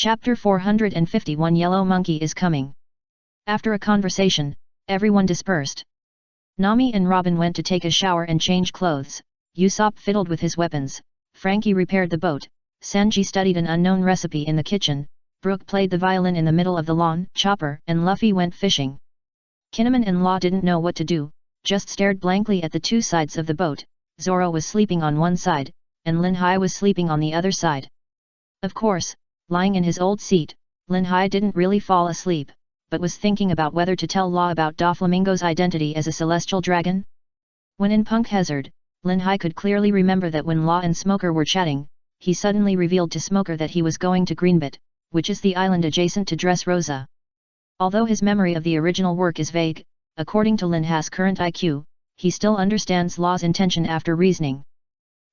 Chapter 451 Yellow Monkey is coming. After a conversation, everyone dispersed. Nami and Robin went to take a shower and change clothes, Usopp fiddled with his weapons, Frankie repaired the boat, Sanji studied an unknown recipe in the kitchen, Brook played the violin in the middle of the lawn, Chopper and Luffy went fishing. Kinemon and Law didn't know what to do, just stared blankly at the two sides of the boat. Zoro was sleeping on one side, and Lin Hai was sleeping on the other side. Of course, lying in his old seat, Lin Hai didn't really fall asleep, but was thinking about whether to tell Law about Doflamingo's identity as a celestial dragon. When in Punk Hazard, Lin Hai could clearly remember that when Law and Smoker were chatting, he suddenly revealed to Smoker that he was going to Greenbit, which is the island adjacent to Dressrosa. Although his memory of the original work is vague, according to Lin Hai's current IQ, he still understands Law's intention after reasoning.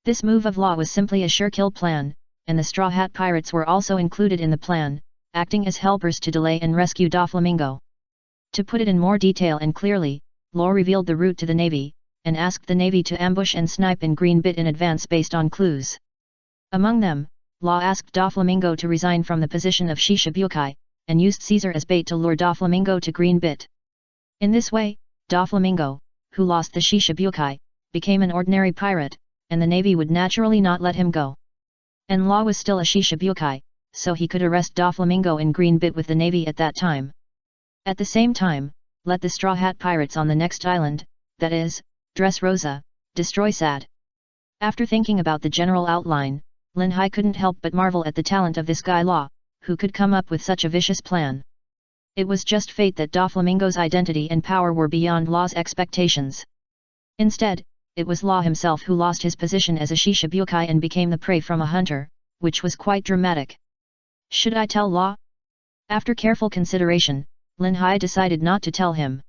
This move of Law was simply a sure kill plan, and the Straw Hat Pirates were also included in the plan, acting as helpers to delay and rescue Doflamingo. To put it in more detail and clearly, Law revealed the route to the Navy, and asked the Navy to ambush and snipe in Greenbit in advance based on clues. Among them, Law asked Doflamingo to resign from the position of Shishibukai, and used Caesar as bait to lure Doflamingo to Greenbit. In this way, Doflamingo, who lost the Shishibukai, became an ordinary pirate, and the Navy would naturally not let him go. And Law was still a Shishibukai, so he could arrest Doflamingo in Greenbit with the Navy at that time. At the same time, let the Straw Hat Pirates on the next island, that is, Dressrosa, destroy Sad. After thinking about the general outline, Lin Hai couldn't help but marvel at the talent of this guy Law, who could come up with such a vicious plan. It was just fate that Doflamingo's identity and power were beyond Law's expectations. Instead, it was Law himself who lost his position as a Shishibukai and became the prey from a hunter, which was quite dramatic. Should I tell Law? After careful consideration, Lin Hai decided not to tell him.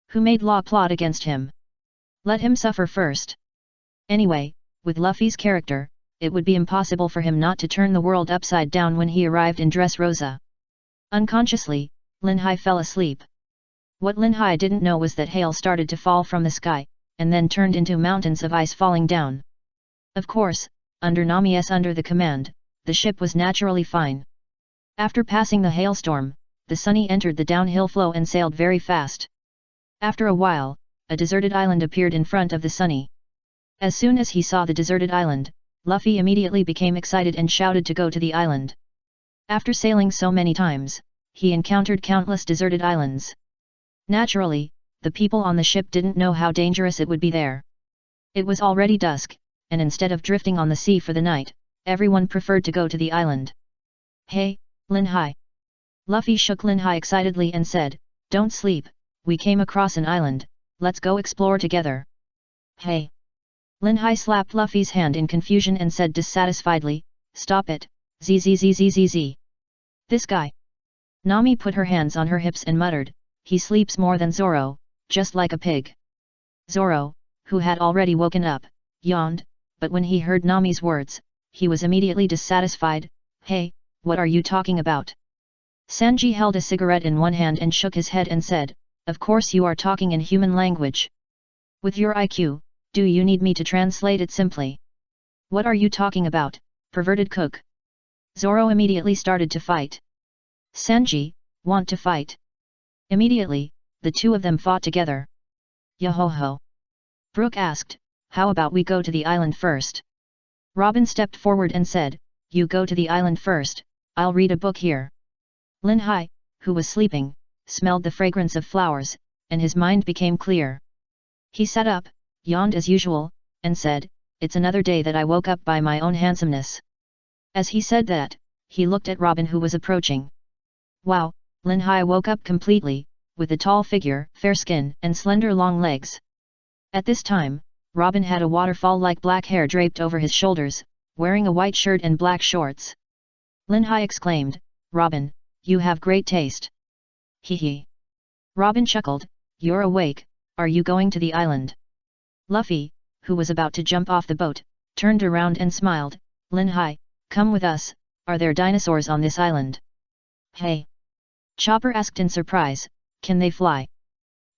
Who made Law plot against him? Let him suffer first. Anyway, with Luffy's character, it would be impossible for him not to turn the world upside down when he arrived in Dressrosa. Unconsciously, Lin Hai fell asleep. What Lin Hai didn't know was that hail started to fall from the sky, and then turned into mountains of ice falling down. Of course, under Nami's under the command, the ship was naturally fine. After passing the hailstorm, the Sunny entered the downhill flow and sailed very fast. After a while, a deserted island appeared in front of the Sunny. As soon as he saw the deserted island, Luffy immediately became excited and shouted to go to the island. After sailing so many times, he encountered countless deserted islands. Naturally, the people on the ship didn't know how dangerous it would be there. It was already dusk, and instead of drifting on the sea for the night, everyone preferred to go to the island. Hey, Lin Hai! Luffy shook Lin Hai excitedly and said, "Don't sleep, we came across an island, let's go explore together." Hey! Lin Hai slapped Luffy's hand in confusion and said dissatisfiedly, "Stop it, zzzzzzz. This guy." Nami put her hands on her hips and muttered, "He sleeps more than Zoro, just like a pig." Zoro, who had already woken up, yawned, but when he heard Nami's words, he was immediately dissatisfied. "Hey, what are you talking about?" Sanji held a cigarette in one hand and shook his head and said, "Of course you are talking in human language. With your IQ, do you need me to translate it simply? What are you talking about, perverted cook?" Zoro immediately started to fight. Sanji, want to fight? Immediately, the two of them fought together. Yo-ho-ho! Brook asked, "How about we go to the island first?" Robin stepped forward and said, "You go to the island first, I'll read a book here." Lin Hai, who was sleeping, smelled the fragrance of flowers, and his mind became clear. He sat up, yawned as usual, and said, "It's another day that I woke up by my own handsomeness." As he said that, he looked at Robin who was approaching. Wow, Lin Hai woke up completely, with a tall figure, fair skin, and slender long legs. At this time, Robin had a waterfall-like black hair draped over his shoulders, wearing a white shirt and black shorts. Lin Hai exclaimed, "Robin, you have great taste." Hee hee. Robin chuckled, "You're awake, are you going to the island?" Luffy, who was about to jump off the boat, turned around and smiled, "Lin Hai, come with us, are there dinosaurs on this island?" Hey! Chopper asked in surprise, "Can they fly?"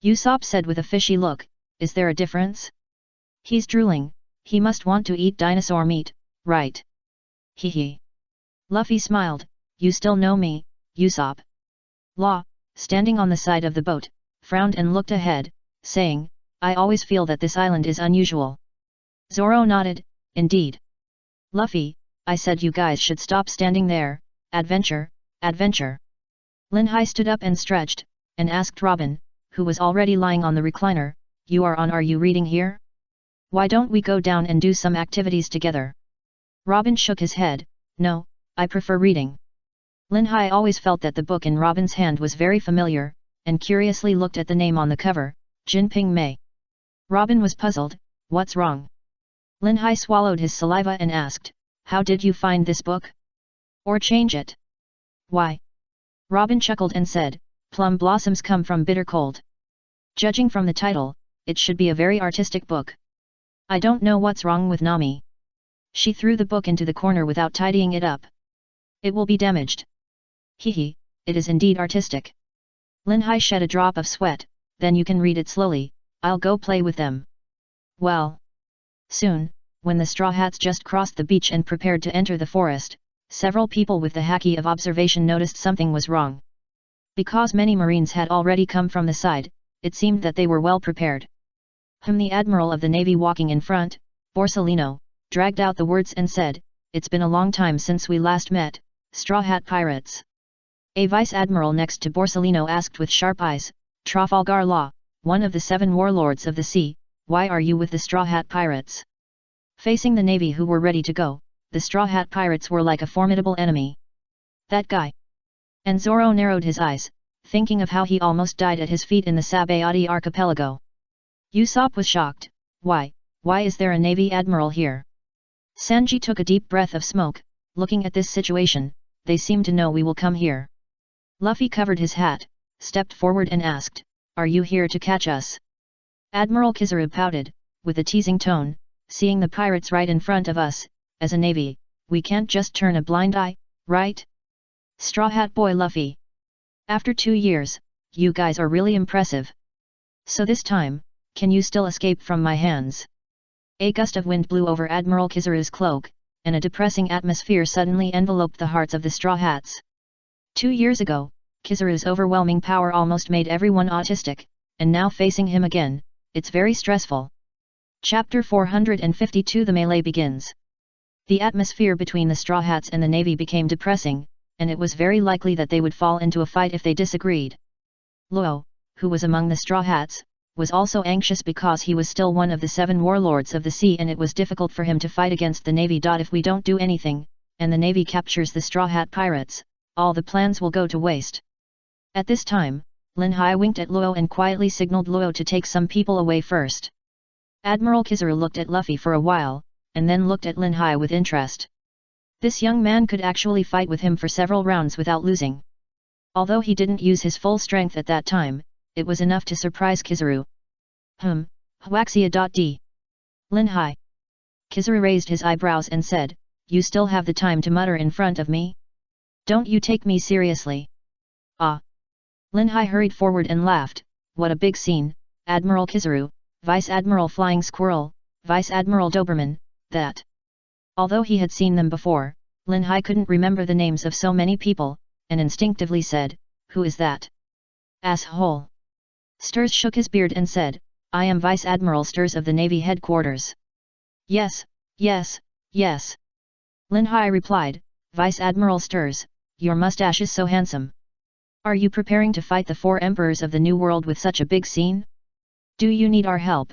Usopp said with a fishy look, "Is there a difference?" He's drooling, he must want to eat dinosaur meat, right? Hee hee. Luffy smiled, you still know me, Usopp? Law, standing on the side of the boat, frowned and looked ahead, saying, I always feel that this island is unusual. Zoro nodded, indeed. Luffy, I said you guys should stop standing there, adventure, adventure. Lin Hai stood up and stretched, and asked Robin, who was already lying on the recliner, are you reading here? Why don't we go down and do some activities together? Robin shook his head, no, I prefer reading. Lin Hai always felt that the book in Robin's hand was very familiar, and curiously looked at the name on the cover, Jinping Mei. Robin was puzzled, what's wrong? Lin Hai swallowed his saliva and asked, how did you find this book? Or change it? Why? Robin chuckled and said, plum blossoms come from bitter cold. Judging from the title, it should be a very artistic book. I don't know what's wrong with Nami. She threw the book into the corner without tidying it up. It will be damaged. Hehe, it is indeed artistic. Lin Hai shed a drop of sweat, then you can read it slowly, I'll go play with them. Well. Soon, when the Straw Hats just crossed the beach and prepared to enter the forest, several people with the haki of observation noticed something was wrong. Because many Marines had already come from the side, it seemed that they were well prepared. The Admiral of the Navy walking in front, Borsalino, dragged out the words and said, it's been a long time since we last met, Straw Hat Pirates. A Vice Admiral next to Borsalino asked with sharp eyes, Trafalgar Law, one of the 7 warlords of the sea, why are you with the Straw Hat Pirates? Facing the Navy who were ready to go, the Straw Hat Pirates were like a formidable enemy. That guy. And Zoro narrowed his eyes, thinking of how he almost died at his feet in the Sabayati archipelago. Usopp was shocked, why is there a Navy Admiral here? Sanji took a deep breath of smoke, looking at this situation, they seem to know we will come here. Luffy covered his hat, stepped forward and asked, are you here to catch us? Admiral Kizaru pouted, with a teasing tone, seeing the pirates right in front of us, as a navy, we can't just turn a blind eye, right? Straw Hat Boy Luffy. After 2 years, you guys are really impressive. So this time, can you still escape from my hands? A gust of wind blew over Admiral Kizaru's cloak, and a depressing atmosphere suddenly enveloped the hearts of the Straw Hats. 2 years ago, Kizaru's overwhelming power almost made everyone autistic, and now facing him again, it's very stressful. Chapter 452 The melee begins. The atmosphere between the Straw Hats and the Navy became depressing, and it was very likely that they would fall into a fight if they disagreed. Luo, who was among the Straw Hats, was also anxious because he was still one of the 7 warlords of the sea and it was difficult for him to fight against the Navy. If we don't do anything, and the Navy captures the Straw Hat Pirates, all the plans will go to waste. At this time, Lin Hai winked at Luo and quietly signaled Luo to take some people away first. Admiral Kizaru looked at Luffy for a while, and then looked at Lin Hai with interest. This young man could actually fight with him for several rounds without losing. Although he didn't use his full strength at that time, it was enough to surprise Kizaru. Huaxia.d. Lin Hai. Kizaru raised his eyebrows and said, you still have the time to mutter in front of me? Don't you take me seriously? Ah. Lin Hai hurried forward and laughed, what a big scene, Admiral Kizaru, Vice Admiral Flying Squirrel, Vice Admiral Doberman, that. Although he had seen them before, Lin Hai couldn't remember the names of so many people, and instinctively said, who is that? Asshole. Stirs shook his beard and said, I am Vice Admiral Stirs of the Navy headquarters. Yes, yes, yes. Lin Hai replied, Vice Admiral Stirs, your mustache is so handsome. Are you preparing to fight the 4 emperors of the New World with such a big scene? Do you need our help?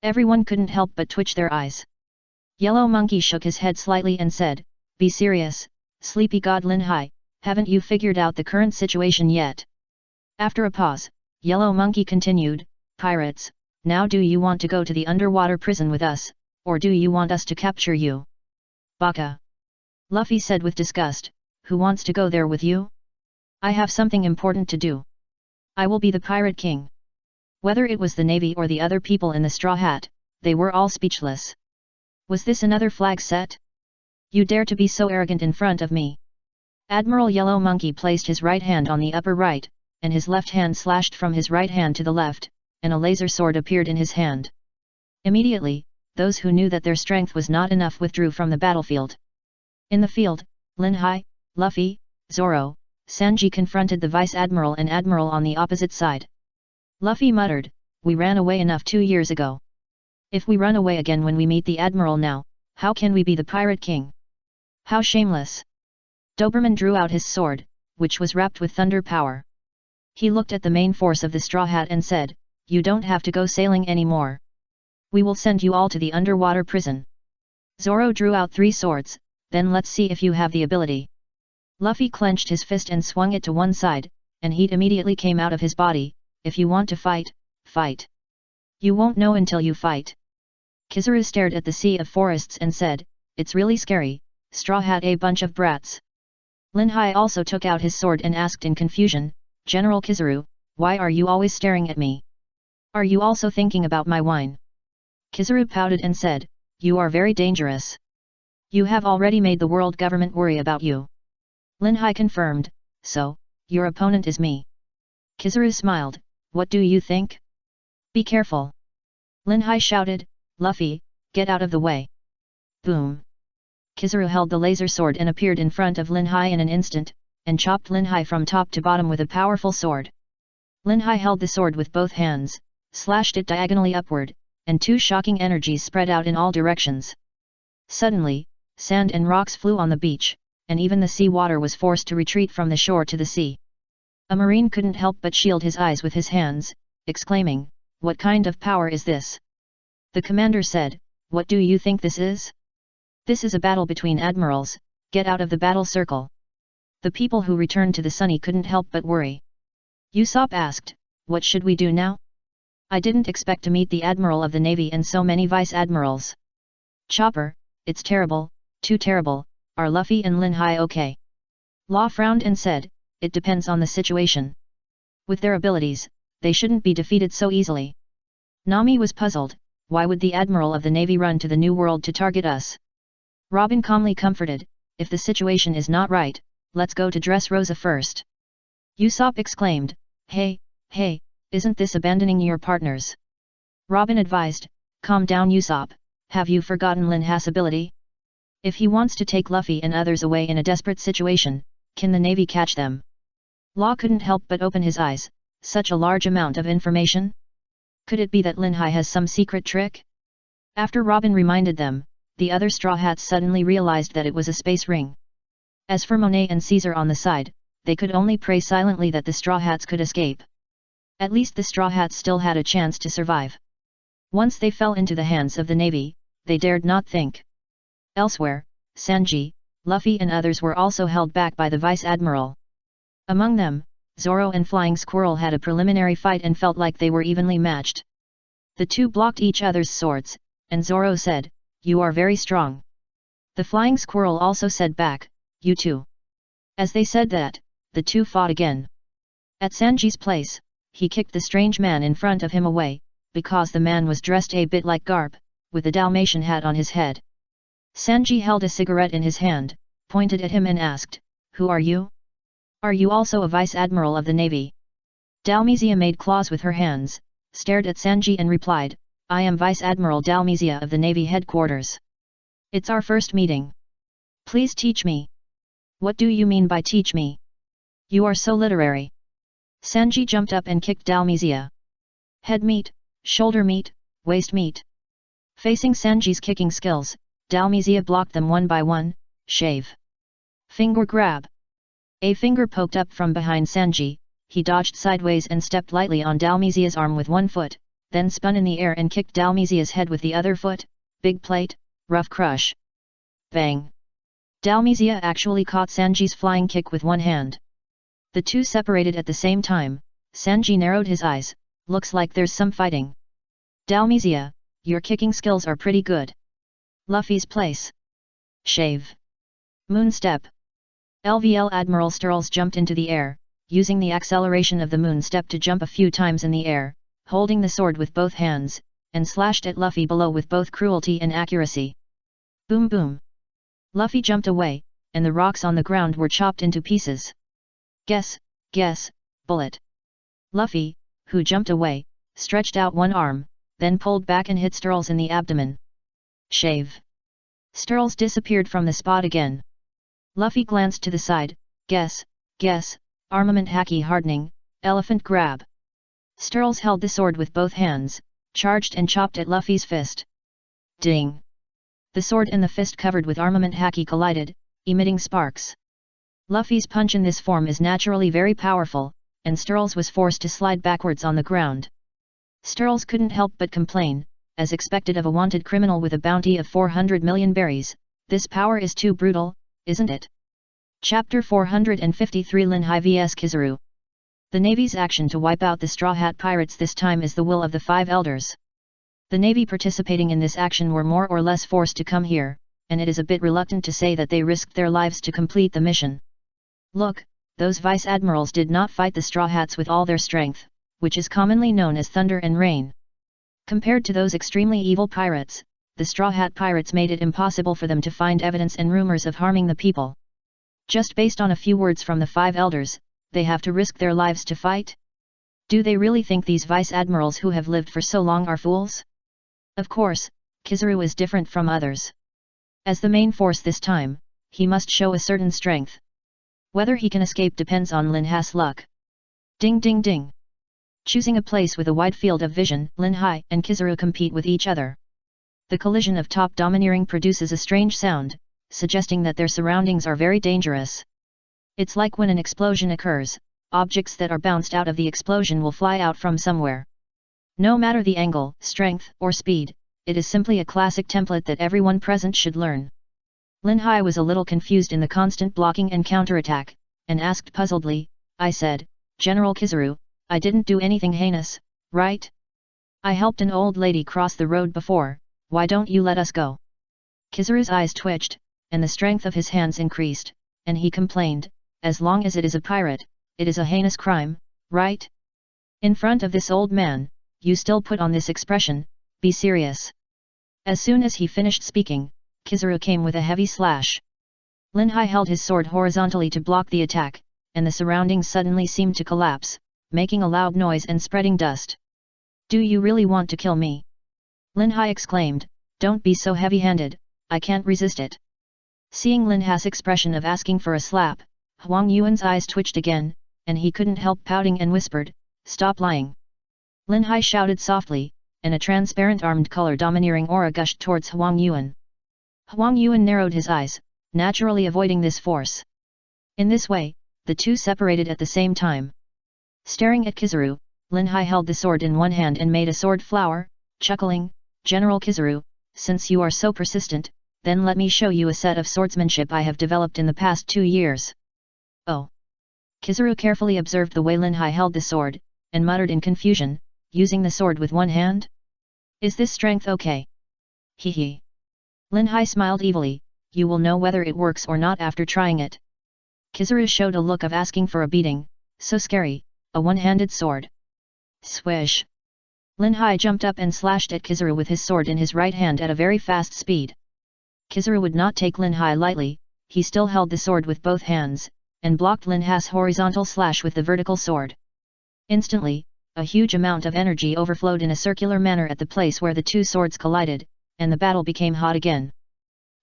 Everyone couldn't help but twitch their eyes. Yellow Monkey shook his head slightly and said, be serious, sleepy god Lin Hai, haven't you figured out the current situation yet? After a pause, Yellow Monkey continued, pirates, now do you want to go to the underwater prison with us, or do you want us to capture you? Baka. Luffy said with disgust, who wants to go there with you? I have something important to do. I will be the Pirate King. Whether it was the Navy or the other people in the Straw Hat, they were all speechless. Was this another flag set? You dare to be so arrogant in front of me? Admiral Yellow Monkey placed his right hand on the upper right, and his left hand slashed from his right hand to the left, and a laser sword appeared in his hand. Immediately, those who knew that their strength was not enough withdrew from the battlefield. In the field, Lin Hai, Luffy, Zoro, Sanji confronted the Vice Admiral and Admiral on the opposite side. Luffy muttered, "We ran away enough 2 years ago. If we run away again when we meet the Admiral now, how can we be the Pirate King? How shameless!" Doberman drew out his sword, which was wrapped with thunder power. He looked at the main force of the Straw Hat and said, "You don't have to go sailing anymore. We will send you all to the underwater prison." Zoro drew out 3 swords, "Then let's see if you have the ability." Luffy clenched his fist and swung it to one side, and heat immediately came out of his body. "If you want to fight, fight. You won't know until you fight." Kizaru stared at the sea of forests and said, "It's really scary, Straw Hat, a bunch of brats." Lin Hai also took out his sword and asked in confusion, "General Kizaru, why are you always staring at me? Are you also thinking about my wine?" Kizaru pouted and said, "You are very dangerous. You have already made the world government worry about you." Lin Hai confirmed, "So, your opponent is me." Kizaru smiled, "What do you think? Be careful." Lin Hai shouted, "Luffy, get out of the way." Boom! Kizaru held the laser sword and appeared in front of Lin Hai in an instant, and chopped Lin Hai from top to bottom with a powerful sword. Lin Hai held the sword with both hands, slashed it diagonally upward, and 2 shocking energies spread out in all directions. Suddenly, sand and rocks flew on the beach, and even the sea water was forced to retreat from the shore to the sea. A marine couldn't help but shield his eyes with his hands, exclaiming, "What kind of power is this?" The commander said, "What do you think this is? This is a battle between admirals, get out of the battle circle." The people who returned to the Sunny couldn't help but worry. Usopp asked, "What should we do now? I didn't expect to meet the Admiral of the Navy and so many Vice Admirals." Chopper, "It's terrible, too terrible. Are Luffy and Lin Hai okay?" Law frowned and said, "It depends on the situation. With their abilities, they shouldn't be defeated so easily." Nami was puzzled, "Why would the Admiral of the Navy run to the New World to target us?" Robin calmly comforted, "If the situation is not right, let's go to Dressrosa first." Usopp exclaimed, Hey, isn't this abandoning your partners?" Robin advised, "Calm down Usopp, have you forgotten Lin Hai's ability? If he wants to take Luffy and others away in a desperate situation, can the Navy catch them?" Law couldn't help but open his eyes, such a large amount of information? Could it be that Lin Hai has some secret trick? After Robin reminded them, the other Straw Hats suddenly realized that it was a space ring. As for Monet and Caesar on the side, they could only pray silently that the Straw Hats could escape. At least the Straw Hats still had a chance to survive. Once they fell into the hands of the Navy, they dared not think. Elsewhere, Sanji, Luffy and others were also held back by the Vice Admiral. Among them, Zoro and Flying Squirrel had a preliminary fight and felt like they were evenly matched. The two blocked each other's swords, and Zoro said, "You are very strong." The Flying Squirrel also said back, "You too." As they said that, the two fought again. At Sanji's place, he kicked the strange man in front of him away, because the man was dressed a bit like Garp, with a Dalmatian hat on his head. Sanji held a cigarette in his hand, pointed at him and asked, "Who are you? Are you also a Vice Admiral of the Navy?" Dalmizia made claws with her hands, stared at Sanji and replied, "I am Vice Admiral Dalmizia of the Navy headquarters. It's our first meeting. Please teach me." "What do you mean by teach me? You are so literary." Sanji jumped up and kicked Dalmizia. Head meet, shoulder meet, waist meet. Facing Sanji's kicking skills, Dalmizia blocked them one by one. Shave. Finger grab. A finger poked up from behind Sanji, he dodged sideways and stepped lightly on Dalmizia's arm with one foot, then spun in the air and kicked Dalmizia's head with the other foot. Big plate, rough crush. Bang. Dalmizia actually caught Sanji's flying kick with one hand. The two separated at the same time. Sanji narrowed his eyes, "Looks like there's some fighting." "Dalmizia, your kicking skills are pretty good." "Luffy's place." Shave. Moon step. LVL Admiral Sturles jumped into the air, using the acceleration of the moon step to jump a few times in the air, holding the sword with both hands, and slashed at Luffy below with both cruelty and accuracy. Boom boom. Luffy jumped away, and the rocks on the ground were chopped into pieces. Guess, bullet. Luffy, who jumped away, stretched out one arm, then pulled back and hit Sturles in the abdomen. Shave. Sturles disappeared from the spot again. Luffy glanced to the side, Guess, armament haki hardening, elephant grab. Sturls held the sword with both hands, charged and chopped at Luffy's fist. Ding! The sword and the fist covered with armament haki collided, emitting sparks. Luffy's punch in this form is naturally very powerful, and Sturls was forced to slide backwards on the ground. Sturls couldn't help but complain, as expected of a wanted criminal with a bounty of 400 million berries, this power is too brutal, isn't it? Chapter 453 Linhai vs Kizaru. The Navy's action to wipe out the Straw Hat Pirates this time is the will of the 5 elders. The Navy participating in this action were more or less forced to come here, and it is a bit reluctant to say that they risked their lives to complete the mission. Look, those vice admirals did not fight the Straw Hats with all their strength, which is commonly known as thunder and rain. Compared to those extremely evil pirates, the Straw Hat Pirates made it impossible for them to find evidence and rumors of harming the people. Just based on a few words from the 5 elders, they have to risk their lives to fight? Do they really think these vice admirals who have lived for so long are fools? Of course, Kizaru is different from others. As the main force this time, he must show a certain strength. Whether he can escape depends on Linhai's luck. Ding ding ding. Choosing a place with a wide field of vision, Linhai and Kizaru compete with each other. The collision of top domineering produces a strange sound, suggesting that their surroundings are very dangerous. It's like when an explosion occurs, objects that are bounced out of the explosion will fly out from somewhere. No matter the angle, strength, or speed, it is simply a classic template that everyone present should learn. Linhai was a little confused in the constant blocking and counterattack, and asked puzzledly, I said, General Kizaru, I didn't do anything heinous, right? I helped an old lady cross the road before, why don't you let us go? Kizaru's eyes twitched, and the strength of his hands increased, and he complained, as long as it is a pirate, it is a heinous crime, right? In front of this old man, you still put on this expression, be serious. As soon as he finished speaking, Kizaru came with a heavy slash. Linhai held his sword horizontally to block the attack, and the surroundings suddenly seemed to collapse, making a loud noise and spreading dust. Do you really want to kill me? Linhai exclaimed, don't be so heavy-handed, I can't resist it. Seeing Linhai's expression of asking for a slap, Huang Yuan's eyes twitched again, and he couldn't help pouting and whispered, stop lying. Linhai shouted softly, and a transparent armed color domineering aura gushed towards Huang Yuan. Huang Yuan narrowed his eyes, naturally avoiding this force. In this way, the two separated at the same time. Staring at Kizaru, Linhai held the sword in one hand and made a sword flower, chuckling, General Kizaru, since you are so persistent, then let me show you a set of swordsmanship I have developed in the past 2 years. Oh! Kizaru carefully observed the way Linhai held the sword, and muttered in confusion, using the sword with one hand? Is this strength okay? Hee. Linhai smiled evilly, you will know whether it works or not after trying it. Kizaru showed a look of asking for a beating, so scary, a one-handed sword. Swish! Linhai jumped up and slashed at Kizaru with his sword in his right hand at a very fast speed. Kizaru would not take Linhai lightly, he still held the sword with both hands, and blocked Linhai's horizontal slash with the vertical sword. Instantly, a huge amount of energy overflowed in a circular manner at the place where the two swords collided, and the battle became hot again.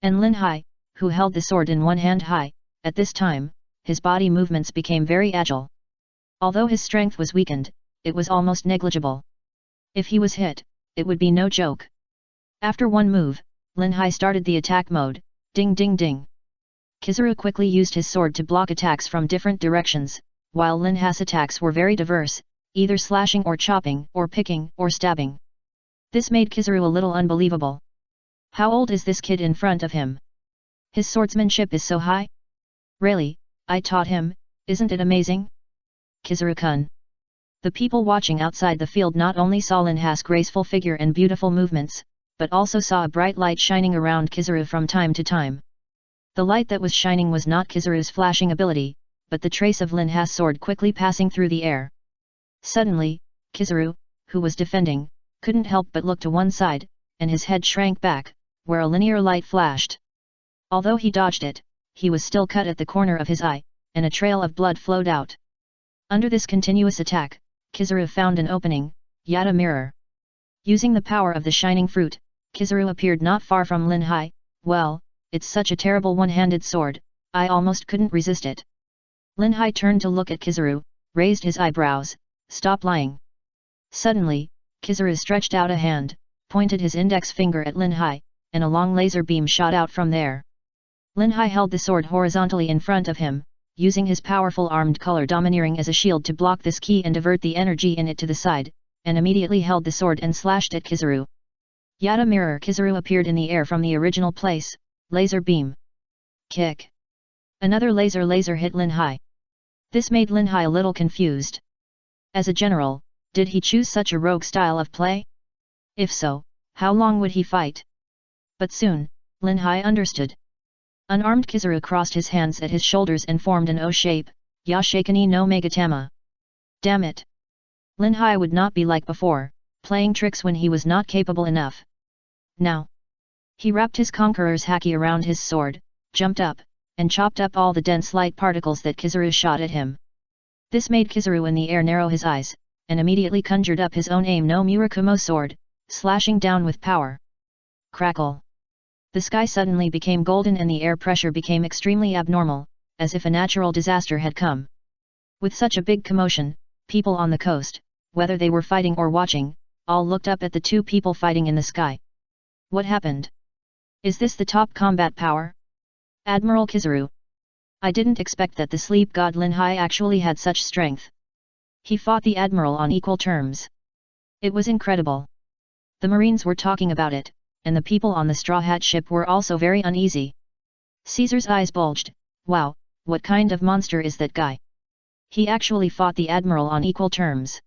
And Linhai, who held the sword in one hand at this time, his body movements became very agile. Although his strength was weakened, it was almost negligible. If he was hit, it would be no joke. After one move, Linhai started the attack mode, ding ding ding. Kizaru quickly used his sword to block attacks from different directions, while Linhai's attacks were very diverse, either slashing or chopping, or picking, or stabbing. This made Kizaru a little unbelievable. How old is this kid in front of him? His swordsmanship is so high? Really, I taught him, isn't it amazing? Kizaru-kun. The people watching outside the field not only saw Linhai's graceful figure and beautiful movements, but also saw a bright light shining around Kizaru from time to time. The light that was shining was not Kizaru's flashing ability, but the trace of Linhai's sword quickly passing through the air. Suddenly, Kizaru, who was defending, couldn't help but look to one side, and his head shrank back, where a linear light flashed. Although he dodged it, he was still cut at the corner of his eye, and a trail of blood flowed out. Under this continuous attack, Kizaru found an opening, yet a mirror. Using the power of the shining fruit, Kizaru appeared not far from Linhai. Well, it's such a terrible one-handed sword, I almost couldn't resist it. Lin Hai turned to look at Kizaru, raised his eyebrows. Stop lying. Suddenly, Kizaru stretched out a hand, pointed his index finger at Lin Hai, and a long laser beam shot out from there. Lin Hai held the sword horizontally in front of him, using his powerful armed color domineering as a shield to block this ki and divert the energy in it to the side, and immediately held the sword and slashed at Kizaru. Yada mirror Kizaru appeared in the air from the original place, laser beam. Kick. Another laser hit Lin Hai. This made Lin Hai a little confused. As a general, did he choose such a rogue style of play? If so, how long would he fight? But soon, Lin Hai understood. Unarmed Kizaru crossed his hands at his shoulders and formed an O shape, Yashikani no Megatama. Damn it! Lin Hai would not be like before, playing tricks when he was not capable enough. Now. He wrapped his conqueror's haki around his sword, jumped up, and chopped up all the dense light particles that Kizaru shot at him. This made Kizaru in the air narrow his eyes, and immediately conjured up his own aim no Murakumo sword, slashing down with power. Crackle! The sky suddenly became golden and the air pressure became extremely abnormal, as if a natural disaster had come. With such a big commotion, people on the coast, whether they were fighting or watching, all looked up at the two people fighting in the sky. What happened? Is this the top combat power? Admiral Kizaru. I didn't expect that the sleep god Lin Hai actually had such strength. He fought the admiral on equal terms. It was incredible. The Marines were talking about it, and the people on the Straw Hat ship were also very uneasy. Caesar's eyes bulged. Wow, what kind of monster is that guy? He actually fought the admiral on equal terms.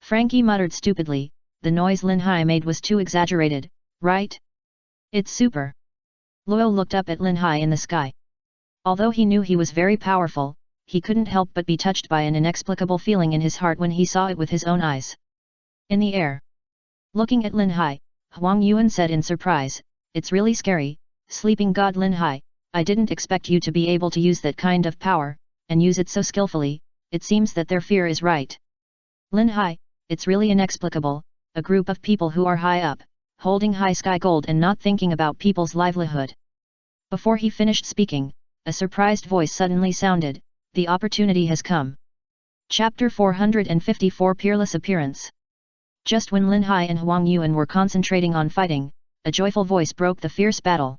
Frankie muttered stupidly, the noise Lin Hai made was too exaggerated, right? It's super. Luo looked up at Lin Hai in the sky. Although he knew he was very powerful, he couldn't help but be touched by an inexplicable feeling in his heart when he saw it with his own eyes. In the air. Looking at Lin Hai, Huang Yuan said in surprise, it's really scary, sleeping god Lin Hai, I didn't expect you to be able to use that kind of power, and use it so skillfully, it seems that their fear is right. Lin Hai, it's really inexplicable, a group of people who are high up, holding high sky gold and not thinking about people's livelihood. Before he finished speaking, a surprised voice suddenly sounded, the opportunity has come. Chapter 454 Peerless Appearance. Just when Lin Hai and Huang Yuan were concentrating on fighting, a joyful voice broke the fierce battle.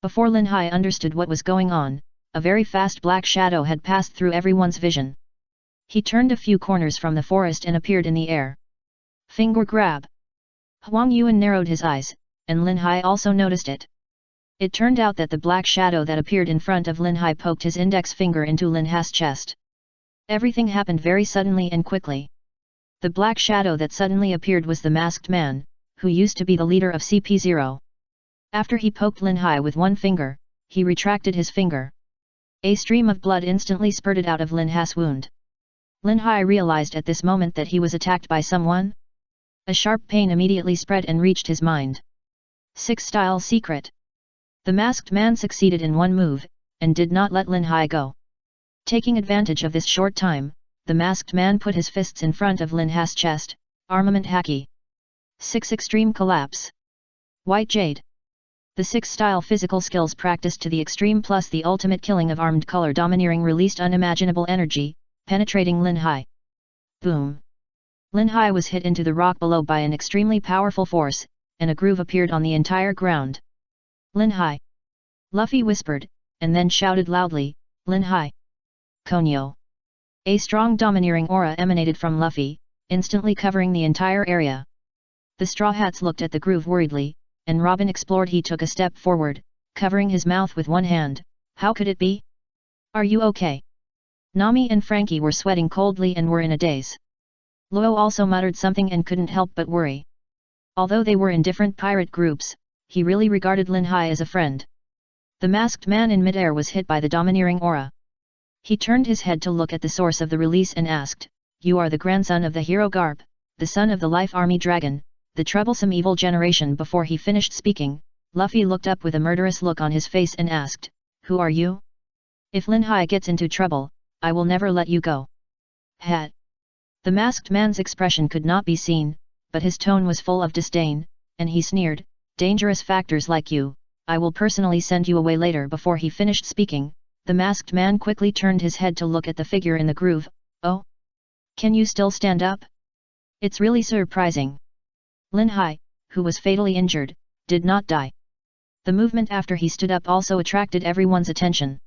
Before Lin Hai understood what was going on, a very fast black shadow had passed through everyone's vision. He turned a few corners from the forest and appeared in the air. Finger grab! Huang Yuan narrowed his eyes, and Lin Hai also noticed it. It turned out that the black shadow that appeared in front of Lin Hai poked his index finger into Lin Hai's chest. Everything happened very suddenly and quickly. The black shadow that suddenly appeared was the masked man, who used to be the leader of CP0. After he poked Lin Hai with one finger, he retracted his finger. A stream of blood instantly spurted out of Lin Hai's wound. Lin Hai realized at this moment that he was attacked by someone. A sharp pain immediately spread and reached his mind. 6-style secret. The masked man succeeded in one move, and did not let Lin Hai go. Taking advantage of this short time, the masked man put his fists in front of Lin Hai's chest, armament haki. 6 extreme collapse. White jade. The 6-style physical skills practiced to the extreme plus the ultimate killing of armed color domineering released unimaginable energy, penetrating Lin Hai. Boom. Lin Hai was hit into the rock below by an extremely powerful force, and a groove appeared on the entire ground. Lin Hai. Luffy whispered, and then shouted loudly, Lin Hai. Konyo. A strong domineering aura emanated from Luffy, instantly covering the entire area. The Straw Hats looked at the groove worriedly, and Robin explored. He took a step forward, covering his mouth with one hand. How could it be? Are you okay? Nami and Frankie were sweating coldly and were in a daze. Luo also muttered something and couldn't help but worry. Although they were in different pirate groups, he really regarded Lin Hai as a friend. The masked man in midair was hit by the domineering aura. He turned his head to look at the source of the release and asked, You are the grandson of the hero Garp, the son of the Life Army Dragon, the troublesome evil generation. Before he finished speaking, Luffy looked up with a murderous look on his face and asked, Who are you? If Lin Hai gets into trouble, I will never let you go. Het. The masked man's expression could not be seen, but his tone was full of disdain, and he sneered, Dangerous factors like you, I will personally send you away later. Before he finished speaking, The masked man quickly turned his head to look at the figure in the groove. Oh? Can you still stand up? It's really surprising. Lin Hai, who was fatally injured, did not die. The movement after he stood up also attracted everyone's attention.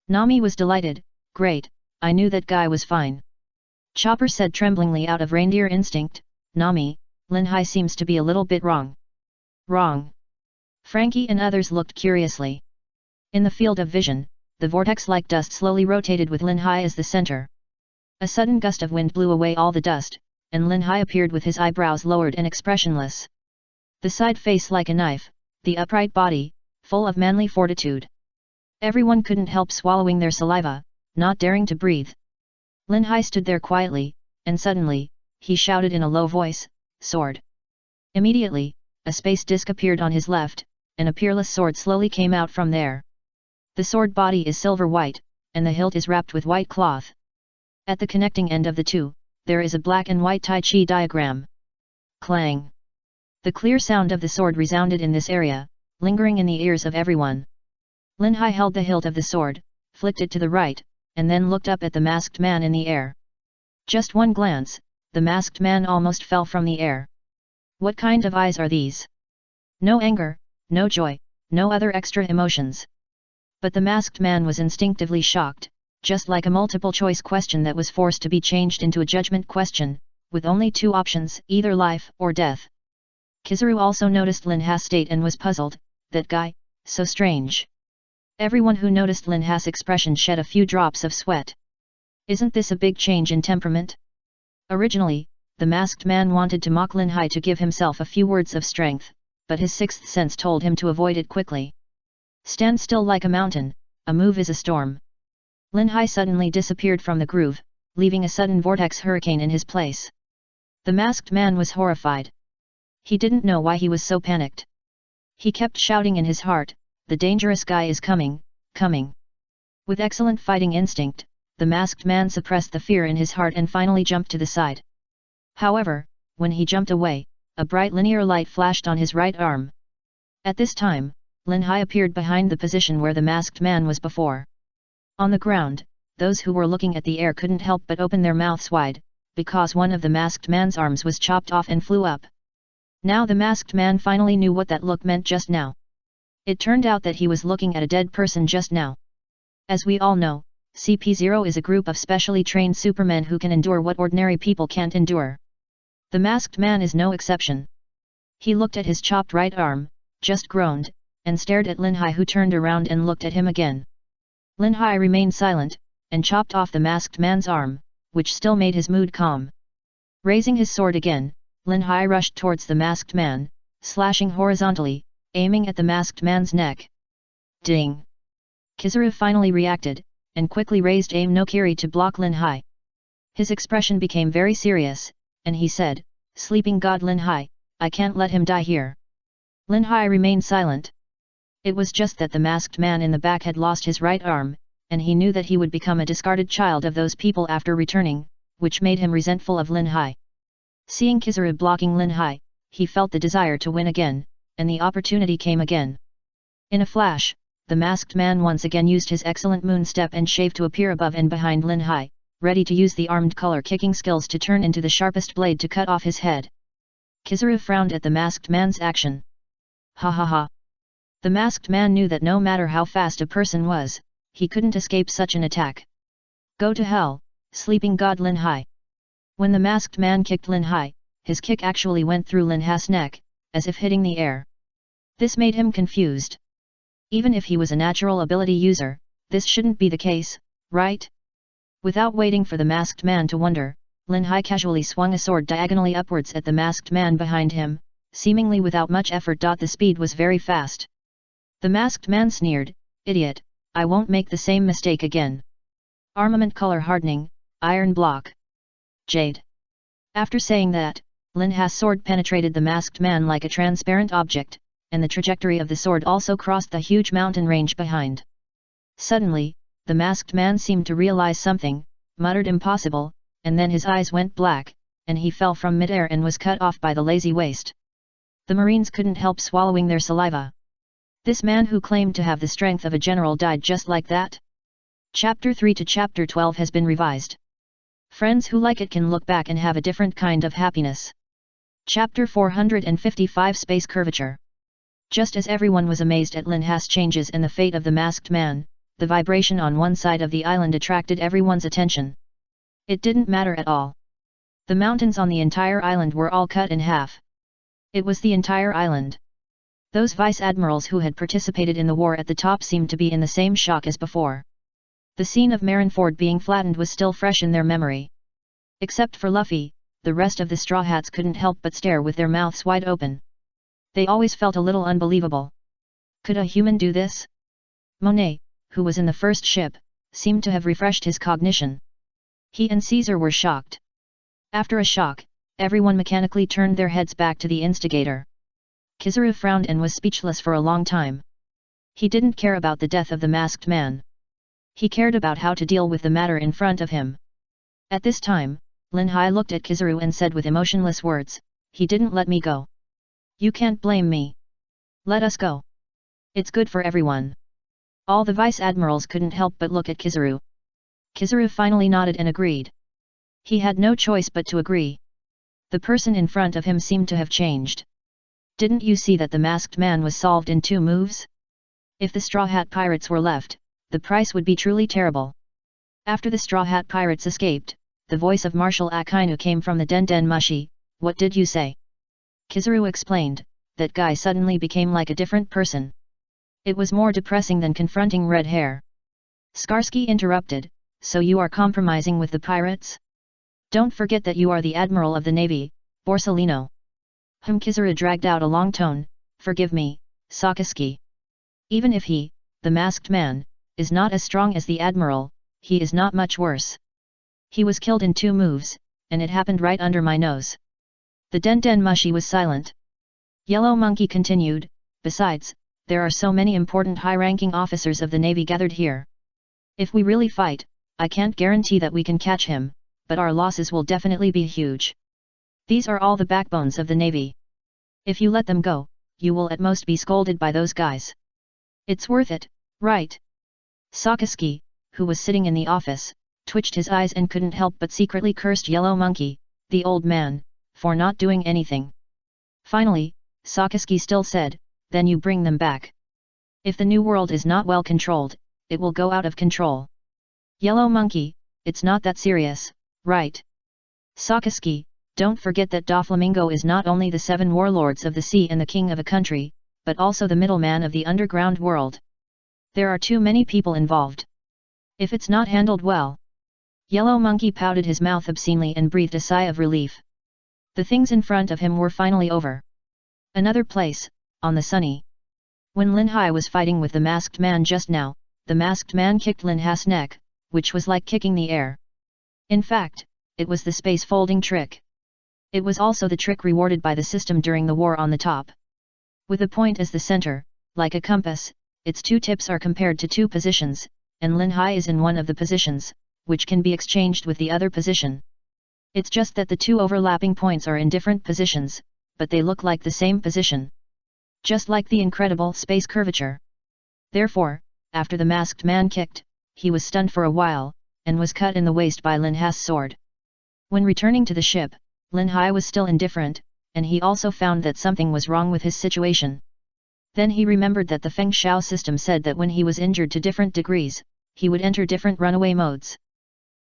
Nami was delighted. Great, I knew that guy was fine. Chopper said tremblingly out of reindeer instinct. Nami, Lin Hai seems to be a little bit wrong. Wrong? Frankie and others looked curiously. In the field of vision, the vortex-like dust slowly rotated with Lin Hai as the center. A sudden gust of wind blew away all the dust, and Lin Hai appeared with his eyebrows lowered and expressionless. The side face like a knife, the upright body, full of manly fortitude. Everyone couldn't help swallowing their saliva, not daring to breathe. Lin Hai stood there quietly, and suddenly, he shouted in a low voice, "Sword!" Immediately, a space disc appeared on his left, and a peerless sword slowly came out from there. The sword body is silver white, and the hilt is wrapped with white cloth. At the connecting end of the two, there is a black and white Tai Chi diagram. Clang! The clear sound of the sword resounded in this area, lingering in the ears of everyone. Lin Hai held the hilt of the sword, flicked it to the right, and then looked up at the masked man in the air. Just one glance, the masked man almost fell from the air. What kind of eyes are these? No anger, no joy, no other extra emotions. But the masked man was instinctively shocked, just like a multiple-choice question that was forced to be changed into a judgment question, with only two options, either life or death. Kizaru also noticed Lin Hai's state and was puzzled. That guy, so strange. Everyone who noticed Lin Hai's expression shed a few drops of sweat. Isn't this a big change in temperament? Originally, the masked man wanted to mock Lin Hai to give himself a few words of strength, but his sixth sense told him to avoid it quickly. Stand still like a mountain, a move is a storm. Lin Hai suddenly disappeared from the groove, leaving a sudden vortex hurricane in his place. The masked man was horrified. He didn't know why he was so panicked. He kept shouting in his heart, "The dangerous guy is coming, coming." With excellent fighting instinct, the masked man suppressed the fear in his heart and finally jumped to the side. However, when he jumped away, a bright linear light flashed on his right arm. At this time, Lin Hai appeared behind the position where the masked man was before. On the ground, those who were looking at the air couldn't help but open their mouths wide, because one of the masked man's arms was chopped off and flew up. Now the masked man finally knew what that look meant just now. It turned out that he was looking at a dead person just now. As we all know, CP0 is a group of specially trained supermen who can endure what ordinary people can't endure. The masked man is no exception. He looked at his chopped right arm, just groaned, and stared at Lin Hai, who turned around and looked at him again. Lin Hai remained silent, and chopped off the masked man's arm, which still made his mood calm. Raising his sword again, Lin Hai rushed towards the masked man, slashing horizontally, aiming at the masked man's neck. Ding! Kizaru finally reacted, and quickly raised aim no kiri to block Lin Hai. His expression became very serious, and he said, "Sleeping god Lin Hai, I can't let him die here." Lin Hai remained silent. It was just that the masked man in the back had lost his right arm, and he knew that he would become a discarded child of those people after returning, which made him resentful of Lin Hai. Seeing Kizaru blocking Lin Hai, he felt the desire to win again, and the opportunity came again. In a flash, the masked man once again used his excellent moon step and shave to appear above and behind Lin Hai, ready to use the armed color kicking skills to turn into the sharpest blade to cut off his head. Kizaru frowned at the masked man's action. Ha ha ha. The masked man knew that no matter how fast a person was, he couldn't escape such an attack. Go to hell, sleeping god Lin Hai. When the masked man kicked Lin Hai, his kick actually went through Lin Hai's neck, as if hitting the air. This made him confused. Even if he was a natural ability user, this shouldn't be the case, right? Without waiting for the masked man to wonder, Lin Hai casually swung a sword diagonally upwards at the masked man behind him, seemingly without much effort. The speed was very fast. The masked man sneered, "Idiot, I won't make the same mistake again." Armament color hardening, iron block. Jade. After saying that, Lin Hai's sword penetrated the masked man like a transparent object, and the trajectory of the sword also crossed the huge mountain range behind. Suddenly, the masked man seemed to realize something, muttered "impossible," and then his eyes went black, and he fell from midair and was cut off by the lazy waist. The Marines couldn't help swallowing their saliva. This man who claimed to have the strength of a general died just like that? Chapter 3 to Chapter 12 has been revised. Friends who like it can look back and have a different kind of happiness. Chapter 455 Space Curvature. Just as everyone was amazed at Linha's changes and the fate of the masked man, the vibration on one side of the island attracted everyone's attention. It didn't matter at all. The mountains on the entire island were all cut in half. It was the entire island. Those vice-admirals who had participated in the war at the top seemed to be in the same shock as before. The scene of Marineford being flattened was still fresh in their memory. Except for Luffy, the rest of the Straw Hats couldn't help but stare with their mouths wide open. They always felt a little unbelievable. Could a human do this? Monet, who was in the first ship, seemed to have refreshed his cognition. He and Caesar were shocked. After a shock, everyone mechanically turned their heads back to the instigator. Kizaru frowned and was speechless for a long time. He didn't care about the death of the masked man. He cared about how to deal with the matter in front of him. At this time, Linhai looked at Kizaru and said with emotionless words, "He didn't let me go. You can't blame me. Let us go. It's good for everyone." All the vice-admirals couldn't help but look at Kizaru. Kizaru finally nodded and agreed. He had no choice but to agree. The person in front of him seemed to have changed. Didn't you see that the masked man was solved in 2 moves? If the Straw Hat Pirates were left, the price would be truly terrible. After the Straw Hat Pirates escaped, the voice of Marshal Akainu came from the Den Den Mushi. "What did you say?" Kizaru explained. That guy suddenly became like a different person. It was more depressing than confronting Red Hair. Skarsky interrupted, "So you are compromising with the pirates? Don't forget that you are the Admiral of the Navy, Borsellino." Kizaru dragged out a long tone, "Forgive me, Sakaski. Even if he, the masked man, is not as strong as the Admiral, he is not much worse. He was killed in 2 moves, and it happened right under my nose." The Den Den Mushi was silent. Yellow Monkey continued, "Besides, there are so many important high-ranking officers of the Navy gathered here. If we really fight, I can't guarantee that we can catch him, but our losses will definitely be huge. These are all the backbones of the Navy. If you let them go, you will at most be scolded by those guys. It's worth it, right?" Sakaski, who was sitting in the office, twitched his eyes and couldn't help but secretly cursed Yellow Monkey, the old man, for not doing anything. Finally, Sakaski still said, "Then you bring them back. If the new world is not well controlled, it will go out of control." Yellow Monkey, "It's not that serious, right? Sakaski, don't forget that Doflamingo is not only the 7 warlords of the sea and the king of a country, but also the middleman of the underground world. There are too many people involved. If it's not handled well." Yellow Monkey pouted his mouth obscenely and breathed a sigh of relief. The things in front of him were finally over. Another place, on the Sunny. When Linhai was fighting with the masked man just now, the masked man kicked Linha's neck, which was like kicking the air. In fact, it was the space folding trick. It was also the trick rewarded by the system during the war on the top. With a point as the center, like a compass, its 2 tips are compared to 2 positions, and Linhai is in one of the positions, which can be exchanged with the other position. It's just that the 2 overlapping points are in different positions, but they look like the same position. Just like the incredible space curvature. Therefore, after the masked man kicked, he was stunned for a while, and was cut in the waist by Linha's sword. When returning to the ship, Linhai was still indifferent, and he also found that something was wrong with his situation. Then he remembered that the Feng Shao system said that when he was injured to different degrees, he would enter different runaway modes.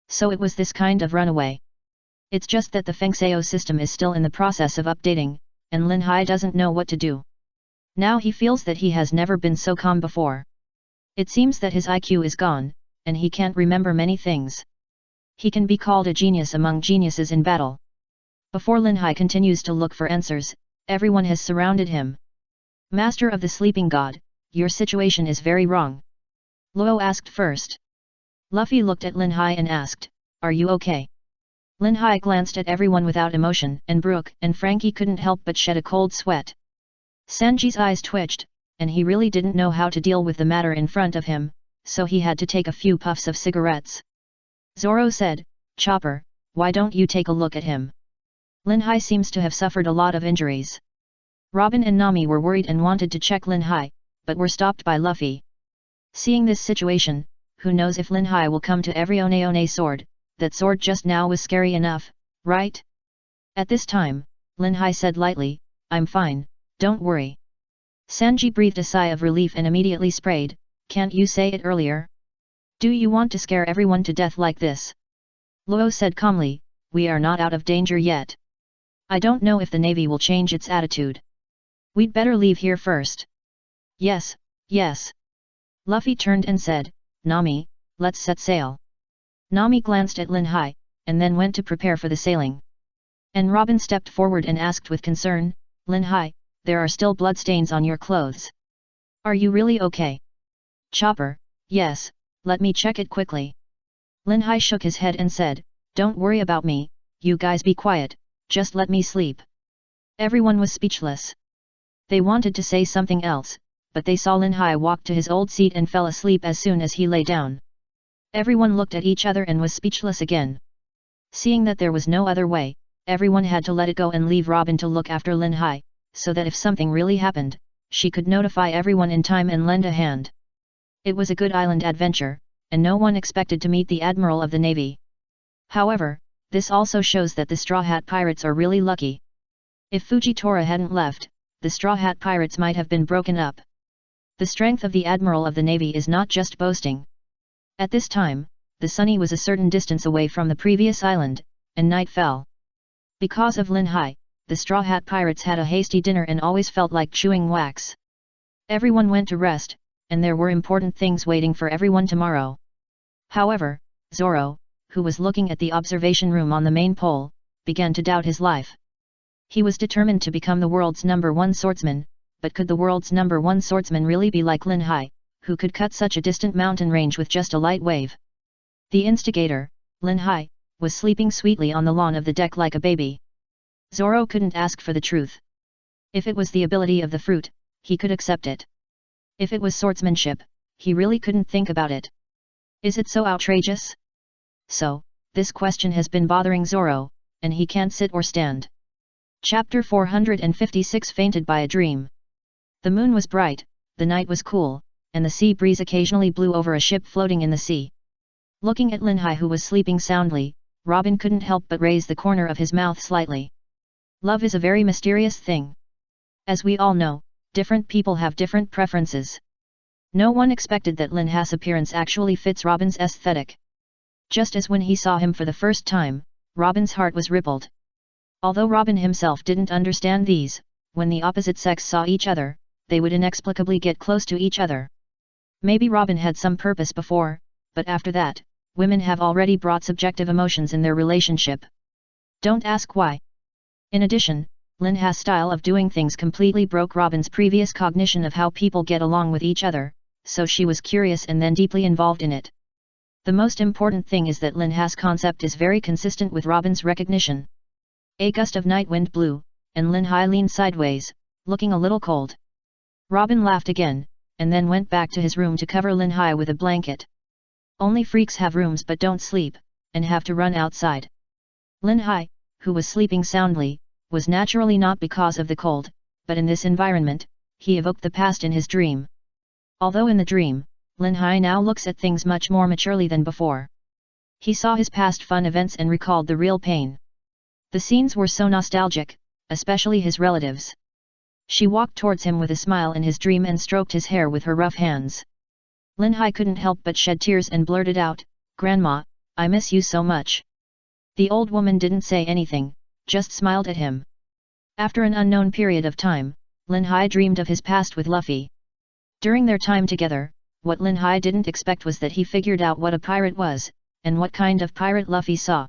So it was this kind of runaway. It's just that the Feng Shao system is still in the process of updating, and Linhai doesn't know what to do. Now he feels that he has never been so calm before. It seems that his IQ is gone, and he can't remember many things. He can be called a genius among geniuses in battle. Before Linhai continues to look for answers, everyone has surrounded him. "Master of the Sleeping God, your situation is very wrong." Luo asked first. Luffy looked at Linhai and asked, "Are you okay?" Linhai glanced at everyone without emotion, and Brook and Frankie couldn't help but shed a cold sweat. Sanji's eyes twitched, and he really didn't know how to deal with the matter in front of him, so he had to take a few puffs of cigarettes. Zoro said, "Chopper, why don't you take a look at him? Linhai seems to have suffered a lot of injuries." Robin and Nami were worried and wanted to check Linhai, but were stopped by Luffy. Seeing this situation, who knows if Lin Hai will come to every One sword, that sword just now was scary enough, right? At this time, Lin Hai said lightly, I'm fine, don't worry. Sanji breathed a sigh of relief and immediately sprayed, can't you say it earlier? Do you want to scare everyone to death like this? Luo said calmly, we are not out of danger yet. I don't know if the Navy will change its attitude. We'd better leave here first. Yes, yes. Luffy turned and said, Nami, let's set sail. Nami glanced at Lin Hai, and then went to prepare for the sailing. And Robin stepped forward and asked with concern, Lin Hai, there are still bloodstains on your clothes. Are you really okay? Chopper, yes, let me check it quickly. Lin Hai shook his head and said, don't worry about me, you guys be quiet, just let me sleep. Everyone was speechless. They wanted to say something else, but they saw Lin Hai walk to his old seat and fell asleep as soon as he lay down. Everyone looked at each other and was speechless again. Seeing that there was no other way, everyone had to let it go and leave Robin to look after Lin Hai, so that if something really happened, she could notify everyone in time and lend a hand. It was a good island adventure, and no one expected to meet the Admiral of the Navy. However, this also shows that the Straw Hat Pirates are really lucky. If Fujitora hadn't left, the Straw Hat Pirates might have been broken up. The strength of the Admiral of the Navy is not just boasting. At this time, the Sunny was a certain distance away from the previous island, and night fell. Because of Lin Hai, the Straw Hat Pirates had a hasty dinner and always felt like chewing wax. Everyone went to rest, and there were important things waiting for everyone tomorrow. However, Zoro, who was looking at the observation room on the main pole, began to doubt his life. He was determined to become the world's #1 swordsman, but could the world's #1 swordsman really be like Lin Hai, who could cut such a distant mountain range with just a light wave? The instigator, Lin Hai, was sleeping sweetly on the lawn of the deck like a baby. Zoro couldn't ask for the truth. If it was the ability of the fruit, he could accept it. If it was swordsmanship, he really couldn't think about it. Is it so outrageous? So, this question has been bothering Zoro, and he can't sit or stand. Chapter 456 Fainted by a Dream. The moon was bright, the night was cool, and the sea breeze occasionally blew over a ship floating in the sea. Looking at Lin Hai who was sleeping soundly, Robin couldn't help but raise the corner of his mouth slightly. Love is a very mysterious thing. As we all know, different people have different preferences. No one expected that Lin Hai's appearance actually fits Robin's aesthetic. Just as when he saw him for the first time, Robin's heart was rippled. Although Robin himself didn't understand these, when the opposite sex saw each other, they would inexplicably get close to each other. Maybe Robin had some purpose before, but after that, women have already brought subjective emotions in their relationship. Don't ask why. In addition, Lin Hai's style of doing things completely broke Robin's previous cognition of how people get along with each other, so she was curious and then deeply involved in it. The most important thing is that Lin Hai's concept is very consistent with Robin's recognition. A gust of night wind blew, and Lin Hai leaned sideways, looking a little cold. Robin laughed again, and then went back to his room to cover Lin Hai with a blanket. Only freaks have rooms but don't sleep, and have to run outside. Lin Hai, who was sleeping soundly, was naturally not because of the cold, but in this environment, he evoked the past in his dream. Although in the dream, Lin Hai now looks at things much more maturely than before. He saw his past fun events and recalled the real pain. The scenes were so nostalgic, especially his relatives. She walked towards him with a smile in his dream and stroked his hair with her rough hands. Lin Hai couldn't help but shed tears and blurted out, "Grandma, I miss you so much." The old woman didn't say anything, just smiled at him. After an unknown period of time, Lin Hai dreamed of his past with Luffy. During their time together, what Lin Hai didn't expect was that he figured out what a pirate was, and what kind of pirate Luffy saw.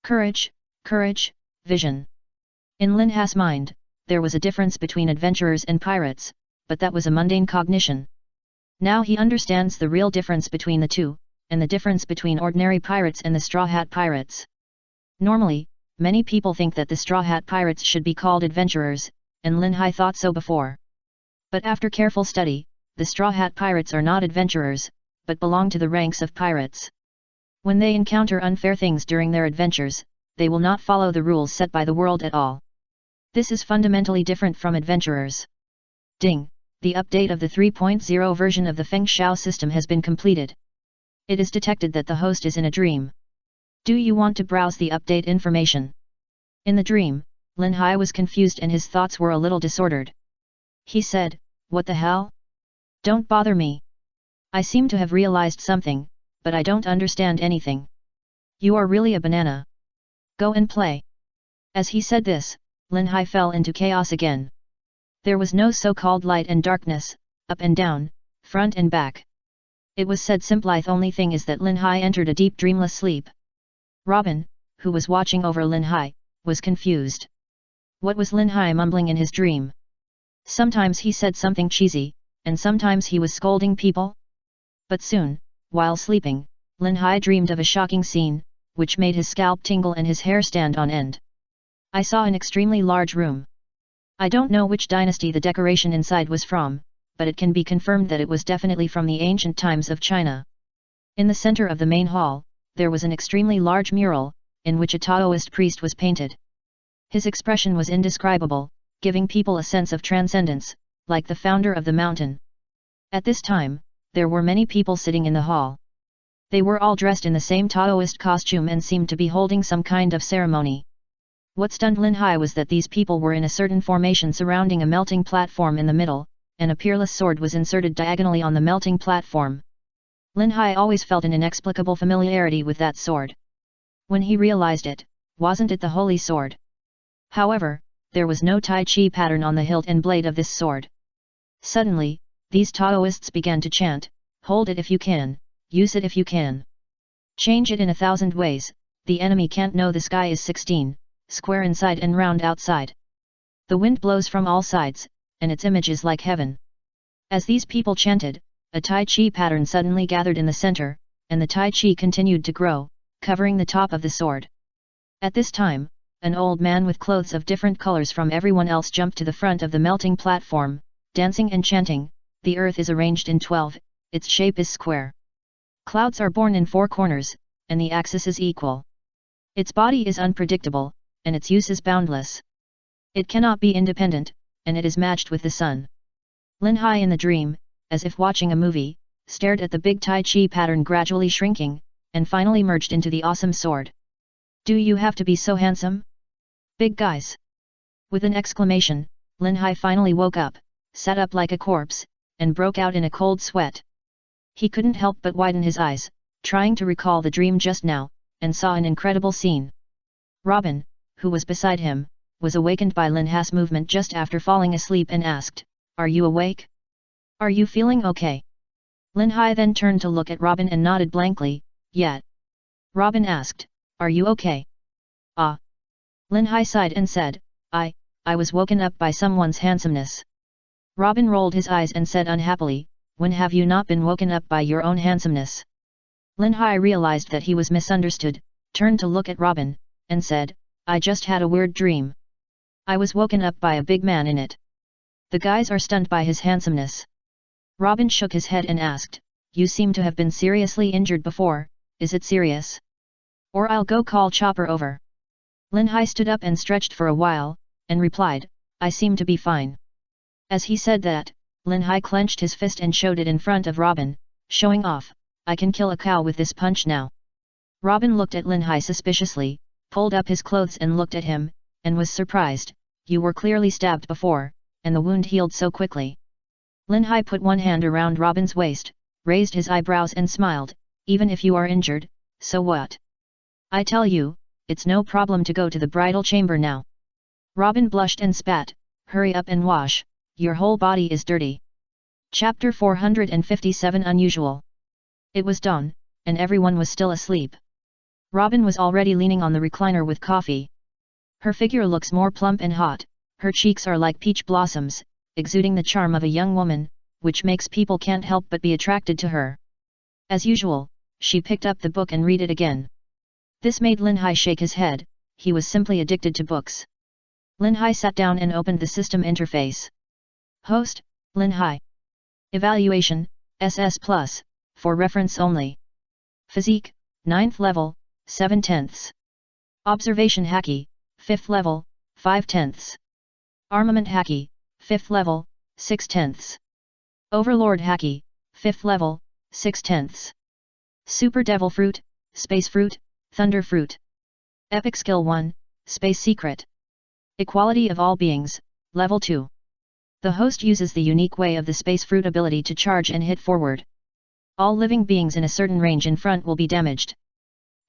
Courage, vision. In Lin Hai's mind, there was a difference between adventurers and pirates, but that was a mundane cognition. Now he understands the real difference between the two, and the difference between ordinary pirates and the Straw Hat Pirates. Normally, many people think that the Straw Hat Pirates should be called adventurers, and Lin Hai thought so before. But after careful study, the Straw Hat Pirates are not adventurers, but belong to the ranks of pirates. When they encounter unfair things during their adventures, they will not follow the rules set by the world at all. This is fundamentally different from adventurers. Ding! The update of the 3.0 version of the Feng Shao system has been completed. It is detected that the host is in a dream. Do you want to browse the update information? In the dream, Lin Hai was confused and his thoughts were a little disordered. He said, "What the hell? Don't bother me. I seem to have realized something, but I don't understand anything. You are really a banana. Go and play." As he said this, Lin Hai fell into chaos again. There was no so-called light and darkness, up and down, front and back. It was said simplest only thing is that Lin Hai entered a deep dreamless sleep. Robin, who was watching over Lin Hai, was confused. What was Lin Hai mumbling in his dream? Sometimes he said something cheesy, and sometimes he was scolding people. But soon, while sleeping, Lin Hai dreamed of a shocking scene, which made his scalp tingle and his hair stand on end. I saw an extremely large room. I don't know which dynasty the decoration inside was from, but it can be confirmed that it was definitely from the ancient times of China. In the center of the main hall, there was an extremely large mural, in which a Taoist priest was painted. His expression was indescribable, giving people a sense of transcendence, like the founder of the mountain. At this time, there were many people sitting in the hall. They were all dressed in the same Taoist costume and seemed to be holding some kind of ceremony. What stunned Lin Hai was that these people were in a certain formation surrounding a melting platform in the middle, and a peerless sword was inserted diagonally on the melting platform. Lin Hai always felt an inexplicable familiarity with that sword. When he realized it, wasn't it the holy sword? However, there was no Tai Chi pattern on the hilt and blade of this sword. Suddenly, these Taoists began to chant, "Hold it if you can, use it if you can. Change it in 1,000 ways, the enemy can't know the sky is 16, square inside and round outside. The wind blows from all sides, and its image is like heaven." As these people chanted, a Tai Chi pattern suddenly gathered in the center, and the Tai Chi continued to grow, covering the top of the sword. At this time, an old man with clothes of different colors from everyone else jumped to the front of the melting platform, dancing and chanting, "The earth is arranged in 12, its shape is square. Clouds are born in 4 corners, and the axis is equal. Its body is unpredictable, and its use is boundless. It cannot be independent, and it is matched with the sun." Lin Hai in the dream, as if watching a movie, stared at the big Tai Chi pattern gradually shrinking, and finally merged into the awesome sword. "Do you have to be so handsome? Big guys!" With an exclamation, Lin Hai finally woke up, sat up like a corpse, and broke out in a cold sweat. He couldn't help but widen his eyes, trying to recall the dream just now, and saw an incredible scene. Robin, who was beside him, was awakened by Lin Hai's movement just after falling asleep and asked, "Are you awake? Are you feeling okay?" Lin Hai then turned to look at Robin and nodded blankly, "Yeah." Robin asked, "Are you okay?" "Ah." Lin Hai sighed and said, I was woken up by someone's handsomeness." Robin rolled his eyes and said unhappily, "When have you not been woken up by your own handsomeness?" Lin Hai realized that he was misunderstood, turned to look at Robin, and said, "I just had a weird dream. I was woken up by a big man in it. The guys are stunned by his handsomeness." Robin shook his head and asked, "You seem to have been seriously injured before, is it serious? Or I'll go call Chopper over." Lin Hai stood up and stretched for a while, and replied, "I seem to be fine." As he said that, Lin Hai clenched his fist and showed it in front of Robin, showing off, "I can kill a cow with this punch now." Robin looked at Lin Hai suspiciously, pulled up his clothes and looked at him, and was surprised, "You were clearly stabbed before, and the wound healed so quickly." Lin Hai put one hand around Robin's waist, raised his eyebrows and smiled, "Even if you are injured, so what? I tell you, it's no problem to go to the bridal chamber now." Robin blushed and spat, "Hurry up and wash, your whole body is dirty." Chapter 457 Unusual. It was dawn, and everyone was still asleep. Robin was already leaning on the recliner with coffee. Her figure looks more plump and hot, her cheeks are like peach blossoms, exuding the charm of a young woman, which makes people can't help but be attracted to her. As usual, she picked up the book and read it again. This made Lin Hai shake his head, he was simply addicted to books. Lin Hai sat down and opened the system interface. Host, Lin Hai. Evaluation, SS+, for reference only. Physique, 9th level, 7/10. Observation Haki, 5th level, 5/10. Armament Haki, 5th level, 6/10. Overlord Haki, 5th level, 6/10. Super Devil Fruit, Space Fruit, Thunder Fruit. Epic Skill 1, Space Secret. Equality of all beings, Level 2. The host uses the unique way of the Space Fruit ability to charge and hit forward. All living beings in a certain range in front will be damaged.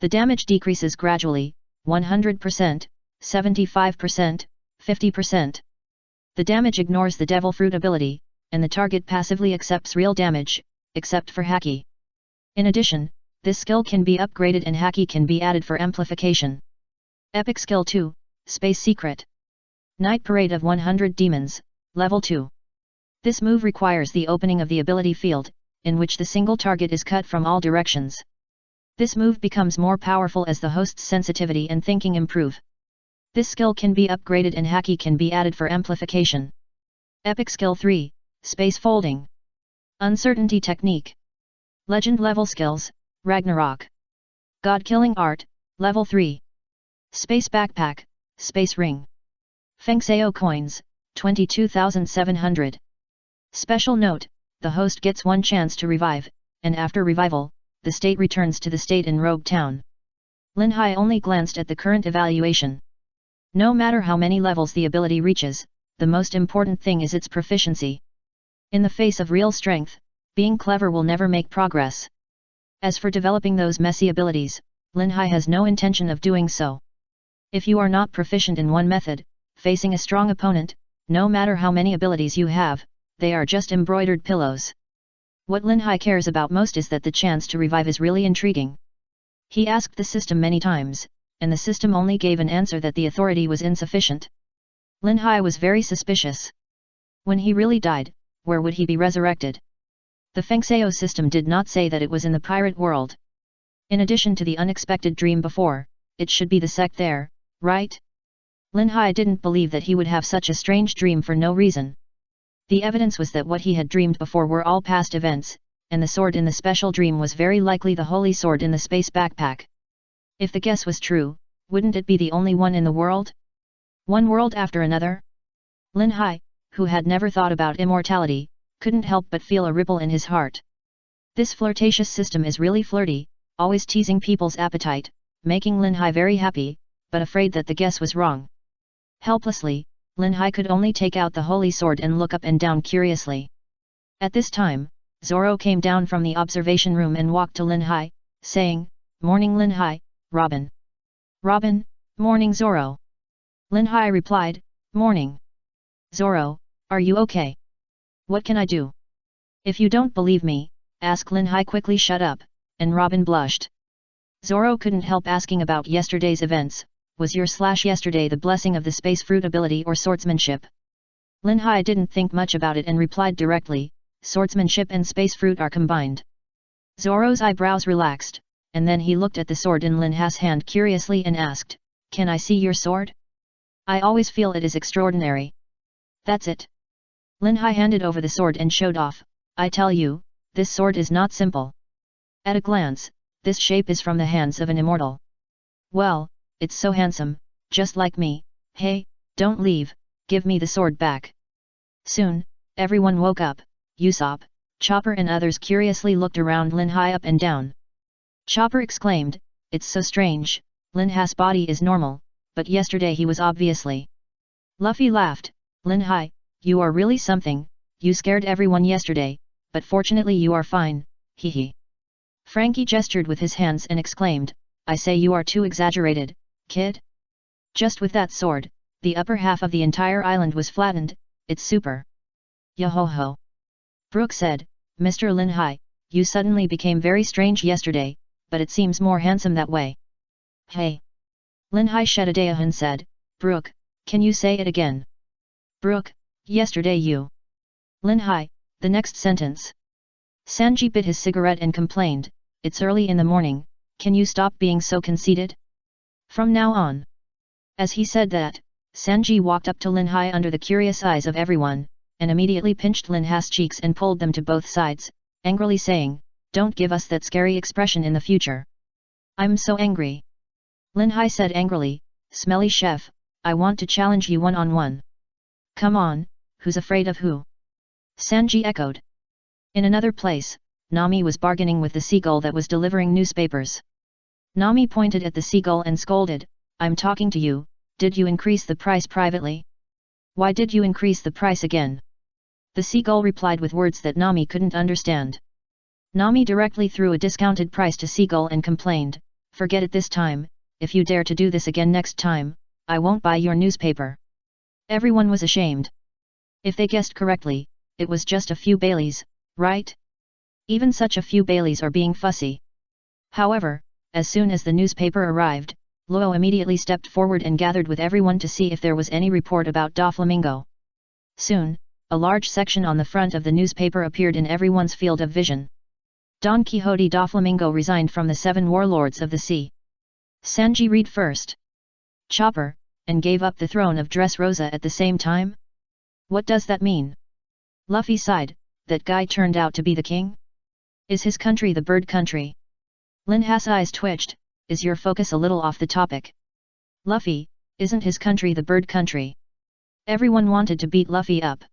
The damage decreases gradually, 100%, 75%, 50%. The damage ignores the Devil Fruit ability, and the target passively accepts real damage, except for Haki. In addition, this skill can be upgraded and Haki can be added for amplification. Epic Skill 2, Space Secret. Night Parade of 100 Demons, Level 2. This move requires the opening of the ability field, in which the single target is cut from all directions. This move becomes more powerful as the host's sensitivity and thinking improve. This skill can be upgraded and Haki can be added for amplification. Epic Skill 3, Space Folding. Uncertainty Technique. Legend Level Skills, Ragnarok. God-Killing Art, Level 3. Space Backpack, Space Ring. Fengxiao Coins, 22,700. Special note, the host gets one chance to revive, and after revival, the state returns to the state in Rogue Town. Lin Hai only glanced at the current evaluation. No matter how many levels the ability reaches, the most important thing is its proficiency. In the face of real strength, being clever will never make progress. As for developing those messy abilities, Lin Hai has no intention of doing so. If you are not proficient in one method, facing a strong opponent, no matter how many abilities you have, they are just embroidered pillows. What Lin Hai cares about most is that the chance to revive is really intriguing. He asked the system many times, and the system only gave an answer that the authority was insufficient. Lin Hai was very suspicious. When he really died, where would he be resurrected? The Fengxiao system did not say that it was in the pirate world. In addition to the unexpected dream before, it should be the sect there, right? Lin Hai didn't believe that he would have such a strange dream for no reason. The evidence was that what he had dreamed before were all past events, and the sword in the special dream was very likely the holy sword in the space backpack. If the guess was true, wouldn't it be the only one in the world? One world after another? Lin Hai, who had never thought about immortality, couldn't help but feel a ripple in his heart. This flirtatious system is really flirty, always teasing people's appetite, making Lin Hai very happy, but afraid that the guess was wrong. Helplessly, Lin Hai could only take out the holy sword and look up and down curiously. At this time, Zoro came down from the observation room and walked to Lin Hai, saying, "Morning Lin Hai, Robin." "Robin, morning Zoro." Lin Hai replied, "Morning." "Zoro, are you okay? What can I do?" "If you don't believe me, ask Lin Hai." Quickly shut up, and Robin blushed. Zoro couldn't help asking about yesterday's events. Was yesterday the blessing of the space fruit ability or swordsmanship? Lin Hai didn't think much about it and replied directly, "Swordsmanship and space fruit are combined." Zoro's eyebrows relaxed, and then he looked at the sword in Lin Hai's hand curiously and asked, "Can I see your sword? I always feel it is extraordinary." "That's it." Lin Hai handed over the sword and showed off, "I tell you, this sword is not simple. At a glance, this shape is from the hands of an immortal. Well, it's so handsome, just like me. Hey, don't leave, give me the sword back." Soon, everyone woke up. Usopp, Chopper and others curiously looked around Lin Hai up and down. Chopper exclaimed, "It's so strange, Lin Hai's body is normal, but yesterday he was obviously..." Luffy laughed, "Lin Hai, you are really something, you scared everyone yesterday, but fortunately you are fine, hee hee." Frankie gestured with his hands and exclaimed, "I say you are too exaggerated, kid. Just with that sword, the upper half of the entire island was flattened, it's super." "Yo-ho-ho." Brook said, "Mr. Lin Hai, you suddenly became very strange yesterday, but it seems more handsome that way." "Hey." Lin Hai Shedadayan said, "Brook, can you say it again?" "Brook, yesterday you..." "Lin Hai, the next sentence." Sanji bit his cigarette and complained, "It's early in the morning, can you stop being so conceited? From now on." As he said that, Sanji walked up to Lin Hai under the curious eyes of everyone, and immediately pinched Lin Hai's cheeks and pulled them to both sides, angrily saying, "Don't give us that scary expression in the future." "I'm so angry." Lin Hai said angrily, "Smelly chef, I want to challenge you one-on-one." "Come on, who's afraid of who?" Sanji echoed. In another place, Nami was bargaining with the seagull that was delivering newspapers. Nami pointed at the seagull and scolded, "I'm talking to you, did you increase the price privately? Why did you increase the price again?" The seagull replied with words that Nami couldn't understand. Nami directly threw a discounted price to seagull and complained, "Forget it this time, if you dare to do this again next time, I won't buy your newspaper." Everyone was ashamed. If they guessed correctly, it was just a few Baileys, right? Even such a few Baileys are being fussy. However, as soon as the newspaper arrived, Luo immediately stepped forward and gathered with everyone to see if there was any report about Doflamingo. Soon, a large section on the front of the newspaper appeared in everyone's field of vision. Don Quixote Doflamingo resigned from the 7 warlords of the sea. Sanji read first. Chopper, and gave up the throne of Dressrosa at the same time? What does that mean? Luffy sighed, that guy turned out to be the king? Is his country the bird country? Linha's eyes twitched, is your focus a little off the topic? Luffy, isn't his country the bird country? Everyone wanted to beat Luffy up.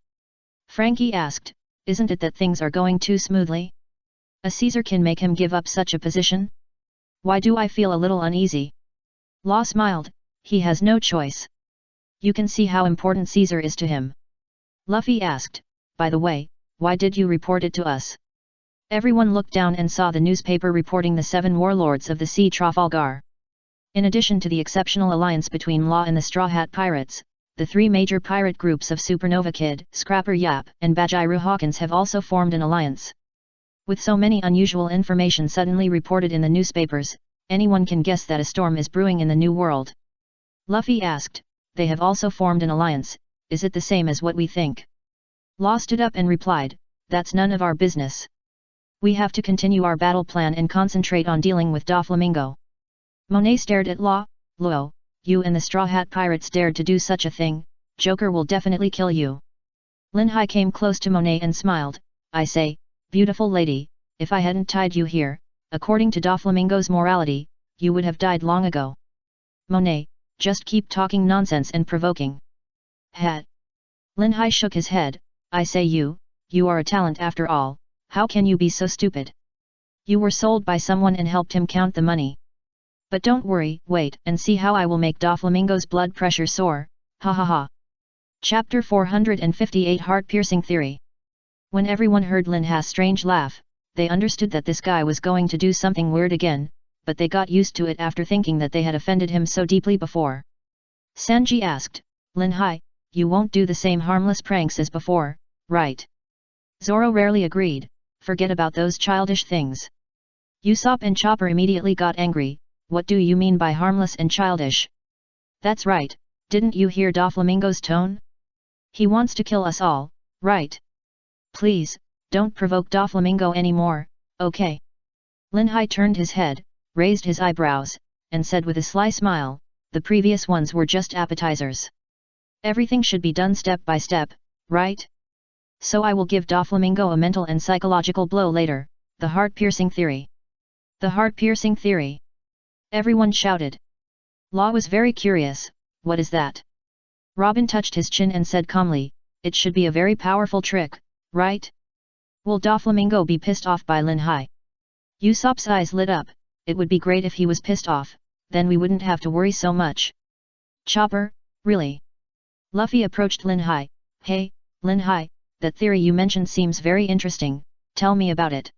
Frankie asked, isn't it that things are going too smoothly? A Caesar can make him give up such a position? Why do I feel a little uneasy? Law smiled, he has no choice. You can see how important Caesar is to him. Luffy asked, by the way, why did you report it to us? Everyone looked down and saw the newspaper reporting the 7 warlords of the sea Trafalgar. In addition to the exceptional alliance between Law and the Straw Hat Pirates, the 3 major pirate groups of Supernova Kid, Scrapper Yap, and Bajirao Hawkins have also formed an alliance. With so many unusual information suddenly reported in the newspapers, anyone can guess that a storm is brewing in the New World. Luffy asked, they have also formed an alliance, is it the same as what we think? Law stood up and replied, that's none of our business. We have to continue our battle plan and concentrate on dealing with Doflamingo. Monet stared at Law, Luo, you and the Straw Hat Pirates dared to do such a thing, Joker will definitely kill you. Linhai came close to Monet and smiled, I say, beautiful lady, if I hadn't tied you here, according to Doflamingo's morality, you would have died long ago. Monet, just keep talking nonsense and provoking. Hat. Linhai shook his head, I say you are a talent after all, how can you be so stupid? You were sold by someone and helped him count the money. But don't worry, wait and see how I will make Doflamingo's blood pressure soar, ha ha ha. Chapter 458 Heart-Piercing Theory. When everyone heard Linha's strange laugh, they understood that this guy was going to do something weird again, but they got used to it after thinking that they had offended him so deeply before. Sanji asked, Linhai, you won't do the same harmless pranks as before, right? Zoro rarely agreed, forget about those childish things. Usopp and Chopper immediately got angry, what do you mean by harmless and childish? That's right, didn't you hear Doflamingo's tone? He wants to kill us all, right? Please, don't provoke Doflamingo anymore, okay? Linhai turned his head, raised his eyebrows, and said with a sly smile, the previous ones were just appetizers. Everything should be done step by step, right? So I will give Doflamingo a mental and psychological blow later, the heart-piercing theory. The heart-piercing theory. Everyone shouted. Law was very curious, what is that? Robin touched his chin and said calmly, it should be a very powerful trick, right? Will Doflamingo be pissed off by Linhai? Usopp's eyes lit up, it would be great if he was pissed off, then we wouldn't have to worry so much. Chopper, really? Luffy approached Linhai, hey, Linhai, that theory you mentioned seems very interesting, tell me about it.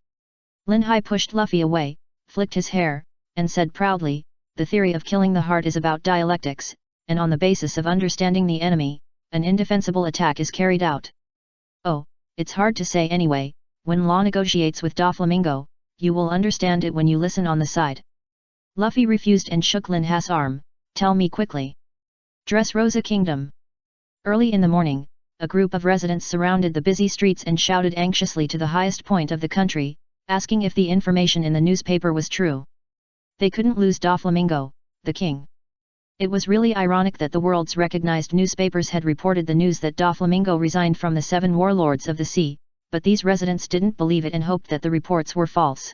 Linhai pushed Luffy away, flicked his hair, and said proudly, the theory of killing the heart is about dialectics, and on the basis of understanding the enemy, an indefensible attack is carried out. Oh, it's hard to say anyway, when Law negotiates with Doflamingo, you will understand it when you listen on the side. Luffy refused and shook Linha's arm, tell me quickly. Dressrosa Kingdom. Early in the morning, a group of residents surrounded the busy streets and shouted anxiously to the highest point of the country, asking if the information in the newspaper was true. They couldn't lose Doflamingo, the king. It was really ironic that the world's recognized newspapers had reported the news that Doflamingo resigned from the 7 warlords of the sea, but these residents didn't believe it and hoped that the reports were false.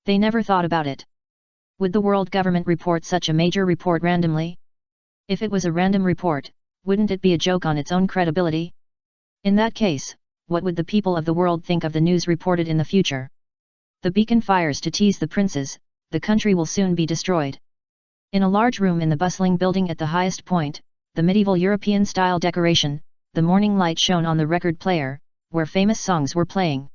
They never thought about it. Would the world government report such a major report randomly? If it was a random report, wouldn't it be a joke on its own credibility? In that case, what would the people of the world think of the news reported in the future? The beacon fires to tease the princes, the country will soon be destroyed. In a large room in the bustling building at the highest point, the medieval European-style decoration, the morning light shone on the record player, where famous songs were playing.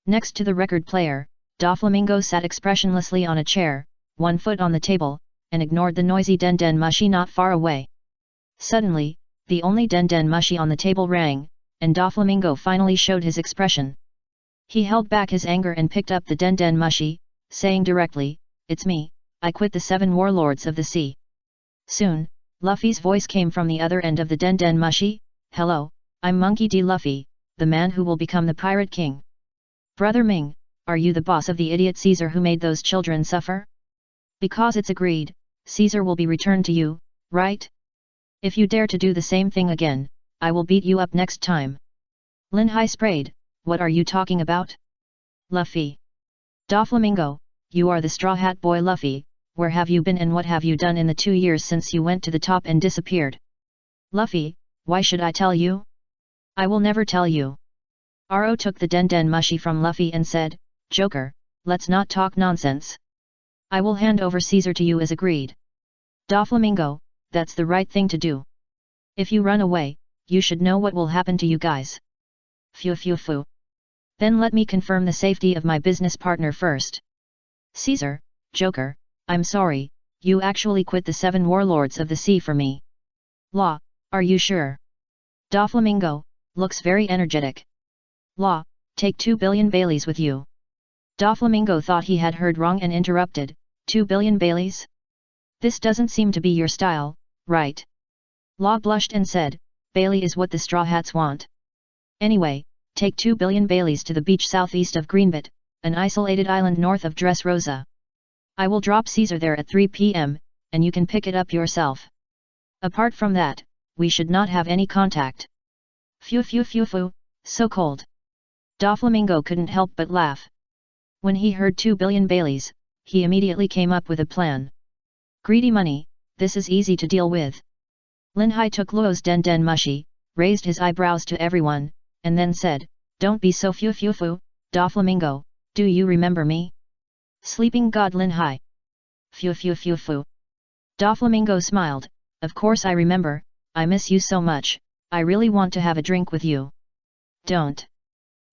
Next to the record player, Doflamingo sat expressionlessly on a chair, one foot on the table, and ignored the noisy den-den mushi not far away. Suddenly, the only den-den mushi on the table rang, and Doflamingo finally showed his expression. He held back his anger and picked up the den-den mushi, saying directly, "It's me, I quit the 7 warlords of the sea." Soon, Luffy's voice came from the other end of the den-den mushi, "Hello, I'm Monkey D. Luffy, the man who will become the Pirate King. Brother Ming, are you the boss of the idiot Caesar who made those children suffer? Because it's agreed, Caesar will be returned to you, right? If you dare to do the same thing again, I will beat you up next time." Lin Hai sprayed, "What are you talking about? Luffy. Doflamingo, you are the Straw Hat Boy Luffy, where have you been and what have you done in the 2 years since you went to the top and disappeared?" "Luffy, why should I tell you? I will never tell you." Aro took the den-den mushi from Luffy and said, "Joker, let's not talk nonsense. I will hand over Caesar to you as agreed." "Doflamingo, that's the right thing to do. If you run away, you should know what will happen to you guys." "Phew phew phew. Then let me confirm the safety of my business partner first. Caesar, Joker, I'm sorry, you actually quit the 7 warlords of the sea for me." "Law, are you sure?" Doflamingo, looks very energetic. "Law, take 2 billion Baileys with you." Doflamingo thought he had heard wrong and interrupted, 2 billion Baileys? This doesn't seem to be your style, right? Law blushed and said, "Bailey is what the Straw Hats want. Anyway, take 2 billion Baileys to the beach southeast of Greenbit, an isolated island north of Dressrosa. I will drop Caesar there at 3 p.m, and you can pick it up yourself. Apart from that, we should not have any contact." "Phew phew phew phew, so cold." Doflamingo couldn't help but laugh. When he heard 2 billion Baileys, he immediately came up with a plan. Greedy money, this is easy to deal with. Lin Hai took Luo's den-den mushi, raised his eyebrows to everyone, and then said, "Don't be so phew phew phew, Doflamingo, do you remember me? Sleeping God Lin Hai." "Phew phew phew phew." Doflamingo smiled, "Of course I remember, I miss you so much, I really want to have a drink with you." "Don't."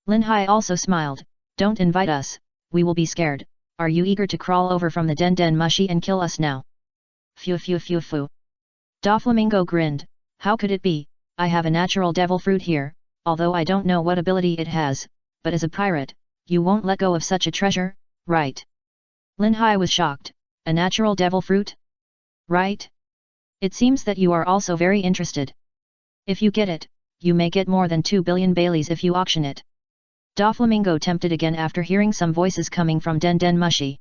Lin Hai also smiled, "Don't invite us, we will be scared, are you eager to crawl over from the den-den mushi and kill us now?" "Phew phew phew phew." Doflamingo grinned, "How could it be, I have a natural devil fruit here, although I don't know what ability it has, but as a pirate, you won't let go of such a treasure, right?" Lin Hai was shocked, "A natural devil fruit? Right? It seems that you are also very interested. If you get it, you may get more than 2 billion Baileys if you auction it." Doflamingo tempted again after hearing some voices coming from den-den mushi.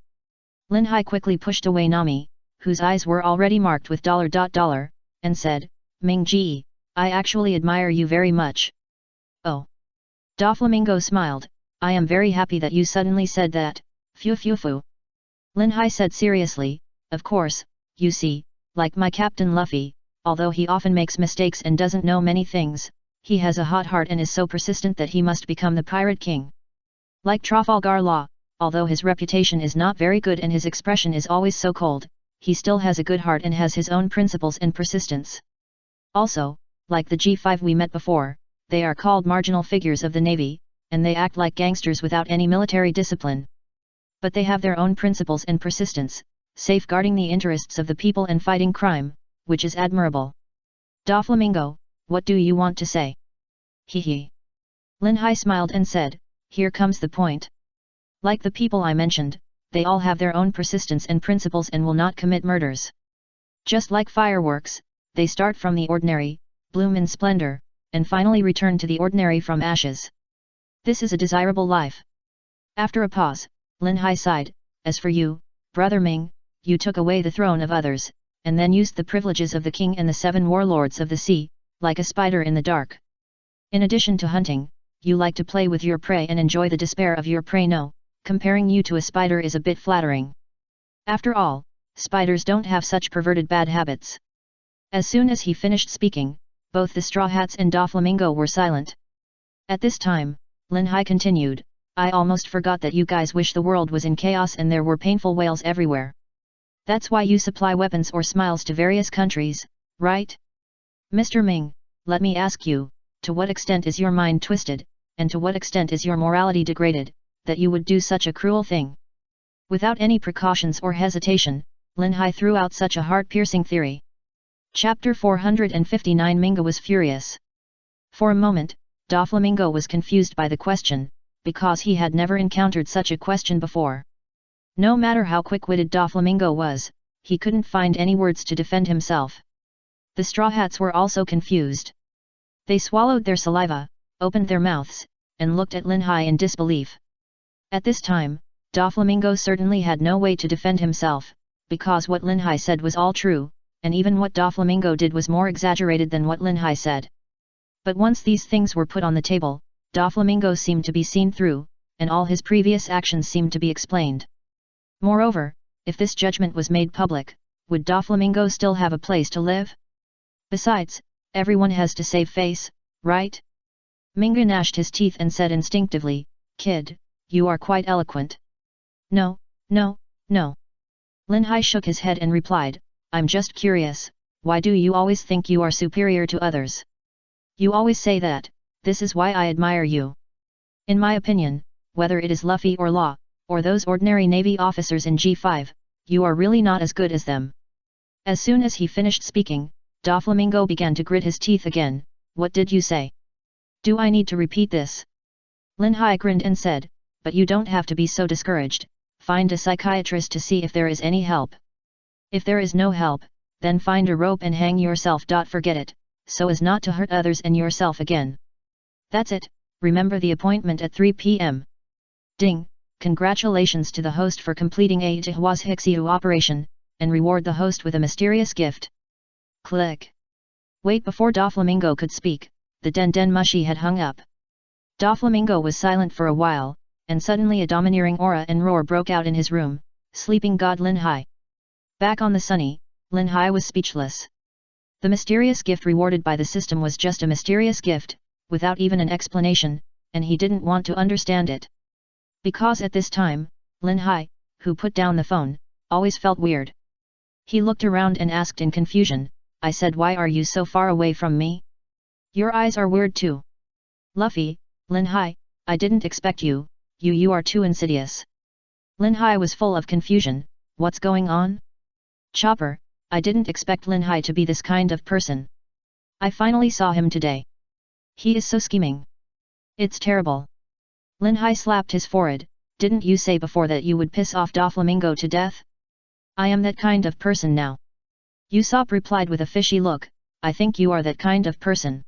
Lin Hai quickly pushed away Nami, whose eyes were already marked with $, and said, "Ming Ji, I actually admire you very much." "Oh." Doflamingo smiled, "I am very happy that you suddenly said that, phew phew phew." Lin Hai said seriously, "Of course, you see, like my Captain Luffy, although he often makes mistakes and doesn't know many things, he has a hot heart and is so persistent that he must become the Pirate King. Like Trafalgar Law, although his reputation is not very good and his expression is always so cold, he still has a good heart and has his own principles and persistence. Also, like the G5 we met before, they are called marginal figures of the Navy, and they act like gangsters without any military discipline. But they have their own principles and persistence, safeguarding the interests of the people and fighting crime, which is admirable. Doflamingo, what do you want to say?" "Hee hee." Lin Hai smiled and said, "Here comes the point. Like the people I mentioned, they all have their own persistence and principles and will not commit murders. Just like fireworks, they start from the ordinary, bloom in splendor, and finally return to the ordinary from ashes. This is a desirable life." After a pause, Lin Hai sighed, "As for you, Brother Ming, you took away the throne of others, and then used the privileges of the king and the 7 warlords of the sea, like a spider in the dark. In addition to hunting, you like to play with your prey and enjoy the despair of your prey. No, comparing you to a spider is a bit flattering. After all, spiders don't have such perverted bad habits." As soon as he finished speaking, both the Straw Hats and Doflamingo were silent. At this time, Lin Hai continued, I almost forgot that you guys wish the world was in chaos and there were painful wails everywhere. That's why you supply weapons or smiles to various countries, right? Mr. Ming, let me ask you, to what extent is your mind twisted, and to what extent is your morality degraded, that you would do such a cruel thing? Without any precautions or hesitation, Lin Hai threw out such a heart-piercing theory. Chapter 459. Mingo was furious. For a moment, Doflamingo was confused by the question, because he had never encountered such a question before. No matter how quick-witted Doflamingo was, he couldn't find any words to defend himself. The Straw Hats were also confused. They swallowed their saliva, opened their mouths, and looked at Lin Hai in disbelief. At this time, Doflamingo certainly had no way to defend himself, because what Lin Hai said was all true, and even what Doflamingo did was more exaggerated than what Lin Hai said. But once these things were put on the table, Doflamingo seemed to be seen through, and all his previous actions seemed to be explained. Moreover, if this judgment was made public, would Doflamingo still have a place to live? Besides, everyone has to save face, right? Mingo gnashed his teeth and said instinctively, "Kid, you are quite eloquent." No, no, no. Lin Hai shook his head and replied, "I'm just curious, why do you always think you are superior to others? You always say that, this is why I admire you. In my opinion, whether it is Luffy or Law, or those ordinary navy officers in G5, you are really not as good as them." As soon as he finished speaking, Doflamingo began to grit his teeth again. "What did you say? Do I need to repeat this?" Lin Hai grinned and said, "But you don't have to be so discouraged, find a psychiatrist to see if there is any help. If there is no help, then find a rope and hang yourself. Forget it, so as not to hurt others and yourself again. That's it, remember the appointment at 3 p.m. Ding, congratulations to the host for completing a Tihuas Hixiu operation, and reward the host with a mysterious gift." Click. Wait, before Doflamingo could speak, the Den Den Mushi had hung up. Doflamingo was silent for a while, and suddenly a domineering aura and roar broke out in his room, sleeping god Lin Hai. Back on the Sunny, Lin Hai was speechless. The mysterious gift rewarded by the system was just a mysterious gift, without even an explanation, and he didn't want to understand it. Because at this time, Lin Hai, who put down the phone, always felt weird. He looked around and asked in confusion, "I said, why are you so far away from me? Your eyes are weird too." "Luffy, Lin Hai, I didn't expect you, you are too insidious." Lin Hai was full of confusion. "What's going on? Chopper, I didn't expect Lin Hai to be this kind of person. I finally saw him today. He is so scheming. It's terrible." Lin Hai slapped his forehead. "Didn't you say before that you would piss off Doflamingo to death? I am that kind of person now." Usopp replied with a fishy look, "I think you are that kind of person."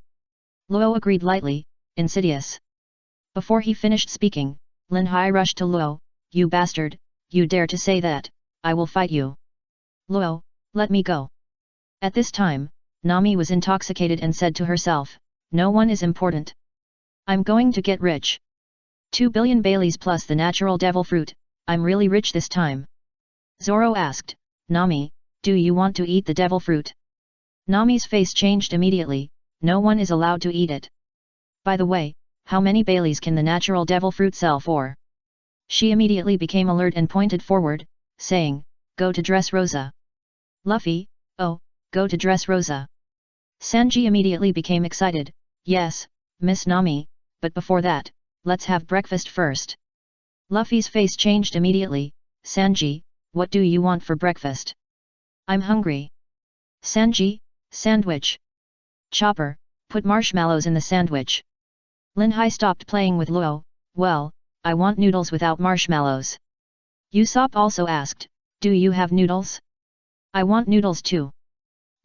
Luo agreed lightly, "Insidious." Before he finished speaking, Lin Hai rushed to Luo, "You bastard, you dare to say that, I will fight you." "Luo, let me go." At this time, Nami was intoxicated and said to herself, "No one is important. I'm going to get rich. 2 billion Baileys plus the natural devil fruit, I'm really rich this time." Zoro asked, "Nami, do you want to eat the devil fruit?" Nami's face changed immediately. "No one is allowed to eat it. By the way, how many Baileys can the natural devil fruit sell for?" She immediately became alert and pointed forward, saying, "Go to Dressrosa." Luffy, "Oh, go to Dressrosa." Sanji immediately became excited, "Yes, Miss Nami, but before that, let's have breakfast first." Luffy's face changed immediately. "Sanji, what do you want for breakfast?" "I'm hungry." "Sanji, sandwich." "Chopper, put marshmallows in the sandwich." Lin Hai stopped playing with Luo. "Well, I want noodles without marshmallows." Usopp also asked, "Do you have noodles?" "I want noodles too."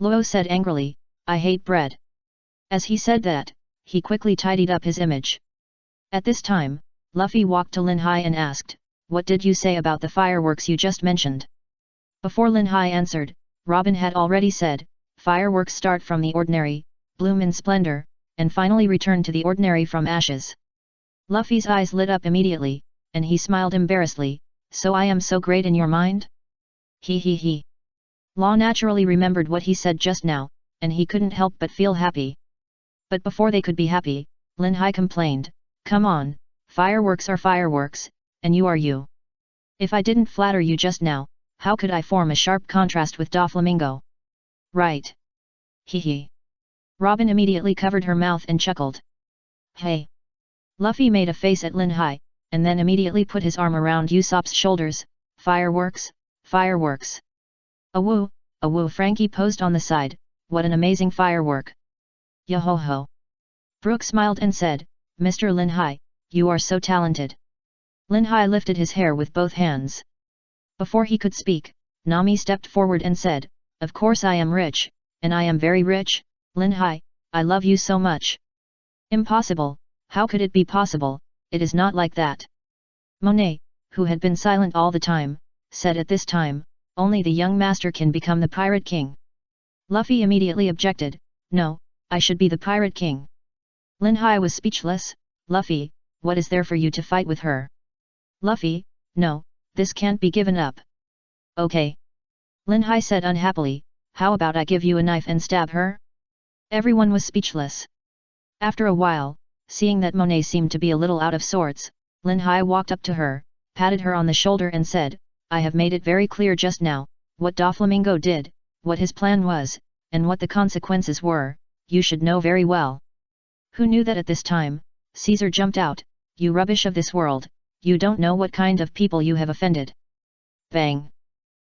Luo said angrily, "I hate bread." As he said that, he quickly tidied up his image. At this time, Luffy walked to Lin Hai and asked, "What did you say about the fireworks you just mentioned?" Before Lin Hai answered, Robin had already said, "Fireworks start from the ordinary, bloom in splendor, and finally return to the ordinary from ashes." Luffy's eyes lit up immediately, and he smiled embarrassedly, "So I am so great in your mind?" He. Law naturally remembered what he said just now, and he couldn't help but feel happy. But before they could be happy, Lin Hai complained, "Come on, Fireworks are fireworks, and you are you. If I didn't flatter you just now, how could I form a sharp contrast with Doflamingo? Right. Hee hee. Robin immediately covered her mouth and chuckled. Hey! Luffy made a face at Lin Hai, and then immediately put his arm around Usopp's shoulders. Fireworks, fireworks. A woo, Frankie posed on the side, what an amazing firework. Yo-ho-ho. Brook smiled and said, Mr. Lin Hai, you are so talented. Lin Hai lifted his hair with both hands. Before he could speak, Nami stepped forward and said, of course I am rich, and I am very rich, Lin Hai, I love you so much. Impossible, how could it be possible, it is not like that. Monet, who had been silent all the time, said at this time, only the young master can become the Pirate King. Luffy immediately objected, no, I should be the Pirate King. Lin Hai was speechless. Luffy, what is there for you to fight with her? Luffy, no, this can't be given up. Okay. Lin Hai said unhappily, how about I give you a knife and stab her? Everyone was speechless. After a while, seeing that Monet seemed to be a little out of sorts, Lin Hai walked up to her, patted her on the shoulder and said, I have made it very clear just now, what Doflamingo did, what his plan was, and what the consequences were, you should know very well. Who knew that at this time? Caesar jumped out, you rubbish of this world, you don't know what kind of people you have offended. Bang!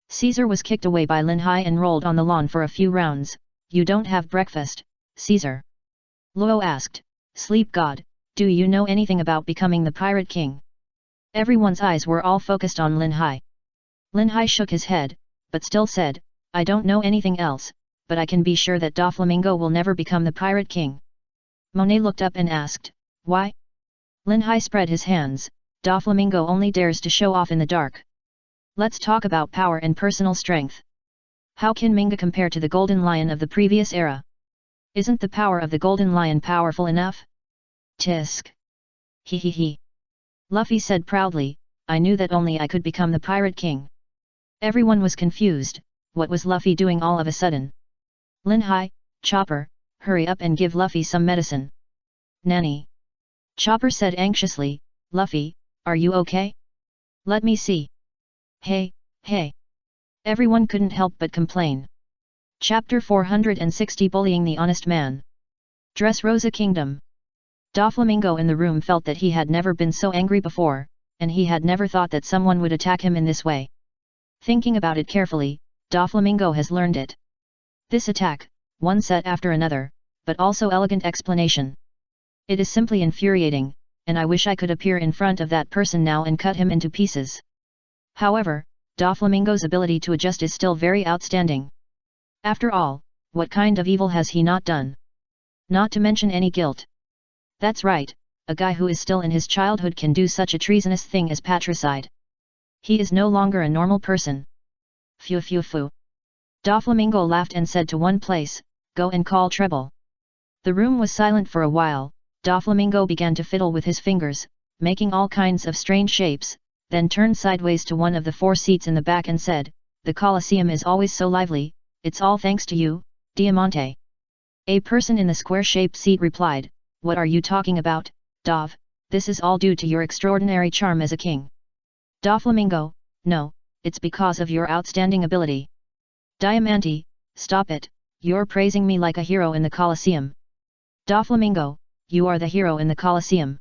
Caesar was kicked away by Lin Hai and rolled on the lawn for a few rounds. You don't have breakfast, Caesar? Luo asked, Sleep God, do you know anything about becoming the Pirate King? Everyone's eyes were all focused on Lin Hai. Lin Hai shook his head, but still said, I don't know anything else, but I can be sure that Doflamingo will never become the Pirate King. Monet looked up and asked, why? Lin Hai spread his hands, Doflamingo only dares to show off in the dark. Let's talk about power and personal strength. How can Minga compare to the Golden Lion of the previous era? Isn't the power of the Golden Lion powerful enough? Tisk. Hee hee hee. Luffy said proudly, I knew that only I could become the Pirate King. Everyone was confused, what was Luffy doing all of a sudden? Lin Hai, Chopper, hurry up and give Luffy some medicine. Nanny. Chopper said anxiously, Luffy, are you okay? Let me see. Hey. Everyone couldn't help but complain. Chapter 460 Bullying the Honest Man. Dressrosa Kingdom. Doflamingo in the room felt that he had never been so angry before, and he had never thought that someone would attack him in this way. Thinking about it carefully, Doflamingo has learned it. This attack, one set after another, but also elegant explanation. It is simply infuriating, and I wish I could appear in front of that person now and cut him into pieces. However, Doflamingo's ability to adjust is still very outstanding. After all, what kind of evil has he not done? Not to mention any guilt. That's right, a guy who is still in his childhood can do such a treasonous thing as patricide. He is no longer a normal person. Phew phew phew. Doflamingo laughed and said to one place, go and call Treble. The room was silent for a while. Doflamingo began to fiddle with his fingers, making all kinds of strange shapes, then turned sideways to one of the 4 seats in the back and said, the Colosseum is always so lively, it's all thanks to you, Diamante. A person in the square-shaped seat replied, what are you talking about, Dov? This is all due to your extraordinary charm as a king. Doflamingo, no, it's because of your outstanding ability. Diamante, stop it, you're praising me like a hero in the Colosseum. Doflamingo, you are the hero in the Colosseum.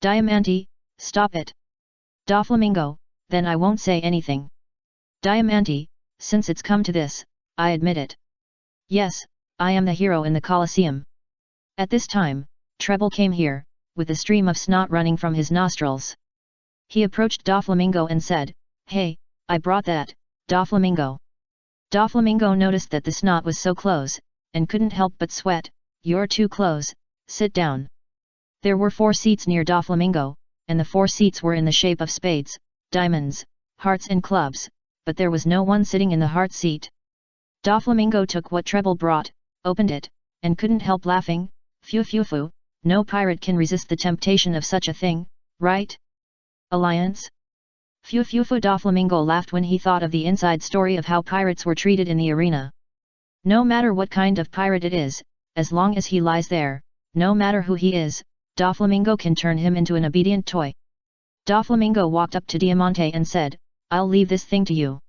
Diamante, stop it. Doflamingo, then I won't say anything. Diamante, since it's come to this, I admit it. Yes, I am the hero in the Colosseum. At this time, Treble came here, with a stream of snot running from his nostrils. He approached Doflamingo and said, hey, I brought that, Doflamingo. Doflamingo noticed that the snot was so close, and couldn't help but sweat, you're too close, sit down. There were 4 seats near Doflamingo, and the 4 seats were in the shape of spades, diamonds, hearts and clubs, but there was no one sitting in the heart seat. Doflamingo took what Treble brought, opened it, and couldn't help laughing, phew phew phew, no pirate can resist the temptation of such a thing, right? Alliance? Phew phew phew. Doflamingo laughed when he thought of the inside story of how pirates were treated in the arena. No matter what kind of pirate it is, as long as he lies there, no matter who he is, Doflamingo can turn him into an obedient toy. Doflamingo walked up to Diamante and said, I'll leave this thing to you.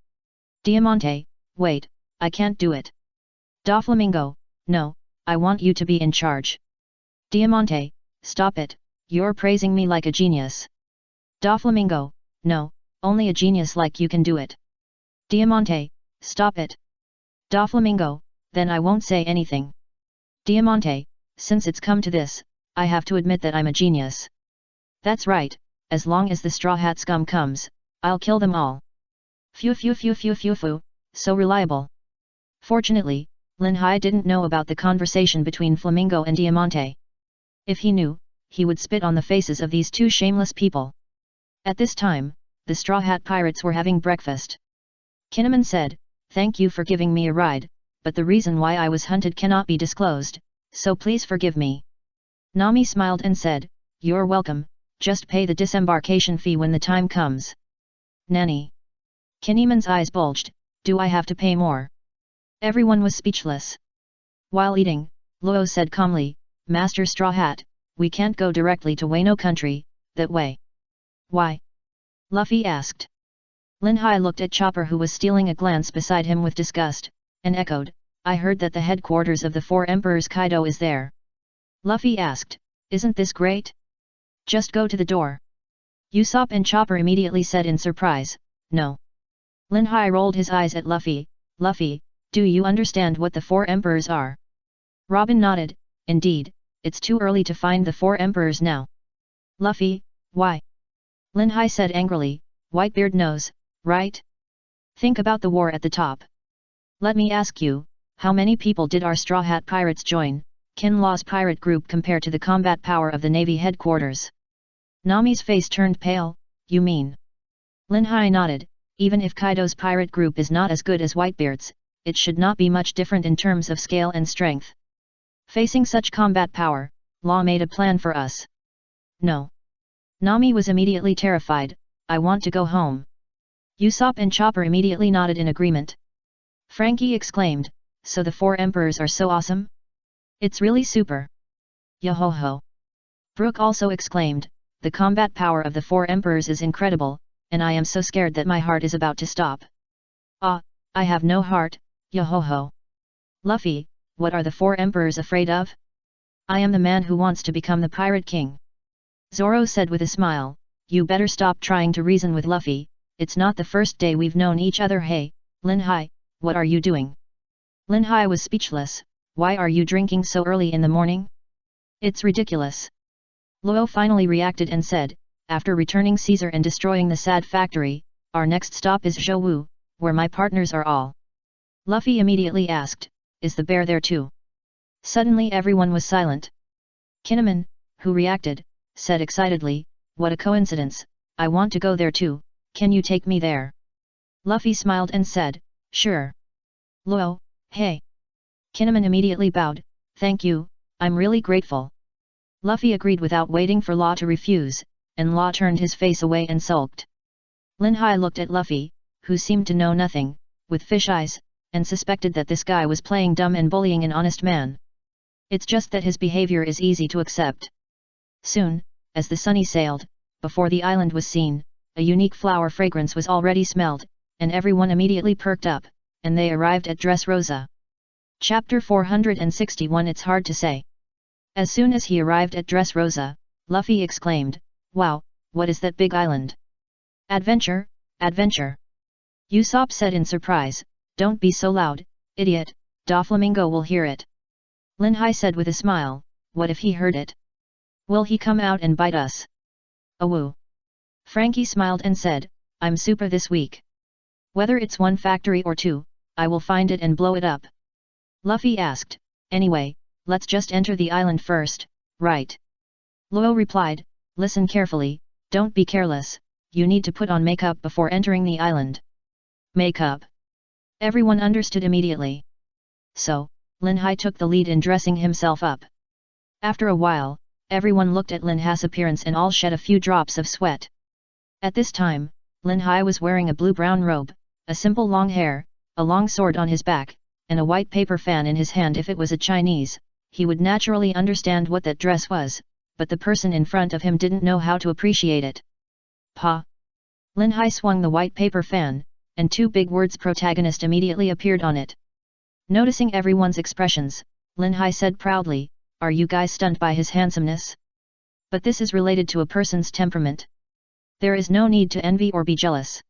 Diamante, wait, I can't do it. Doflamingo, no, I want you to be in charge. Diamante, stop it, you're praising me like a genius. Doflamingo, no, only a genius like you can do it. Diamante, stop it. Doflamingo, then I won't say anything. Diamante, since it's come to this, I have to admit that I'm a genius. That's right, as long as the Straw Hat scum comes, I'll kill them all. Phew phew phew phew phew phew, so reliable. Fortunately, Lin Hai didn't know about the conversation between Flamingo and Diamante. If he knew, he would spit on the faces of these two shameless people. At this time, the Straw Hat Pirates were having breakfast. Kinnaman said, Thank you for giving me a ride, but the reason why I was hunted cannot be disclosed, so please forgive me. Nami smiled and said, You're welcome, just pay the disembarkation fee when the time comes. Nanny. Kinnaman's eyes bulged, do I have to pay more? Everyone was speechless. While eating, Luo said calmly, Master Straw Hat, we can't go directly to Wano country, that way. Why? Luffy asked. Lin Hai looked at Chopper who was stealing a glance beside him with disgust, and echoed, I heard that the headquarters of the Four Emperors Kaido is there. Luffy asked, Isn't this great? Just go to the door. Usopp and Chopper immediately said in surprise, No. Lin Hai rolled his eyes at Luffy, Luffy, do you understand what the Four Emperors are? Robin nodded, Indeed, it's too early to find the Four Emperors now. Luffy, why? Lin Hai said angrily, Whitebeard knows, right? Think about the war at the top. Let me ask you, how many people did our Straw Hat Pirates join, Kin Law's pirate group compare to the combat power of the Navy headquarters? Nami's face turned pale, you mean? Lin Hai nodded, even if Kaido's pirate group is not as good as Whitebeard's, it should not be much different in terms of scale and strength. Facing such combat power, Law made a plan for us. No. Nami was immediately terrified, I want to go home. Usopp and Chopper immediately nodded in agreement. Frankie exclaimed, So the Four Emperors are so awesome? It's really super. Yo-ho-ho. Brook also exclaimed, The combat power of the Four Emperors is incredible, and I am so scared that my heart is about to stop. Ah, I have no heart, yo-ho-ho. Luffy, what are the Four Emperors afraid of? I am the man who wants to become the Pirate King. Zoro said with a smile, You better stop trying to reason with Luffy, it's not the first day we've known each other. Hey, Lin Hai, what are you doing? Lin Hai was speechless, Why are you drinking so early in the morning? It's ridiculous. Luo finally reacted and said, After returning Caesar and destroying the Sad Factory, our next stop is Zhou, where my partners are all. Luffy immediately asked, Is the bear there too? Suddenly everyone was silent. Kinnaman, who reacted, said excitedly, What a coincidence, I want to go there too, can you take me there? Luffy smiled and said, Sure. Luo, hey. Kinnaman immediately bowed, Thank you, I'm really grateful. Luffy agreed without waiting for Law to refuse, and Law turned his face away and sulked. Lin Hai looked at Luffy, who seemed to know nothing, with fish eyes, and suspected that this guy was playing dumb and bullying an honest man. It's just that his behavior is easy to accept. Soon, as the Sunny sailed, before the island was seen, a unique flower fragrance was already smelled, and everyone immediately perked up, and they arrived at Dressrosa. Chapter 461 It's hard to say. As soon as he arrived at Dressrosa, Luffy exclaimed, Wow, what is that big island? Adventure, adventure. Usopp said in surprise, Don't be so loud, idiot, Doflamingo will hear it. Lin Hai said with a smile, What if he heard it? Will he come out and bite us? Awoo. Frankie smiled and said, I'm super this week. Whether it's one factory or two, I will find it and blow it up. Luffy asked, Anyway, let's just enter the island first, right? Luo replied, Listen carefully, don't be careless, you need to put on makeup before entering the island. Makeup. Everyone understood immediately. So, Lin Hai took the lead in dressing himself up. After a while, everyone looked at Lin Hai's appearance and all shed a few drops of sweat. At this time, Lin Hai was wearing a blue-brown robe, a simple long hair, a long sword on his back, and a white paper fan in his hand. If it was a Chinese, he would naturally understand what that dress was, but the person in front of him didn't know how to appreciate it. Pa! Lin Hai swung the white paper fan, and two big words protagonist immediately appeared on it. Noticing everyone's expressions, Lin Hai said proudly, "Are you guys stunned by his handsomeness? But this is related to a person's temperament. There is no need to envy or be jealous."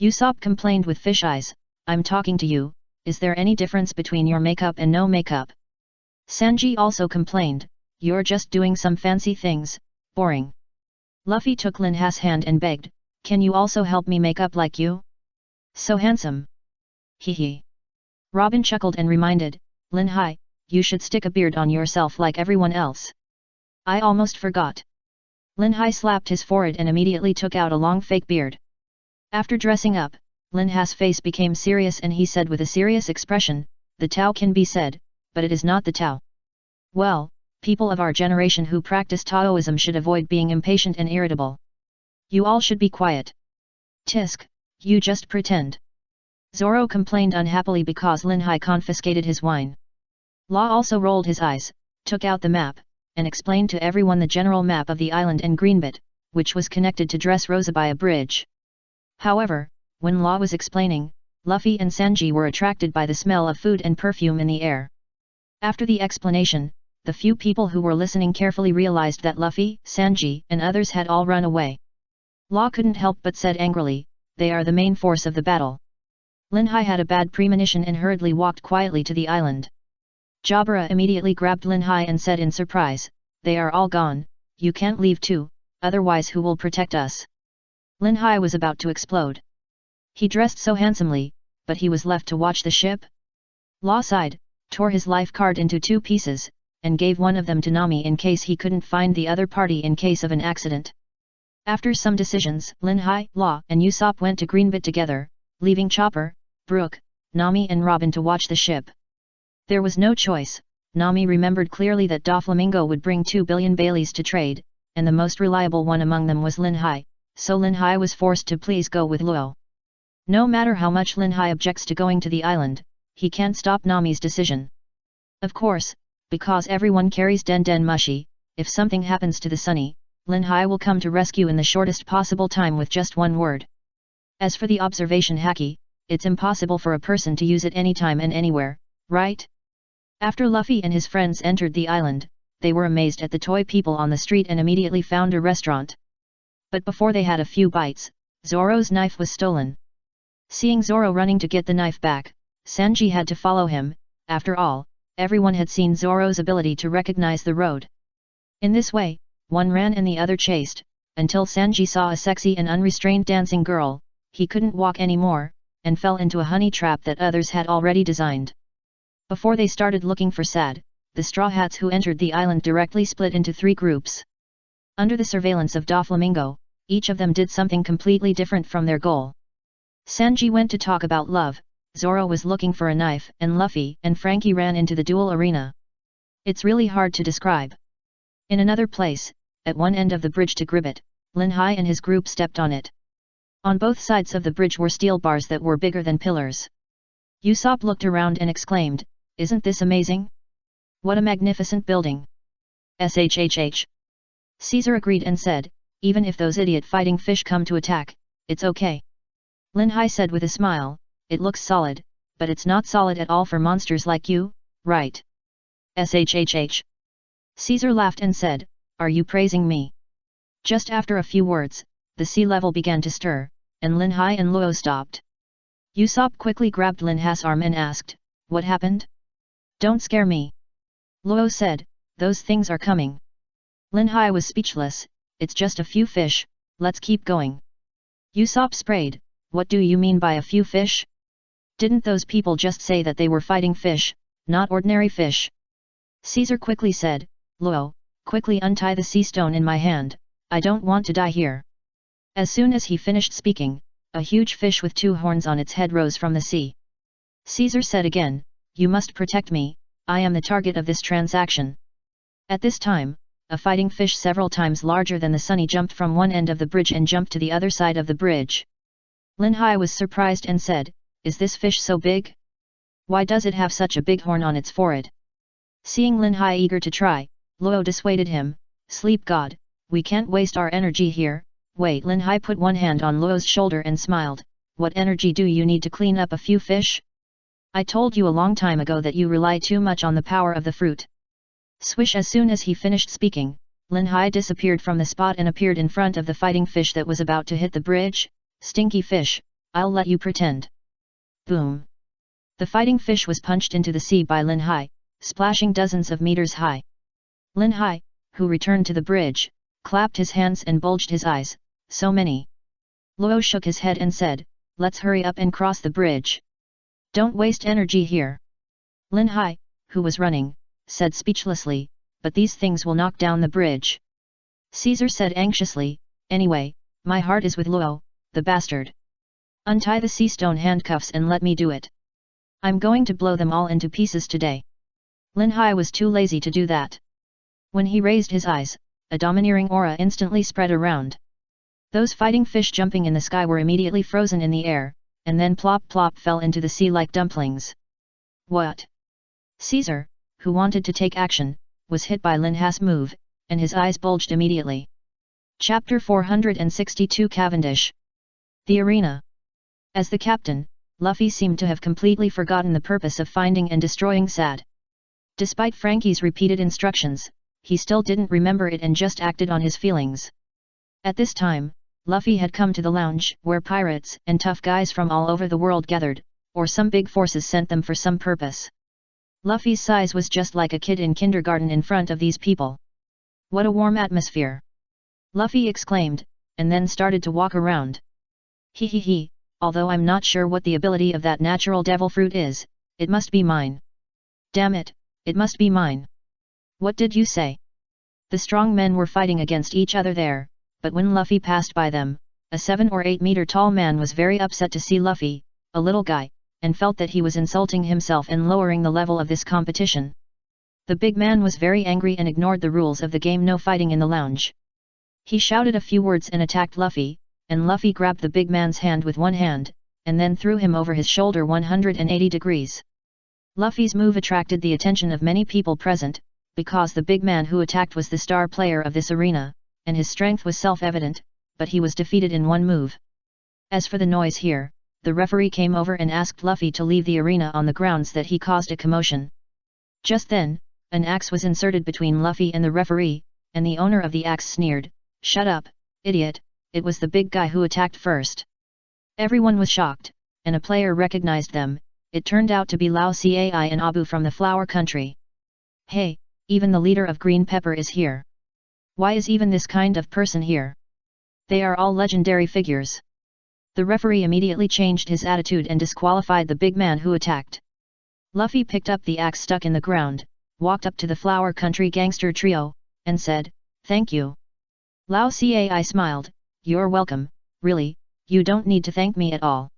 Usopp complained with fish eyes, "I'm talking to you, is there any difference between your makeup and no makeup?" Sanji also complained, "You're just doing some fancy things, boring." Luffy took Lin Hai's hand and begged, "Can you also help me make up like you? So handsome." Hee hee. Robin chuckled and reminded, "Lin Hai, you should stick a beard on yourself like everyone else." "I almost forgot." Lin Hai slapped his forehead and immediately took out a long fake beard. After dressing up, Lin Hai's face became serious and he said with a serious expression, "The Tao can be said, but it is not the Tao. Well, people of our generation who practice Taoism should avoid being impatient and irritable. You all should be quiet." "Tisk, you just pretend." Zoro complained unhappily because Lin Hai confiscated his wine. Law also rolled his eyes, took out the map, and explained to everyone the general map of the island and Greenbit, which was connected to Dressrosa by a bridge. However, when Law was explaining, Luffy and Sanji were attracted by the smell of food and perfume in the air. After the explanation, the few people who were listening carefully realized that Luffy, Sanji, and others had all run away. Law couldn't help but said angrily, "They are the main force of the battle." Lin Hai had a bad premonition and hurriedly walked quietly to the island. Jabra immediately grabbed Lin Hai and said in surprise, "They are all gone, you can't leave too, otherwise who will protect us?" Lin Hai was about to explode. He dressed so handsomely, but he was left to watch the ship? Law sighed, tore his life card into 2 pieces, and gave one of them to Nami in case he couldn't find the other party in case of an accident. After some decisions, Lin Hai, Law and Usopp went to Greenbit together, leaving Chopper, Brook, Nami and Robin to watch the ship. There was no choice. Nami remembered clearly that Doflamingo would bring 2 billion Baileys to trade, and the most reliable one among them was Lin Hai, so Lin Hai was forced to please go with Luo. No matter how much Lin Hai objects to going to the island, he can't stop Nami's decision. Of course, because everyone carries Den Den Mushi, if something happens to the Sunny, Lin Hai will come to rescue in the shortest possible time with just one word. As for the observation haki, it's impossible for a person to use it anytime and anywhere, right? After Luffy and his friends entered the island, they were amazed at the toy people on the street and immediately found a restaurant. But before they had a few bites, Zoro's knife was stolen. Seeing Zoro running to get the knife back, Sanji had to follow him. After all, everyone had seen Zoro's ability to recognize the road. In this way, one ran and the other chased, until Sanji saw a sexy and unrestrained dancing girl. He couldn't walk anymore, and fell into a honey trap that others had already designed. Before they started looking for Sad, the Straw Hats who entered the island directly split into 3 groups. Under the surveillance of Doflamingo, each of them did something completely different from their goal. Sanji went to talk about love, Zoro was looking for a knife, and Luffy and Frankie ran into the duel arena. It's really hard to describe. In another place, at one end of the bridge to Gribit, Lin Hai and his group stepped on it. On both sides of the bridge were steel bars that were bigger than pillars. Usopp looked around and exclaimed, "Isn't this amazing? What a magnificent building!" Shhh. Caesar agreed and said, "Even if those idiot fighting fish come to attack, it's okay." Lin Hai said with a smile, "It looks solid, but it's not solid at all for monsters like you, right?" Shhh. Caesar laughed and said, "Are you praising me?" Just after a few words, the sea level began to stir, and Lin Hai and Luo stopped. Usopp quickly grabbed Lin Hai's arm and asked, "What happened?" "Don't scare me." Luo said, "Those things are coming." Lin Hai was speechless, "It's just a few fish, let's keep going." Usopp sprayed, "What do you mean by a few fish? Didn't those people just say that they were fighting fish, not ordinary fish?" Caesar quickly said, "Luo, quickly untie the sea stone in my hand, I don't want to die here." As soon as he finished speaking, a huge fish with 2 horns on its head rose from the sea. Caesar said again, "You must protect me, I am the target of this transaction." At this time, a fighting fish several times larger than the Sunny jumped from one end of the bridge and jumped to the other side of the bridge. Lin Hai was surprised and said, "Is this fish so big? Why does it have such a big horn on its forehead?" Seeing Lin Hai eager to try, Luo dissuaded him, Sleep god, we can't waste our energy here. Wait, Lin Hai put one hand on Luo's shoulder and smiled. What energy do you need to clean up a few fish? I told you a long time ago that you rely too much on the power of the fruit. Swish! As soon as he finished speaking, Lin Hai disappeared from the spot and appeared in front of the fighting fish that was about to hit the bridge. Stinky fish, I'll let you pretend. Boom! The fighting fish was punched into the sea by Lin Hai, splashing dozens of meters high. Lin Hai, who returned to the bridge, clapped his hands and bulged his eyes. So many. Luo shook his head and said, let's hurry up and cross the bridge. Don't waste energy here. Lin Hai, who was running, said speechlessly, but these things will knock down the bridge. Caesar said anxiously, anyway, my heart is with Luo, the bastard. Untie the sea stone handcuffs and let me do it. I'm going to blow them all into pieces today. Lin Hai was too lazy to do that. When he raised his eyes, a domineering aura instantly spread around. Those fighting fish jumping in the sky were immediately frozen in the air, and then plop plop fell into the sea like dumplings. What? Caesar, who wanted to take action, was hit by Lin Hai's move, and his eyes bulged immediately. Chapter 462 Cavendish. The arena. As the captain, Luffy seemed to have completely forgotten the purpose of finding and destroying Sad. Despite Frankie's repeated instructions, he still didn't remember it and just acted on his feelings. At this time, Luffy had come to the lounge where pirates and tough guys from all over the world gathered, or some big forces sent them for some purpose. Luffy's size was just like a kid in kindergarten in front of these people. What a warm atmosphere! Luffy exclaimed, and then started to walk around. He, although I'm not sure what the ability of that natural devil fruit is, it must be mine. Damn it, it must be mine. What did you say? The strong men were fighting against each other there, but when Luffy passed by them, a 7 or 8 meter tall man was very upset to see Luffy, a little guy, and felt that he was insulting himself and lowering the level of this competition. The big man was very angry and ignored the rules of the game, no fighting in the lounge. He shouted a few words and attacked Luffy, and Luffy grabbed the big man's hand with one hand, and then threw him over his shoulder 180 degrees. Luffy's move attracted the attention of many people present, because the big man who attacked was the star player of this arena, and his strength was self-evident, but he was defeated in one move. As for the noise here, the referee came over and asked Luffy to leave the arena on the grounds that he caused a commotion. Just then, an axe was inserted between Luffy and the referee, and the owner of the axe sneered, "Shut up, idiot, it was the big guy who attacked first." Everyone was shocked, and a player recognized them. It turned out to be Lao Cai and Abu from the Flower Country. Hey, even the leader of Green Pepper is here. Why is even this kind of person here? They are all legendary figures. The referee immediately changed his attitude and disqualified the big man who attacked. Luffy picked up the axe stuck in the ground, walked up to the Flower Country gangster trio, and said, "Thank you." Lao Cai smiled, "You're welcome, really, you don't need to thank me at all."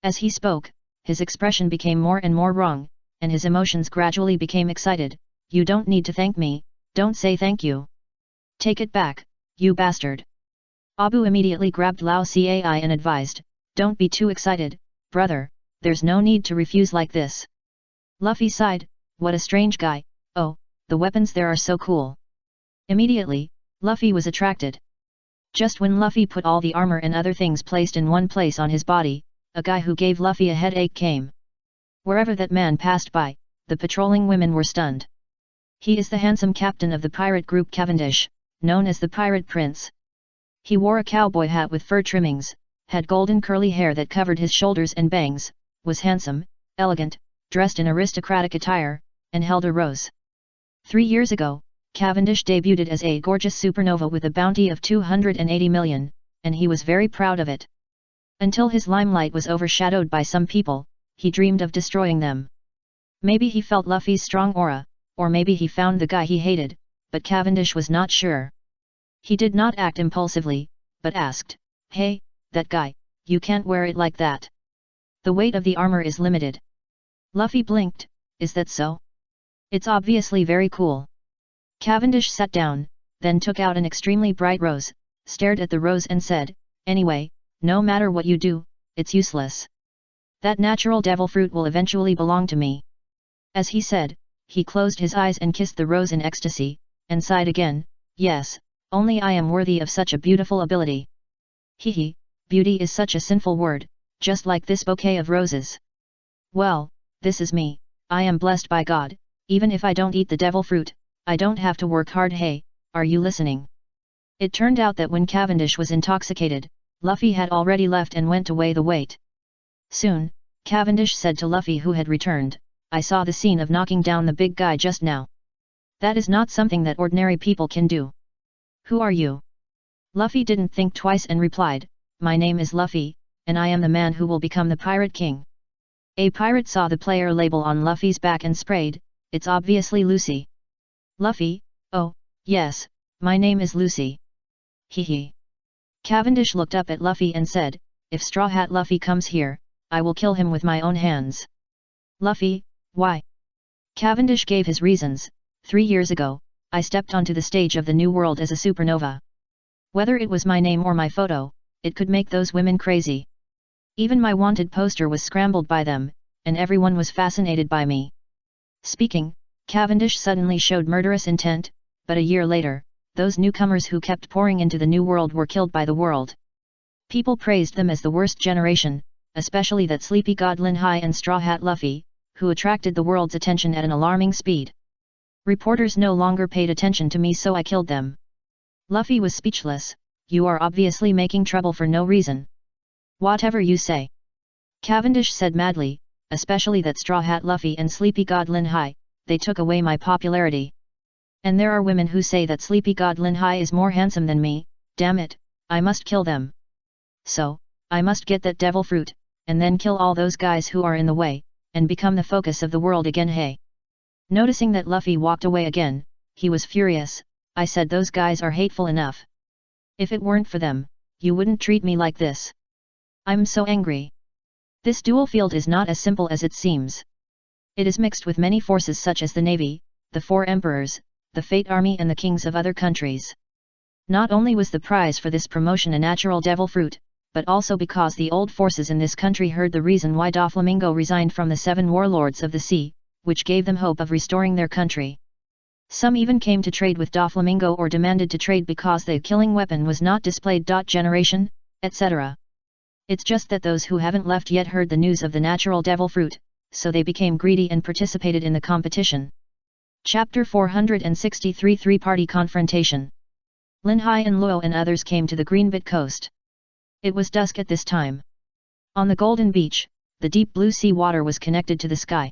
As he spoke, his expression became more and more wrong, and his emotions gradually became excited. "You don't need to thank me, don't say thank you. Take it back, you bastard." Abu immediately grabbed Lao Cai and advised, "Don't be too excited, brother, there's no need to refuse like this." Luffy sighed, "What a strange guy, oh, the weapons there are so cool." Immediately, Luffy was attracted. Just when Luffy put all the armor and other things placed in one place on his body, a guy who gave Luffy a headache came. Wherever that man passed by, the patrolling women were stunned. He is the handsome captain of the pirate group Cavendish, known as the Pirate Prince. He wore a cowboy hat with fur trimmings, had golden curly hair that covered his shoulders and bangs, was handsome, elegant, dressed in aristocratic attire, and held a rose. 3 years ago, Cavendish debuted as a gorgeous supernova with a bounty of 280 million, and he was very proud of it. Until his limelight was overshadowed by some people, he dreamed of destroying them. Maybe he felt Luffy's strong aura, or maybe he found the guy he hated, but Cavendish was not sure. He did not act impulsively, but asked, "Hey, that guy, you can't wear it like that. The weight of the armor is limited." Luffy blinked, "Is that so? It's obviously very cool." Cavendish sat down, then took out an extremely bright rose, stared at the rose and said, "Anyway, no matter what you do, it's useless. That natural devil fruit will eventually belong to me." As he said, he closed his eyes and kissed the rose in ecstasy, and sighed again, Yes, only I am worthy of such a beautiful ability. Hehe, beauty is such a sinful word, just like this bouquet of roses. Well, this is me, I am blessed by God, even if I don't eat the devil fruit, I don't have to work hard. Hey, are you listening? It turned out that when Cavendish was intoxicated, Luffy had already left and went to weigh the weight. Soon, Cavendish said to Luffy, who had returned, I saw the scene of knocking down the big guy just now. That is not something that ordinary people can do. Who are you? Luffy didn't think twice and replied, my name is Luffy, and I am the man who will become the Pirate King. A pirate saw the player label on Luffy's back and sprayed, it's obviously Lucy. Luffy, oh, yes, my name is Lucy. Hehe. Cavendish looked up at Luffy and said, if Straw Hat Luffy comes here, I will kill him with my own hands. Luffy, why? Cavendish gave his reasons. 3 years ago, I stepped onto the stage of the New World as a supernova. Whether it was my name or my photo, it could make those women crazy. Even my wanted poster was scrambled by them, and everyone was fascinated by me. Speaking, Cavendish suddenly showed murderous intent, but a year later, those newcomers who kept pouring into the New World were killed by the world. People praised them as the worst generation, especially that sleepy god Lin Hai and Straw Hat Luffy, who attracted the world's attention at an alarming speed. Reporters no longer paid attention to me, so I killed them. Luffy was speechless. You are obviously making trouble for no reason. Whatever you say. Cavendish said madly, especially that Straw Hat Luffy and sleepy god Lin Hai, they took away my popularity. And there are women who say that sleepy god Lin Hai is more handsome than me, damn it, I must kill them. So, I must get that devil fruit, and then kill all those guys who are in the way, and become the focus of the world again. Hey. Noticing that Luffy walked away again, he was furious. I said those guys are hateful enough. If it weren't for them, you wouldn't treat me like this. I'm so angry. This dual field is not as simple as it seems. It is mixed with many forces such as the Navy, the 4 Emperors, the Fate Army and the kings of other countries. Not only was the prize for this promotion a natural devil fruit, but also because the old forces in this country heard the reason why Doflamingo resigned from the 7 warlords of the sea, which gave them hope of restoring their country. Some even came to trade with Doflamingo or demanded to trade because the killing weapon was not displayed. Generation, etc. It's just that those who haven't left yet heard the news of the natural devil fruit, so they became greedy and participated in the competition. Chapter 463 Three-Party Confrontation. Lin Hai and Luo and others came to the Greenbit coast. It was dusk at this time. On the golden beach, the deep blue sea water was connected to the sky.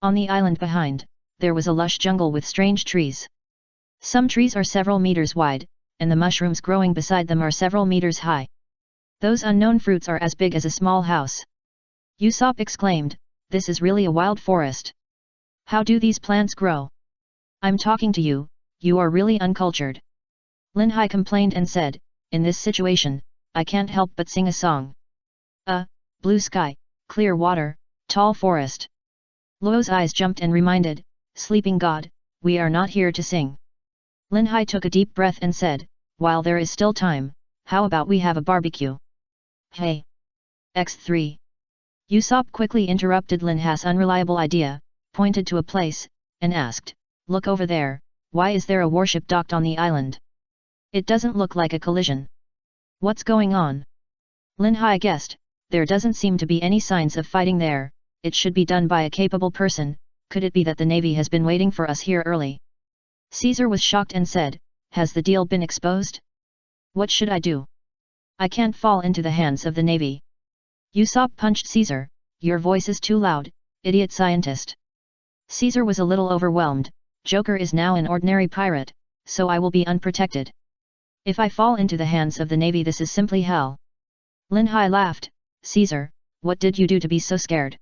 On the island behind, there was a lush jungle with strange trees. Some trees are several meters wide, and the mushrooms growing beside them are several meters high. Those unknown fruits are as big as a small house. Usopp exclaimed, this is really a wild forest. How do these plants grow? I'm talking to you, you are really uncultured. Lin Hai complained and said, in this situation, I can't help but sing a song. Blue sky, clear water, tall forest. Luo's eyes jumped and reminded, sleeping god, we are not here to sing. Lin Hai took a deep breath and said, while there is still time, how about we have a barbecue? Hey! X3. Usopp quickly interrupted Lin Hai's unreliable idea, pointed to a place, and asked, look over there, why is there a warship docked on the island? It doesn't look like a collision. What's going on? Lin Hai guessed, there doesn't seem to be any signs of fighting there, it should be done by a capable person, could it be that the Navy has been waiting for us here early? Caesar was shocked and said, has the deal been exposed? What should I do? I can't fall into the hands of the Navy. Usopp punched Caesar, your voice is too loud, idiot scientist. Caesar was a little overwhelmed, Joker is now an ordinary pirate, so I will be unprotected. If I fall into the hands of the Navy, this is simply hell. Lin Hai laughed, Caesar, what did you do to be so scared?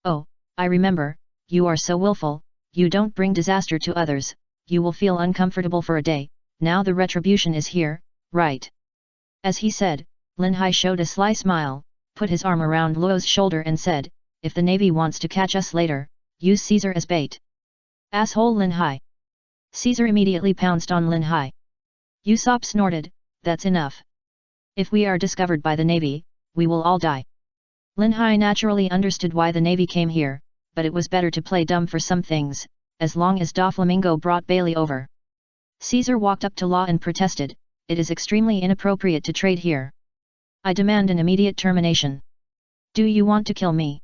Oh, I remember, you are so willful, you don't bring disaster to others, you will feel uncomfortable for a day, now the retribution is here, right? As he said, Lin Hai showed a sly smile, put his arm around Luo's shoulder and said, if the Navy wants to catch us later, use Caesar as bait. Asshole Lin Hai. Caesar immediately pounced on Lin Hai. Usopp snorted, that's enough. If we are discovered by the Navy, we will all die. Lin Hai naturally understood why the Navy came here, but it was better to play dumb for some things, as long as Doflamingo brought Bailey over. Caesar walked up to Law and protested, "It is extremely inappropriate to trade here. I demand an immediate termination. Do you want to kill me?"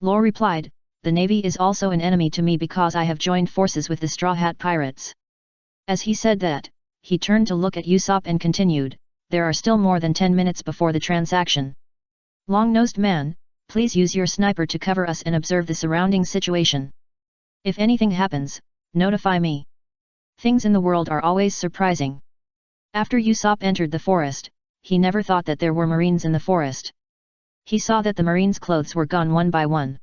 Law replied, "The navy is also an enemy to me because I have joined forces with the Straw Hat Pirates." As he said that, he turned to look at Usopp and continued, "There are still more than 10 minutes before the transaction. Long-nosed man, please use your sniper to cover us and observe the surrounding situation. If anything happens, notify me. Things in the world are always surprising." After Usopp entered the forest, he never thought that there were marines in the forest. He saw that the marines' clothes were gone one by one.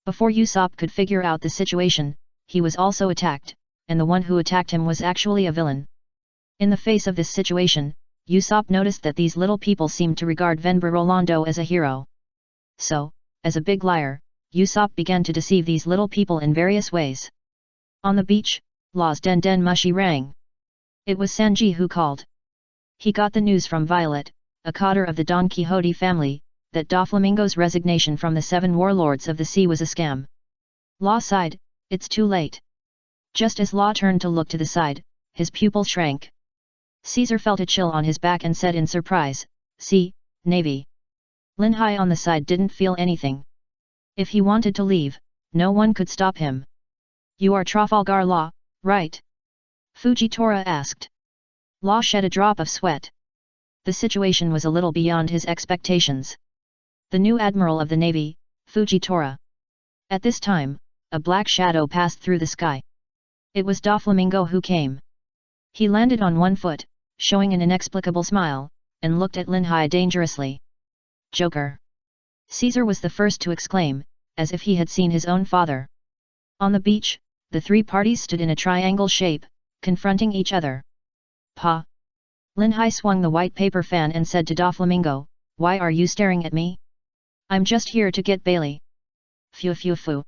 Before Usopp could figure out the situation, he was also attacked, and the one who attacked him was actually a villain. In the face of this situation, Usopp noticed that these little people seemed to regard Venber Rolando as a hero. So, as a big liar, Usopp began to deceive these little people in various ways. On the beach, Law's den den mushi rang. It was Sanji who called. He got the news from Violet, a cotter of the Don Quixote family, that Doflamingo's resignation from the 7 warlords of the sea was a scam. Law sighed, "It's too late." Just as Law turned to look to the side, his pupil shrank. Caesar felt a chill on his back and said in surprise, "See, Navy." Lin Hai on the side didn't feel anything. If he wanted to leave, no one could stop him. "You are Trafalgar Law, right?" Fujitora asked. Law shed a drop of sweat. The situation was a little beyond his expectations. The new admiral of the navy, Fujitora. At this time, a black shadow passed through the sky. It was Doflamingo who came. He landed on one foot, showing an inexplicable smile, and looked at Lin Hai dangerously. "Joker!" Caesar was the first to exclaim, as if he had seen his own father. On the beach, the 3 parties stood in a triangle shape, confronting each other. "Pa!" Lin Hai swung the white paper fan and said to Doflamingo, "Why are you staring at me? I'm just here to get Bailey." "Phew phew phew."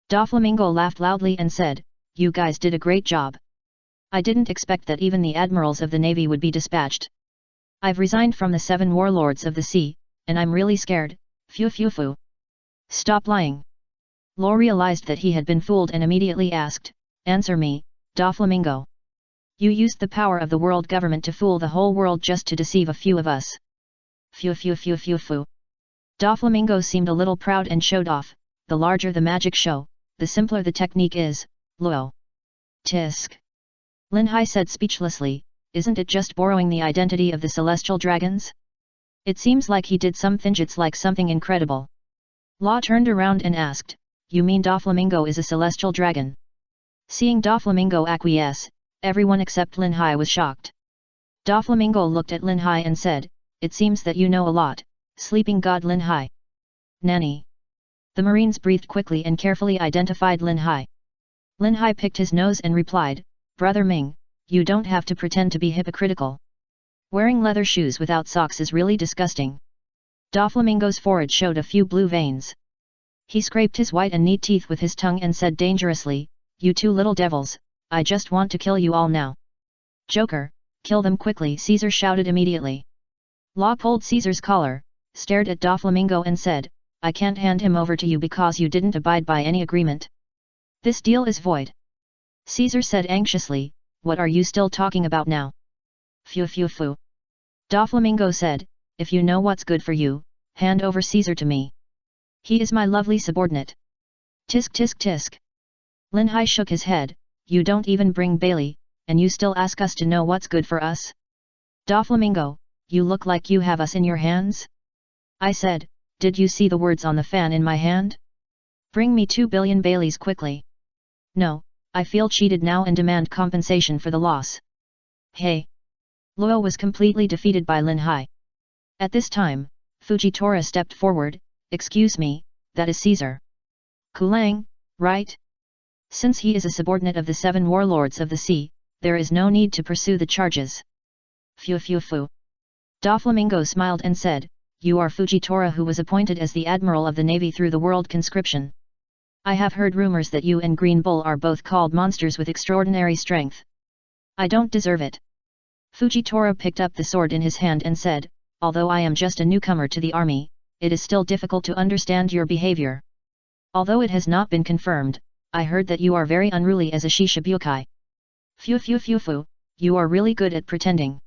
Doflamingo laughed loudly and said, "You guys did a great job. I didn't expect that even the admirals of the navy would be dispatched. I've resigned from the 7 warlords of the sea, and I'm really scared, phew phew phew." "Stop lying." Law realized that he had been fooled and immediately asked, "Answer me, Doflamingo. You used the power of the world government to fool the whole world just to deceive a few of us." "Phew phew phew phew phew." Doflamingo seemed a little proud and showed off, "The larger the magic show, the simpler the technique is, Luo." "Tisk." Lin Hai said speechlessly, "Isn't it just borrowing the identity of the celestial dragons? It seems like he did some fidgets like something incredible." Law turned around and asked, "You mean Doflamingo is a celestial dragon?" Seeing Doflamingo acquiesce, everyone except Lin Hai was shocked. Doflamingo looked at Lin Hai and said, "It seems that you know a lot, sleeping god Lin Hai." "Nanny." The marines breathed quickly and carefully identified Lin Hai. Lin Hai picked his nose and replied, "Brother Ming, you don't have to pretend to be hypocritical. Wearing leather shoes without socks is really disgusting." Doflamingo's forehead showed a few blue veins. He scraped his white and neat teeth with his tongue and said dangerously, "You 2 little devils, I just want to kill you all now." "Joker, kill them quickly," Caesar shouted immediately. Law pulled Caesar's collar, stared at Doflamingo and said, "I can't hand him over to you because you didn't abide by any agreement. This deal is void." Caesar said anxiously, "What are you still talking about now?" "Phew phew phew." Doflamingo said, "If you know what's good for you, hand over Caesar to me. He is my lovely subordinate." "Tisk tisk tisk." Lin Hai shook his head, "You don't even bring Bailey, and you still ask us to know what's good for us? Doflamingo, you look like you have us in your hands." I said, "Did you see the words on the fan in my hand? Bring me 2 billion Baileys quickly. No, I feel cheated now and demand compensation for the loss." "Hey!" Luo was completely defeated by Lin Hai. At this time, Fujitora stepped forward, "Excuse me, that is Caesar Kulang, right? Since he is a subordinate of the 7 warlords of the sea, there is no need to pursue the charges." "Phew phew phew." Doflamingo smiled and said, "You are Fujitora who was appointed as the admiral of the navy through the world conscription. I have heard rumors that you and Green Bull are both called monsters with extraordinary strength. I don't deserve it." Fujitora picked up the sword in his hand and said, "Although I am just a newcomer to the army, it is still difficult to understand your behavior. Although it has not been confirmed, I heard that you are very unruly as a Shishibukai. Phew phew phew phew, you are really good at pretending.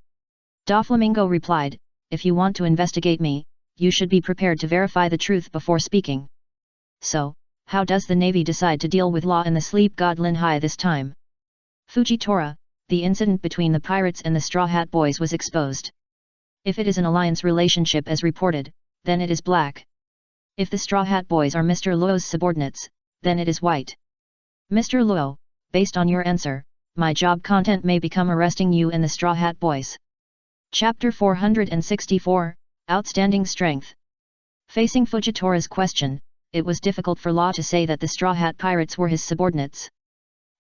Doflamingo replied, if you want to investigate me, you should be prepared to verify the truth before speaking. So, how does the Navy decide to deal with Law and the sleep god Lin Hai this time? Fujitora, the incident between the pirates and the Straw Hat Boys was exposed. If it is an alliance relationship as reported, then it is black. If the Straw Hat Boys are Mr. Luo's subordinates, then it is white. Mr. Luo, based on your answer, my job content may become arresting you and the Straw Hat Boys. Chapter 464, Outstanding Strength. Facing Fujitora's question, it was difficult for Law to say that the Straw Hat Pirates were his subordinates.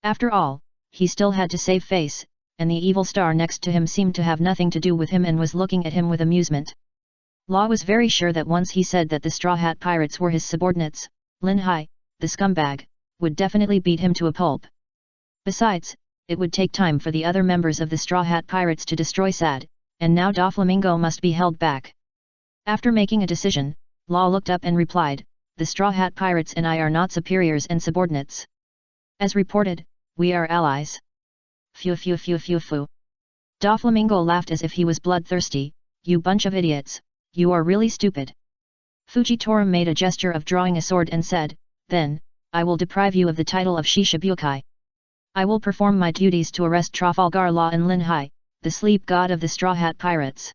After all, he still had to save face, and the evil star next to him seemed to have nothing to do with him and was looking at him with amusement. Law was very sure that once he said that the Straw Hat Pirates were his subordinates, Lin Hai, the scumbag, would definitely beat him to a pulp. Besides, it would take time for the other members of the Straw Hat Pirates to destroy Sad, and now Doflamingo must be held back. After making a decision, Law looked up and replied, the Straw Hat Pirates and I are not superiors and subordinates. As reported, we are allies. Phew phew phew phew phew. Doflamingo laughed as if he was bloodthirsty, you bunch of idiots, you are really stupid. Fujitora made a gesture of drawing a sword and said, then, I will deprive you of the title of Shishibukai. I will perform my duties to arrest Trafalgar Law and Lin Hai, the sleep god of the Straw Hat Pirates.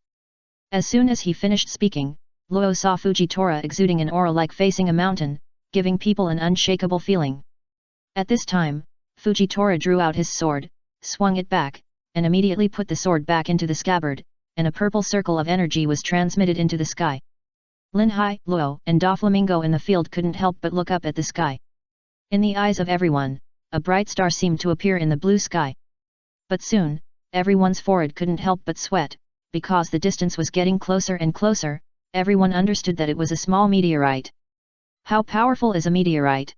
As soon as he finished speaking, Luo saw Fujitora exuding an aura like facing a mountain, giving people an unshakable feeling. At this time, Fujitora drew out his sword, swung it back, and immediately put the sword back into the scabbard, and a purple circle of energy was transmitted into the sky. Lin Hai, Luo, and Doflamingo in the field couldn't help but look up at the sky. In the eyes of everyone, a bright star seemed to appear in the blue sky. But soon, everyone's forehead couldn't help but sweat, because the distance was getting closer and closer. Everyone understood that it was a small meteorite. How powerful is a meteorite?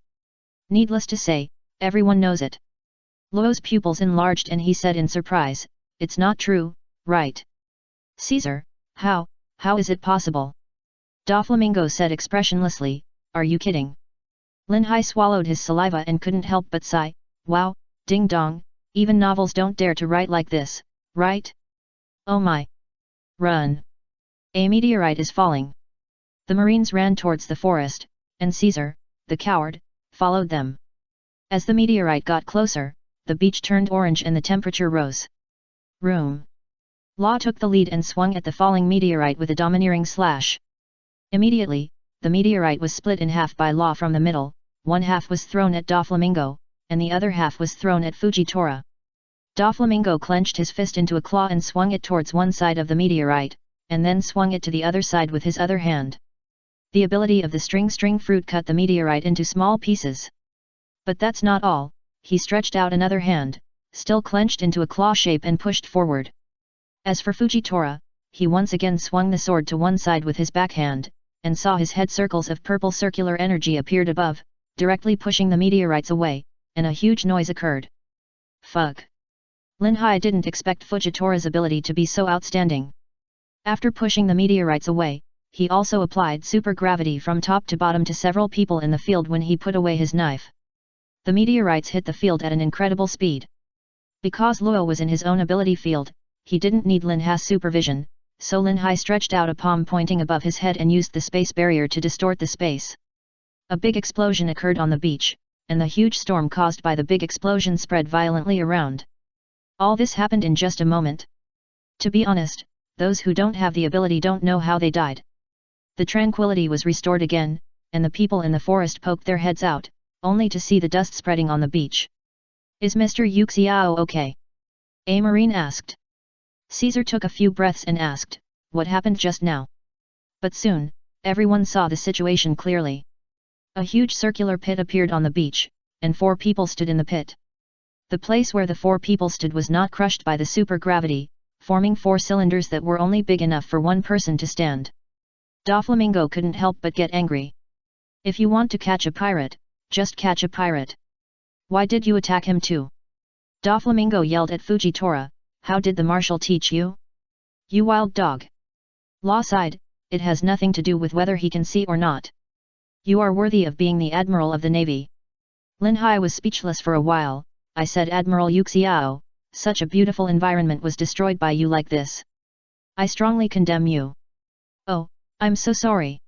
Needless to say, everyone knows it. Luo's pupils enlarged and he said in surprise, it's not true, right? Caesar, how is it possible? Doflamingo said expressionlessly, are you kidding? Lin Hai swallowed his saliva and couldn't help but sigh, wow, ding dong, even novels don't dare to write like this, right? Oh my! Run! A meteorite is falling. The Marines ran towards the forest, and Caesar, the coward, followed them. As the meteorite got closer, the beach turned orange and the temperature rose. Room! Law took the lead and swung at the falling meteorite with a domineering slash. Immediately, the meteorite was split in half by Law from the middle, one half was thrown at Doflamingo, and the other half was thrown at Fujitora. Doflamingo clenched his fist into a claw and swung it towards one side of the meteorite, and then swung it to the other side with his other hand. The ability of the string fruit cut the meteorite into small pieces. But that's not all, he stretched out another hand, still clenched into a claw shape and pushed forward. As for Fujitora, he once again swung the sword to one side with his backhand, and saw his head circles of purple circular energy appeared above, directly pushing the meteorites away, and a huge noise occurred. Fuck! Lin Hai didn't expect Fujitora's ability to be so outstanding. After pushing the meteorites away, he also applied super gravity from top to bottom to several people in the field when he put away his knife. The meteorites hit the field at an incredible speed. Because Luo was in his own ability field, he didn't need Lin Hai's supervision, so Lin Hai stretched out a palm pointing above his head and used the space barrier to distort the space. A big explosion occurred on the beach, and the huge storm caused by the big explosion spread violently around. All this happened in just a moment. To be honest, those who don't have the ability don't know how they died. The tranquility was restored again, and the people in the forest poked their heads out, only to see the dust spreading on the beach. Is Mr. Yuxiao okay? A Marine asked. Caesar took a few breaths and asked, what happened just now? But soon, everyone saw the situation clearly. A huge circular pit appeared on the beach, and 4 people stood in the pit. The place where the 4 people stood was not crushed by the super gravity, forming 4 cylinders that were only big enough for one person to stand. Doflamingo couldn't help but get angry. If you want to catch a pirate, just catch a pirate. Why did you attack him too? Doflamingo yelled at Fujitora, how did the marshal teach you? You wild dog. Law sighed, it has nothing to do with whether he can see or not. You are worthy of being the Admiral of the Navy. Lin Hai was speechless for a while. I said Admiral Yuxiao, such a beautiful environment was destroyed by you like this. I strongly condemn you. Oh, I'm so sorry.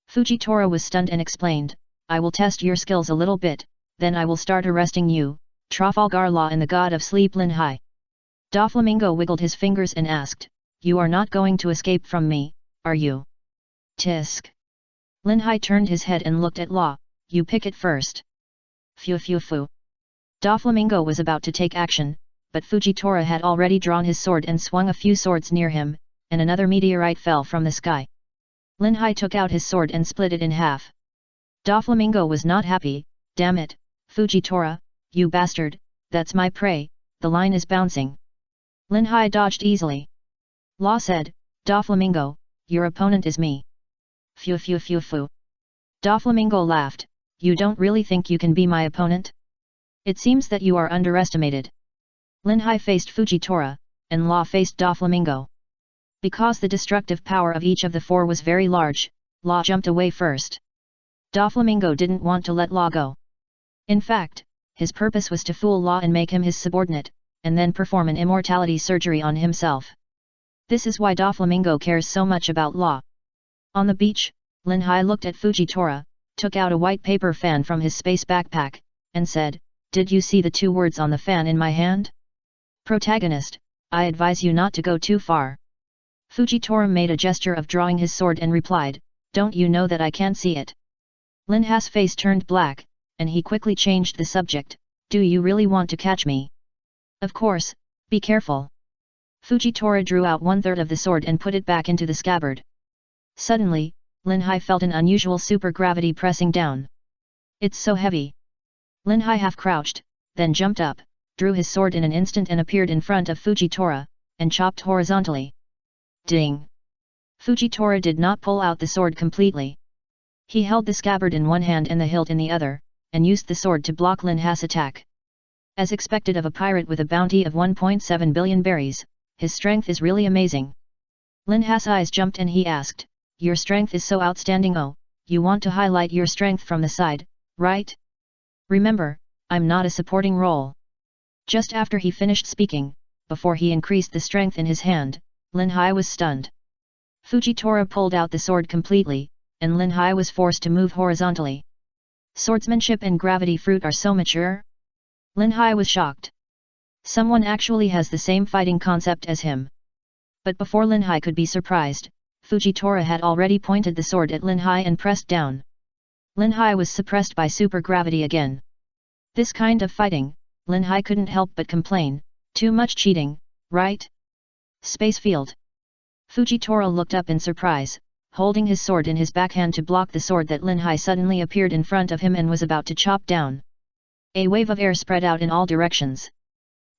Fujitora was stunned and explained, I will test your skills a little bit, then I will start arresting you, Trafalgar Law and the God of Sleep Lin Hai. Doflamingo wiggled his fingers and asked, you are not going to escape from me, are you? Tisk. Lin Hai turned his head and looked at Law, you pick it first. Phew phew phew. Doflamingo was about to take action, but Fujitora had already drawn his sword and swung a few swords near him, and another meteorite fell from the sky. Lin Hai took out his sword and split it in half. Doflamingo was not happy, damn it, Fujitora, you bastard, that's my prey, the line is bouncing. Lin Hai dodged easily. Law said, Doflamingo, your opponent is me. Phew phew phew phew. Doflamingo laughed, you don't really think you can be my opponent? It seems that you are underestimated. Lin Hai faced Fujitora, and Law faced Doflamingo. Because the destructive power of each of the four was very large, Law jumped away first. Doflamingo didn't want to let Law go. In fact, his purpose was to fool Law and make him his subordinate, and then perform an immortality surgery on himself. This is why Doflamingo cares so much about Law. On the beach, Lin Hai looked at Fujitora, took out a white paper fan from his space backpack, and said, did you see the two words on the fan in my hand? Protagonist, I advise you not to go too far. Fujitora made a gesture of drawing his sword and replied, don't you know that I can't see it? Lin Hai's face turned black, and he quickly changed the subject, do you really want to catch me? Of course, be careful. Fujitora drew out 1/3 of the sword and put it back into the scabbard. Suddenly, Lin Hai felt an unusual supergravity pressing down. It's so heavy. Lin Hai half crouched, then jumped up, drew his sword in an instant and appeared in front of Fujitora, and chopped horizontally. Ding! Fujitora did not pull out the sword completely. He held the scabbard in one hand and the hilt in the other, and used the sword to block Lin Hai's attack. As expected of a pirate with a bounty of 1.7 billion berries, his strength is really amazing. Lin Hai's eyes jumped and he asked, your strength is so outstanding. Oh, you want to highlight your strength from the side, right? Remember, I'm not a supporting role. Just after he finished speaking, before he increased the strength in his hand, Lin Hai was stunned. Fujitora pulled out the sword completely, and Lin Hai was forced to move horizontally. Swordsmanship and gravity fruit are so mature? Lin Hai was shocked. Someone actually has the same fighting concept as him. But before Lin Hai could be surprised, Fujitora had already pointed the sword at Lin Hai and pressed down. Lin Hai was suppressed by supergravity again. This kind of fighting, Lin Hai couldn't help but complain, too much cheating, right? Space field. Fujitora looked up in surprise, holding his sword in his backhand to block the sword that Lin Hai suddenly appeared in front of him and was about to chop down. A wave of air spread out in all directions.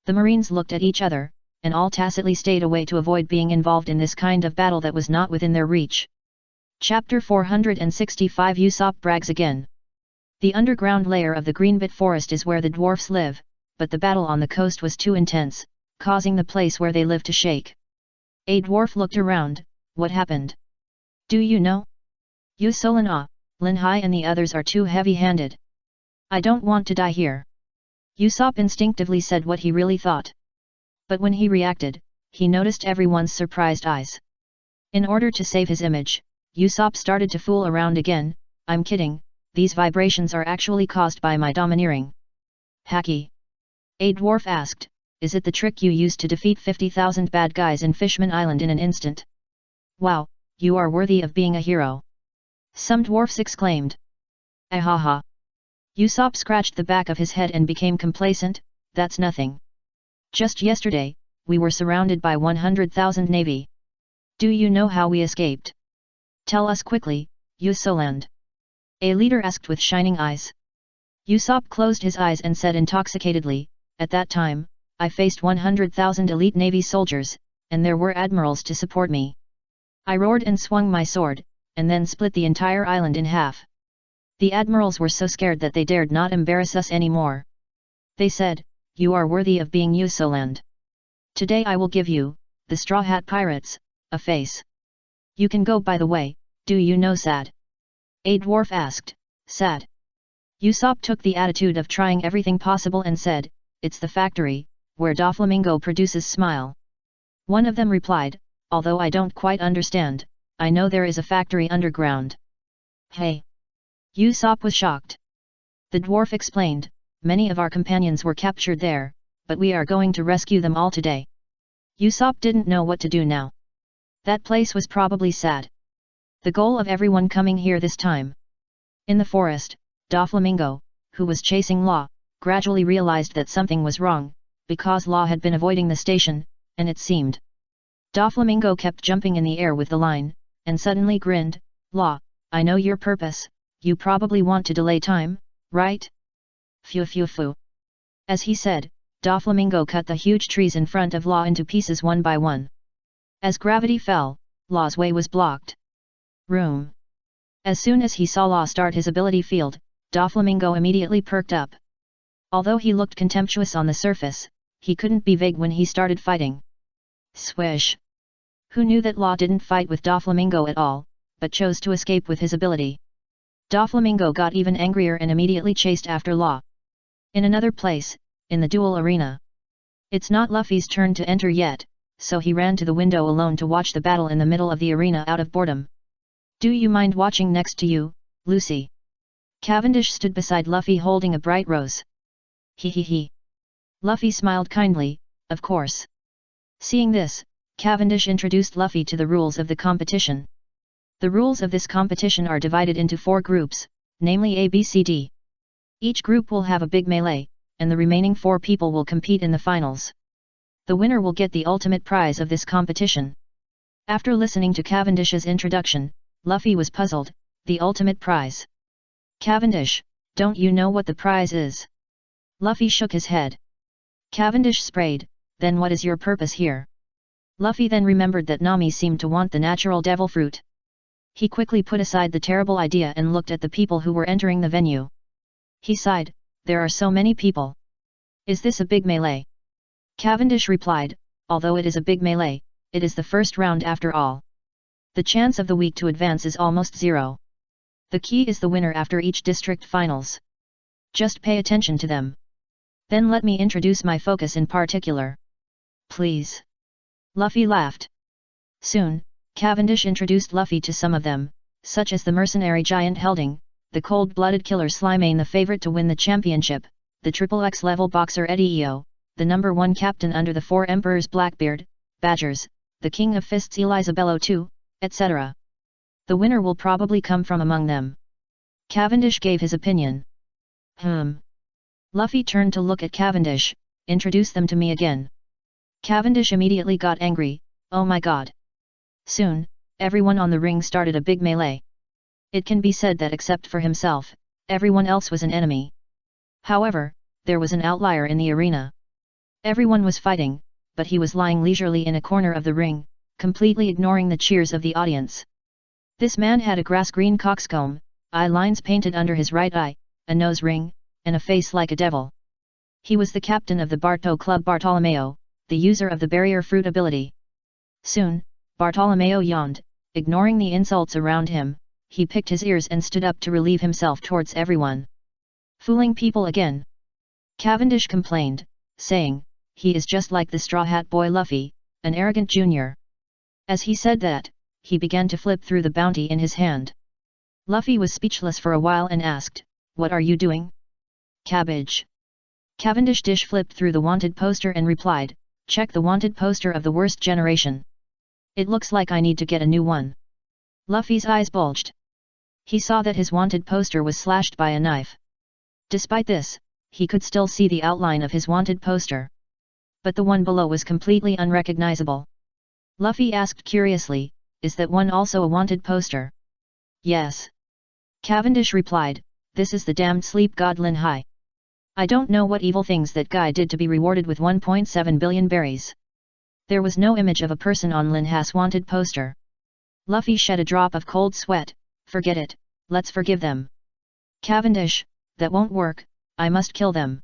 The Marines looked at each other, and all tacitly stayed away to avoid being involved in this kind of battle that was not within their reach. Chapter 465 Usopp brags again. The underground layer of the Greenbit Forest is where the dwarfs live, but the battle on the coast was too intense, causing the place where they live to shake. A dwarf looked around, what happened? Do you know? Usolan Lin Hai and the others are too heavy-handed. I don't want to die here. Usopp instinctively said what he really thought. But when he reacted, he noticed everyone's surprised eyes. In order to save his image, Usopp started to fool around again, I'm kidding, these vibrations are actually caused by my domineering. Hacky. A dwarf asked, is it the trick you used to defeat 50,000 bad guys in Fishman Island in an instant? Wow, you are worthy of being a hero. Some dwarfs exclaimed. Ahaha. Usopp scratched the back of his head and became complacent, that's nothing. Just yesterday, we were surrounded by 100,000 navy. Do you know how we escaped? Tell us quickly, Usoland. A leader asked with shining eyes. Usopp closed his eyes and said intoxicatedly, at that time, I faced 100,000 elite navy soldiers, and there were admirals to support me. I roared and swung my sword, and then split the entire island in half. The admirals were so scared that they dared not embarrass us anymore. They said, you are worthy of being Usoland. Today I will give you, the Straw Hat Pirates, a face. You can go. By the way, do you know Sad? A dwarf asked, Sad. Usopp took the attitude of trying everything possible and said, it's the factory, where Doflamingo produces smile. One of them replied, although I don't quite understand, I know there is a factory underground. Hey! Usopp was shocked. The dwarf explained, many of our companions were captured there, but we are going to rescue them all today. Usopp didn't know what to do now. That place was probably sad. The goal of everyone coming here this time. In the forest, Doflamingo, who was chasing Law, gradually realized that something was wrong, because Law had been avoiding the station, and it seemed. Doflamingo kept jumping in the air with the line, and suddenly grinned, Law, I know your purpose, you probably want to delay time, right? Phew phew phew. As he said, Doflamingo cut the huge trees in front of Law into pieces one by one. As gravity fell, Law's way was blocked. Room. As soon as he saw Law start his ability field, Doflamingo immediately perked up. Although he looked contemptuous on the surface, he couldn't be vague when he started fighting. Swish! Who knew that Law didn't fight with Doflamingo at all, but chose to escape with his ability. Doflamingo got even angrier and immediately chased after Law. In another place, in the duel arena. It's not Luffy's turn to enter yet, so he ran to the window alone to watch the battle in the middle of the arena out of boredom. Do you mind watching next to you, Lucy? Cavendish stood beside Luffy holding a bright rose. He. Luffy smiled kindly, of course. Seeing this, Cavendish introduced Luffy to the rules of the competition. The rules of this competition are divided into 4 groups, namely A, B, C, D. Each group will have a big melee, and the remaining 4 people will compete in the finals. The winner will get the ultimate prize of this competition. After listening to Cavendish's introduction, Luffy was puzzled, the ultimate prize. Cavendish, don't you know what the prize is? Luffy shook his head. Cavendish sprayed, then what is your purpose here? Luffy then remembered that Nami seemed to want the natural devil fruit. He quickly put aside the terrible idea and looked at the people who were entering the venue. He sighed, there are so many people. Is this a big melee? Cavendish replied, although it is a big melee, it is the first round after all. The chance of the weak to advance is almost 0. The key is the winner after each district finals. Just pay attention to them. Then let me introduce my focus in particular. Please. Luffy laughed. Soon, Cavendish introduced Luffy to some of them, such as the mercenary giant Helding, the cold-blooded killer Slimane, the favorite to win the championship, the XXX level boxer Eddie Eo, the number 1 captain under the 4 emperors Blackbeard, Badgers, the king of fists Elisabello II, etc. The winner will probably come from among them. Cavendish gave his opinion. Luffy turned to look at Cavendish, introduce them to me again. Cavendish immediately got angry, oh my god. Soon, everyone on the ring started a big melee. It can be said that except for himself, everyone else was an enemy. However, there was an outlier in the arena. Everyone was fighting, but he was lying leisurely in a corner of the ring, completely ignoring the cheers of the audience. This man had a grass-green coxcomb, eye lines painted under his right eye, a nose ring, and a face like a devil. He was the captain of the Barto Club Bartolomeo, the user of the barrier fruit ability. Soon, Bartolomeo yawned, ignoring the insults around him, he picked his ears and stood up to relieve himself towards everyone. Fooling people again. Cavendish complained, saying, he is just like the Straw Hat Boy Luffy, an arrogant junior. As he said that, he began to flip through the bounty in his hand. Luffy was speechless for a while and asked, what are you doing? Cabbage. Cavendish flipped through the wanted poster and replied, check the wanted poster of the worst generation. It looks like I need to get a new one. Luffy's eyes bulged. He saw that his wanted poster was slashed by a knife. Despite this, he could still see the outline of his wanted poster. But the one below was completely unrecognizable. Luffy asked curiously, is that one also a wanted poster? Yes. Cavendish replied, this is the damned sleep god Lin Hai. I don't know what evil things that guy did to be rewarded with 1.7 billion berries. There was no image of a person on Lin Hai's wanted poster. Luffy shed a drop of cold sweat, forget it, let's forgive them. Cavendish, that won't work, I must kill them.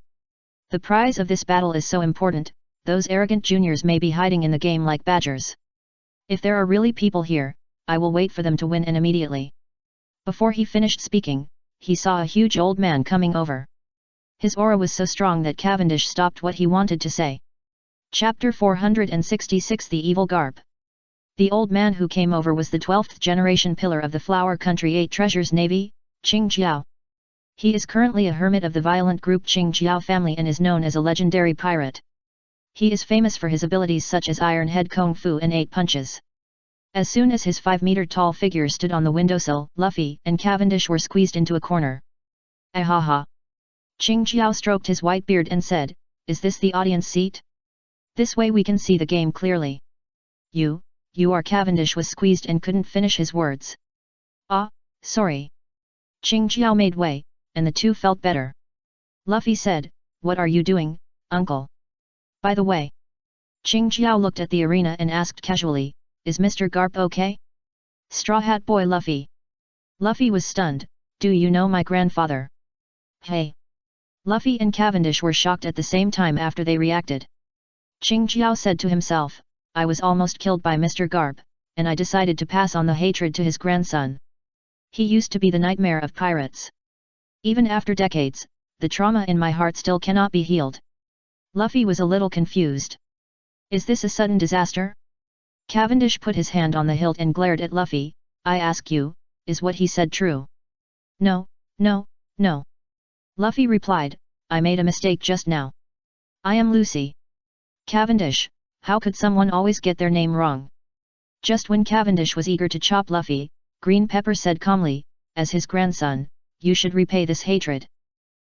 The prize of this battle is so important, those arrogant juniors may be hiding in the game like badgers. If there are really people here, I will wait for them to win and immediately. Before he finished speaking, he saw a huge old man coming over. His aura was so strong that Cavendish stopped what he wanted to say. Chapter 466 The Evil Garp. The old man who came over was the 12th generation pillar of the Flower Country 8 Treasures Navy, Qing Jiao. He is currently a hermit of the violent group Qing Jiao family and is known as a legendary pirate. He is famous for his abilities such as Iron Head Kung Fu and 8 punches. As soon as his 5-meter-tall figure stood on the windowsill, Luffy and Cavendish were squeezed into a corner. Ahaha! Qing Jiao stroked his white beard and said, "Is this the audience seat? This way we can see the game clearly." You are." Cavendish was squeezed and couldn't finish his words. "Ah, sorry." Qing Jiao made way, and the two felt better. Luffy said, "What are you doing, uncle?" "By the way." Qing Jiao looked at the arena and asked casually, "Is Mr. Garp okay?" "Straw Hat Boy Luffy." Luffy was stunned, "Do you know my grandfather?" "Hey!" Luffy and Cavendish were shocked at the same time after they reacted. Qing Jiao said to himself, "I was almost killed by Mr. Garp, and I decided to pass on the hatred to his grandson. He used to be the nightmare of pirates. Even after decades, the trauma in my heart still cannot be healed." Luffy was a little confused. "Is this a sudden disaster?" Cavendish put his hand on the hilt and glared at Luffy. "I ask you, is what he said true?" No. Luffy replied, "I made a mistake just now. I am Lucy." Cavendish, how could someone always get their name wrong? Just when Cavendish was eager to chop Luffy, Green Pepper said calmly, "As his grandson, you should repay this hatred."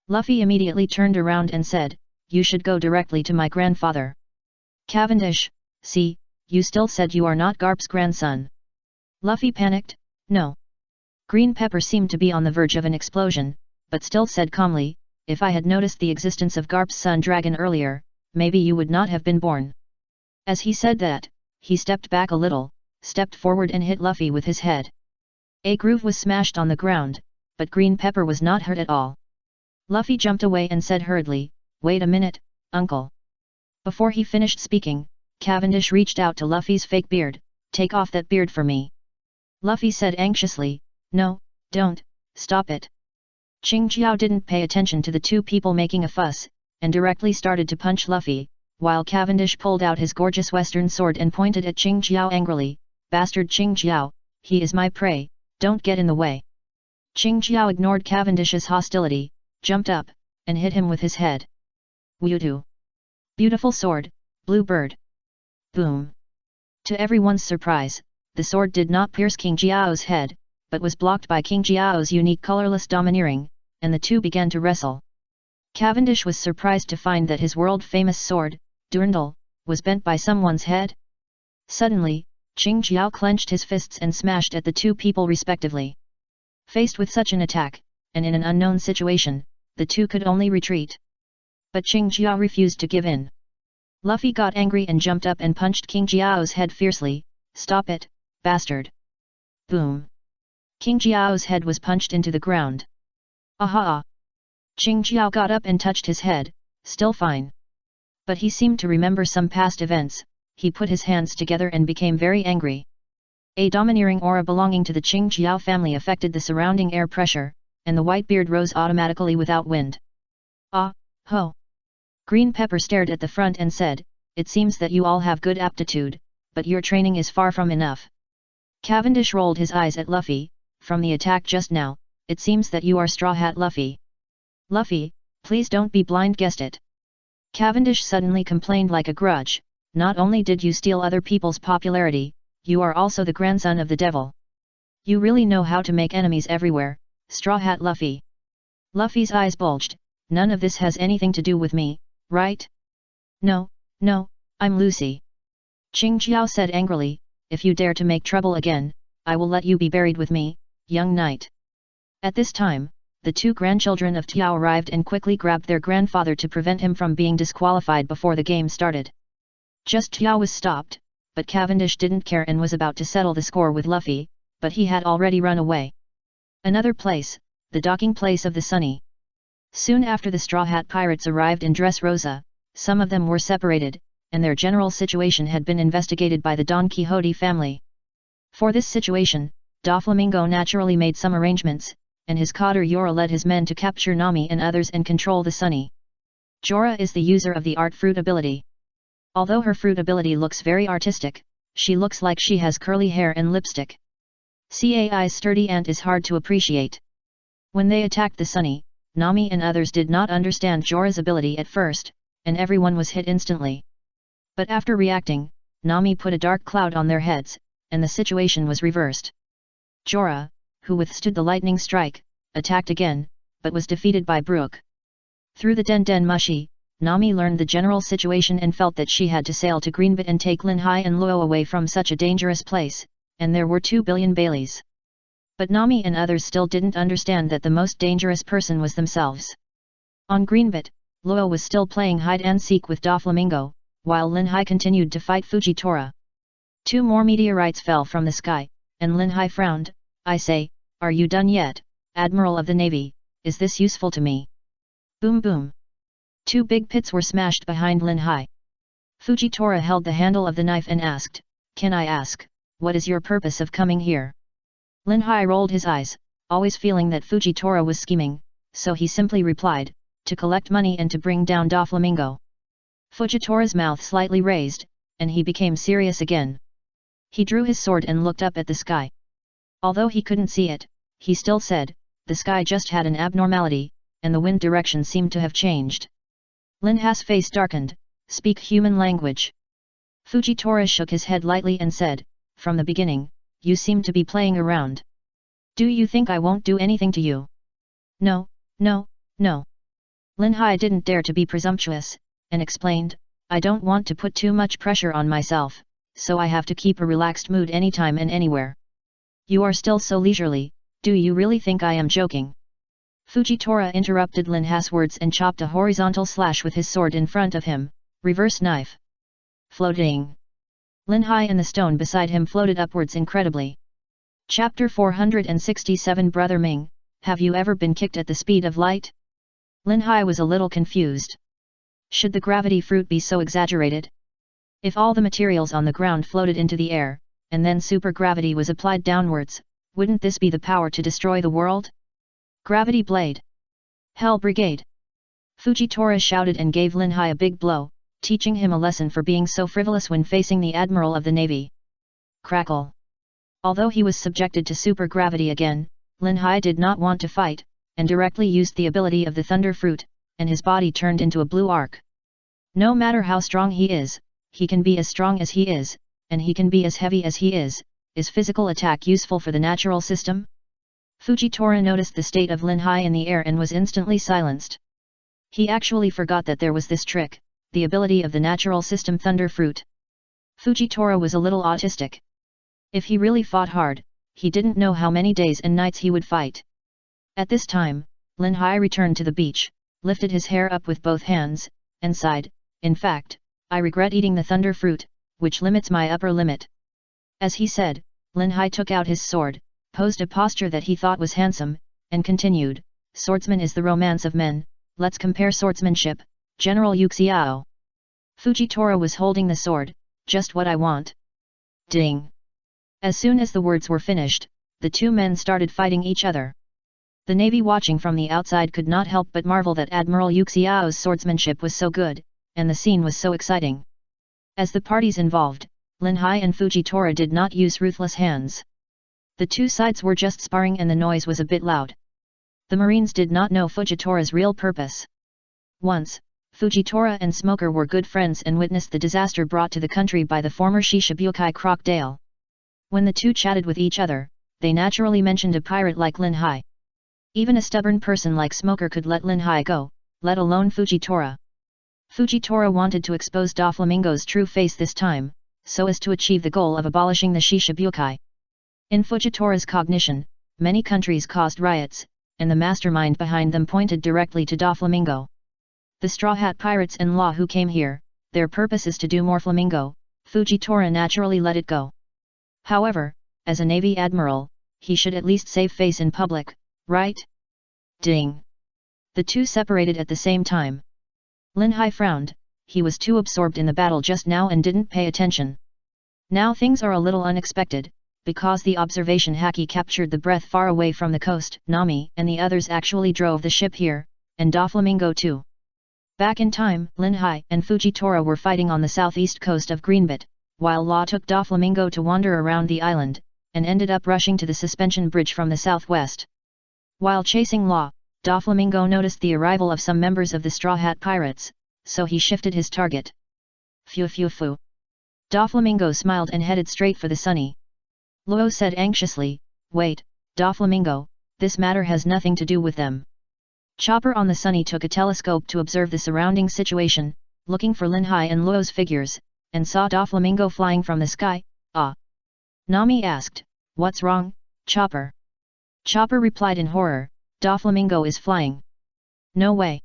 Luffy immediately turned around and said, "You should go directly to my grandfather." Cavendish, "See, you still said you are not Garp's grandson." Luffy panicked, "No." Green Pepper seemed to be on the verge of an explosion, but still said calmly, "If I had noticed the existence of Garp's son Dragon earlier, maybe you would not have been born." As he said that, he stepped back a little, stepped forward and hit Luffy with his head. A groove was smashed on the ground, but Green Pepper was not hurt at all. Luffy jumped away and said hurriedly, "Wait a minute, uncle." Before he finished speaking, Cavendish reached out to Luffy's fake beard, "Take off that beard for me." Luffy said anxiously, "No, don't, stop it." Qing Jiao didn't pay attention to the two people making a fuss, and directly started to punch Luffy, while Cavendish pulled out his gorgeous western sword and pointed at Qing Jiao angrily, "Bastard Qing Jiao, he is my prey, don't get in the way." Qing Jiao ignored Cavendish's hostility, jumped up, and hit him with his head. Wudu! Beautiful sword, blue bird. Boom! To everyone's surprise, the sword did not pierce King Jiao's head, but was blocked by King Jiao's unique colorless domineering, and the two began to wrestle. Cavendish was surprised to find that his world-famous sword, Durandal, was bent by someone's head. Suddenly, Qing Jiao clenched his fists and smashed at the two people respectively. Faced with such an attack, and in an unknown situation, the two could only retreat. But Qing Jiao refused to give in. Luffy got angry and jumped up and punched King Jiao's head fiercely, "Stop it, bastard!" Boom! King Jiao's head was punched into the ground. Aha! Qing Jiao got up and touched his head, still fine. But he seemed to remember some past events. He put his hands together and became very angry. A domineering aura belonging to the Qing Jiao family affected the surrounding air pressure, and the white beard rose automatically without wind. "Ah, ho!" Green Pepper stared at the front and said, "It seems that you all have good aptitude, but your training is far from enough." Cavendish rolled his eyes at Luffy, "From the attack just now, it seems that you are Straw Hat Luffy." "Luffy, please don't be blind, guessed it." Cavendish suddenly complained like a grudge, "Not only did you steal other people's popularity, you are also the grandson of the devil. You really know how to make enemies everywhere, Straw Hat Luffy." Luffy's eyes bulged, "None of this has anything to do with me, right?" No, I'm Lucy." Qing Jiao said angrily, "If you dare to make trouble again, I will let you be buried with me, young knight." At this time, the two grandchildren of Tiao arrived and quickly grabbed their grandfather to prevent him from being disqualified before the game started. Just Tiao was stopped, but Cavendish didn't care and was about to settle the score with Luffy, but he had already run away. Another place, the docking place of the Sunny. Soon after the Straw Hat Pirates arrived in Dressrosa, some of them were separated, and their general situation had been investigated by the Don Quixote family. For this situation, Doflamingo naturally made some arrangements, and his cotter Yora led his men to capture Nami and others and control the Sunny. Jorah is the user of the art fruit ability. Although her fruit ability looks very artistic, she looks like she has curly hair and lipstick. Cai's sturdy ant is hard to appreciate. When they attacked the Sunny, Nami and others did not understand Jorah's ability at first, and everyone was hit instantly. But after reacting, Nami put a dark cloud on their heads, and the situation was reversed. Jorah, who withstood the lightning strike, attacked again, but was defeated by Brook. Through the Den Mushi, Nami learned the general situation and felt that she had to sail to Greenbit and take Lin Hai and Luo away from such a dangerous place, and there were 2 billion Baileys. But Nami and others still didn't understand that the most dangerous person was themselves. On Greenbit, Luo was still playing hide and seek with Doflamingo, while Lin Hai continued to fight Fujitora. 2 more meteorites fell from the sky, and Lin Hai frowned. "I say, are you done yet, Admiral of the Navy? Is this useful to me?" Boom boom. 2 big pits were smashed behind Lin Hai. Fujitora held the handle of the knife and asked, "Can I ask, what is your purpose of coming here?" Lin Hai rolled his eyes, always feeling that Fujitora was scheming, so he simply replied, "To collect money and to bring down Doflamingo." Fujitora's mouth slightly raised, and he became serious again. He drew his sword and looked up at the sky. Although he couldn't see it, he still said, "The sky just had an abnormality, and the wind direction seemed to have changed." Lin Hai's face darkened. "Speak human language." Fujitora shook his head lightly and said, "From the beginning, you seem to be playing around. Do you think I won't do anything to you?" "No, no, no." Lin Hai didn't dare to be presumptuous, and explained, "I don't want to put too much pressure on myself, so I have to keep a relaxed mood anytime and anywhere." "You are still so leisurely, do you really think I am joking?" Fujitora interrupted Lin Hai's words and chopped a horizontal slash with his sword in front of him, reverse knife. Floating. Lin Hai and the stone beside him floated upwards incredibly. Chapter 467 Brother Ming, have you ever been kicked at the speed of light? Lin Hai was a little confused. Should the gravity fruit be so exaggerated? If all the materials on the ground floated into the air, and then supergravity was applied downwards, wouldn't this be the power to destroy the world? Gravity Blade! Hell Brigade! Fujitora shouted and gave Lin Hai a big blow, teaching him a lesson for being so frivolous when facing the Admiral of the Navy. Crackle! Although he was subjected to supergravity again, Lin Hai did not want to fight, and directly used the ability of the Thunder Fruit, and his body turned into a blue arc. No matter how strong he can be as strong as he is, and he can be as heavy as he is physical attack useful for the natural system? Fujitora noticed the state of Lin Hai in the air and was instantly silenced. He actually forgot that there was this trick, the ability of the natural system Thunder Fruit. Fujitora was a little autistic. If he really fought hard, he didn't know how many days and nights he would fight. At this time, Lin Hai returned to the beach, lifted his hair up with both hands, and sighed, "In fact, I regret eating the Thunder Fruit, which limits my upper limit." As he said, Lin Hai took out his sword, posed a posture that he thought was handsome, and continued, "Swordsman is the romance of men, let's compare swordsmanship, General Yu Xiao." Fujitora was holding the sword, "Just what I want." Ding! As soon as the words were finished, the 2 men started fighting each other. The Navy watching from the outside could not help but marvel that Admiral Yu Xiao's swordsmanship was so good, and the scene was so exciting. As the parties involved, Lin Hai and Fujitora did not use ruthless hands. The 2 sides were just sparring and the noise was a bit loud. The Marines did not know Fujitora's real purpose. Once, Fujitora and Smoker were good friends and witnessed the disaster brought to the country by the former Shishibukai crocodile. When the 2 chatted with each other, they naturally mentioned a pirate like Lin Hai. Even a stubborn person like Smoker could let Lin Hai go, let alone Fujitora. Fujitora wanted to expose Doflamingo's true face this time, so as to achieve the goal of abolishing the Shishibukai. In Fujitora's cognition, many countries caused riots, and the mastermind behind them pointed directly to Doflamingo. The Straw Hat Pirates and Law who came here, their purpose is to do more Flamingo, Fujitora naturally let it go. However, as a Navy Admiral, he should at least save face in public, right? Ding! The 2 separated at the same time. Lin Hai frowned, he was too absorbed in the battle just now and didn't pay attention. Now things are a little unexpected, because the observation Haki captured the breath far away from the coast, Nami and the others actually drove the ship here, and Doflamingo too. Back in time, Lin Hai and Fujitora were fighting on the southeast coast of Greenbit, while Law took Doflamingo to wander around the island, and ended up rushing to the suspension bridge from the southwest. While chasing Law, Doflamingo noticed the arrival of some members of the Straw Hat Pirates, so he shifted his target. Phew phew phew. Doflamingo smiled and headed straight for the Sunny. Luo said anxiously, "Wait, Doflamingo, this matter has nothing to do with them." Chopper on the Sunny took a telescope to observe the surrounding situation, looking for Lin Hai and Luo's figures, and saw Doflamingo flying from the sky. "Ah!" Nami asked, "What's wrong, Chopper?" Chopper replied in horror, "Doflamingo is flying." "No way!"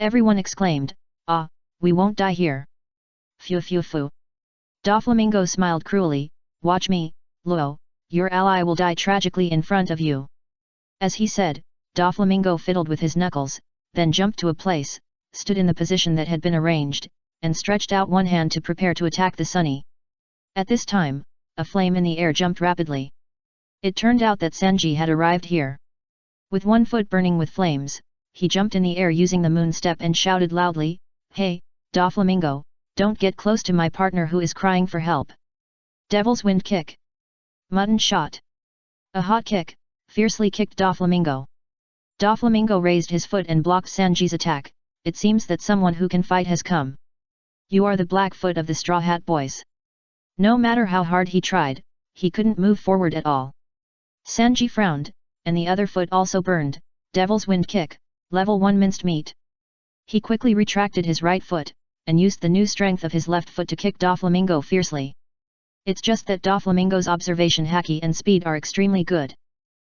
Everyone exclaimed, "Ah, we won't die here." Phew phew phew. Doflamingo smiled cruelly, "Watch me, Luo, your ally will die tragically in front of you." As he said, Doflamingo fiddled with his knuckles, then jumped to a place, stood in the position that had been arranged, and stretched out one hand to prepare to attack the Sunny. At this time, a flame in the air jumped rapidly. It turned out that Sanji had arrived here. With one foot burning with flames, he jumped in the air using the moon step and shouted loudly, "Hey, Doflamingo, don't get close to my partner who is crying for help." Devil's Wind Kick. Mutton Shot. A hot kick, fiercely kicked Doflamingo. Doflamingo raised his foot and blocked Sanji's attack. "It seems that someone who can fight has come. You are the Blackfoot of the Straw Hat Boys." No matter how hard he tried, he couldn't move forward at all. Sanji frowned, and the other foot also burned. Devil's Wind Kick, level 1 minced meat. He quickly retracted his right foot, and used the new strength of his left foot to kick Doflamingo fiercely. It's just that Doflamingo's observation haki and speed are extremely good.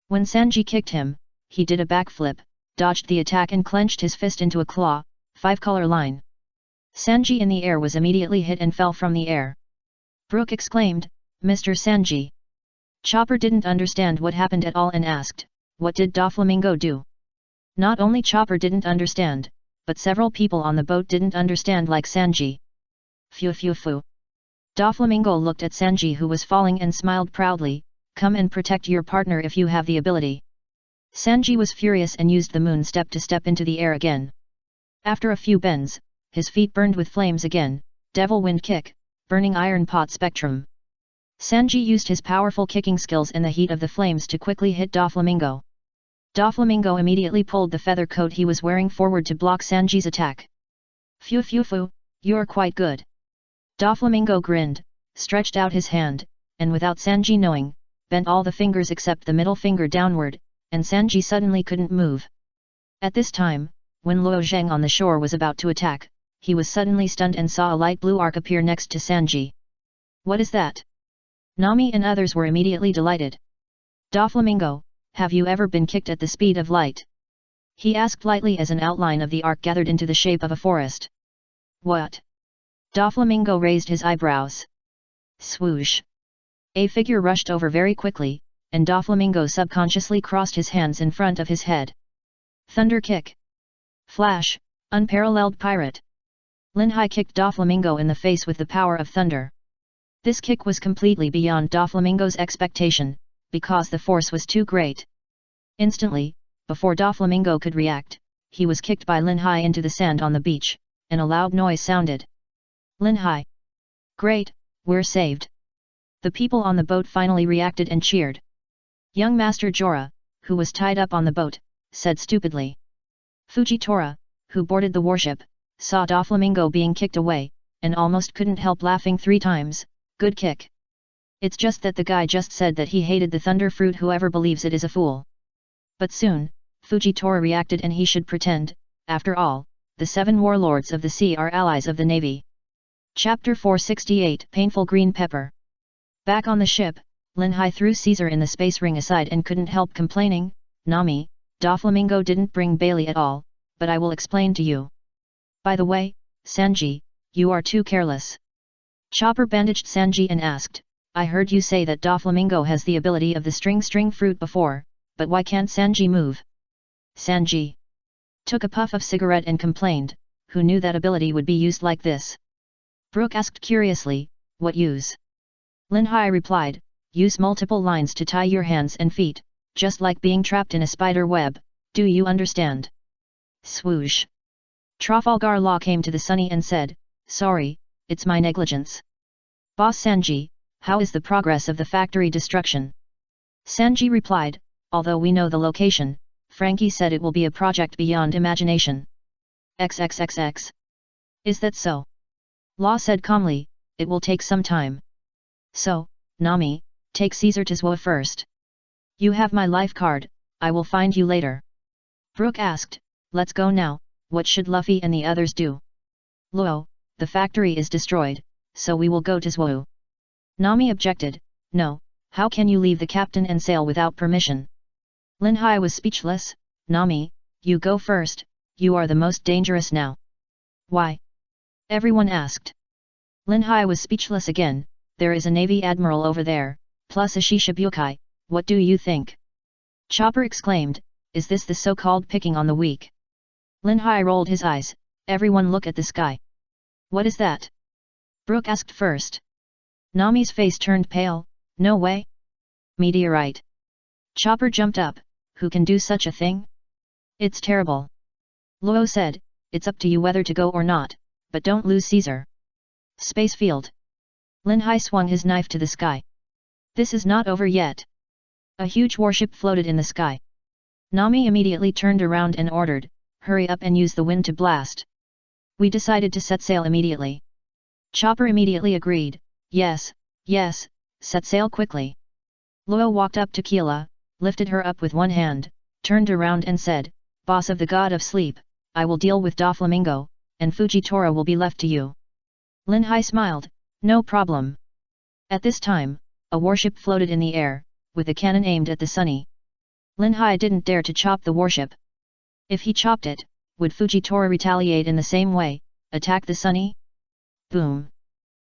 When Sanji kicked him, he did a backflip, dodged the attack and clenched his fist into a claw, 5-color line. Sanji in the air was immediately hit and fell from the air. Brook exclaimed, "Mr. Sanji." Chopper didn't understand what happened at all and asked, "What did Doflamingo do?" Not only Chopper didn't understand, but several people on the boat didn't understand like Sanji. Phew phew phew. Doflamingo looked at Sanji who was falling and smiled proudly, "Come and protect your partner if you have the ability." Sanji was furious and used the moon step to step into the air again. After a few bends, his feet burned with flames again. Devil Wind Kick, Burning Iron Pot Spectrum. Sanji used his powerful kicking skills and the heat of the flames to quickly hit Doflamingo. Doflamingo immediately pulled the feather coat he was wearing forward to block Sanji's attack. "Phew phew phew, you're quite good." Doflamingo grinned, stretched out his hand, and without Sanji knowing, bent all the fingers except the middle finger downward, and Sanji suddenly couldn't move. At this time, when Luo Zheng on the shore was about to attack, he was suddenly stunned and saw a light blue arc appear next to Sanji. "What is that?" Nami and others were immediately delighted. "Doflamingo, have you ever been kicked at the speed of light?" he asked lightly as an outline of the arc gathered into the shape of a forest. "What?" Doflamingo raised his eyebrows. Swoosh! A figure rushed over very quickly, and Doflamingo subconsciously crossed his hands in front of his head. Thunder Kick. Flash, unparalleled pirate. Lin Hai kicked Doflamingo in the face with the power of thunder. This kick was completely beyond Doflamingo's expectation, because the force was too great. Instantly, before Doflamingo could react, he was kicked by Lin Hai into the sand on the beach, and a loud noise sounded. Lin Hai! Great, we're saved! The people on the boat finally reacted and cheered. Young Master Jorah, who was tied up on the boat, said stupidly. Fujitora, who boarded the warship, saw Doflamingo being kicked away, and almost couldn't help laughing 3 times, "Good kick. It's just that the guy just said that he hated the thunder fruit. Whoever believes it is a fool." But soon, Fujitora reacted and he should pretend, after all, the 7 warlords of the sea are allies of the navy. Chapter 468 Painful Green Pepper. Back on the ship, Lin Hai threw Caesar in the space ring aside and couldn't help complaining, "Nami, Doflamingo didn't bring Bailey at all, but I will explain to you. By the way, Sanji, you are too careless." Chopper bandaged Sanji and asked, "I heard you say that Doflamingo has the ability of the string fruit before, but why can't Sanji move?" Sanji took a puff of cigarette and complained, "Who knew that ability would be used like this?" Brook asked curiously, "What use?" Lin Hai replied, "Use multiple lines to tie your hands and feet, just like being trapped in a spider web, do you understand?" Swoosh! Trafalgar Law came to the Sunny and said, "Sorry, it's my negligence." "Boss Sanji, how is the progress of the factory destruction?" Sanji replied, "Although we know the location, Frankie said it will be a project beyond imagination." XXXX. "Is that so?" Law said calmly, "It will take some time. So, Nami, take Caesar to Zwoa first. You have my life card, I will find you later." Brook asked, "Let's go now, what should Luffy and the others do?" "Luo, the factory is destroyed, so we will go to Zwoa." Nami objected, "No, how can you leave the captain and sail without permission?" Lin Hai was speechless. "Nami, you go first, you are the most dangerous now." "Why?" everyone asked. Lin Hai was speechless again. "There is a navy admiral over there, plus a Shishibukai, what do you think?" Chopper exclaimed, "Is this the so-called picking on the weak?" Lin Hai rolled his eyes. "Everyone look at the sky." "What is that?" Brook asked first. Nami's face turned pale. "No way. Meteorite." Chopper jumped up. "Who can do such a thing? It's terrible." Luo said, "It's up to you whether to go or not, but don't lose Caesar." Space field. Lin Hai swung his knife to the sky. "This is not over yet." A huge warship floated in the sky. Nami immediately turned around and ordered, "Hurry up and use the wind to blast." "We decided to set sail immediately." Chopper immediately agreed, "Yes, yes, set sail quickly." Luo walked up to Keela, lifted her up with one hand, turned around and said, "Boss of the God of Sleep, I will deal with Doflamingo, and Fujitora will be left to you." Lin Hai smiled, "No problem." At this time, a warship floated in the air, with a cannon aimed at the Sunny. Lin Hai didn't dare to chop the warship. If he chopped it, would Fujitora retaliate in the same way, attack the Sunny? Boom!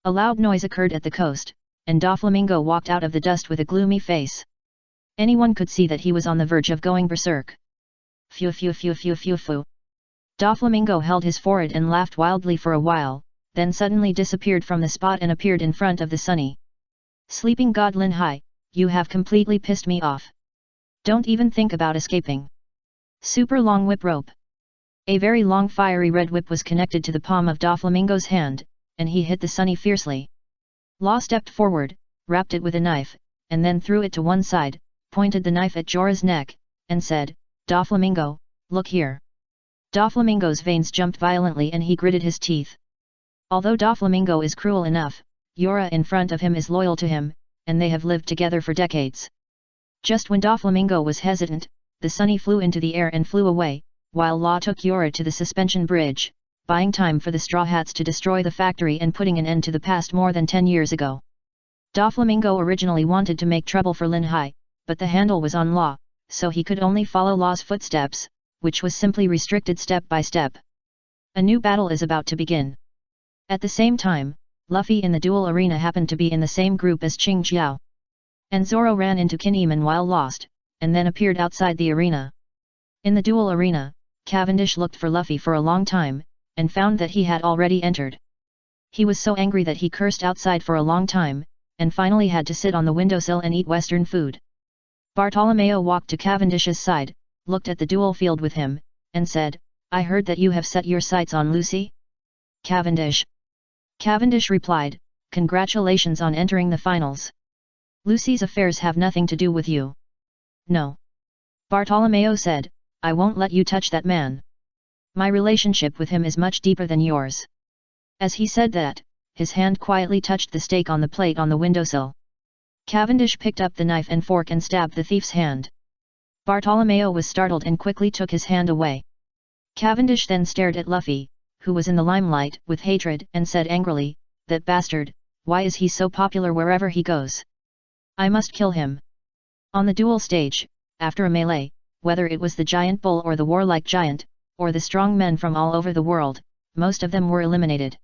A loud noise occurred at the coast, and Doflamingo walked out of the dust with a gloomy face. Anyone could see that he was on the verge of going berserk. Phew phew phew phew phew phew. Doflamingo held his forehead and laughed wildly for a while, then suddenly disappeared from the spot and appeared in front of the Sunny. "Sleeping God Lin Hai, you have completely pissed me off. Don't even think about escaping." Super long whip rope. A very long fiery red whip was connected to the palm of Doflamingo's hand, and he hit the Sunny fiercely. Law stepped forward, wrapped it with a knife, and then threw it to one side, pointed the knife at Jorah's neck, and said, "Doflamingo, look here." Doflamingo's veins jumped violently and he gritted his teeth. Although Doflamingo is cruel enough, Jorah in front of him is loyal to him, and they have lived together for decades. Just when Doflamingo was hesitant, the Sunny flew into the air and flew away, while Law took Jorah to the suspension bridge, buying time for the Straw Hats to destroy the factory and putting an end to the past more than 10 years ago. Doflamingo originally wanted to make trouble for Lin Hai, but the handle was on Law, so he could only follow Law's footsteps, which was simply restricted step by step. A new battle is about to begin. At the same time, Luffy in the duel arena happened to be in the same group as Qing Jiao. And Zoro ran into Kinemon while lost, and then appeared outside the arena. In the duel arena, Cavendish looked for Luffy for a long time, and found that he had already entered. He was so angry that he cursed outside for a long time, and finally had to sit on the windowsill and eat Western food. Bartolomeo walked to Cavendish's side, looked at the duel field with him, and said, "I heard that you have set your sights on Lucy?" Cavendish. Cavendish replied, "Congratulations on entering the finals. Lucy's affairs have nothing to do with you." "No." Bartolomeo said, "I won't let you touch that man. My relationship with him is much deeper than yours." As he said that, his hand quietly touched the steak on the plate on the windowsill. Cavendish picked up the knife and fork and stabbed the thief's hand. Bartolomeo was startled and quickly took his hand away. Cavendish then stared at Luffy, who was in the limelight, with hatred, and said angrily, "That bastard, why is he so popular wherever he goes? I must kill him." On the duel stage, after a melee, whether it was the giant bull or the warlike giant, or the strong men from all over the world, most of them were eliminated.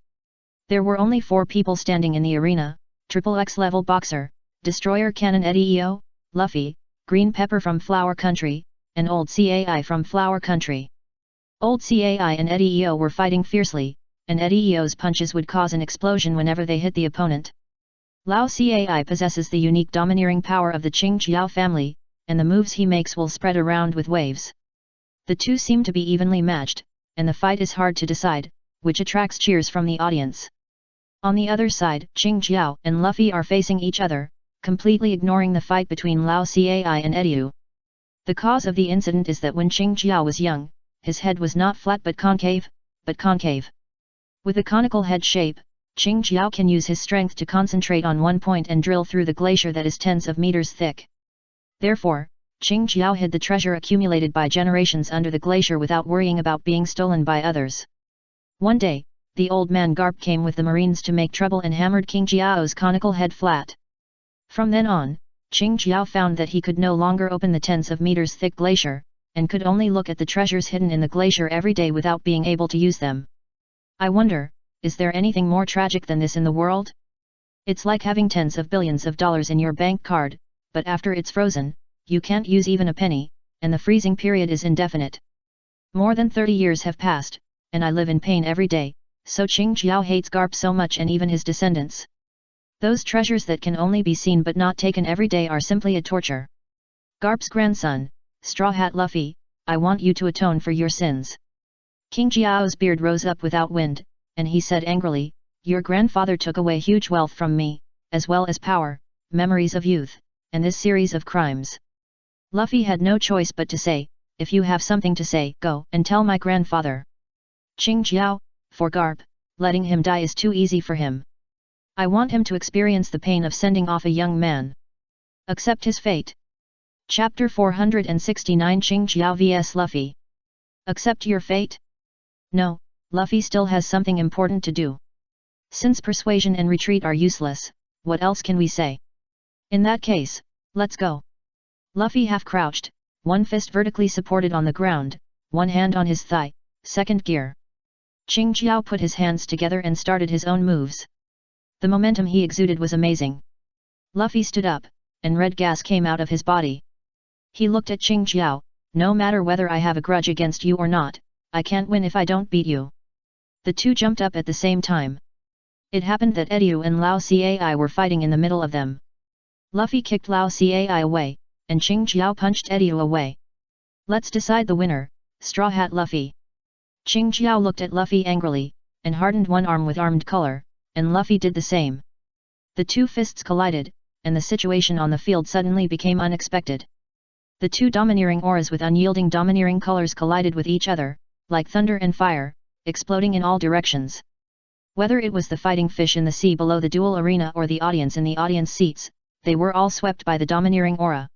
There were only 4 people standing in the arena: XXX level boxer, Destroyer Cannon Eddie Eo, Luffy, Green Pepper from Flower Country, and Old Cai from Flower Country. Old Cai and Eddie Eo were fighting fiercely, and Eddie Eo's punches would cause an explosion whenever they hit the opponent. Lao Cai possesses the unique domineering power of the Qing Jiao family, and the moves he makes will spread around with waves. The two seem to be evenly matched, and the fight is hard to decide, which attracts cheers from the audience. On the other side, Qing Jiao and Luffy are facing each other, completely ignoring the fight between Lao Cai and Edu. The cause of the incident is that when Qing Jiao was young, his head was not flat but concave. With a conical head shape, Qing Jiao can use his strength to concentrate on one point and drill through the glacier that is tens of meters thick. Therefore, Qing Jiao hid the treasure accumulated by generations under the glacier without worrying about being stolen by others. One day, the old man Garp came with the marines to make trouble and hammered Qing Jiao's conical head flat. From then on, Qing Jiao found that he could no longer open the tens of meters thick glacier, and could only look at the treasures hidden in the glacier every day without being able to use them. I wonder, is there anything more tragic than this in the world? It's like having tens of billions of dollars in your bank card, but after it's frozen, you can't use even a penny, and the freezing period is indefinite. More than 30 years have passed, and I live in pain every day, so Qing Jiao hates Garp so much and even his descendants. Those treasures that can only be seen but not taken every day are simply a torture. Garp's grandson, Straw Hat Luffy, I want you to atone for your sins. Qing Jiao's beard rose up without wind, and he said angrily, your grandfather took away huge wealth from me, as well as power, memories of youth, and this series of crimes. Luffy had no choice but to say, if you have something to say, go and tell my grandfather. Qing Jiao, for Garp, letting him die is too easy for him. I want him to experience the pain of sending off a young man. Accept his fate. Chapter 469 Qing Jiao vs Luffy. Accept your fate? No, Luffy still has something important to do. Since persuasion and retreat are useless, what else can we say? In that case, let's go. Luffy half-crouched, one fist vertically supported on the ground, one hand on his thigh, second gear. Qing Jiao put his hands together and started his own moves. The momentum he exuded was amazing. Luffy stood up, and red gas came out of his body. He looked at Qing Jiao, no matter whether I have a grudge against you or not, I can't win if I don't beat you. The two jumped up at the same time. It happened that Edu and Lao Cai were fighting in the middle of them. Luffy kicked Lao Cai away, and Qing Jiao punched Edu away. Let's decide the winner, Straw Hat Luffy. Qing Jiao looked at Luffy angrily, and hardened one arm with armed color, and Luffy did the same. The two fists collided, and the situation on the field suddenly became unexpected. The two domineering auras with unyielding domineering colors collided with each other, like thunder and fire, exploding in all directions. Whether it was the fighting fish in the sea below the duel arena or the audience in the audience seats, they were all swept by the domineering aura.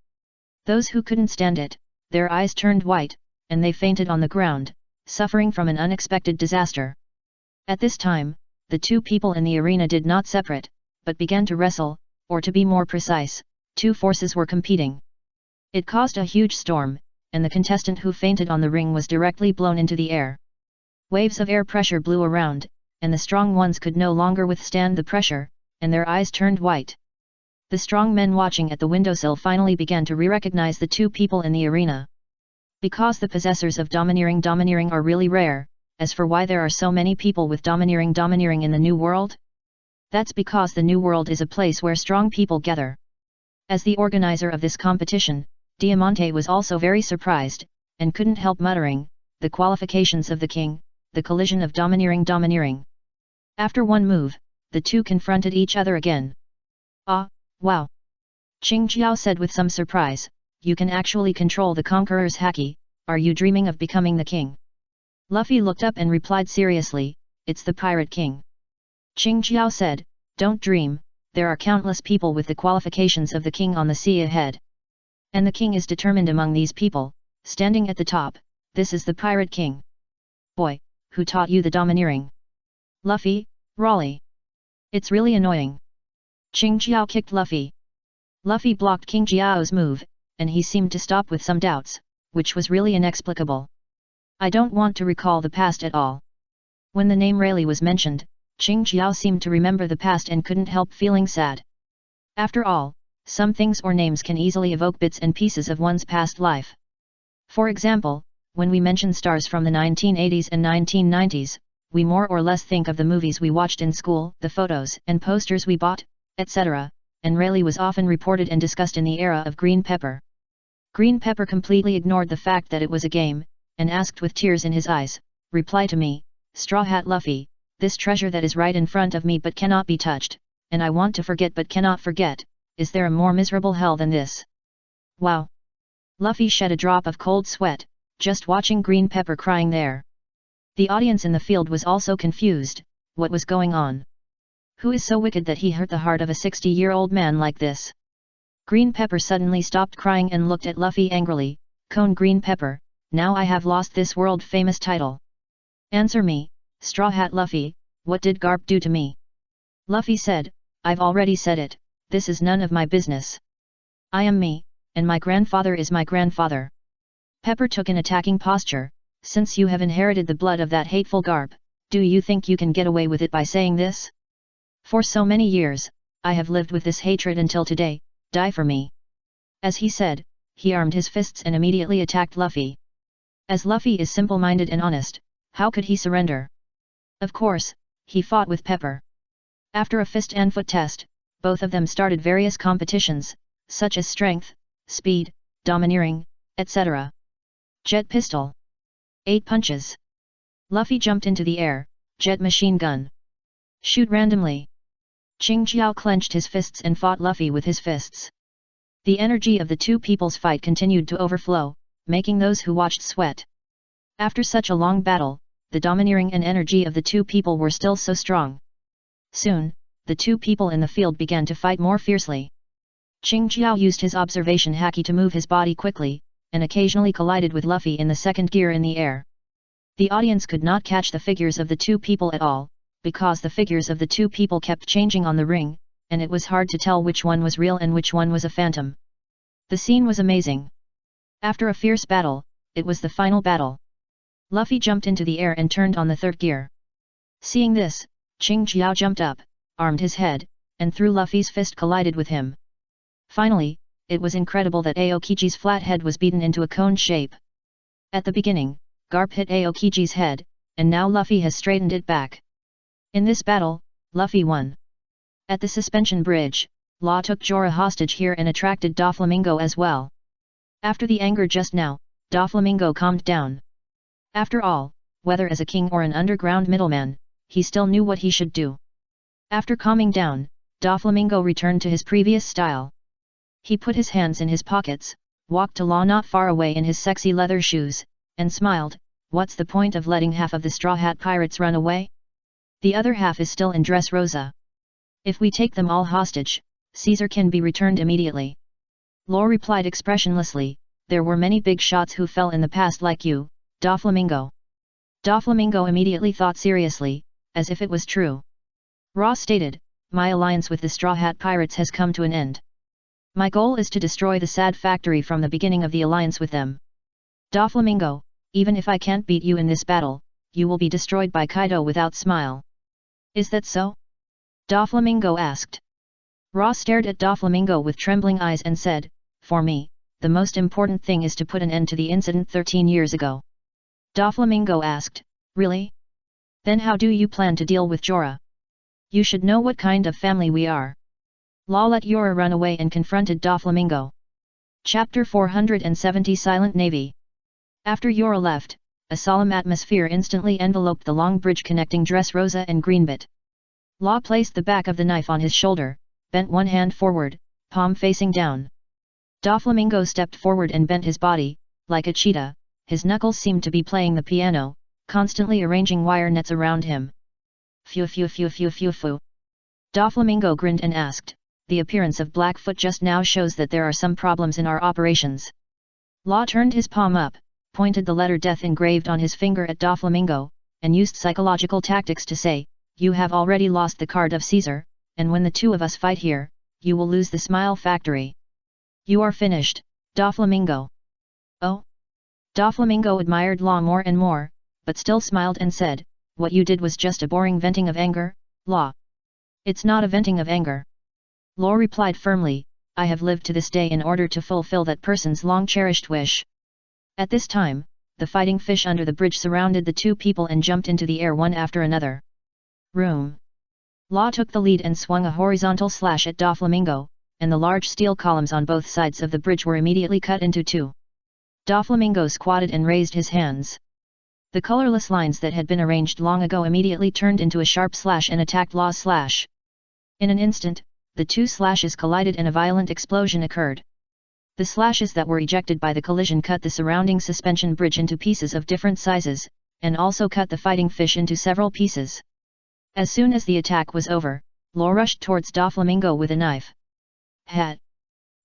Those who couldn't stand it, their eyes turned white, and they fainted on the ground, suffering from an unexpected disaster. At this time, the two people in the arena did not separate, but began to wrestle, or to be more precise, two forces were competing. It caused a huge storm, and the contestant who fainted on the ring was directly blown into the air. Waves of air pressure blew around, and the strong ones could no longer withstand the pressure, and their eyes turned white. The strong men watching at the windowsill finally began to recognize the two people in the arena. Because the possessors of domineering are really rare, as for why there are so many people with domineering in the New World? That's because the New World is a place where strong people gather. As the organizer of this competition, Diamante was also very surprised, and couldn't help muttering, the qualifications of the king, the collision of domineering. After one move, the two confronted each other again. Ah, wow! Qing Jiao said with some surprise, you can actually control the conqueror's haki, are you dreaming of becoming the king? Luffy looked up and replied seriously, it's the Pirate King. Qing Jiao said, don't dream, there are countless people with the qualifications of the king on the sea ahead. And the king is determined among these people, standing at the top, this is the Pirate King. Boy, who taught you the domineering? Luffy, Raleigh. It's really annoying. Qing Jiao kicked Luffy. Luffy blocked Qing Jiao's move, and he seemed to stop with some doubts, which was really inexplicable. I don't want to recall the past at all. When the name Raleigh was mentioned, Qing Jiao seemed to remember the past and couldn't help feeling sad. After all, some things or names can easily evoke bits and pieces of one's past life. For example, when we mention stars from the 1980s and 1990s, we more or less think of the movies we watched in school, the photos and posters we bought, etc., and Raleigh was often reported and discussed in the era of Green Pepper. Green Pepper completely ignored the fact that it was a game, and asked with tears in his eyes, reply to me, Straw Hat Luffy, this treasure that is right in front of me but cannot be touched, and I want to forget but cannot forget, is there a more miserable hell than this? Wow! Luffy shed a drop of cold sweat, just watching Green Pepper crying there. The audience in the field was also confused, what was going on? Who is so wicked that he hurt the heart of a 60-year-old man like this? Green Pepper suddenly stopped crying and looked at Luffy angrily, Cone Green Pepper, now I have lost this world-famous title. Answer me, Straw Hat Luffy, what did Garp do to me? Luffy said, I've already said it, this is none of my business. I am me, and my grandfather is my grandfather. Pepper took an attacking posture, since you have inherited the blood of that hateful Garp, do you think you can get away with it by saying this? For so many years, I have lived with this hatred until today, die for me. As he said, he armed his fists and immediately attacked Luffy. As Luffy is simple-minded and honest, how could he surrender? Of course, he fought with Pepper. After a fist and foot test, both of them started various competitions, such as strength, speed, domineering, etc. Jet pistol. 8 punches. Luffy jumped into the air, jet machine gun. Shoot randomly. Ching Jiao clenched his fists and fought Luffy with his fists. The energy of the two people's fight continued to overflow, making those who watched sweat. After such a long battle, the domineering and energy of the two people were still so strong. Soon, the two people in the field began to fight more fiercely. Ching Jiao used his observation haki to move his body quickly, and occasionally collided with Luffy in the second gear in the air. The audience could not catch the figures of the two people at all, because the figures of the two people kept changing on the ring, and it was hard to tell which one was real and which one was a phantom. The scene was amazing. After a fierce battle, it was the final battle. Luffy jumped into the air and turned on the third gear. Seeing this, Ching Jiao jumped up, armed his head, and through Luffy's fist collided with him. Finally, it was incredible that Aokiji's flat head was beaten into a cone shape. At the beginning, Garp hit Aokiji's head, and now Luffy has straightened it back. In this battle, Luffy won. At the suspension bridge, Law took Jorah hostage here and attracted Doflamingo as well. After the anger just now, Doflamingo calmed down. After all, whether as a king or an underground middleman, he still knew what he should do. After calming down, Doflamingo returned to his previous style. He put his hands in his pockets, walked to Law not far away in his sexy leather shoes, and smiled, what's the point of letting half of the Straw Hat Pirates run away? The other half is still in Dressrosa. If we take them all hostage, Caesar can be returned immediately. Law replied expressionlessly, there were many big shots who fell in the past like you, Doflamingo. Doflamingo immediately thought seriously, as if it was true. Ra stated, my alliance with the Straw Hat Pirates has come to an end. My goal is to destroy the sad factory from the beginning of the alliance with them. Doflamingo, even if I can't beat you in this battle, you will be destroyed by Kaido without smile. Is that so? Doflamingo asked. Ra stared at Doflamingo with trembling eyes and said, for me, the most important thing is to put an end to the incident 13 years ago. Doflamingo asked, really? Then how do you plan to deal with Jorah? You should know what kind of family we are. Law let Jorah run away and confronted Doflamingo. Chapter 470 Silent Navy. After Jorah left, a solemn atmosphere instantly enveloped the long bridge connecting Dressrosa and Greenbit. Law placed the back of the knife on his shoulder, bent one hand forward, palm facing down. Doflamingo stepped forward and bent his body, like a cheetah, his knuckles seemed to be playing the piano, constantly arranging wire nets around him. Phew phew phew phew phew phew. Doflamingo grinned and asked, the appearance of Blackfoot just now shows that there are some problems in our operations. Law turned his palm up, pointed the letter death engraved on his finger at Doflamingo, and used psychological tactics to say, you have already lost the card of Caesar, and when the two of us fight here, you will lose the Smile Factory. You are finished, Doflamingo. Oh? Doflamingo admired Law more and more, but still smiled and said, what you did was just a boring venting of anger, Law. It's not a venting of anger. Law replied firmly, I have lived to this day in order to fulfill that person's long-cherished wish. At this time, the fighting fish under the bridge surrounded the two people and jumped into the air one after another. Room. Law took the lead and swung a horizontal slash at Doflamingo, and the large steel columns on both sides of the bridge were immediately cut into two. Doflamingo squatted and raised his hands. The colorless lines that had been arranged long ago immediately turned into a sharp slash and attacked Law's slash. In an instant, the two slashes collided and a violent explosion occurred. The slashes that were ejected by the collision cut the surrounding suspension bridge into pieces of different sizes, and also cut the fighting fish into several pieces. As soon as the attack was over, Law rushed towards Doflamingo with a knife. Hat!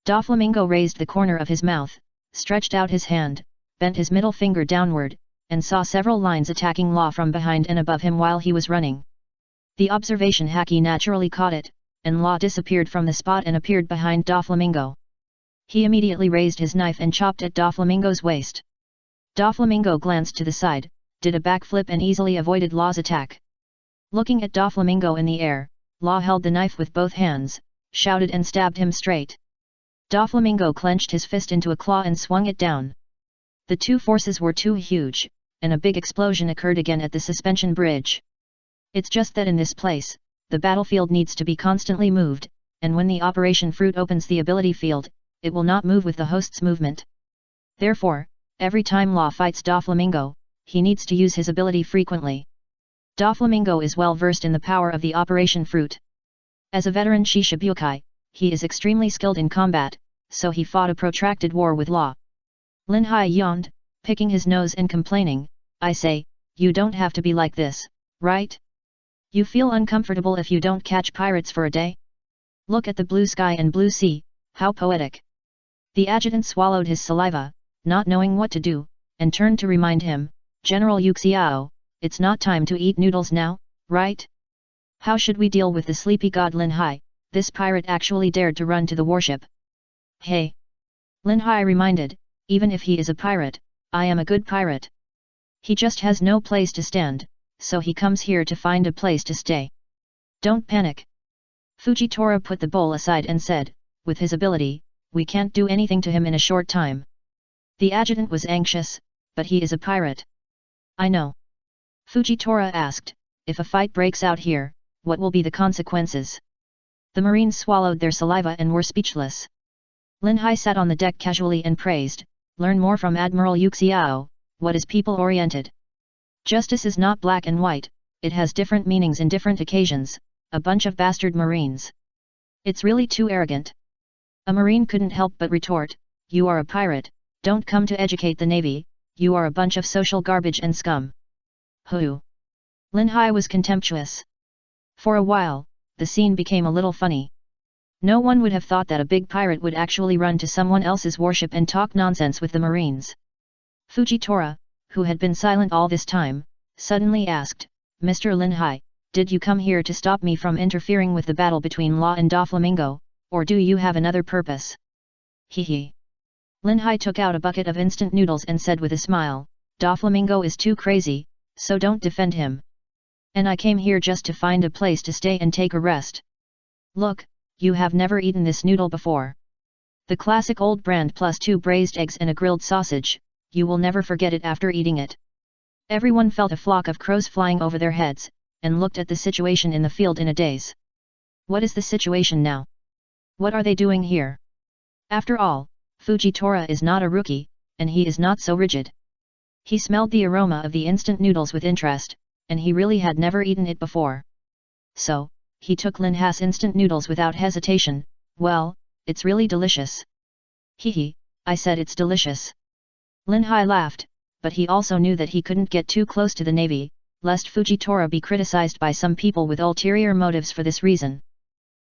Doflamingo raised the corner of his mouth, stretched out his hand, bent his middle finger downward, and saw several lines attacking Law from behind and above him while he was running. The observation Haki naturally caught it, and Law disappeared from the spot and appeared behind Doflamingo. He immediately raised his knife and chopped at Doflamingo's waist. Doflamingo glanced to the side, did a backflip and easily avoided Law's attack. Looking at Doflamingo in the air, Law held the knife with both hands, shouted and stabbed him straight. Doflamingo clenched his fist into a claw and swung it down. The two forces were too huge, and a big explosion occurred again at the suspension bridge. It's just that in this place, the battlefield needs to be constantly moved, and when the operation fruit opens the ability field, it will not move with the host's movement. Therefore, every time Law fights Doflamingo, he needs to use his ability frequently. Doflamingo is well versed in the power of the operation fruit. As a veteran Shishibukai, he is extremely skilled in combat, so he fought a protracted war with Law. Lin Hai yawned, picking his nose and complaining, "I say, you don't have to be like this, right? You feel uncomfortable if you don't catch pirates for a day? Look at the blue sky and blue sea, how poetic." The adjutant swallowed his saliva, not knowing what to do, and turned to remind him, "General Yuxiao, it's not time to eat noodles now, right? How should we deal with the sleepy god Lin Hai? This pirate actually dared to run to the warship." "Hey!" Lin Hai reminded, "Even if he is a pirate, I am a good pirate. He just has no place to stand, so he comes here to find a place to stay. Don't panic." Fujitora put the bowl aside and said, "With his ability, we can't do anything to him in a short time." The adjutant was anxious, "But he is a pirate." "I know." Fujitora asked, "If a fight breaks out here, what will be the consequences?" The Marines swallowed their saliva and were speechless. Lin Hai sat on the deck casually and praised, "Learn more from Admiral Yuxiao, what is people-oriented? Justice is not black and white, it has different meanings in different occasions, a bunch of bastard Marines. It's really too arrogant." A Marine couldn't help but retort, "You are a pirate, don't come to educate the Navy, you are a bunch of social garbage and scum." Who? Lin Hai was contemptuous. For a while, the scene became a little funny. No one would have thought that a big pirate would actually run to someone else's warship and talk nonsense with the Marines. Fujitora, who had been silent all this time, suddenly asked, "Mr. Lin Hai, did you come here to stop me from interfering with the battle between Law and Doflamingo, or do you have another purpose?" Hee. Lin Hai took out a bucket of instant noodles and said with a smile, "Doflamingo is too crazy, so don't defend him. And I came here just to find a place to stay and take a rest. Look, you have never eaten this noodle before. The classic old brand plus 2 braised eggs and a grilled sausage, you will never forget it after eating it." Everyone felt a flock of crows flying over their heads, and looked at the situation in the field in a daze. What is the situation now? What are they doing here? After all, Fujitora is not a rookie, and he is not so rigid. He smelled the aroma of the instant noodles with interest, and he really had never eaten it before. So, he took Lin Hai's instant noodles without hesitation. "Well, it's really delicious." "Hee, I said it's delicious." Lin Hai laughed, but he also knew that he couldn't get too close to the Navy, lest Fujitora be criticized by some people with ulterior motives for this reason.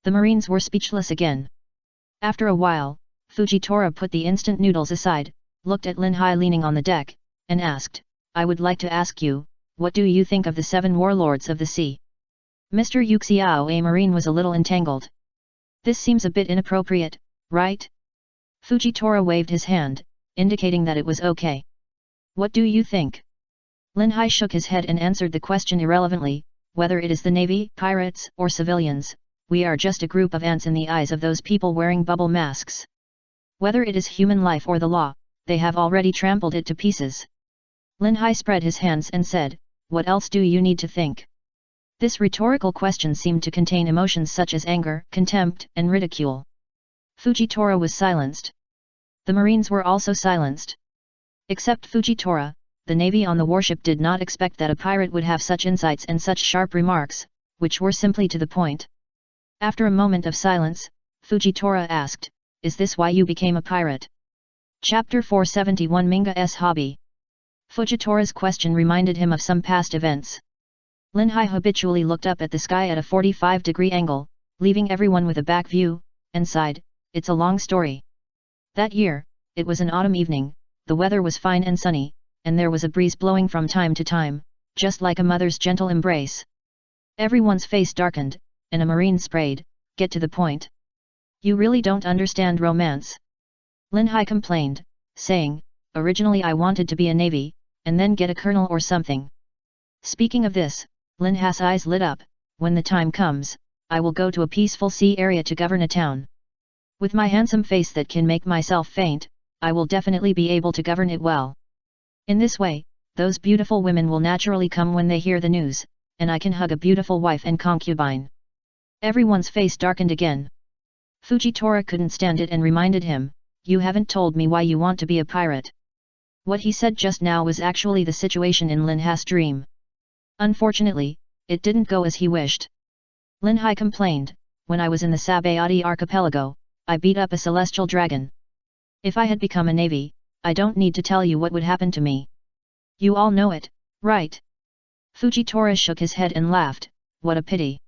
The Marines were speechless again. After a while, Fujitora put the instant noodles aside, looked at Lin Hai leaning on the deck, and asked, "I would like to ask you, what do you think of the 7 warlords of the sea?" Mr. Yuxiao, a Marine, was a little entangled. "This seems a bit inappropriate, right?" Fujitora waved his hand, indicating that it was okay. "What do you think?" Lin Hai shook his head and answered the question irrelevantly, "Whether it is the Navy, pirates, or civilians, we are just a group of ants in the eyes of those people wearing bubble masks. Whether it is human life or the law, they have already trampled it to pieces." Lin Hai spread his hands and said, "What else do you need to think?" This rhetorical question seemed to contain emotions such as anger, contempt, and ridicule. Fujitora was silenced. The Marines were also silenced. Except Fujitora, the navy on the warship did not expect that a pirate would have such insights and such sharp remarks, which were simply to the point. After a moment of silence, Fujitora asked, "Is this why you became a pirate?" Chapter 471 Minga's Hobby. Fujitora's question reminded him of some past events. Linhai habitually looked up at the sky at a 45-degree angle, leaving everyone with a back view, and sighed, "It's a long story." That year, it was an autumn evening, the weather was fine and sunny, and there was a breeze blowing from time to time, just like a mother's gentle embrace. Everyone's face darkened, and a marine sprayed, "Get to the point. You really don't understand romance." Linhai complained, saying, "Originally I wanted to be a navy, and then get a colonel or something." Speaking of this, Linhai's eyes lit up, "When the time comes, I will go to a peaceful sea area to govern a town. With my handsome face that can make myself faint, I will definitely be able to govern it well. In this way, those beautiful women will naturally come when they hear the news, and I can hug a beautiful wife and concubine." Everyone's face darkened again. Fujitora couldn't stand it and reminded him, "You haven't told me why you want to be a pirate." What he said just now was actually the situation in Linhai's dream. Unfortunately, it didn't go as he wished. Linhai complained, "When I was in the Sabayati archipelago, I beat up a celestial dragon. If I had become a navy, I don't need to tell you what would happen to me. You all know it, right?" Fujitora shook his head and laughed, "What a pity."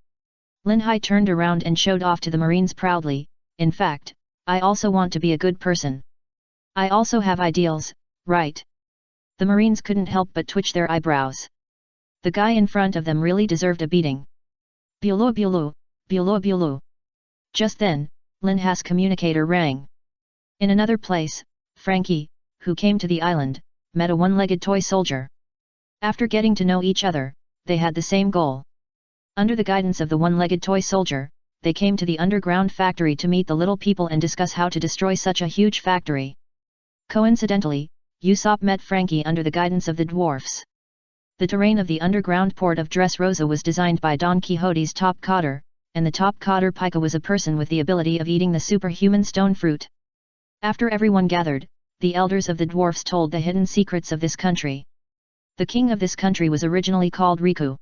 Linhai turned around and showed off to the Marines proudly, "In fact, I also want to be a good person. I also have ideals, right?" The Marines couldn't help but twitch their eyebrows. The guy in front of them really deserved a beating. Bulu bulu, bulu bulu. Just then, Linhai's communicator rang. In another place, Frankie, who came to the island, met a one-legged toy soldier. After getting to know each other, they had the same goal. Under the guidance of the one-legged toy soldier, they came to the underground factory to meet the little people and discuss how to destroy such a huge factory. Coincidentally, Usopp met Frankie under the guidance of the dwarfs. The terrain of the underground port of Dressrosa was designed by Don Quixote's top cotter, and the top cotter Pika was a person with the ability of eating the superhuman stone fruit. After everyone gathered, the elders of the dwarfs told the hidden secrets of this country. The king of this country was originally called Riku.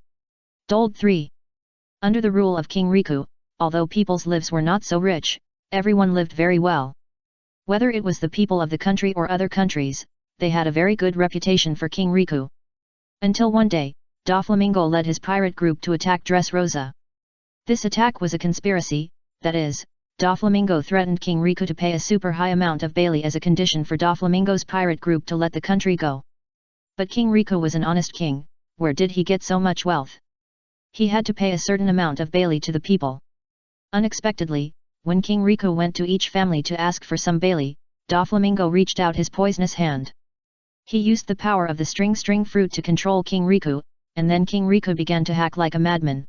Dold 3. Under the rule of King Riku, although people's lives were not so rich, everyone lived very well. Whether it was the people of the country or other countries, they had a very good reputation for King Riku. Until one day, Doflamingo led his pirate group to attack Dressrosa. This attack was a conspiracy, that is, Doflamingo threatened King Riku to pay a super high amount of Bailey as a condition for Doflamingo's pirate group to let the country go. But King Riku was an honest king, where did he get so much wealth? He had to pay a certain amount of Bailey to the people. Unexpectedly, when King Riku went to each family to ask for some Bailey, Doflamingo reached out his poisonous hand. He used the power of the string fruit to control King Riku, and then King Riku began to hack like a madman.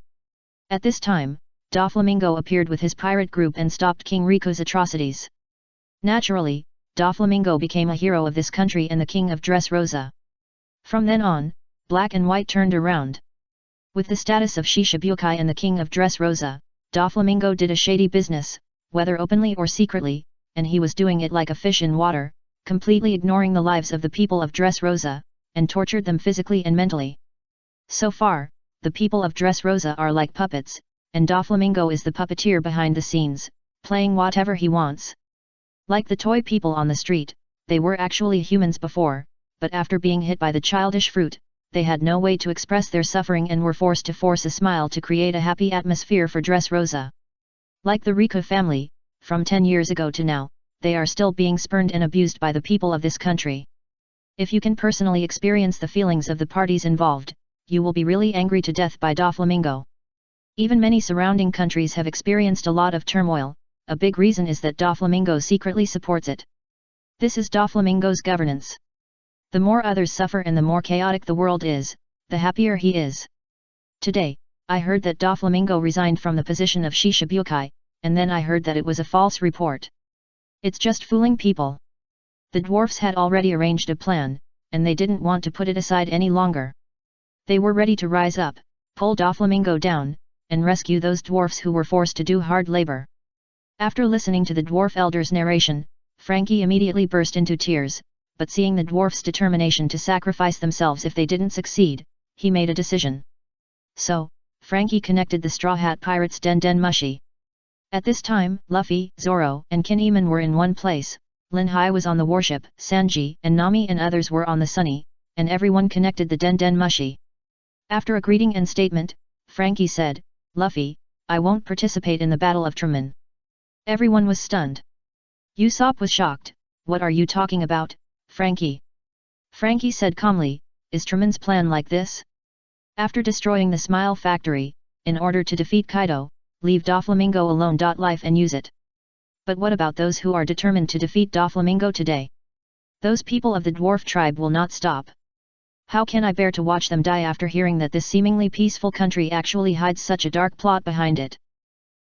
At this time, Doflamingo appeared with his pirate group and stopped King Riku's atrocities. Naturally, Doflamingo became a hero of this country and the king of Dressrosa. From then on, black and white turned around. With the status of Shishibukai and the king of Dressrosa, Doflamingo did a shady business, whether openly or secretly, and he was doing it like a fish in water, completely ignoring the lives of the people of Dressrosa, and tortured them physically and mentally. So far, the people of Dressrosa are like puppets, and Doflamingo is the puppeteer behind the scenes, playing whatever he wants. Like the toy people on the street, they were actually humans before, but after being hit by the childish fruit, they had no way to express their suffering and were forced to force a smile to create a happy atmosphere for Dressrosa. Like the Riku family, from 10 years ago to now, they are still being spurned and abused by the people of this country. If you can personally experience the feelings of the parties involved, you will be really angry to death by Doflamingo. Even many surrounding countries have experienced a lot of turmoil, a big reason is that Doflamingo secretly supports it. This is Doflamingo's governance. The more others suffer and the more chaotic the world is, the happier he is. Today, I heard that Doflamingo resigned from the position of Shishibukai, and then I heard that it was a false report. It's just fooling people. The dwarfs had already arranged a plan, and they didn't want to put it aside any longer. They were ready to rise up, pull Doflamingo down, and rescue those dwarfs who were forced to do hard labor. After listening to the dwarf elder's narration, Frankie immediately burst into tears, but seeing the dwarf's determination to sacrifice themselves if they didn't succeed, he made a decision. So, Frankie connected the Straw Hat Pirates' Den Mushi. At this time, Luffy, Zoro, and Kinemon were in one place, Lin Hai was on the warship, Sanji and Nami and others were on the Sunny, and everyone connected the Den Mushi. After a greeting and statement, Frankie said, "Luffy, I won't participate in the Battle of Truman." Everyone was stunned. Usopp was shocked. "What are you talking about, Frankie?" Frankie said calmly, "Is Truman's plan like this? After destroying the Smile Factory, in order to defeat Kaido, leave Doflamingo alone. Life and use it. But what about those who are determined to defeat Doflamingo today? Those people of the dwarf tribe will not stop. How can I bear to watch them die after hearing that this seemingly peaceful country actually hides such a dark plot behind it?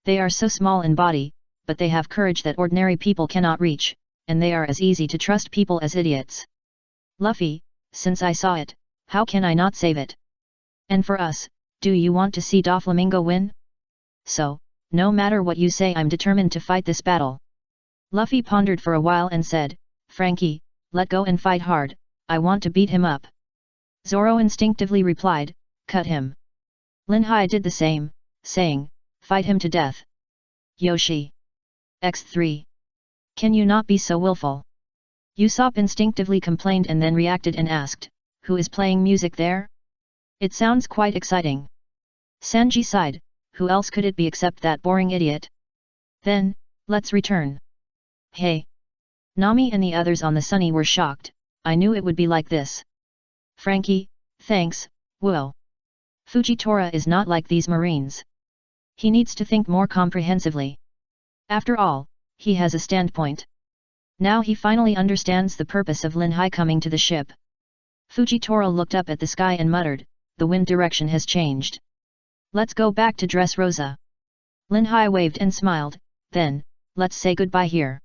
They are so small in body, but they have courage that ordinary people cannot reach, and they are as easy to trust people as idiots. Luffy, since I saw it, how can I not save it? And for us, do you want to see Doflamingo win? So, no matter what you say, I'm determined to fight this battle." Luffy pondered for a while and said, "Frankie, let go and fight hard, I want to beat him up." Zoro instinctively replied, "Cut him." Lin Hai did the same, saying, "Fight him to death." Yoshi. X3. Can you not be so willful? Usopp instinctively complained and then reacted and asked, "Who is playing music there? It sounds quite exciting." Sanji sighed, "Who else could it be except that boring idiot? Then, let's return." Hey! Nami and the others on the Sunny were shocked. "I knew it would be like this." Frankie, thanks, whoa. Fujitora is not like these Marines. He needs to think more comprehensively. After all, he has a standpoint. Now he finally understands the purpose of Lin Hai coming to the ship. Fujitora looked up at the sky and muttered, "The wind direction has changed. Let's go back to Dressrosa." Lin Hai waved and smiled, "Then, let's say goodbye here."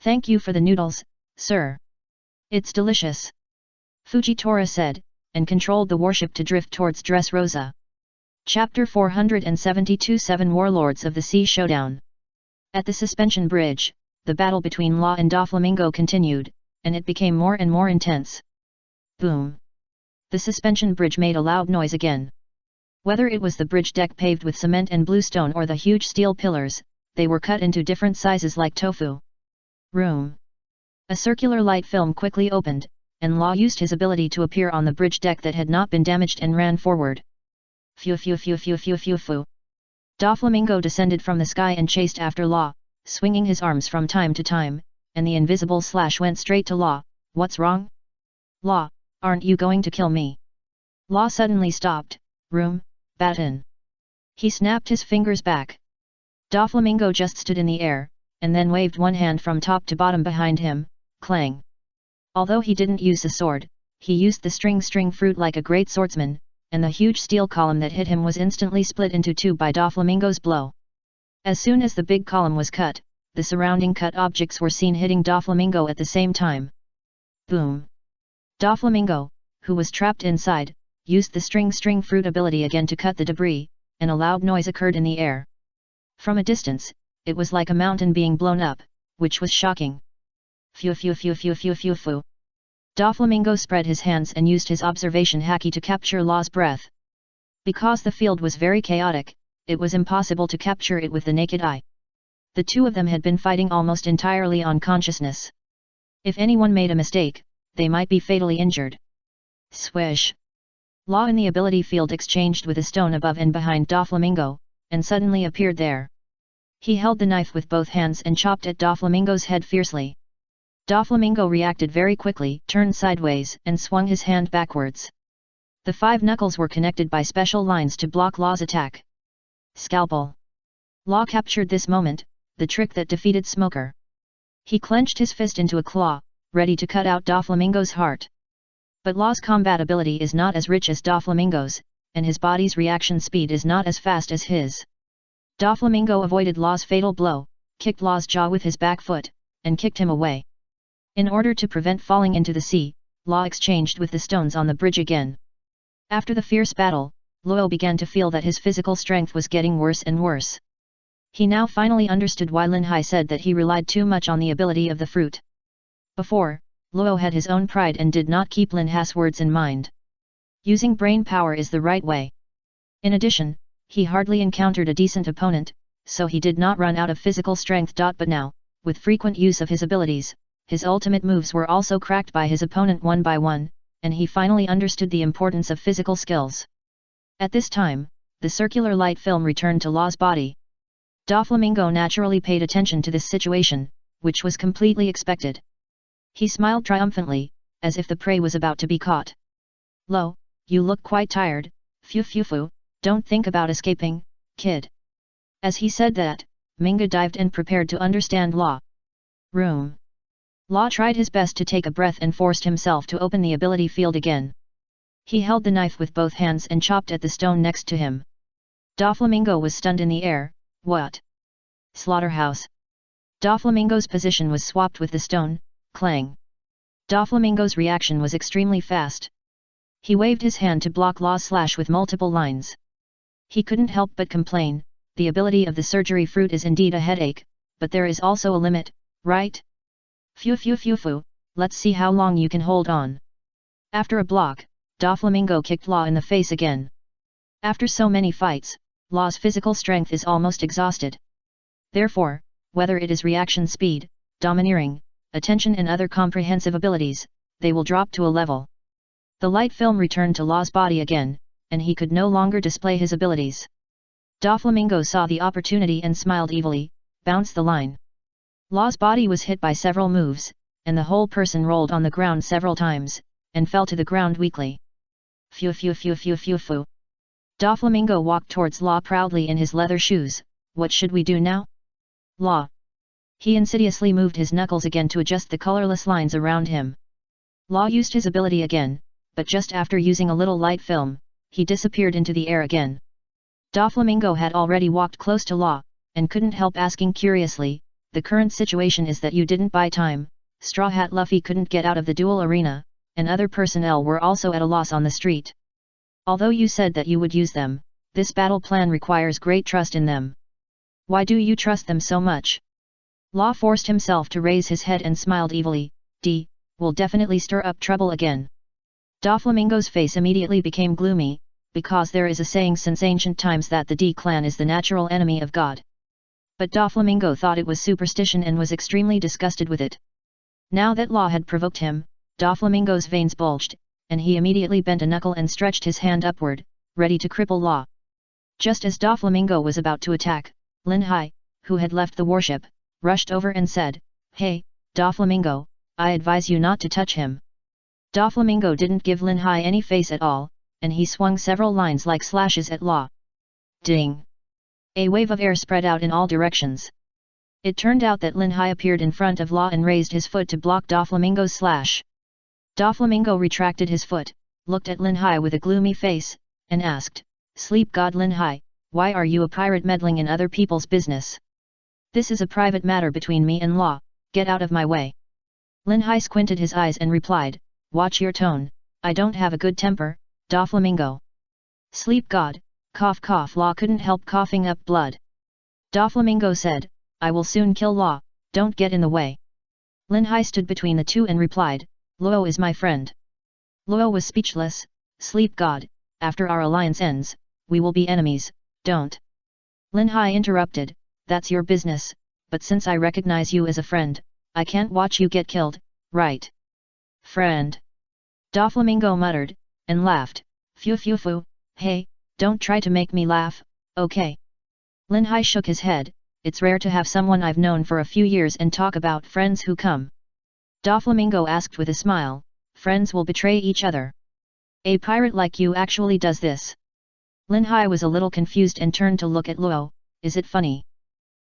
"Thank you for the noodles, sir. It's delicious," Fujitora said, and controlled the warship to drift towards Dressrosa. Chapter 472 7 Warlords of the Sea Showdown. At the suspension bridge, the battle between Law and Doflamingo continued, and it became more and more intense. Boom! The suspension bridge made a loud noise again. Whether it was the bridge deck paved with cement and bluestone or the huge steel pillars, they were cut into different sizes like tofu. Room. A circular light film quickly opened, and Law used his ability to appear on the bridge deck that had not been damaged and ran forward. Phew phew phew phew phew phew phew. Doflamingo descended from the sky and chased after Law, swinging his arms from time to time, and the invisible slash went straight to Law. "What's wrong? Law, aren't you going to kill me?" Law suddenly stopped. "Room, Baton." He snapped his fingers back. Doflamingo just stood in the air, and then waved one hand from top to bottom behind him, clang. Although he didn't use the sword, he used the string fruit like a great swordsman, and the huge steel column that hit him was instantly split into two by Doflamingo's blow. As soon as the big column was cut, the surrounding cut objects were seen hitting Doflamingo at the same time. Boom! Doflamingo, who was trapped inside, used the string fruit ability again to cut the debris, and a loud noise occurred in the air. From a distance, it was like a mountain being blown up, which was shocking. Phew phew phew phew phew phew phew. Doflamingo spread his hands and used his observation haki to capture Law's breath. Because the field was very chaotic, it was impossible to capture it with the naked eye. The two of them had been fighting almost entirely on consciousness. If anyone made a mistake, they might be fatally injured. Swish! Law in the ability field exchanged with a stone above and behind Doflamingo, and suddenly appeared there. He held the knife with both hands and chopped at Doflamingo's head fiercely. Doflamingo reacted very quickly, turned sideways, and swung his hand backwards. The 5 knuckles were connected by special lines to block Law's attack. Scalpel! Law captured this moment, the trick that defeated Smoker. He clenched his fist into a claw, ready to cut out Doflamingo's heart. But Law's combat ability is not as rich as Doflamingo's, and his body's reaction speed is not as fast as his. Doflamingo avoided Law's fatal blow, kicked Law's jaw with his back foot, and kicked him away. In order to prevent falling into the sea, Law exchanged with the stones on the bridge again. After the fierce battle, Law began to feel that his physical strength was getting worse and worse. He now finally understood why Lin Hai said that he relied too much on the ability of the fruit. Before, Luo had his own pride and did not keep Lin Ha's words in mind. Using brain power is the right way. In addition, he hardly encountered a decent opponent, so he did not run out of physical strength. But now, with frequent use of his abilities, his ultimate moves were also cracked by his opponent one by one, and he finally understood the importance of physical skills. At this time, the circular light film returned to Law's body. Doflamingo naturally paid attention to this situation, which was completely expected. He smiled triumphantly, as if the prey was about to be caught. Lo, you look quite tired, Fu, don't think about escaping, kid. As he said that, Minga dived and prepared to understand Law. Room. Law tried his best to take a breath and forced himself to open the ability field again. He held the knife with both hands and chopped at the stone next to him. Doflamingo was stunned in the air. What? Slaughterhouse. Doflamingo's position was swapped with the stone. Clang. Doflamingo's reaction was extremely fast. He waved his hand to block Law's slash with multiple lines. He couldn't help but complain, the ability of the surgery fruit is indeed a headache, but there is also a limit, right? Fu, let's see how long you can hold on. After a block, Doflamingo kicked Law in the face again. After so many fights, Law's physical strength is almost exhausted. Therefore, whether it is reaction speed, domineering, attention and other comprehensive abilities, they will drop to a level. The light film returned to Law's body again, and he could no longer display his abilities. Doflamingo saw the opportunity and smiled evilly, bounce the line. Law's body was hit by several moves, and the whole person rolled on the ground several times, and fell to the ground weakly. Fu. Doflamingo walked towards Law proudly in his leather shoes. What should we do now? Law. He insidiously moved his knuckles again to adjust the colorless lines around him. Law used his ability again, but just after using a little light film, he disappeared into the air again. Doflamingo had already walked close to Law, and couldn't help asking curiously, the current situation is that you didn't buy time, Straw Hat Luffy couldn't get out of the duel arena, and other personnel were also at a loss on the street. Although you said that you would use them, this battle plan requires great trust in them. Why do you trust them so much? Law forced himself to raise his head and smiled evilly. Will definitely stir up trouble again. Doflamingo's face immediately became gloomy, because there is a saying since ancient times that the D clan is the natural enemy of God. But Doflamingo thought it was superstition and was extremely disgusted with it. Now that Law had provoked him, Doflamingo's veins bulged, and he immediately bent a knuckle and stretched his hand upward, ready to cripple Law. Just as Doflamingo was about to attack, Lin Hai, who had left the warship, rushed over and said, "Hey, Doflamingo, I advise you not to touch him." Doflamingo didn't give Lin Hai any face at all, and he swung several lines like slashes at Law. Ding! A wave of air spread out in all directions. It turned out that Lin Hai appeared in front of Law and raised his foot to block Doflamingo's slash. Doflamingo retracted his foot, looked at Lin Hai with a gloomy face, and asked, "Sleep God Lin Hai, why are you a pirate meddling in other people's business? This is a private matter between me and Law, get out of my way." Lin Hai squinted his eyes and replied, "Watch your tone, I don't have a good temper, Doflamingo." Sleep God, cough cough. Law couldn't help coughing up blood. Doflamingo said, "I will soon kill Law, don't get in the way." Lin Hai stood between the two and replied, "Luo is my friend." Luo was speechless. "Sleep God, after our alliance ends, we will be enemies, don't." Lin Hai interrupted, "That's your business, but since I recognize you as a friend, I can't watch you get killed, right? Friend." Doflamingo muttered, and laughed. Fu, hey, don't try to make me laugh, okay? Lin Hai shook his head. "It's rare to have someone I've known for a few years and talk about friends who come." Doflamingo asked with a smile, "Friends will betray each other. A pirate like you actually does this?" Lin Hai was a little confused and turned to look at Luo. "Is it funny?"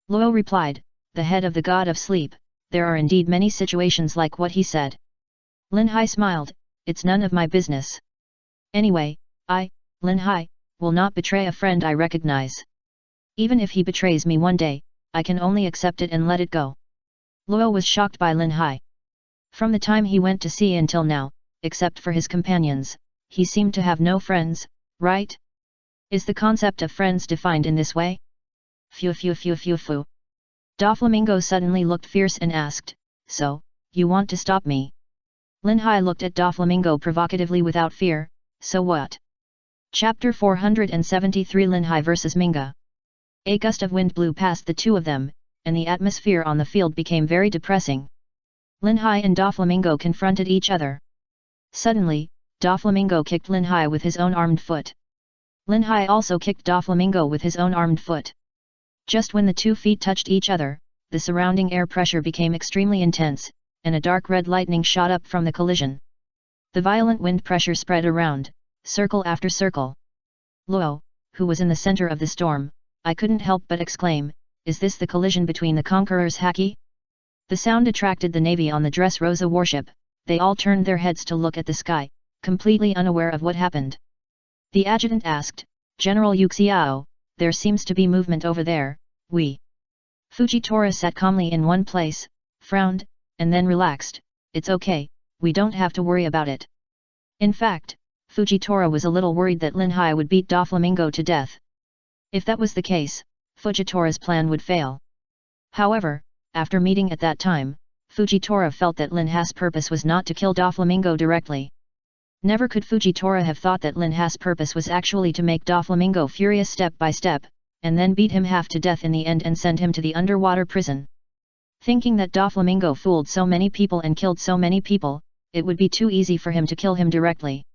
Luo replied, "The head of the god of sleep, there are indeed many situations like what he said." Lin Hai smiled, "It's none of my business. Anyway, I, Lin Hai, will not betray a friend I recognize. Even if he betrays me one day, I can only accept it and let it go." Luo was shocked by Lin Hai. From the time he went to sea until now, except for his companions, he seemed to have no friends, right? Is the concept of friends defined in this way? Fu. Doflamingo suddenly looked fierce and asked, "So, you want to stop me?" Lin Hai looked at Doflamingo provocatively without fear. So what? Chapter 473 Lin Hai vs Minga. A gust of wind blew past the two of them, and the atmosphere on the field became very depressing. Lin Hai and Doflamingo confronted each other. Suddenly, Doflamingo kicked Lin Hai with his own armed foot. Lin Hai also kicked Doflamingo with his own armed foot. Just when the 2 feet touched each other, the surrounding air pressure became extremely intense, and a dark red lightning shot up from the collision. The violent wind pressure spread around, circle after circle. Luo, who was in the center of the storm, I couldn't help but exclaim, is this the collision between the conqueror's haki? The sound attracted the navy on the Dressrosa warship. They all turned their heads to look at the sky, completely unaware of what happened. The adjutant asked, General Yuxiao, there seems to be movement over there. Fujitora sat calmly in one place, frowned, and then relaxed. It's okay, we don't have to worry about it. In fact, Fujitora was a little worried that Lin Hai would beat Doflamingo to death. If that was the case, Fujitora's plan would fail. However, after meeting at that time, Fujitora felt that Lin Hai's purpose was not to kill Doflamingo directly. Never could Fujitora have thought that Lin Hai's purpose was actually to make Doflamingo furious step by step, and then beat him half to death in the end and send him to the underwater prison. Thinking that Doflamingo fooled so many people and killed so many people, it would be too easy for him to kill him directly.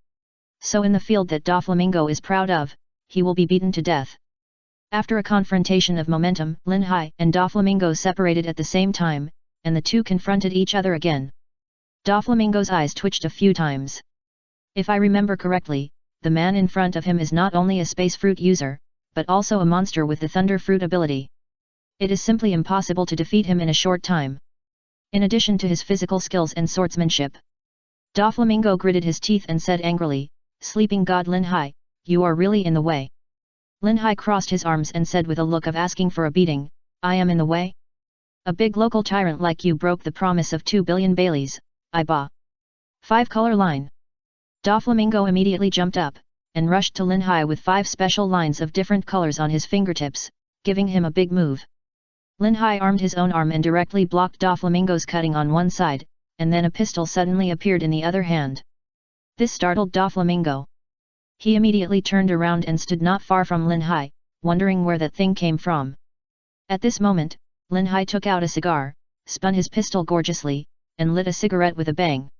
So in the field that Doflamingo is proud of, he will be beaten to death. After a confrontation of momentum, Lin Hai and Doflamingo separated at the same time, and the two confronted each other again. Doflamingo's eyes twitched a few times. If I remember correctly, the man in front of him is not only a space fruit user, but also a monster with the thunder fruit ability. It is simply impossible to defeat him in a short time. In addition to his physical skills and swordsmanship. Doflamingo gritted his teeth and said angrily, Sleeping God Lin Hai, you are really in the way. Lin Hai crossed his arms and said with a look of asking for a beating, I am in the way? A big local tyrant like you broke the promise of 2 billion Baileys, I ba. 5 color line. Doflamingo immediately jumped up, and rushed to Lin Hai with 5 special lines of different colors on his fingertips, giving him a big move. Lin Hai armed his own arm and directly blocked Doflamingo's cutting on one side, and then a pistol suddenly appeared in the other hand. This startled Doflamingo. He immediately turned around and stood not far from Lin Hai, wondering where that thing came from. At this moment, Lin Hai took out a cigar, spun his pistol gorgeously, and lit a cigarette with a bang.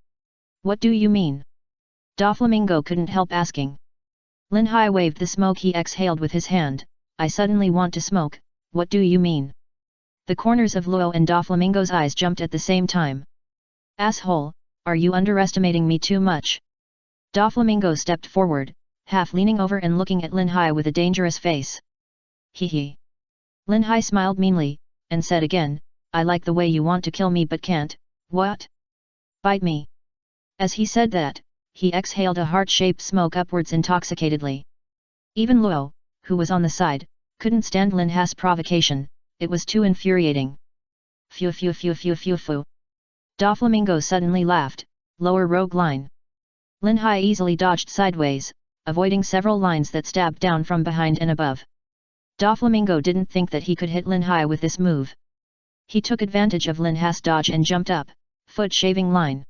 What do you mean? Doflamingo couldn't help asking. Lin Hai waved the smoke he exhaled with his hand. I suddenly want to smoke, what do you mean? The corners of Luo and Doflamingo's eyes jumped at the same time. Asshole, are you underestimating me too much? Doflamingo stepped forward, half leaning over and looking at Lin Hai with a dangerous face. Hee. Lin Hai smiled meanly, and said again, I like the way you want to kill me but can't. What? Bite me. As he said that, he exhaled a heart-shaped smoke upwards intoxicatedly. Even Luo, who was on the side, couldn't stand Lin Hai's provocation, it was too infuriating. Phew. Doflamingo suddenly laughed, lower rogue line. Lin Hai easily dodged sideways, avoiding several lines that stabbed down from behind and above. Doflamingo didn't think that he could hit Lin Hai with this move. He took advantage of Lin Hai's dodge and jumped up, foot shaving line.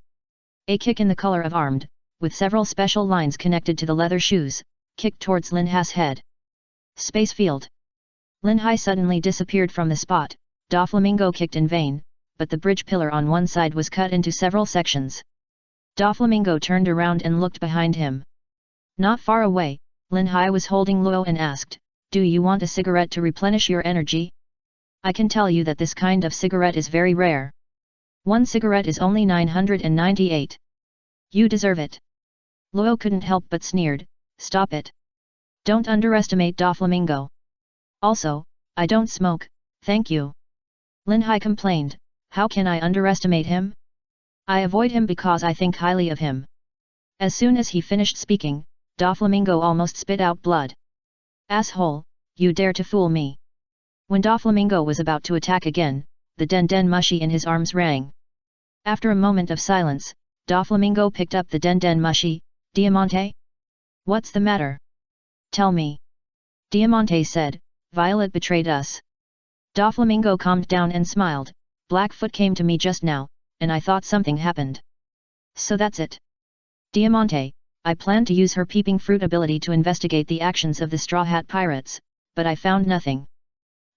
A kick in the color of armed, with several special lines connected to the leather shoes, kicked towards Lin Hai's head. Space field. Lin Hai suddenly disappeared from the spot. Doflamingo kicked in vain, but the bridge pillar on one side was cut into several sections. Doflamingo turned around and looked behind him. Not far away, Lin Hai was holding Luo and asked, Do you want a cigarette to replenish your energy? I can tell you that this kind of cigarette is very rare. One cigarette is only 998. You deserve it. Luo couldn't help but sneered, Stop it. Don't underestimate Doflamingo. Also, I don't smoke, thank you. Lin Hai complained, How can I underestimate him? I avoid him because I think highly of him. As soon as he finished speaking, Doflamingo almost spit out blood. Asshole, you dare to fool me. When Doflamingo was about to attack again, the den mushi in his arms rang. After a moment of silence, Doflamingo picked up the den mushi. Diamante? What's the matter? Tell me. Diamante said, Violet betrayed us. Doflamingo calmed down and smiled, Blackfoot came to me just now, and I thought something happened. So that's it. Diamante, I planned to use her peeping fruit ability to investigate the actions of the Straw Hat Pirates, but I found nothing.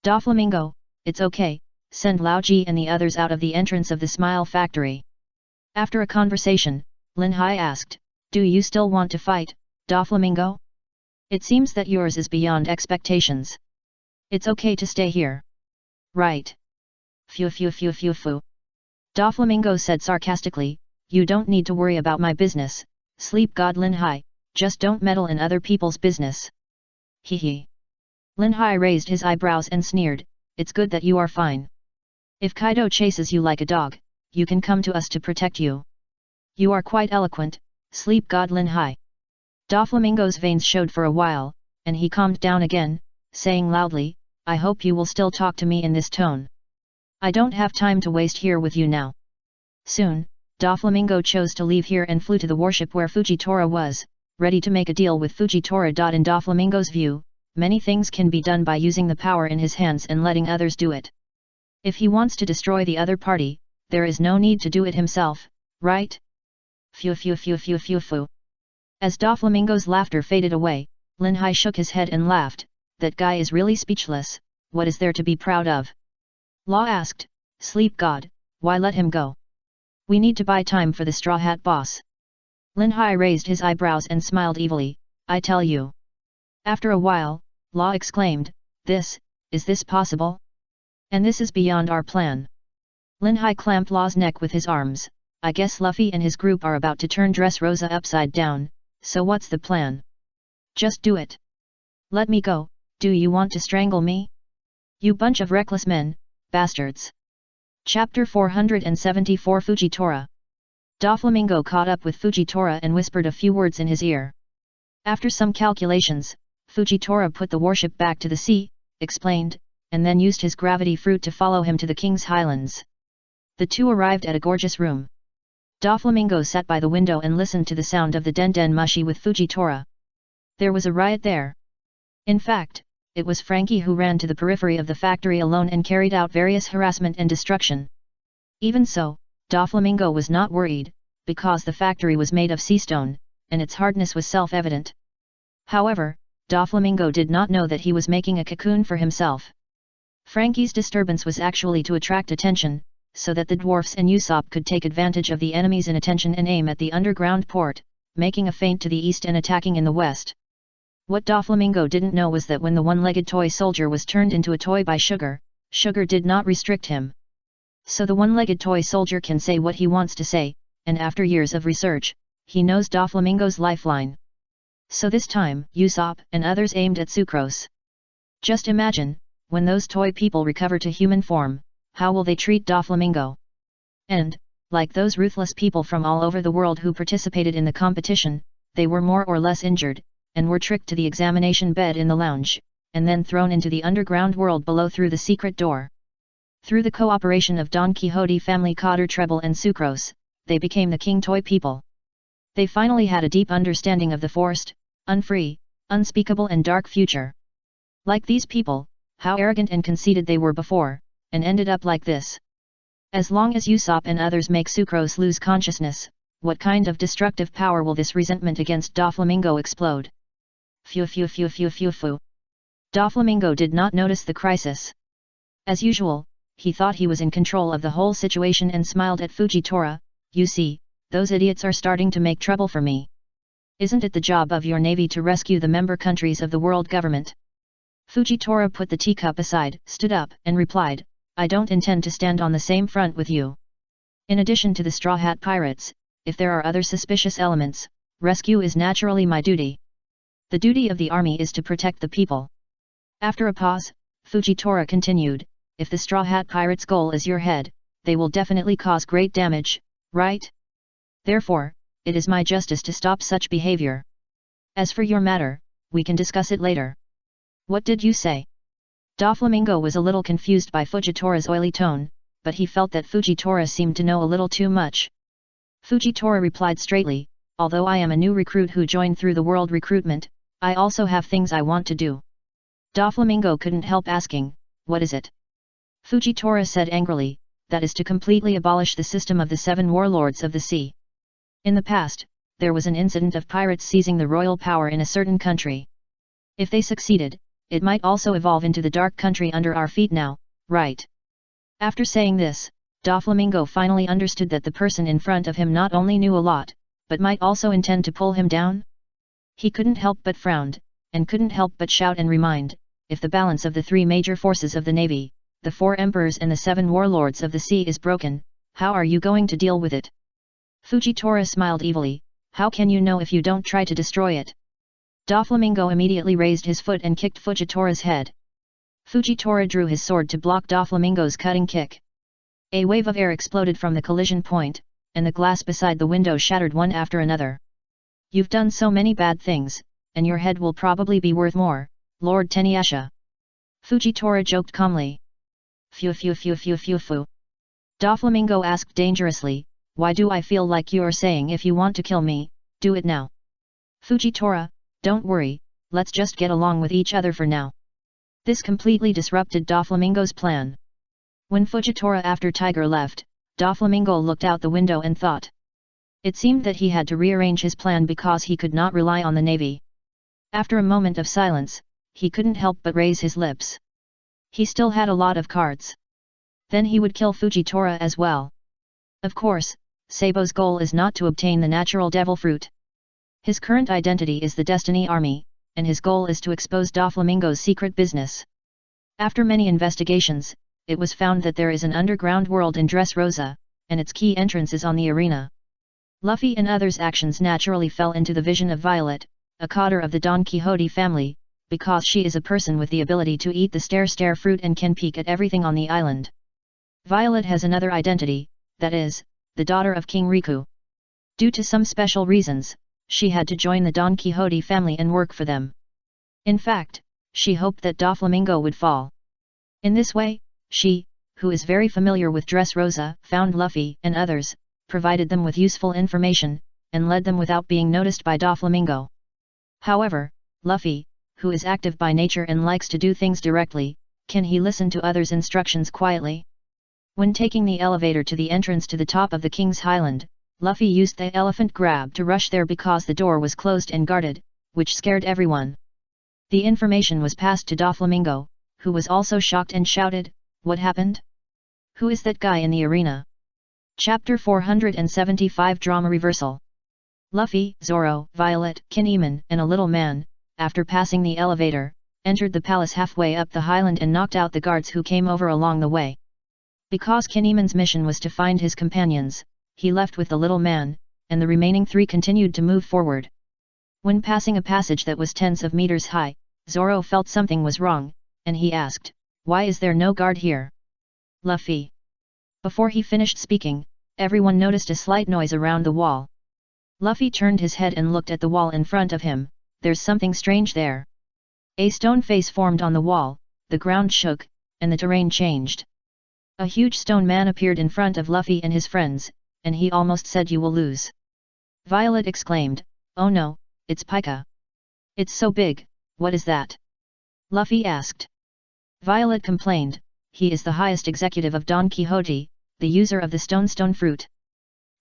Doflamingo, it's okay, send Lao Ji and the others out of the entrance of the Smile Factory. After a conversation, Lin Hai asked, do you still want to fight, Doflamingo? It seems that yours is beyond expectations. It's okay to stay here. Right. Phew. Doflamingo said sarcastically, you don't need to worry about my business, sleep god Lin Hai, just don't meddle in other people's business. Hee. Lin Hai raised his eyebrows and sneered, it's good that you are fine. If Kaido chases you like a dog, you can come to us to protect you. You are quite eloquent, sleep god Lin Hai. Doflamingo's veins showed for a while, and he calmed down again, saying loudly, I hope you will still talk to me in this tone. I don't have time to waste here with you now. Soon, Doflamingo chose to leave here and flew to the warship where Fujitora was, ready to make a deal with Fujitora. In Doflamingo's view, many things can be done by using the power in his hands and letting others do it. If he wants to destroy the other party, there is no need to do it himself, right? Phew. As Doflamingo's laughter faded away, Lin Hai shook his head and laughed, that guy is really speechless, what is there to be proud of? Law asked, sleep god, why let him go? We need to buy time for the Straw Hat boss. Lin Hai raised his eyebrows and smiled evilly, I tell you. After a while, Law exclaimed, is this possible? And this is beyond our plan. Lin Hai clamped Law's neck with his arms, I guess Luffy and his group are about to turn Dressrosa upside down, so what's the plan? Just do it. Let me go, do you want to strangle me? You bunch of reckless men, bastards. Chapter 474 Fujitora. Doflamingo caught up with Fujitora and whispered a few words in his ear. After some calculations, Fujitora put the warship back to the sea, explained, and then used his gravity fruit to follow him to the King's Highlands. The two arrived at a gorgeous room. Doflamingo sat by the window and listened to the sound of the den mushi with Fujitora. There was a riot there. In fact, it was Frankie who ran to the periphery of the factory alone and carried out various harassment and destruction. Even so, Doflamingo was not worried, because the factory was made of sea stone, and its hardness was self-evident. However, Doflamingo did not know that he was making a cocoon for himself. Frankie's disturbance was actually to attract attention, so that the dwarfs and Usopp could take advantage of the enemy's inattention and aim at the underground port, making a feint to the east and attacking in the west. What Doflamingo didn't know was that when the one-legged toy soldier was turned into a toy by Sugar, Sugar did not restrict him. So the one-legged toy soldier can say what he wants to say, and after years of research, he knows Doflamingo's lifeline. So this time, Usopp and others aimed at Sucrose. Just imagine, when those toy people recover to human form, how will they treat Doflamingo? And, like those ruthless people from all over the world who participated in the competition, they were more or less injured, and were tricked to the examination bed in the lounge, and then thrown into the underground world below through the secret door. Through the cooperation of Don Quixote family Cotter Treble and Sucrose, they became the King Toy people. They finally had a deep understanding of the forced, unfree, unspeakable and dark future. Like these people, how arrogant and conceited they were before, and ended up like this. As long as Usopp and others make Sucrose lose consciousness, what kind of destructive power will this resentment against Doflamingo explode? Phew. Doflamingo did not notice the crisis. As usual, he thought he was in control of the whole situation and smiled at Fujitora, you see, those idiots are starting to make trouble for me. Isn't it the job of your navy to rescue the member countries of the world government? Fujitora put the teacup aside, stood up, and replied, I don't intend to stand on the same front with you. In addition to the Straw Hat Pirates, if there are other suspicious elements, rescue is naturally my duty. The duty of the army is to protect the people. After a pause, Fujitora continued, if the Straw Hat Pirates' goal is your head, they will definitely cause great damage, right? Therefore, it is my justice to stop such behavior. As for your matter, we can discuss it later. What did you say? Doflamingo was a little confused by Fujitora's oily tone, but he felt that Fujitora seemed to know a little too much. Fujitora replied straightly, although I am a new recruit who joined through the world recruitment, I also have things I want to do. Doflamingo couldn't help asking, what is it? Fujitora said angrily, that is to completely abolish the system of the 7 warlords of the sea. In the past, there was an incident of pirates seizing the royal power in a certain country. If they succeeded, it might also evolve into the dark country under our feet now, right? After saying this, Doflamingo finally understood that the person in front of him not only knew a lot, but might also intend to pull him down. He couldn't help but frown, and couldn't help but shout and remind, if the balance of the three major forces of the navy, the 4 emperors and the 7 warlords of the sea is broken, how are you going to deal with it? Fujitora smiled evilly, how can you know if you don't try to destroy it? Doflamingo immediately raised his foot and kicked Fujitora's head. Fujitora drew his sword to block Doflamingo's cutting kick. A wave of air exploded from the collision point, and the glass beside the window shattered one after another. You've done so many bad things, and your head will probably be worth more, Lord Teniasha. Fujitora joked calmly. Phew phew phew phew phew phew. Doflamingo asked dangerously, why do I feel like you're saying if you want to kill me, do it now? Fujitora, don't worry, let's just get along with each other for now. This completely disrupted Doflamingo's plan. When Fujitora after Tiger left, Doflamingo looked out the window and thought. It seemed that he had to rearrange his plan because he could not rely on the navy. After a moment of silence, he couldn't help but raise his lips. He still had a lot of cards. Then he would kill Fujitora as well. Of course, Sabo's goal is not to obtain the natural devil fruit. His current identity is the Destiny Army, and his goal is to expose Doflamingo's secret business. After many investigations, it was found that there is an underground world in Dressrosa, and its key entrance is on the arena. Luffy and others' actions naturally fell into the vision of Violet, a cotter of the Don Quixote family, because she is a person with the ability to eat the stare fruit and can peek at everything on the island. Violet has another identity, that is, the daughter of King Riku. Due to some special reasons, she had to join the Don Quixote family and work for them. In fact, she hoped that Doflamingo would fall. In this way, she, who is very familiar with Dressrosa, found Luffy and others, provided them with useful information, and led them without being noticed by Doflamingo. However, Luffy, who is active by nature and likes to do things directly, can he listen to others' instructions quietly? When taking the elevator to the entrance to the top of the King's Highland, Luffy used the elephant grab to rush there because the door was closed and guarded, which scared everyone. The information was passed to Doflamingo, who was also shocked and shouted, "What happened? Who is that guy in the arena?" Chapter 475 Drama Reversal. Luffy, Zoro, Violet, Kinemon, and a little man, after passing the elevator, entered the palace halfway up the highland and knocked out the guards who came over along the way. Because Kinemon's mission was to find his companions, he left with the little man, and the remaining 3 continued to move forward. When passing a passage that was tens of meters high, Zoro felt something was wrong, and he asked, "Why is there no guard here?" Luffy. Before he finished speaking, everyone noticed a slight noise around the wall. Luffy turned his head and looked at the wall in front of him. There's something strange there. A stone face formed on the wall, the ground shook, and the terrain changed. A huge stone man appeared in front of Luffy and his friends, and he almost said, "You will lose." Violet exclaimed, "Oh no, it's Pika. It's so big, what is that?" Luffy asked. Violet complained, "He is the highest executive of Don Quixote, the user of the stone fruit.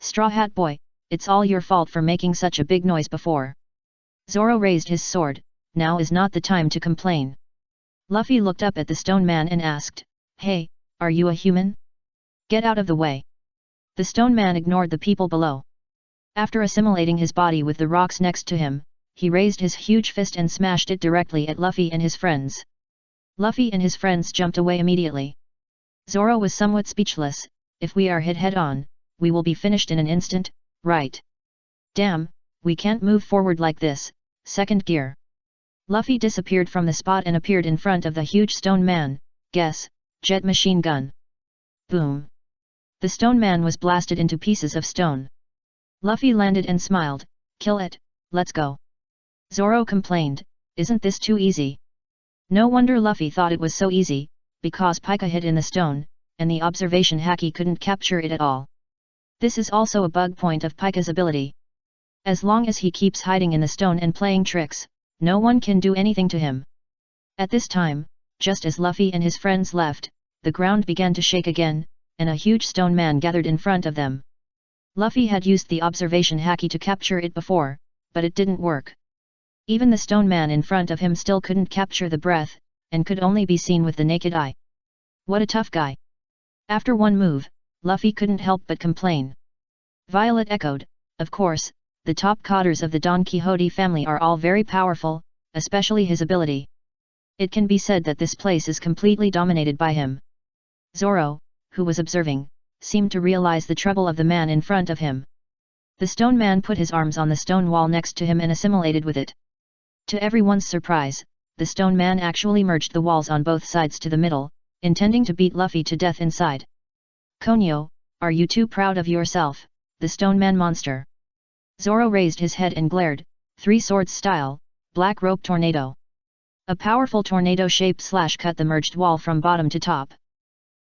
Straw Hat Boy, it's all your fault for making such a big noise before." Zoro raised his sword, "Now is not the time to complain." Luffy looked up at the stone man and asked, "Hey, are you a human? Get out of the way." The stone man ignored the people below. After assimilating his body with the rocks next to him, he raised his huge fist and smashed it directly at Luffy and his friends. Luffy and his friends jumped away immediately. Zoro was somewhat speechless. "If we are hit head-on, we will be finished in an instant, right? Damn, we can't move forward like this." Second gear. Luffy disappeared from the spot and appeared in front of the huge stone man. Guess, jet machine gun. Boom. The stone man was blasted into pieces of stone. Luffy landed and smiled, "Kill it, let's go." Zoro complained, "Isn't this too easy?" No wonder Luffy thought it was so easy, because Pika hid in the stone, and the observation haki couldn't capture it at all. This is also a bug point of Pika's ability. As long as he keeps hiding in the stone and playing tricks, no one can do anything to him. At this time, just as Luffy and his friends left, the ground began to shake again, and a huge stone man gathered in front of them. Luffy had used the observation haki to capture it before, but it didn't work. Even the stone man in front of him still couldn't capture the breath, and could only be seen with the naked eye. What a tough guy. After one move, Luffy couldn't help but complain. Violet echoed, of course, the top cotters of the Don Quixote family are all very powerful, especially his ability. It can be said that this place is completely dominated by him. Zoro, who was observing, seemed to realize the trouble of the man in front of him. The stone man put his arms on the stone wall next to him and assimilated with it. To everyone's surprise, the stone man actually merged the walls on both sides to the middle, intending to beat Luffy to death inside. Konyo, are you too proud of yourself, the stone man monster? Zoro raised his head and glared, three swords style, black rope tornado. A powerful tornado-shaped slash cut the merged wall from bottom to top.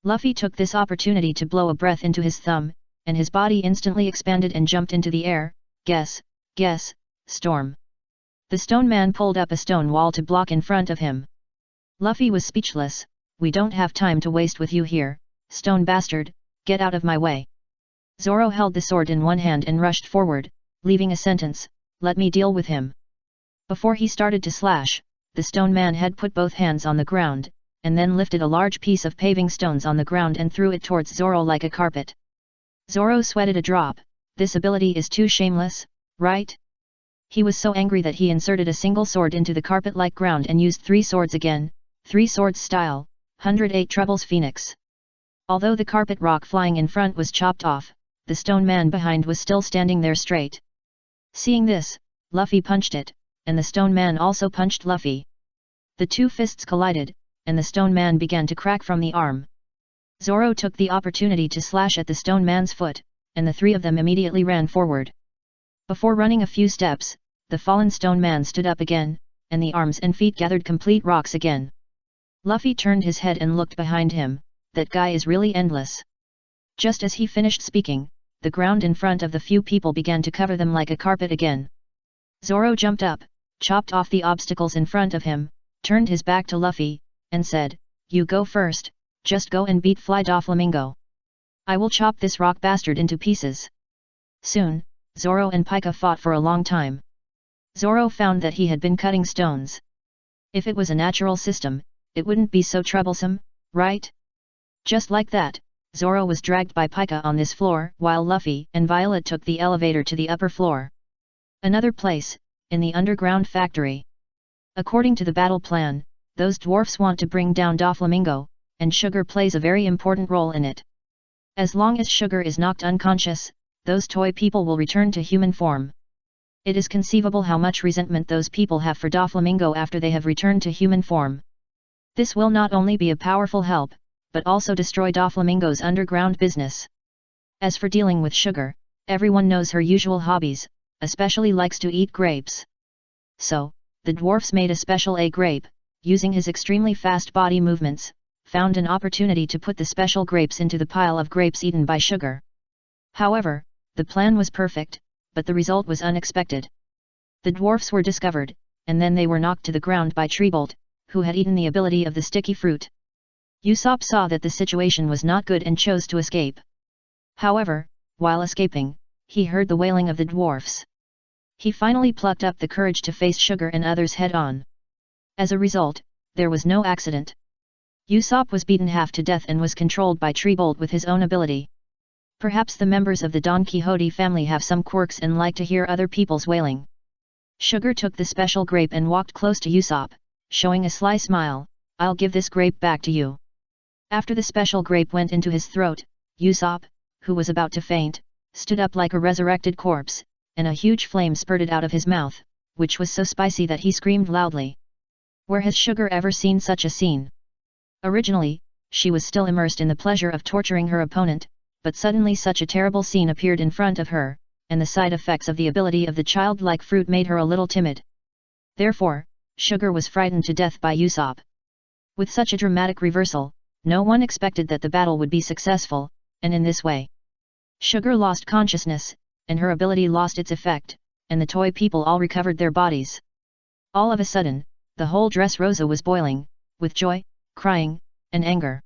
Luffy took this opportunity to blow a breath into his thumb, and his body instantly expanded and jumped into the air. Guess, storm. The stone man pulled up a stone wall to block in front of him. Luffy was speechless. We don't have time to waste with you here, stone bastard, get out of my way. Zoro held the sword in one hand and rushed forward, leaving a sentence, let me deal with him. Before he started to slash, the stone man had put both hands on the ground, and then lifted a large piece of paving stones on the ground and threw it towards Zoro like a carpet. Zoro sweated a drop. This ability is too shameless, right? He was so angry that he inserted a single sword into the carpet-like ground and used three swords again, three swords style, 108 trebles phoenix. Although the carpet rock flying in front was chopped off, the stone man behind was still standing there straight. Seeing this, Luffy punched it, and the stone man also punched Luffy. The two fists collided, and the stone man began to crack from the arm. Zoro took the opportunity to slash at the stone man's foot, and the three of them immediately ran forward. Before running a few steps, the fallen stone man stood up again, and the arms and feet gathered complete rocks again. Luffy turned his head and looked behind him. That guy is really endless. Just as he finished speaking, the ground in front of the few people began to cover them like a carpet again. Zoro jumped up, chopped off the obstacles in front of him, turned his back to Luffy, and said, you go first, just go and beat Fly Doflamingo. I will chop this rock bastard into pieces. Soon, Zoro and Pika fought for a long time. Zoro found that he had been cutting stones. If it was a natural system, it wouldn't be so troublesome, right? Just like that, Zoro was dragged by Pika on this floor, while Luffy and Violet took the elevator to the upper floor. Another place, in the underground factory. According to the battle plan, those dwarfs want to bring down Doflamingo, and Sugar plays a very important role in it. As long as Sugar is knocked unconscious, those toy people will return to human form. It is conceivable how much resentment those people have for Doflamingo after they have returned to human form. This will not only be a powerful help, but also destroy Doflamingo's underground business. As for dealing with Sugar, everyone knows her usual hobbies, especially likes to eat grapes. So, the dwarfs made a special grape, using his extremely fast body movements, found an opportunity to put the special grapes into the pile of grapes eaten by Sugar. However, the plan was perfect, but the result was unexpected. The dwarfs were discovered, and then they were knocked to the ground by Treebolt, who had eaten the ability of the sticky fruit. Usopp saw that the situation was not good and chose to escape. However, while escaping, he heard the wailing of the dwarfs. He finally plucked up the courage to face Sugar and others head-on. As a result, there was no accident. Usopp was beaten half to death and was controlled by Treebolt with his own ability. Perhaps the members of the Don Quixote family have some quirks and like to hear other people's wailing. Sugar took the special grape and walked close to Usopp, showing a sly smile. I'll give this grape back to you. After the special grape went into his throat, Usopp, who was about to faint, stood up like a resurrected corpse, and a huge flame spurted out of his mouth, which was so spicy that he screamed loudly. Where has Sugar ever seen such a scene? Originally, she was still immersed in the pleasure of torturing her opponent, but suddenly such a terrible scene appeared in front of her, and the side effects of the ability of the childlike fruit made her a little timid. Therefore, Sugar was frightened to death by Usopp. With such a dramatic reversal, no one expected that the battle would be successful, and in this way, Sugar lost consciousness, and her ability lost its effect, and the toy people all recovered their bodies. All of a sudden, the whole Dressrosa was boiling, with joy, crying, and anger.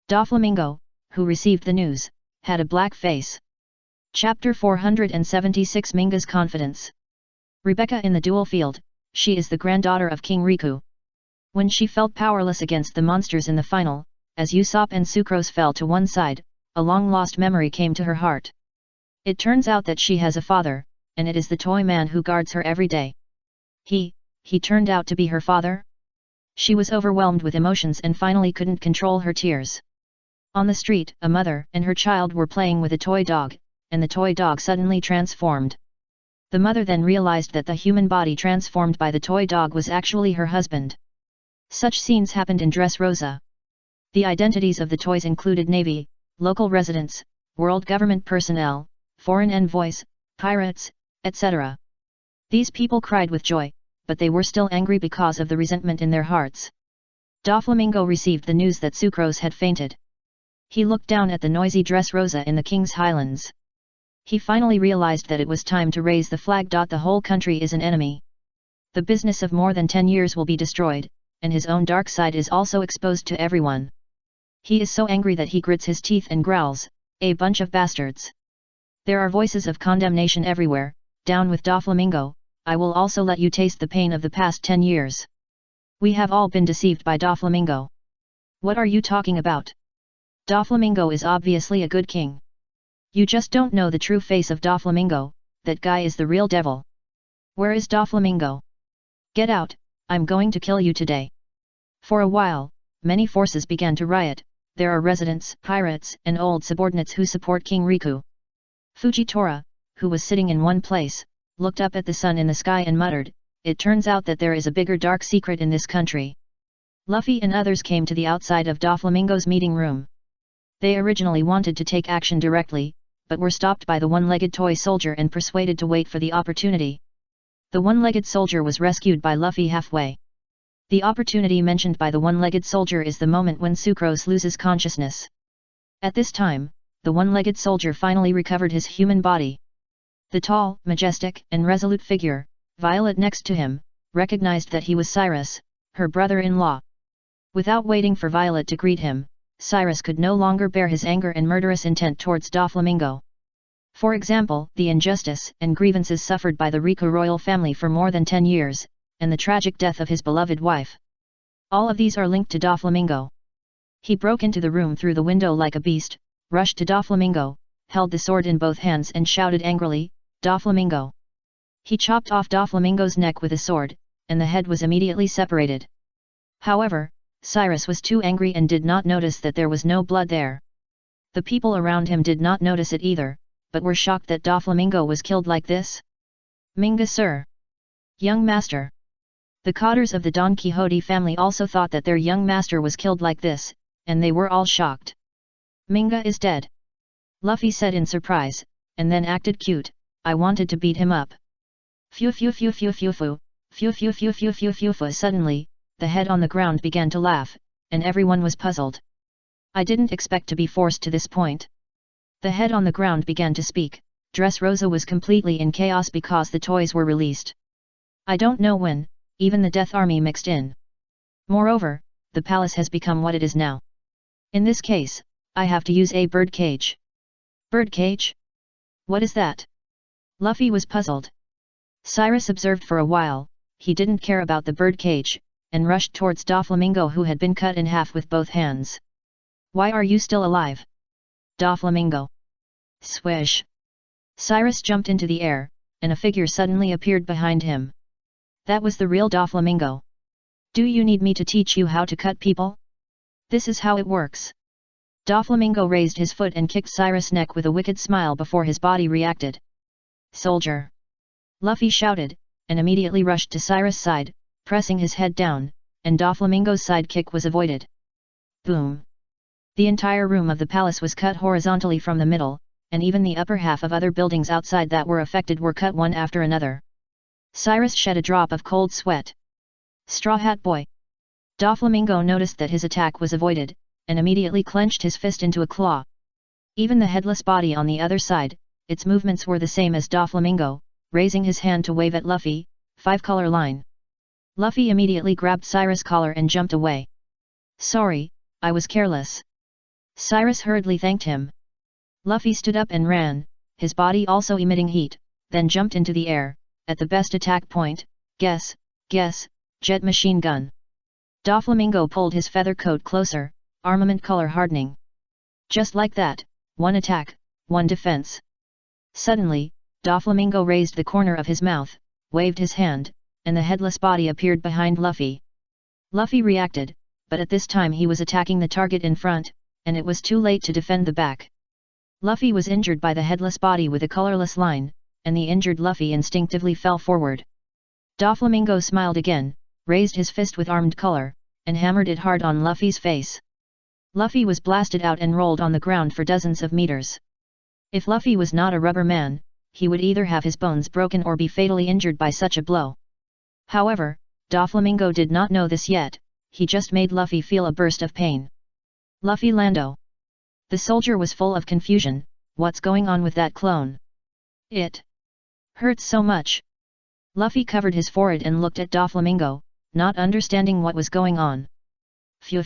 Doflamingo, who received the news, had a black face. Chapter 476 Minga's Confidence. Rebecca in the duel field, she is the granddaughter of King Riku. When she felt powerless against the monsters in the final, as Usopp and Sucrose fell to one side, a long-lost memory came to her heart. It turns out that she has a father, and it is the toy man who guards her every day. He turned out to be her father? She was overwhelmed with emotions and finally couldn't control her tears. On the street, a mother and her child were playing with a toy dog, and the toy dog suddenly transformed. The mother then realized that the human body transformed by the toy dog was actually her husband. Such scenes happened in Dressrosa. The identities of the toys included Navy, local residents, world government personnel, foreign envoys, pirates, etc. These people cried with joy, but they were still angry because of the resentment in their hearts. Doflamingo received the news that Sucrose had fainted. He looked down at the noisy Dressrosa in the King's Highlands. He finally realized that it was time to raise the flag. The whole country is an enemy. The business of more than 10 years will be destroyed, and his own dark side is also exposed to everyone. He is so angry that he grits his teeth and growls, "A bunch of bastards." There are voices of condemnation everywhere. "Down with Doflamingo, I will also let you taste the pain of the past 10 years. We have all been deceived by Doflamingo." "What are you talking about? Doflamingo is obviously a good king. You just don't know the true face of Doflamingo, that guy is the real devil. Where is Doflamingo? Get out, I'm going to kill you today." For a while, many forces began to riot. There are residents, pirates, and old subordinates who support King Riku. Fujitora, who was sitting in one place, looked up at the sun in the sky and muttered, "It turns out that there is a bigger dark secret in this country." Luffy and others came to the outside of Doflamingo's meeting room. They originally wanted to take action directly, but were stopped by the one-legged toy soldier and persuaded to wait for the opportunity. The one-legged soldier was rescued by Luffy halfway. The opportunity mentioned by the one-legged soldier is the moment when Sucrose loses consciousness. At this time, the one-legged soldier finally recovered his human body. The tall, majestic, and resolute figure, Violet next to him, recognized that he was Cyrus, her brother-in-law. Without waiting for Violet to greet him, Cyrus could no longer bear his anger and murderous intent towards Doflamingo. For example, the injustice and grievances suffered by the Riku royal family for more than 10 years, and the tragic death of his beloved wife. All of these are linked to Doflamingo. He broke into the room through the window like a beast, rushed to Doflamingo, held the sword in both hands and shouted angrily, "Doflamingo!" He chopped off Doflamingo's neck with a sword, and the head was immediately separated. However, Cyrus was too angry and did not notice that there was no blood there. The people around him did not notice it either, but were shocked that Doflamingo was killed like this. "Minga sir! Young master!" The cotters of the Don Quixote family also thought that their young master was killed like this, and they were all shocked. "Minga is dead," Luffy said in surprise, and then acted cute, "I wanted to beat him up." Phew phew phew phew phew phew, phew phew phew phew phew phew phew. Suddenly, the head on the ground began to laugh, and everyone was puzzled. "I didn't expect to be forced to this point." The head on the ground began to speak. Dressrosa was completely in chaos because the toys were released. "I don't know when, even the Death Army mixed in. Moreover, the palace has become what it is now. In this case, I have to use a bird cage." "Bird cage? What is that?" Luffy was puzzled. Cyrus observed for a while. He didn't care about the bird cage, and rushed towards Doflamingo, who had been cut in half with both hands. "Why are you still alive, Doflamingo?" Swish! Cyrus jumped into the air, and a figure suddenly appeared behind him. That was the real Doflamingo. "Do you need me to teach you how to cut people? This is how it works." Doflamingo raised his foot and kicked Cyrus' neck with a wicked smile before his body reacted. "Soldier!" Luffy shouted, and immediately rushed to Cyrus' side, pressing his head down, and Doflamingo's side kick was avoided. Boom! The entire room of the palace was cut horizontally from the middle, and even the upper half of other buildings outside that were affected were cut one after another. Cyrus shed a drop of cold sweat. "Straw Hat Boy!" Doflamingo noticed that his attack was avoided, and immediately clenched his fist into a claw. Even the headless body on the other side, its movements were the same as Doflamingo, raising his hand to wave at Luffy, 5-color line. Luffy immediately grabbed Cyrus' collar and jumped away. "Sorry, I was careless." Cyrus hurriedly thanked him. Luffy stood up and ran, his body also emitting heat, then jumped into the air, at the best attack point, guess, jet machine gun. Doflamingo pulled his feather coat closer, armament color hardening. Just like that, one attack, one defense. Suddenly, Doflamingo raised the corner of his mouth, waved his hand, and the headless body appeared behind Luffy. Luffy reacted, but at this time he was attacking the target in front, and it was too late to defend the back. Luffy was injured by the headless body with a colorless line, and the injured Luffy instinctively fell forward. Doflamingo smiled again, raised his fist with armed color, and hammered it hard on Luffy's face. Luffy was blasted out and rolled on the ground for dozens of meters. If Luffy was not a rubber man, he would either have his bones broken or be fatally injured by such a blow. However, Doflamingo did not know this yet, he just made Luffy feel a burst of pain. Luffy Lando. The soldier was full of confusion. What's going on with that clone? It hurts so much. Luffy covered his forehead and looked at Doflamingo, not understanding what was going on. Phew.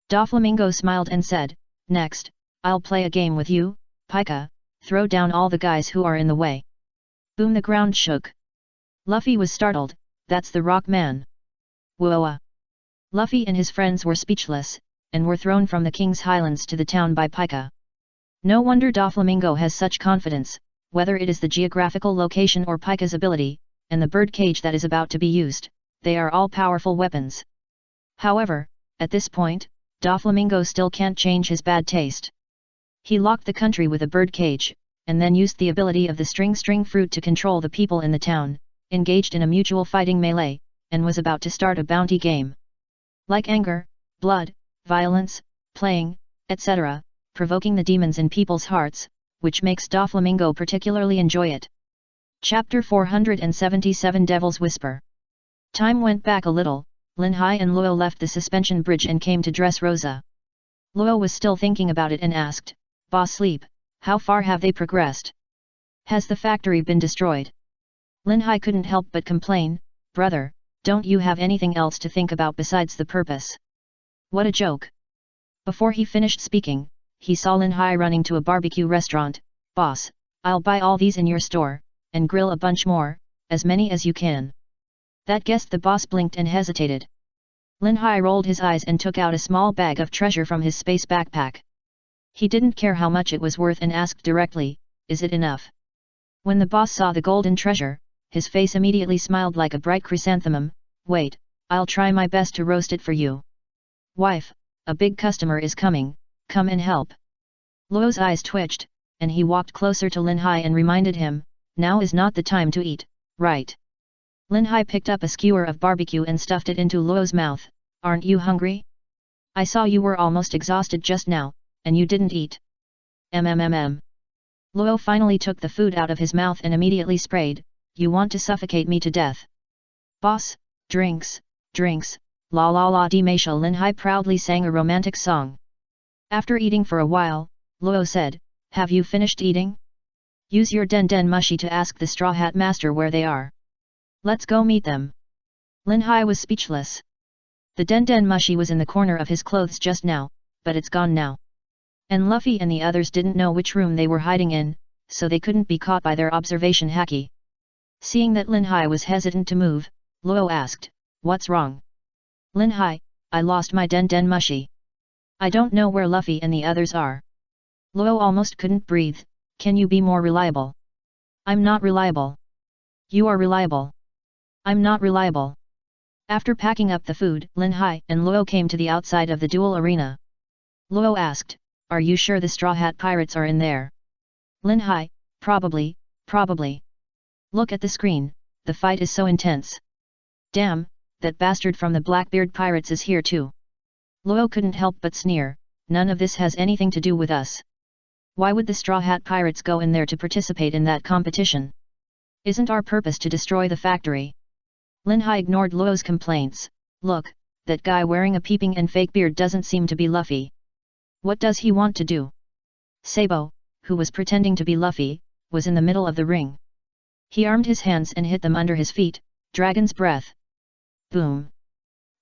Doflamingo smiled and said, "Next, I'll play a game with you, Pika, throw down all the guys who are in the way." Boom, the ground shook. Luffy was startled, that's the Rock Man. Whoa! Luffy and his friends were speechless, and were thrown from the King's Highlands to the town by Pika. No wonder Doflamingo has such confidence, whether it is the geographical location or Pika's ability, and the bird cage that is about to be used, they are all powerful weapons. However, at this point, Doflamingo still can't change his bad taste. He locked the country with a bird cage, and then used the ability of the string fruit to control the people in the town, engaged in a mutual fighting melee, and was about to start a bounty game. Like anger, blood, violence, playing, etc., provoking the demons in people's hearts, which makes Doflamingo particularly enjoy it. Chapter 477 Devil's Whisper. Time went back a little. Linhai and Luo left the suspension bridge and came to Dressrosa. Luo was still thinking about it and asked, "Boss Sleep, how far have they progressed? Has the factory been destroyed?" Linhai couldn't help but complain, "Brother, don't you have anything else to think about besides the purpose?" What a joke! Before he finished speaking, he saw Linhai running to a barbecue restaurant. "Boss, I'll buy all these in your store, and grill a bunch more, as many as you can." That guessed the boss blinked and hesitated. Linhai rolled his eyes and took out a small bag of treasure from his space backpack. He didn't care how much it was worth and asked directly, "Is it enough?" When the boss saw the golden treasure, his face immediately smiled like a bright chrysanthemum. "Wait, I'll try my best to roast it for you." "Wife, a big customer is coming, come and help." Luo's eyes twitched, and he walked closer to Linhai and reminded him, "Now is not the time to eat, right?" Linhai picked up a skewer of barbecue and stuffed it into Luo's mouth. "Aren't you hungry? I saw you were almost exhausted just now, and you didn't eat." Luo finally took the food out of his mouth and immediately sprayed, "You want to suffocate me to death?" "Boss, drinks, la la la di Maisha." Linhai proudly sang a romantic song. After eating for a while, Luo said, "Have you finished eating? Use your den mushi to ask the Straw Hat Master where they are. Let's go meet them." Linhai was speechless. The den mushi was in the corner of his clothes just now, but it's gone now. And Luffy and the others didn't know which room they were hiding in, so they couldn't be caught by their observation haki. Seeing that Linhai was hesitant to move, Luo asked, "What's wrong?" "Linhai, I lost my den mushi. I don't know where Luffy and the others are." Luo almost couldn't breathe. "Can you be more reliable?" "I'm not reliable." "You are reliable." "I'm not reliable." After packing up the food, Linhai and Luo came to the outside of the duel arena. Luo asked, "Are you sure the Straw Hat Pirates are in there?" Linhai, Probably. Look at the screen, the fight is so intense." "Damn, that bastard from the Blackbeard Pirates is here too." Luo couldn't help but sneer, "None of this has anything to do with us. Why would the Straw Hat Pirates go in there to participate in that competition? Isn't our purpose to destroy the factory?" Linhai ignored Luo's complaints. "Look, that guy wearing a peeping and fake beard doesn't seem to be Luffy. What does he want to do?" Sabo, who was pretending to be Luffy, was in the middle of the ring. He armed his hands and hit them under his feet. Dragon's breath. Boom.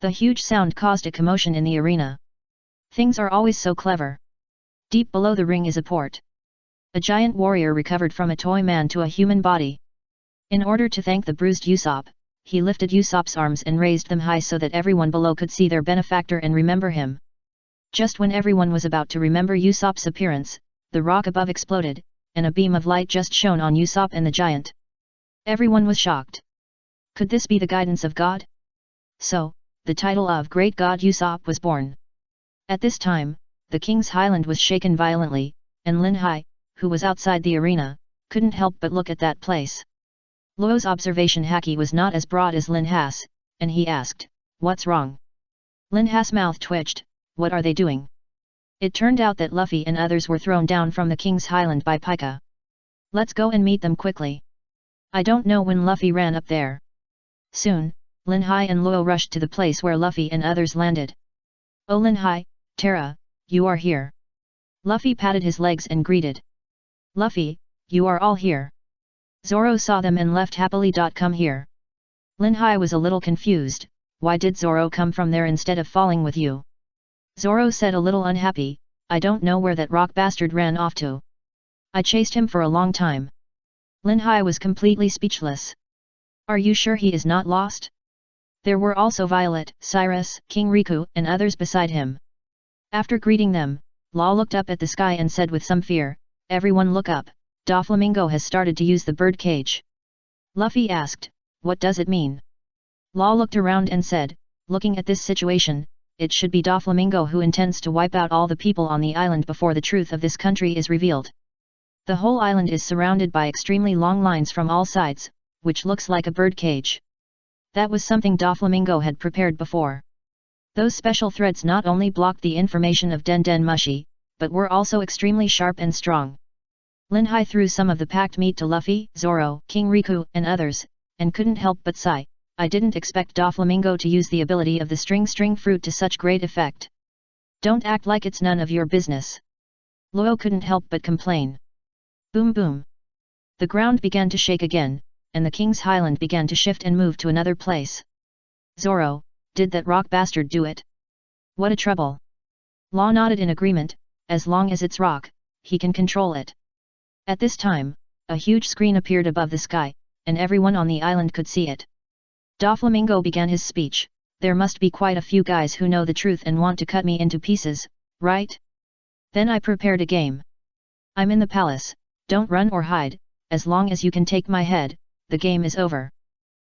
The huge sound caused a commotion in the arena. Things are always so clever. Deep below the ring is a port. A giant warrior recovered from a toy man to a human body. In order to thank the bruised Usopp, he lifted Usopp's arms and raised them high so that everyone below could see their benefactor and remember him. Just when everyone was about to remember Usopp's appearance, the rock above exploded, and a beam of light just shone on Usopp and the giant. Everyone was shocked. Could this be the guidance of God? So, the title of Great God Usopp was born. At this time, the king's highland was shaken violently, and Lin Hai, who was outside the arena, couldn't help but look at that place. Luo's observation haki was not as broad as Lin Ha's, and he asked, "What's wrong?" Lin Ha's mouth twitched, "What are they doing?" It turned out that Luffy and others were thrown down from the king's highland by Pika. "Let's go and meet them quickly." I don't know when Luffy ran up there. Soon, Lin Hai and Luo rushed to the place where Luffy and others landed. "Oh Lin Hai, Terra, you are here." Luffy patted his legs and greeted. "Luffy, you are all here." Zoro saw them and left happily. "Come here." Lin Hai was a little confused, "Why did Zoro come from there instead of falling with you?" Zoro said a little unhappy, "I don't know where that rock bastard ran off to. I chased him for a long time." Lin Hai was completely speechless. "Are you sure he is not lost?" There were also Violet, Cyrus, King Riku and others beside him. After greeting them, Law looked up at the sky and said with some fear, "Everyone look up, Doflamingo has started to use the bird cage." Luffy asked, "What does it mean?" Law looked around and said, "Looking at this situation, it should be Doflamingo who intends to wipe out all the people on the island before the truth of this country is revealed. The whole island is surrounded by extremely long lines from all sides, which looks like a bird cage." That was something Doflamingo had prepared before. Those special threads not only blocked the information of Den Den Mushi, but were also extremely sharp and strong. Lin Hai threw some of the packed meat to Luffy, Zoro, King Riku and others, and couldn't help but sigh, "I didn't expect Doflamingo to use the ability of the string fruit to such great effect." "Don't act like it's none of your business." Luo couldn't help but complain. Boom boom. The ground began to shake again, and the king's highland began to shift and move to another place. "Zoro, did that rock bastard do it? What a trouble." Law nodded in agreement, "As long as it's rock, he can control it." At this time, a huge screen appeared above the sky, and everyone on the island could see it. Doflamingo began his speech, "There must be quite a few guys who know the truth and want to cut me into pieces, right? Then I prepared a game. I'm in the palace, don't run or hide, as long as you can take my head, the game is over."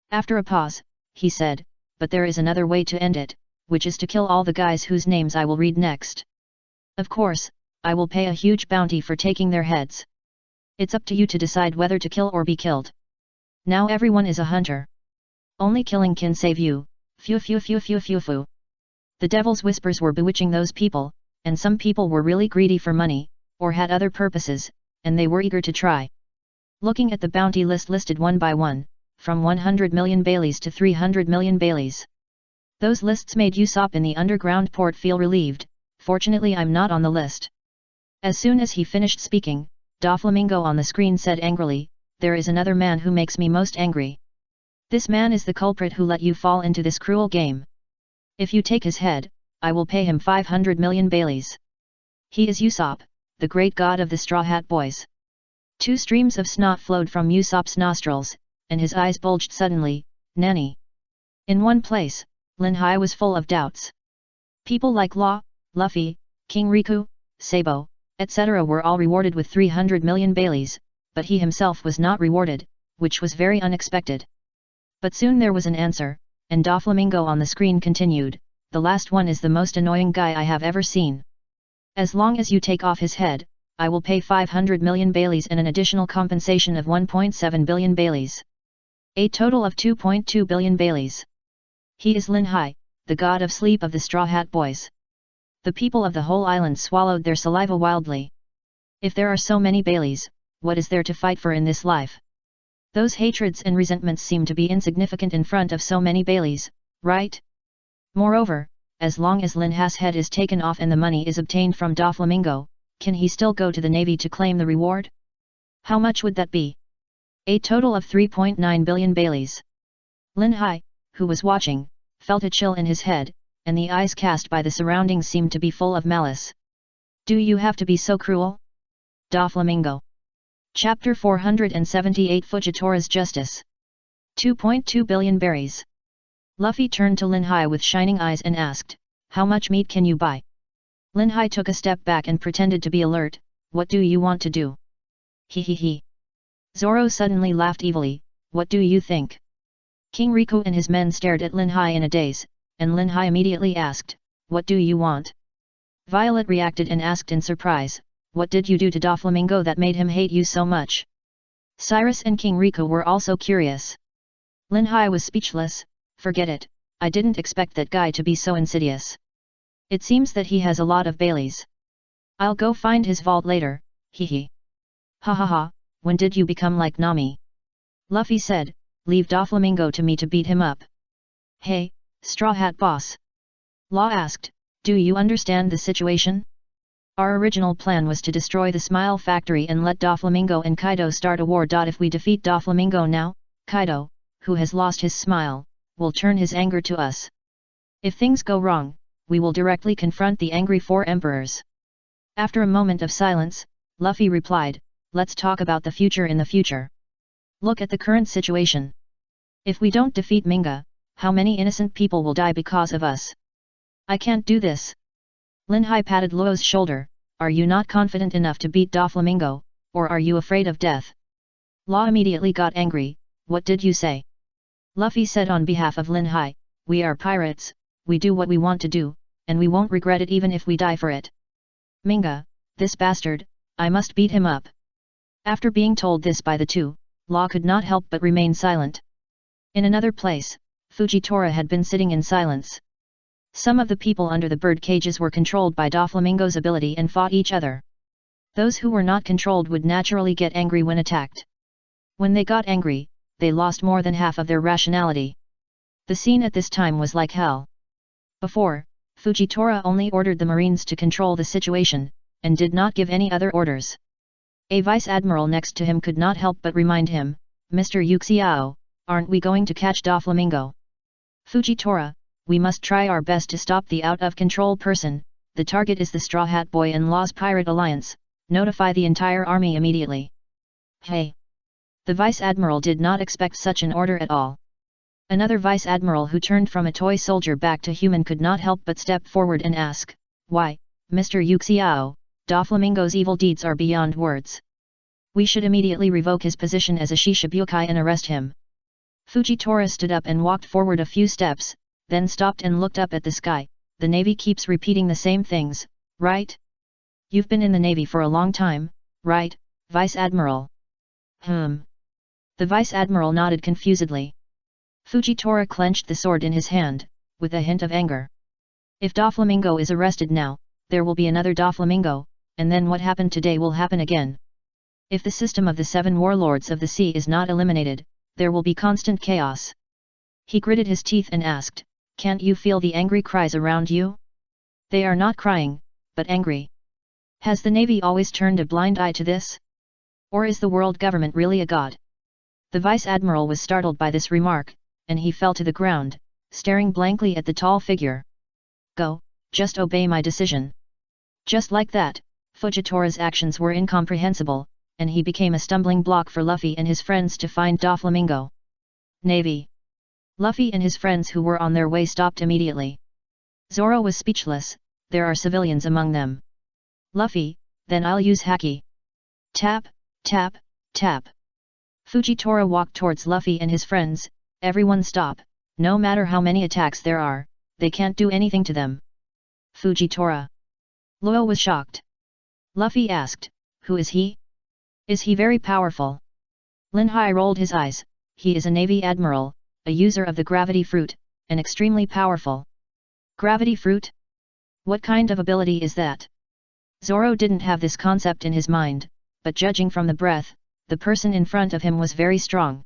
After a pause, he said, "But there is another way to end it, which is to kill all the guys whose names I will read next. Of course, I will pay a huge bounty for taking their heads. It's up to you to decide whether to kill or be killed. Now everyone is a hunter. Only killing can save you, phew phew phew phew phew phew." The devil's whispers were bewitching those people, and some people were really greedy for money, or had other purposes, and they were eager to try. Looking at the bounty list listed one by one, from 100 million Baileys to 300 million Baileys. Those lists made Usopp in the underground port feel relieved, "Fortunately I'm not on the list." As soon as he finished speaking, Doflamingo on the screen said angrily, "There is another man who makes me most angry. This man is the culprit who let you fall into this cruel game. If you take his head, I will pay him 500 million Baileys. He is Usopp, the great god of the Straw Hat Boys." 2 streams of snot flowed from Usopp's nostrils, and his eyes bulged suddenly, "Nanny?" In one place, Lin Hai was full of doubts. People like Law, Luffy, King Riku, Sabo, etc. were all rewarded with 300 million Baileys, but he himself was not rewarded, which was very unexpected. But soon there was an answer, and Doflamingo on the screen continued, "The last one is the most annoying guy I have ever seen. As long as you take off his head, I will pay 500 million Baileys and an additional compensation of 1.7 billion Baileys. A total of 2.2 billion Baileys. He is Lin Hai, the god of sleep of the Straw Hat Boys." The people of the whole island swallowed their saliva wildly. If there are so many Baileys, what is there to fight for in this life? Those hatreds and resentments seem to be insignificant in front of so many Baileys, right? Moreover, as long as Lin Hai's head is taken off and the money is obtained from Doflamingo, can he still go to the navy to claim the reward? How much would that be? A total of 3.9 billion Baileys. Lin Hai, who was watching, felt a chill in his head, and the eyes cast by the surroundings seemed to be full of malice. "Do you have to be so cruel? Doflamingo. Chapter 478 Fujitora's Justice. 2.2 billion berries. Luffy turned to Lin Hai with shining eyes and asked, "How much meat can you buy?" Lin Hai took a step back and pretended to be alert. "What do you want to do?" He. Zoro suddenly laughed evilly. "What do you think?" King Riku and his men stared at Lin Hai in a daze, and Lin Hai immediately asked, "What do you want?" Violet reacted and asked in surprise, "What did you do to Doflamingo that made him hate you so much?" Cyrus and King Riku were also curious. Lin Hai was speechless. "Forget it, I didn't expect that guy to be so insidious. It seems that he has a lot of Baileys. I'll go find his vault later, hehe. Ha ha ha, when did you become like Nami?" Luffy said, "Leave Doflamingo to me to beat him up." "Hey, Straw Hat Boss." Law asked, "Do you understand the situation? Our original plan was to destroy the Smile Factory and let Doflamingo and Kaido start a war. If we defeat Doflamingo now, Kaido, who has lost his smile, will turn his anger to us. If things go wrong, we will directly confront the angry four emperors." After a moment of silence, Luffy replied, "Let's talk about the future in the future. Look at the current situation. If we don't defeat Minga, how many innocent people will die because of us? I can't do this." Lin Hai patted Luo's shoulder. "Are you not confident enough to beat Doflamingo, or are you afraid of death?" Law immediately got angry. "What did you say?" Luffy said on behalf of Lin Hai, "We are pirates, we do what we want to do, and we won't regret it even if we die for it. Minga, this bastard, I must beat him up." After being told this by the two, Law could not help but remain silent. In another place, Fujitora had been sitting in silence. Some of the people under the bird cages were controlled by Doflamingo's ability and fought each other. Those who were not controlled would naturally get angry when attacked. When they got angry, they lost more than half of their rationality. The scene at this time was like hell. Before, Fujitora only ordered the Marines to control the situation, and did not give any other orders. A vice-admiral next to him could not help but remind him, "Mr. Yuxiao, aren't we going to catch Doflamingo?" "Fujitora, we must try our best to stop the out-of-control person. The target is the Straw Hat Boy and Law's Pirate Alliance. Notify the entire army immediately." "Hey!" The vice-admiral did not expect such an order at all. Another vice-admiral who turned from a toy soldier back to human could not help but step forward and ask, "Why, Mr. Yuxiao, Doflamingo's evil deeds are beyond words. We should immediately revoke his position as a Shishibukai and arrest him." Fujitora stood up and walked forward a few steps, then stopped and looked up at the sky. "The Navy keeps repeating the same things, right? You've been in the Navy for a long time, right, Vice-Admiral?" The Vice-Admiral nodded confusedly. Fujitora clenched the sword in his hand, with a hint of anger. "If Doflamingo is arrested now, there will be another Doflamingo, and then what happened today will happen again. If the system of the 7 warlords of the sea is not eliminated, there will be constant chaos." He gritted his teeth and asked, "Can't you feel the angry cries around you? They are not crying, but angry. Has the Navy always turned a blind eye to this? Or is the world government really a god?" The Vice-Admiral was startled by this remark, and he fell to the ground, staring blankly at the tall figure. "Go, just obey my decision." Just like that, Fujitora's actions were incomprehensible, and he became a stumbling block for Luffy and his friends to find Doflamingo. "Navy!" Luffy and his friends who were on their way stopped immediately. Zoro was speechless. "There are civilians among them." "Luffy, then I'll use Haki." Tap, tap, tap. Fujitora walked towards Luffy and his friends. "Everyone stop, no matter how many attacks there are, they can't do anything to them." "Fujitora?" Luo was shocked. Luffy asked, "Who is he? Is he very powerful?" Lin Hai rolled his eyes. "He is a Navy Admiral, a user of the Gravity Fruit, and extremely powerful." "Gravity Fruit? What kind of ability is that?" Zoro didn't have this concept in his mind, but judging from the breath, the person in front of him was very strong.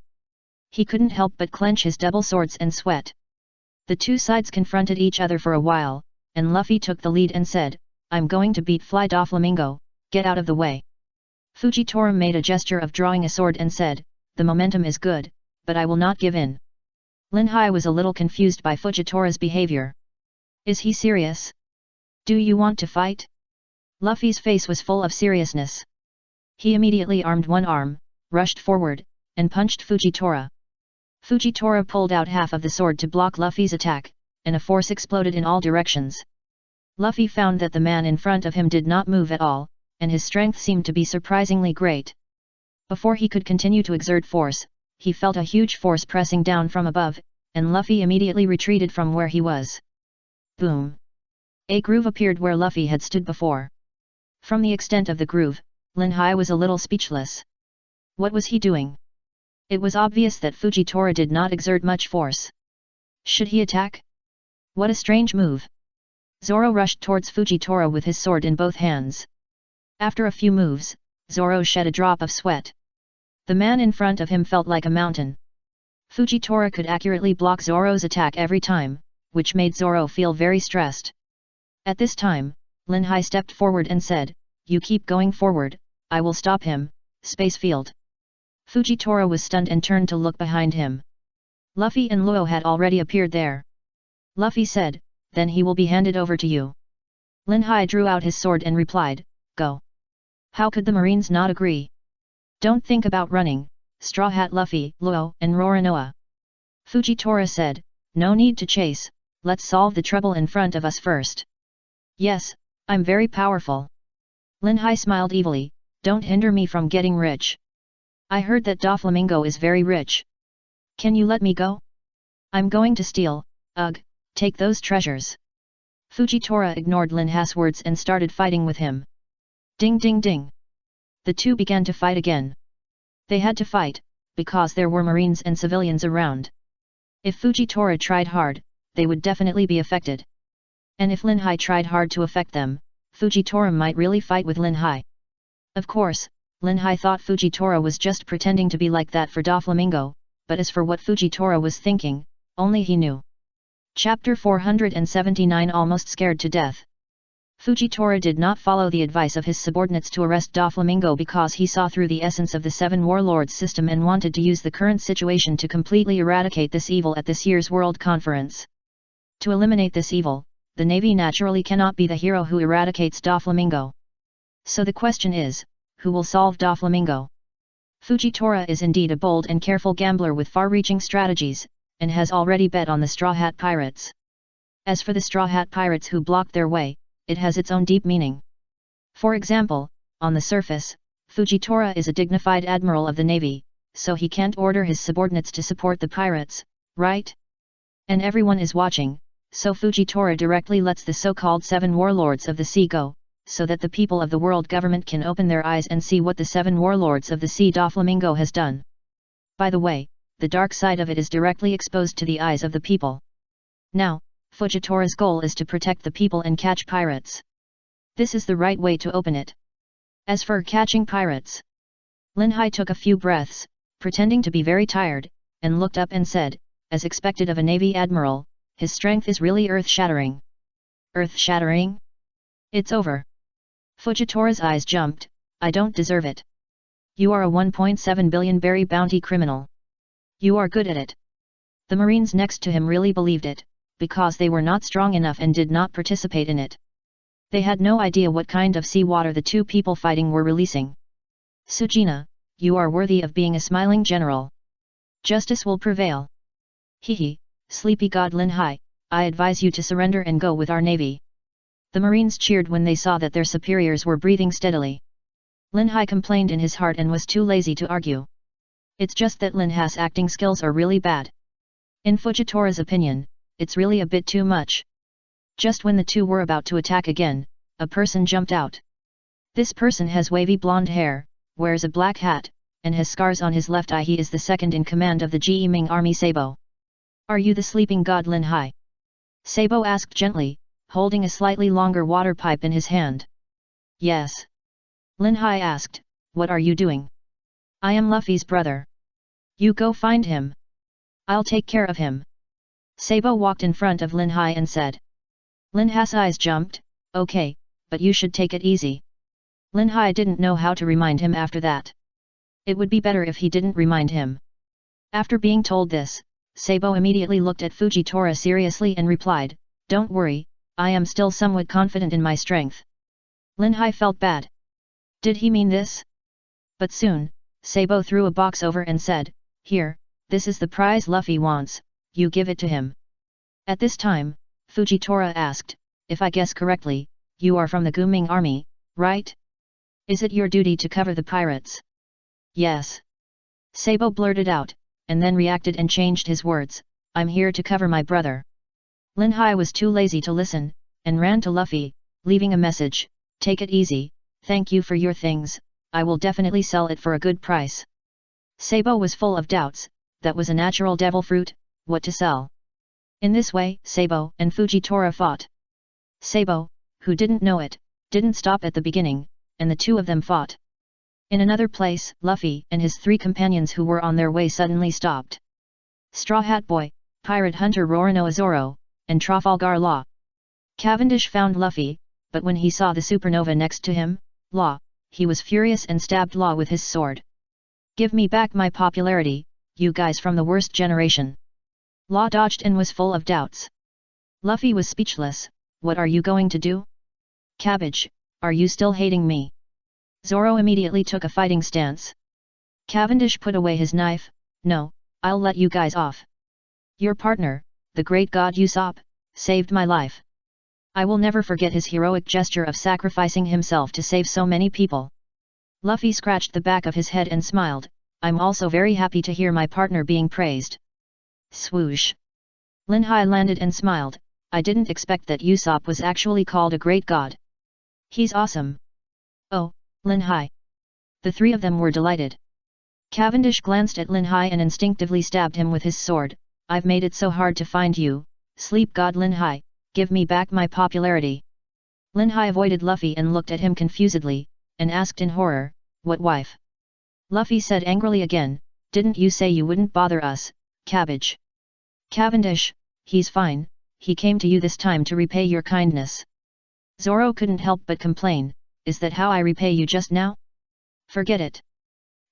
He couldn't help but clench his double swords and sweat. The two sides confronted each other for a while, and Luffy took the lead and said, "I'm going to beat Fly Doflamingo, get out of the way." Fujitora made a gesture of drawing a sword and said, "The momentum is good, but I will not give in." Lin Hai was a little confused by Fujitora's behavior. "Is he serious? Do you want to fight?" Luffy's face was full of seriousness. He immediately armed one arm, rushed forward, and punched Fujitora. Fujitora pulled out half of the sword to block Luffy's attack, and a force exploded in all directions. Luffy found that the man in front of him did not move at all, and his strength seemed to be surprisingly great. Before he could continue to exert force, he felt a huge force pressing down from above, and Luffy immediately retreated from where he was. Boom! A groove appeared where Luffy had stood before. From the extent of the groove, Lin Hai was a little speechless. What was he doing? It was obvious that Fujitora did not exert much force. Should he attack? What a strange move! Zoro rushed towards Fujitora with his sword in both hands. After a few moves, Zoro shed a drop of sweat. The man in front of him felt like a mountain. Fujitora could accurately block Zoro's attack every time, which made Zoro feel very stressed. At this time, Lin Hai stepped forward and said, "You keep going forward, I will stop him." Space field. Fujitora was stunned and turned to look behind him. Luffy and Luo had already appeared there. Luffy said, "Then he will be handed over to you." Lin Hai drew out his sword and replied, "Go." How could the Marines not agree? "Don't think about running, Straw Hat Luffy, Luo, and Roronoa." Fujitora said, "No need to chase, let's solve the trouble in front of us first." "Yes, I'm very powerful." Lin Hai smiled evilly, "Don't hinder me from getting rich. I heard that Doflamingo is very rich. Can you let me go? I'm going to steal, take those treasures." Fujitora ignored Lin Hai's words and started fighting with him. Ding ding ding. The two began to fight again. They had to fight, because there were Marines and civilians around. If Fujitora tried hard, they would definitely be affected. And if Lin Hai tried hard to affect them, Fujitora might really fight with Lin Hai. Of course, Lin Hai thought Fujitora was just pretending to be like that for Doflamingo, but as for what Fujitora was thinking, only he knew. Chapter 479 Almost Scared to Death. Fujitora did not follow the advice of his subordinates to arrest Doflamingo because he saw through the essence of the Seven Warlords system and wanted to use the current situation to completely eradicate this evil at this year's World Conference. To eliminate this evil, the Navy naturally cannot be the hero who eradicates Doflamingo. So the question is, who will solve Doflamingo? Fujitora is indeed a bold and careful gambler with far-reaching strategies, and has already bet on the Straw Hat Pirates. As for the Straw Hat Pirates who blocked their way, it has its own deep meaning. For example, on the surface, Fujitora is a dignified admiral of the Navy, so he can't order his subordinates to support the pirates, right? And everyone is watching, so Fujitora directly lets the so-called Seven Warlords of the Sea go, so that the people of the world government can open their eyes and see what the Seven Warlords of the Sea Doflamingo has done. By the way, the dark side of it is directly exposed to the eyes of the people. Now, Fujitora's goal is to protect the people and catch pirates. This is the right way to open it. As for catching pirates, Lin Hai took a few breaths, pretending to be very tired, and looked up and said, as expected of a Navy admiral, his strength is really earth-shattering. Earth-shattering? It's over. Fujitora's eyes jumped, I don't deserve it. You are a 1.7 billion berry bounty criminal. You are good at it. The Marines next to him really believed it, because they were not strong enough and did not participate in it. They had no idea what kind of seawater the two people fighting were releasing. Sujina, you are worthy of being a smiling general. Justice will prevail. Hehe, sleepy god Lin Hai, I advise you to surrender and go with our navy. The Marines cheered when they saw that their superiors were breathing steadily. Lin Hai complained in his heart and was too lazy to argue. It's just that Lin Hai's acting skills are really bad. In Fujitora's opinion, it's really a bit too much. Just when the two were about to attack again, a person jumped out. This person has wavy blonde hair, wears a black hat, and has scars on his left eye. He is the second in command of the Ji Ming army. Sabo. Are you the sleeping god Lin Hai? Sabo asked gently, holding a slightly longer water pipe in his hand. Yes. Lin Hai asked, what are you doing? I am Luffy's brother. You go find him. I'll take care of him. Sabo walked in front of Lin Hai and said. Lin Hai's eyes jumped, okay, but you should take it easy. Lin Hai didn't know how to remind him after that. It would be better if he didn't remind him. After being told this, Sabo immediately looked at Fujitora seriously and replied, don't worry, I am still somewhat confident in my strength. Lin Hai felt bad. Did he mean this? But soon, Sabo threw a box over and said, "Here, this is the prize Luffy wants, you give it to him." At this time, Fujitora asked, "If I guess correctly, you are from the Guming army, right? Is it your duty to cover the pirates?" "Yes." Sabo blurted out, and then reacted and changed his words, "I'm here to cover my brother." Lin Hai was too lazy to listen, and ran to Luffy, leaving a message, "Take it easy, thank you for your things, I will definitely sell it for a good price." Sabo was full of doubts, that was a natural devil fruit, what to sell? In this way, Sabo and Fujitora fought. Sabo, who didn't know it, didn't stop at the beginning, and the two of them fought. In another place, Luffy and his three companions who were on their way suddenly stopped. Straw Hat Boy, Pirate Hunter Roronoa Zoro, and Trafalgar Law. Cavendish found Luffy, but when he saw the supernova next to him, Law, he was furious and stabbed Law with his sword. "Give me back my popularity, you guys from the worst generation." Law dodged and was full of doubts. Luffy was speechless, "What are you going to do? Cabbage, are you still hating me?" Zoro immediately took a fighting stance. Cavendish put away his knife, "No, I'll let you guys off. Your partner, the great god Usopp, saved my life. I will never forget his heroic gesture of sacrificing himself to save so many people." Luffy scratched the back of his head and smiled, "I'm also very happy to hear my partner being praised." Swoosh! Lin Hai landed and smiled, "I didn't expect that Usopp was actually called a great god. He's awesome." "Oh, Lin Hai." The three of them were delighted. Cavendish glanced at Lin Hai and instinctively stabbed him with his sword, "I've made it so hard to find you, sleep god Lin Hai, give me back my popularity." Lin Hai avoided Luffy and looked at him confusedly, and asked in horror, "What wife?" Luffy said angrily again, "Didn't you say you wouldn't bother us, Cabbage?" "Cavendish, he's fine, he came to you this time to repay your kindness." Zoro couldn't help but complain, "Is that how I repay you just now? Forget it."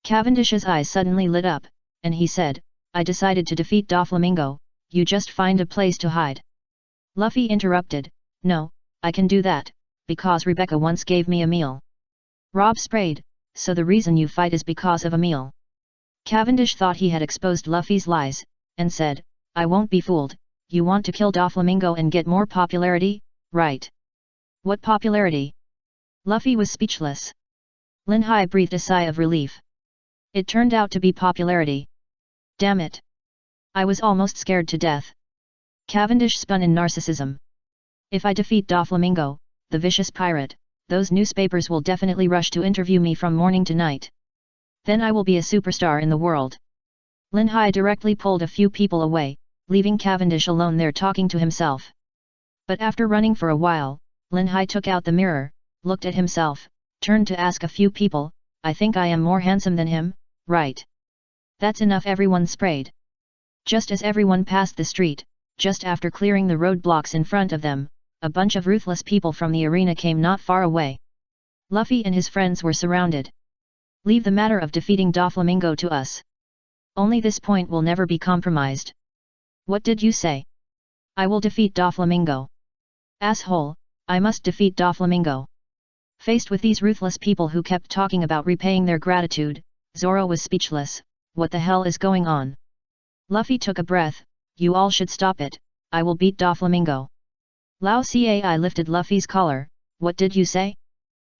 Cavendish's eyes suddenly lit up, and he said, "I decided to defeat Doflamingo, you just find a place to hide." Luffy interrupted, "No, I can do that, because Rebecca once gave me a meal." Rob sprayed, "So the reason you fight is because of a meal?" Cavendish thought he had exposed Luffy's lies, and said, "I won't be fooled, you want to kill Doflamingo and get more popularity, right?" "What popularity?" Luffy was speechless. Lin Hai breathed a sigh of relief. It turned out to be popularity. Damn it! I was almost scared to death. Cavendish spun in narcissism. "If I defeat Doflamingo, the vicious pirate, those newspapers will definitely rush to interview me from morning to night. Then I will be a superstar in the world." Lin Hai directly pulled a few people away, leaving Cavendish alone there talking to himself. But after running for a while, Lin Hai took out the mirror, looked at himself, turned to ask a few people, "I think I am more handsome than him, right?" "That's enough," everyone sprayed. Just as everyone passed the street, just after clearing the roadblocks in front of them, a bunch of ruthless people from the arena came not far away. Luffy and his friends were surrounded. "Leave the matter of defeating Doflamingo to us. Only this point will never be compromised." "What did you say?" "I will defeat Doflamingo." "Asshole, I must defeat Doflamingo." Faced with these ruthless people who kept talking about repaying their gratitude, Zoro was speechless. What the hell is going on? Luffy took a breath, "You all should stop it, I will beat Doflamingo." Lao Cai lifted Luffy's collar, "What did you say?"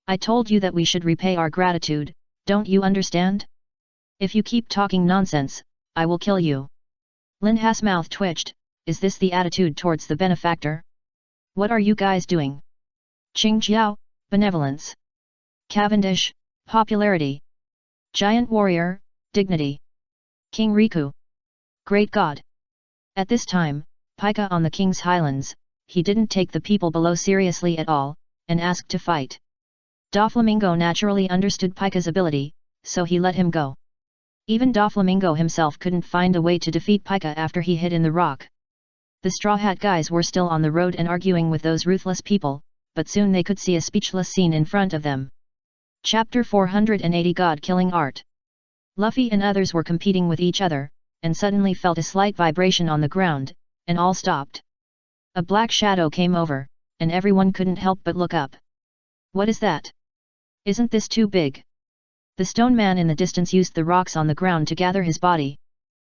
"I told you that we should repay our gratitude, don't you understand? If you keep talking nonsense, I will kill you." Lin Hai's mouth twitched, "Is this the attitude towards the benefactor? What are you guys doing?" Qing Jiao, benevolence. Cavendish, popularity. Giant warrior, dignity. King Riku, great god. At this time, Pika on the King's Highlands, he didn't take the people below seriously at all, and asked to fight. Doflamingo naturally understood Pika's ability, so he let him go. Even Doflamingo himself couldn't find a way to defeat Pika after he hid in the rock. The Straw Hat guys were still on the road and arguing with those ruthless people, but soon they could see a speechless scene in front of them. Chapter 480 God-Killing Art. Luffy and others were competing with each other, and suddenly felt a slight vibration on the ground, and all stopped. A black shadow came over, and everyone couldn't help but look up. "What is that? Isn't this too big?" The stone man in the distance used the rocks on the ground to gather his body.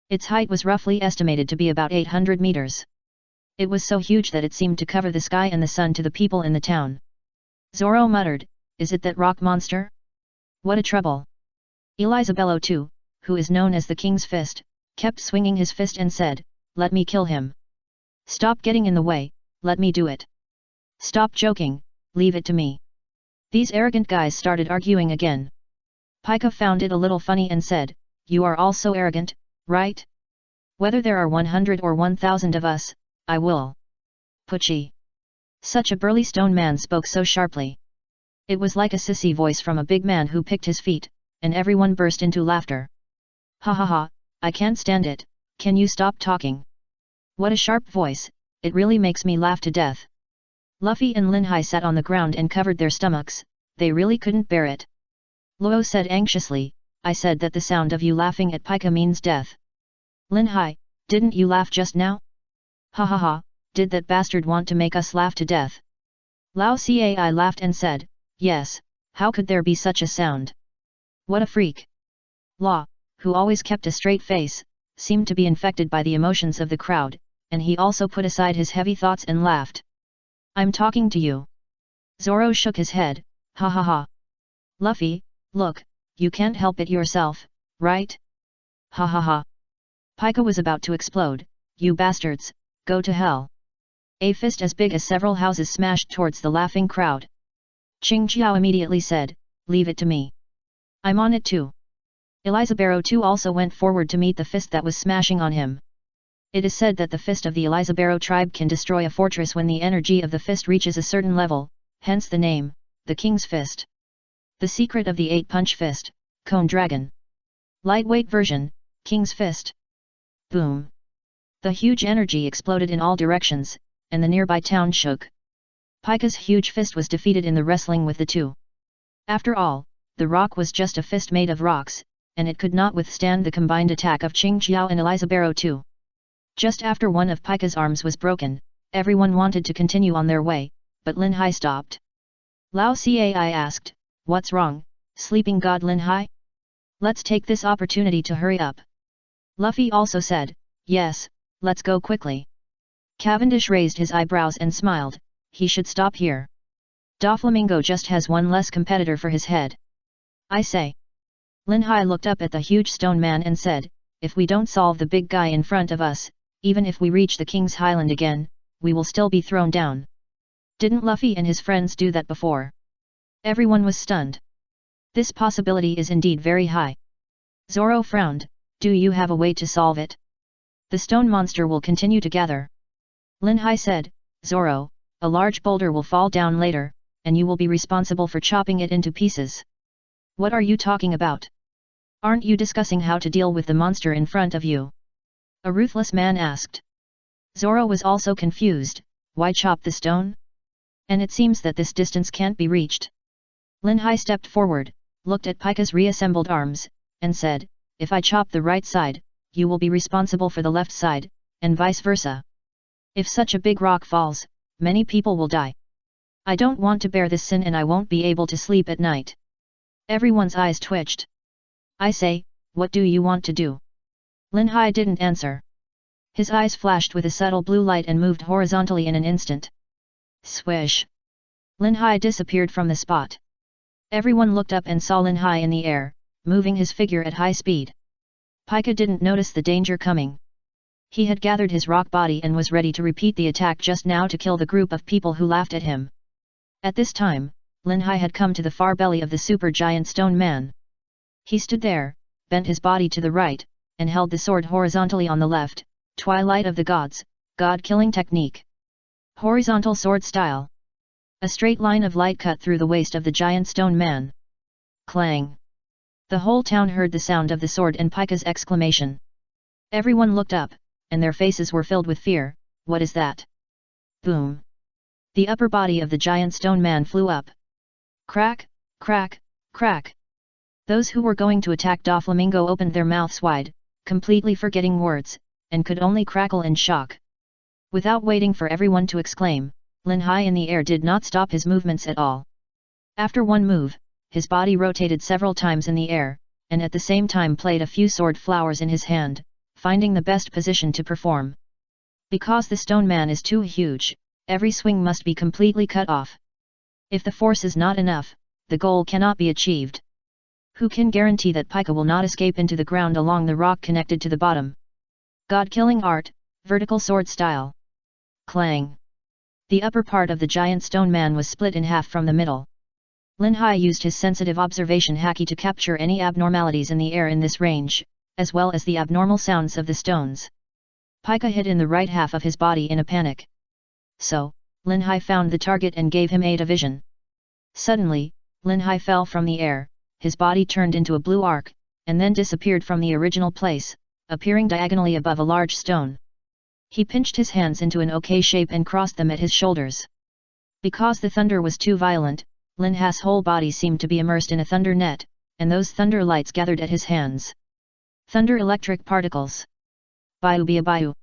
Its height was roughly estimated to be about 800 meters. It was so huge that it seemed to cover the sky and the sun to the people in the town. Zoro muttered, "Is it that rock monster? What a trouble." Elisabello too, who is known as the King's Fist, kept swinging his fist and said, "Let me kill him. Stop getting in the way, let me do it. Stop joking, leave it to me." These arrogant guys started arguing again. Pika found it a little funny and said, "You are all so arrogant, right? Whether there are 100 or 1,000 of us, I will." Pucci. Such a burly stone man spoke so sharply. It was like a sissy voice from a big man who picked his feet, and everyone burst into laughter. "Ha ha ha, I can't stand it, can you stop talking? What a sharp voice, it really makes me laugh to death." Luffy and Linhai sat on the ground and covered their stomachs, they really couldn't bear it. Luo said anxiously, "I said that the sound of you laughing at Pika means death." Linhai, "Didn't you laugh just now? Ha ha ha, did that bastard want to make us laugh to death?" Lao Cai laughed and said, "Yes, how could there be such a sound? What a freak." Law, who always kept a straight face, seemed to be infected by the emotions of the crowd, and he also put aside his heavy thoughts and laughed. "I'm talking to you." Zoro shook his head, "Ha ha ha. Luffy, look, you can't help it yourself, right? Ha ha ha." Pika was about to explode, "You bastards, go to hell." A fist as big as several houses smashed towards the laughing crowd. Qing Jiao immediately said, "Leave it to me. I'm on it too." Elisabero too also went forward to meet the fist that was smashing on him. It is said that the fist of the Elisabero tribe can destroy a fortress when the energy of the fist reaches a certain level, hence the name, the King's Fist. The secret of the 8-punch fist, Cone Dragon. Lightweight version, King's Fist. Boom. The huge energy exploded in all directions, and the nearby town shook. Pika's huge fist was defeated in the wrestling with the two. After all, the rock was just a fist made of rocks, and it could not withstand the combined attack of Qing Jiao and Elisabero too. Just after one of Pika's arms was broken, everyone wanted to continue on their way, but Linhai stopped. Lao Cai asked, "What's wrong, sleeping god Linhai? Let's take this opportunity to hurry up." Luffy also said, "Yes, let's go quickly." Cavendish raised his eyebrows and smiled, "He should stop here. Doflamingo just has one less competitor for his head. I say." Linhai looked up at the huge stone man and said, "If we don't solve the big guy in front of us, even if we reach the King's Highland again, we will still be thrown down. Didn't Luffy and his friends do that before?" Everyone was stunned. This possibility is indeed very high. Zoro frowned, "Do you have a way to solve it? The stone monster will continue to gather." Linhai said, "Zoro, a large boulder will fall down later, and you will be responsible for chopping it into pieces." "What are you talking about? Aren't you discussing how to deal with the monster in front of you?" a ruthless man asked. Zoro was also confused, "Why chop the stone? And it seems that this distance can't be reached." Linhai stepped forward, looked at Pika's reassembled arms, and said, "If I chop the right side, you will be responsible for the left side, and vice versa. If such a big rock falls, many people will die. I don't want to bear this sin and I won't be able to sleep at night." Everyone's eyes twitched. "I say, what do you want to do?" Linhai didn't answer. His eyes flashed with a subtle blue light and moved horizontally in an instant. Swish! Linhai disappeared from the spot. Everyone looked up and saw Linhai in the air, moving his figure at high speed. Pika didn't notice the danger coming. He had gathered his rock body and was ready to repeat the attack just now to kill the group of people who laughed at him. At this time, Linhai had come to the far belly of the super giant stone man. He stood there, bent his body to the right, and held the sword horizontally on the left, Twilight of the Gods, God-killing technique. Horizontal sword style. A straight line of light cut through the waist of the giant stone man. Clang! The whole town heard the sound of the sword and Pika's exclamation. Everyone looked up, and their faces were filled with fear. What is that? Boom! The upper body of the giant stone man flew up. Crack, crack, crack! Those who were going to attack Doflamingo opened their mouths wide, completely forgetting words, and could only crackle in shock. Without waiting for everyone to exclaim, Linhai in the air did not stop his movements at all. After one move, his body rotated several times in the air, and at the same time played a few sword flowers in his hand, finding the best position to perform. Because the stone man is too huge, every swing must be completely cut off. If the force is not enough, the goal cannot be achieved. Who can guarantee that Pika will not escape into the ground along the rock connected to the bottom? God-killing art, vertical sword style. Clang! The upper part of the giant stone man was split in half from the middle. Lin Hai used his sensitive observation haki to capture any abnormalities in the air in this range, as well as the abnormal sounds of the stones. Pika hit in the right half of his body in a panic. So, Lin Hai found the target and gave him a vision. Suddenly, Lin Hai fell from the air, his body turned into a blue arc, and then disappeared from the original place, appearing diagonally above a large stone. He pinched his hands into an OK shape and crossed them at his shoulders. Because the thunder was too violent, Lin Hai's whole body seemed to be immersed in a thunder net, and those thunder lights gathered at his hands. Thunder electric particles. Biu biu.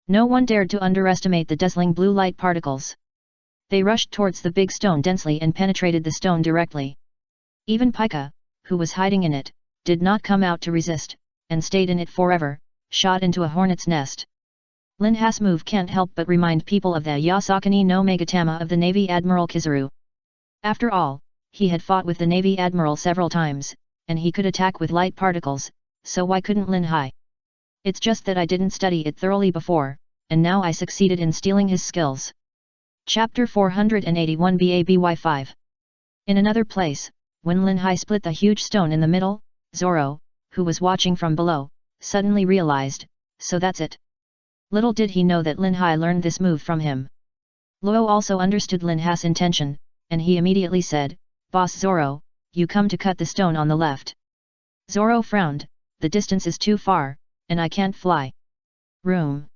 No one dared to underestimate the dazzling blue light particles. They rushed towards the big stone densely and penetrated the stone directly. Even Pika, who was hiding in it, did not come out to resist, and stayed in it forever, shot into a hornet's nest. Lin Hai's move can't help but remind people of the Yasakani no Megatama of the Navy Admiral Kizaru. After all, he had fought with the Navy Admiral several times, and he could attack with light particles, so why couldn't Lin Hai? It's just that I didn't study it thoroughly before, and now I succeeded in stealing his skills. Chapter 481 BABY 5. In another place, when Lin Hai split the huge stone in the middle, Zoro, who was watching from below, suddenly realized, so that's it. Little did he know that Lin Hai learned this move from him. Luo also understood Lin Hai's intention, and he immediately said, "Boss Zoro, you come to cut the stone on the left." Zoro frowned, "The distance is too far, and I can't fly." Room.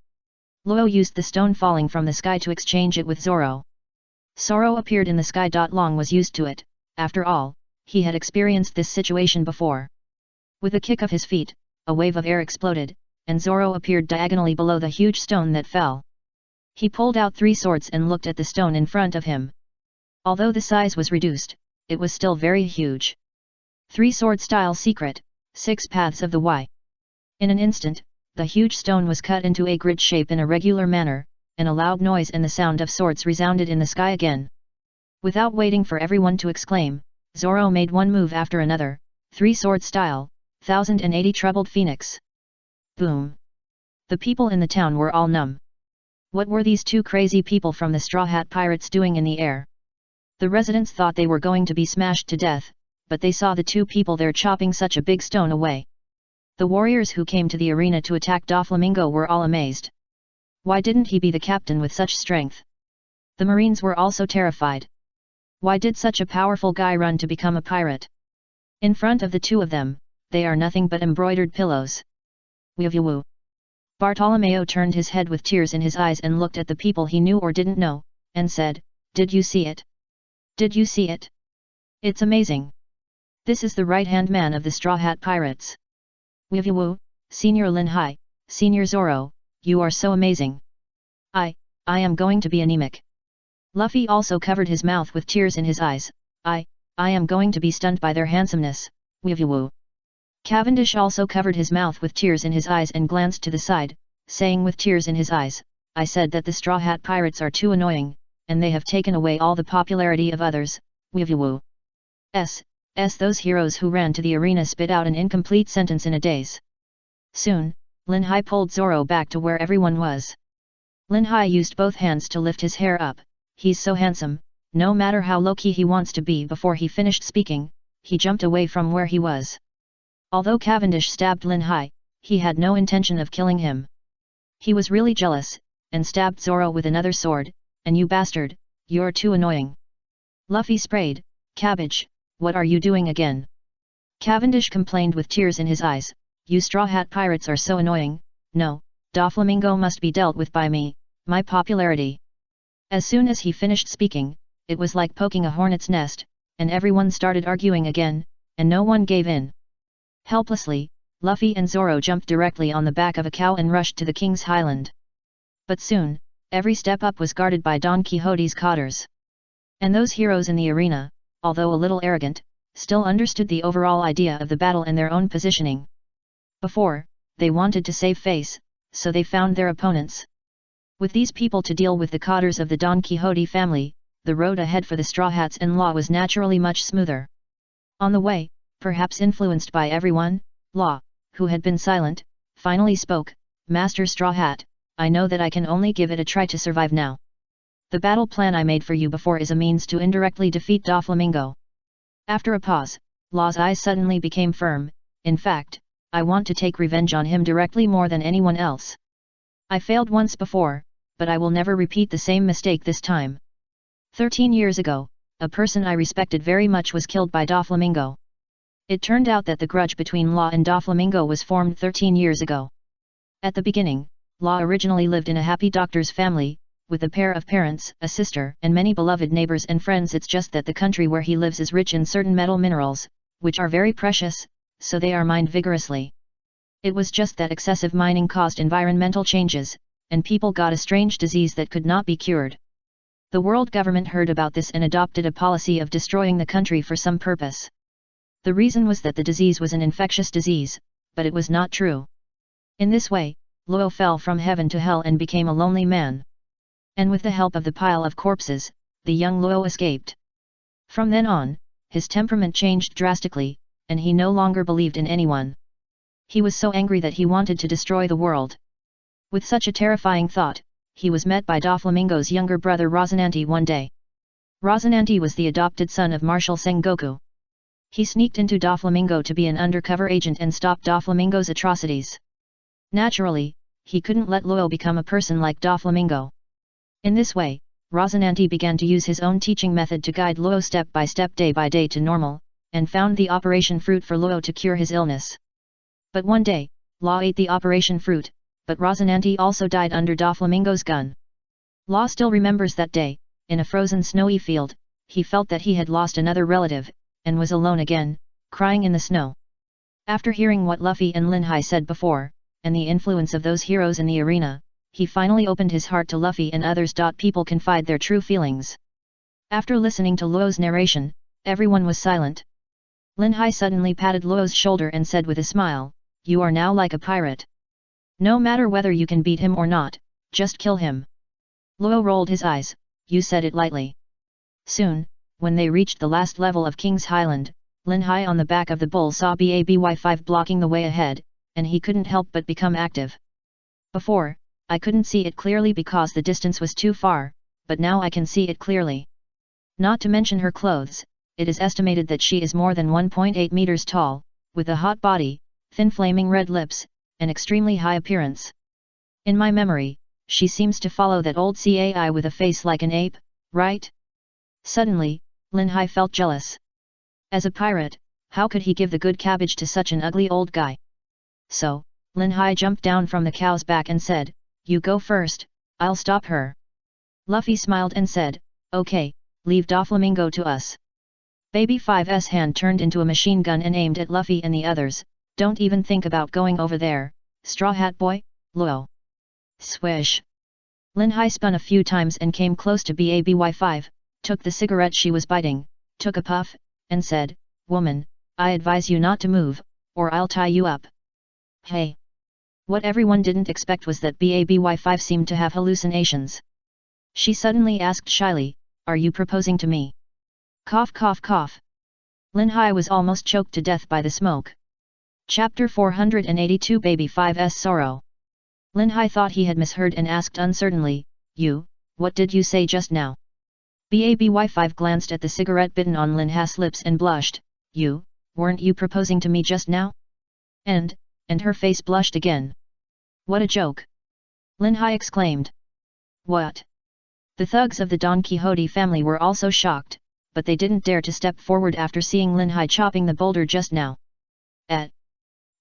Luo used the stone falling from the sky to exchange it with Zoro. Zoro appeared in the sky. Long was used to it, after all, he had experienced this situation before. With a kick of his feet, a wave of air exploded, and Zoro appeared diagonally below the huge stone that fell. He pulled out 3 swords and looked at the stone in front of him. Although the size was reduced, it was still very huge. 3 sword style secret, 6 paths of the Y. In an instant, the huge stone was cut into a grid shape in a regular manner, and a loud noise and the sound of swords resounded in the sky again. Without waiting for everyone to exclaim, Zoro made one move after another, 3 sword style, 1080 trebled phoenix. Boom! The people in the town were all numb. What were these 2 crazy people from the Straw Hat Pirates doing in the air? The residents thought they were going to be smashed to death, but they saw the 2 people there chopping such a big stone away. The warriors who came to the arena to attack Doflamingo were all amazed. Why didn't he be the captain with such strength? The Marines were also terrified. Why did such a powerful guy run to become a pirate? In front of the 2 of them, they are nothing but embroidered pillows. Woo. Bartolomeo turned his head with tears in his eyes and looked at the people he knew or didn't know, and said, "Did you see it? Did you see it? It's amazing. This is the right-hand man of the Straw Hat Pirates. Woo, Senior Lin Hai, Senior Zoro, you are so amazing. I am going to be anemic." Luffy also covered his mouth with tears in his eyes. I am going to be stunned by their handsomeness. Woo. Cavendish also covered his mouth with tears in his eyes and glanced to the side, saying with tears in his eyes, "I said that the Straw Hat Pirates are too annoying, and they have taken away all the popularity of others." Woo. Those heroes who ran to the arena spit out an incomplete sentence in a daze. Soon, Lin Hai pulled Zoro back to where everyone was. Lin Hai used both hands to lift his hair up. "He's so handsome, no matter how low-key he wants to be." Before he finished speaking, he jumped away from where he was. Although Cavendish stabbed Lin Hai, he had no intention of killing him. He was really jealous, and stabbed Zoro with another sword. "And you bastard, you're too annoying." Luffy sprayed, "Cabbage, what are you doing again?" Cavendish complained with tears in his eyes, "You Straw Hat Pirates are so annoying. No, Doflamingo must be dealt with by me, my popularity." As soon as he finished speaking, it was like poking a hornet's nest, and everyone started arguing again, and no one gave in. Helplessly, Luffy and Zoro jumped directly on the back of a cow and rushed to the King's Highland. But soon, every step up was guarded by Don Quixote's cotters. And those heroes in the arena, although a little arrogant, still understood the overall idea of the battle and their own positioning. Before, they wanted to save face, so they found their opponents. With these people to deal with the cotters of the Don Quixote family, the road ahead for the Straw Hats and Law was naturally much smoother. On the way, perhaps influenced by everyone, Law, who had been silent, finally spoke, "Master Straw Hat, I know that I can only give it a try to survive now. The battle plan I made for you before is a means to indirectly defeat Doflamingo." After a pause, Law's eyes suddenly became firm. "In fact, I want to take revenge on him directly more than anyone else. I failed once before, but I will never repeat the same mistake this time. 13 years ago, a person I respected very much was killed by Doflamingo. It turned out that the grudge between Law and Doflamingo was formed 13 years ago. At the beginning, Law originally lived in a happy doctor's family, with a pair of parents, a sister, and many beloved neighbors and friends. It's just that the country where he lives is rich in certain metal minerals, which are very precious, so they are mined vigorously. It was just that excessive mining caused environmental changes, and people got a strange disease that could not be cured. The world government heard about this and adopted a policy of destroying the country for some purpose. The reason was that the disease was an infectious disease, but it was not true. In this way, Luo fell from heaven to hell and became a lonely man. And with the help of the pile of corpses, the young Luo escaped. From then on, his temperament changed drastically, and he no longer believed in anyone. He was so angry that he wanted to destroy the world. With such a terrifying thought, he was met by Doflamingo's younger brother Rosinante one day. Rosinante was the adopted son of Marshal Sengoku. He sneaked into Doflamingo to be an undercover agent and stop Doflamingo's atrocities. Naturally, he couldn't let Luo become a person like Doflamingo. In this way, Rosinante began to use his own teaching method to guide Luo step by step, day by day to normal, and found the operation fruit for Luo to cure his illness. But one day, Law ate the operation fruit, but Rosinante also died under Doflamingo's gun. Law still remembers that day. In a frozen snowy field, he felt that he had lost another relative, and was alone again, crying in the snow. After hearing what Luffy and Lin Hai said before, and the influence of those heroes in the arena, he finally opened his heart to Luffy and others. People confide their true feelings. After listening to Luo's narration, everyone was silent. Lin Hai suddenly patted Luo's shoulder and said with a smile, "You are now like a pirate. No matter whether you can beat him or not, just kill him." Luo rolled his eyes. "You said it lightly." Soon, when they reached the last level of King's Highland, Lin Hai on the back of the bull saw BABY5 blocking the way ahead, and he couldn't help but become active. "Before, I couldn't see it clearly because the distance was too far, but now I can see it clearly. Not to mention her clothes, it is estimated that she is more than 1.8 meters tall, with a hot body, thin flaming red lips, and extremely high appearance. In my memory, she seems to follow that old Cai with a face like an ape, right?" Suddenly, Lin Hai felt jealous. As a pirate, how could he give the good cabbage to such an ugly old guy? So, Lin Hai jumped down from the cow's back and said, "You go first, I'll stop her." Luffy smiled and said, "Okay, leave Doflamingo to us." Baby 5's hand turned into a machine gun and aimed at Luffy and the others. "Don't even think about going over there, Straw Hat Boy, Luo." Swish! Lin Hai spun a few times and came close to BABY5, took the cigarette she was biting, took a puff, and said, "Woman, I advise you not to move, or I'll tie you up." Hey! What everyone didn't expect was that BABY5 seemed to have hallucinations. She suddenly asked shyly, "Are you proposing to me?" Cough cough cough. Lin Hai was almost choked to death by the smoke. Chapter 482 Baby 5's Sorrow. Lin Hai thought he had misheard and asked uncertainly, What did you say just now?" BABY5 glanced at the cigarette bitten on Lin Hai's lips and blushed, Weren't you proposing to me just now?" And her face blushed again. "What a joke!" Lin Hai exclaimed. "What?" The thugs of the Don Quixote family were also shocked, but they didn't dare to step forward after seeing Lin Hai chopping the boulder just now.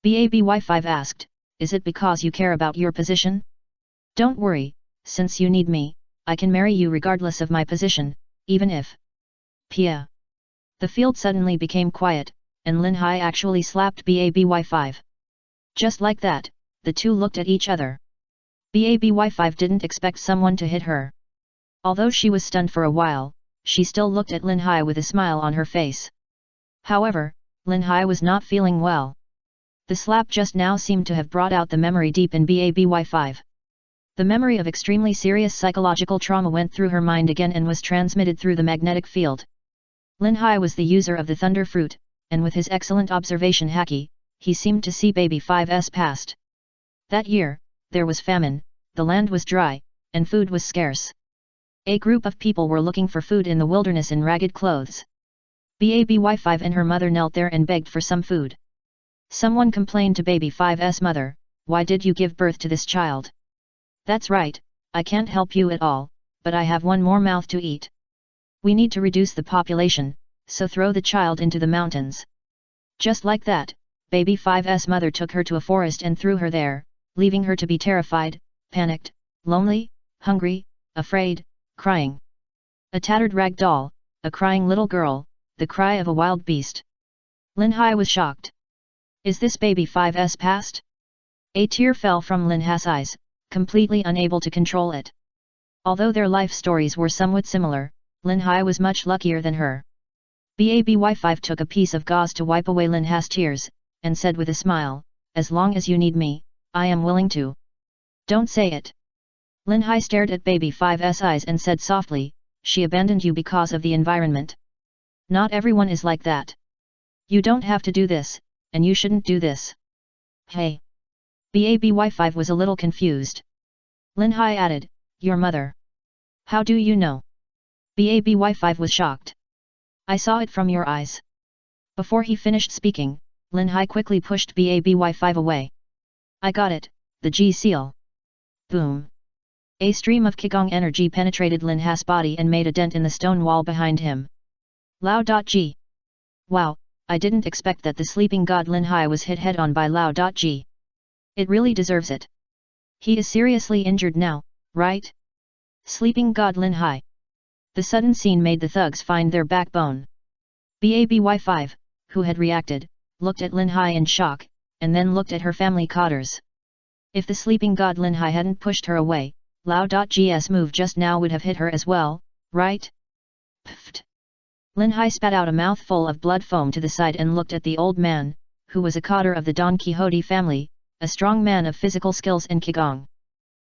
BABY5 asked, "Is it because you care about your position?" "Don't worry, since you need me, I can marry you regardless of my position, even if..." Pia. The field suddenly became quiet, and Lin Hai actually slapped BABY5. Just like that, the two looked at each other. BABY5 didn't expect someone to hit her. Although she was stunned for a while, she still looked at Lin Hai with a smile on her face. However, Lin Hai was not feeling well. The slap just now seemed to have brought out the memory deep in BABY5. The memory of extremely serious psychological trauma went through her mind again and was transmitted through the magnetic field. Lin Hai was the user of the thunder fruit, and with his excellent observation haki, he seemed to see baby 5's past. That year, there was famine, the land was dry, and food was scarce. A group of people were looking for food in the wilderness in ragged clothes. BABY5 and her mother knelt there and begged for some food. Someone complained to baby 5's mother, "Why did you give birth to this child? That's right, I can't help you at all, but I have one more mouth to eat. We need to reduce the population, so throw the child into the mountains." Just like that, baby 5's mother took her to a forest and threw her there, leaving her to be terrified, panicked, lonely, hungry, afraid, crying. A tattered rag doll, a crying little girl, the cry of a wild beast. Lin Hai was shocked. Is this baby 5's past? A tear fell from Lin Hai's eyes, completely unable to control it. Although their life stories were somewhat similar, Lin Hai was much luckier than her. BABY5 took a piece of gauze to wipe away Lin Hai's tears, and said with a smile, "As long as you need me, I am willing to." "Don't say it." Lin Hai stared at baby 5's eyes and said softly, "She abandoned you because of the environment. Not everyone is like that. You don't have to do this, and you shouldn't do this." "Hey." BABY5 was a little confused. Lin Hai added, "Your mother. How do you know?" BABY5 was shocked. "I saw it from your eyes." Before he finished speaking, Lin Hai quickly pushed BABY5 away. "I got it, the G seal." Boom. A stream of Qigong energy penetrated Lin Hai's body and made a dent in the stone wall behind him. Lao.G. Wow, I didn't expect that the sleeping god Lin Hai was hit head-on by Lao.G. It really deserves it. He is seriously injured now, right? Sleeping god Lin Hai. The sudden scene made the thugs find their backbone. BABY5, who had reacted, looked at Lin Hai in shock, and then looked at her family cotters. If the sleeping god Lin Hai hadn't pushed her away, Lao.G's move just now would have hit her as well, right? Pfft. Lin Hai spat out a mouthful of blood foam to the side and looked at the old man, who was a cotter of the Don Quixote family, a strong man of physical skills in Qigong.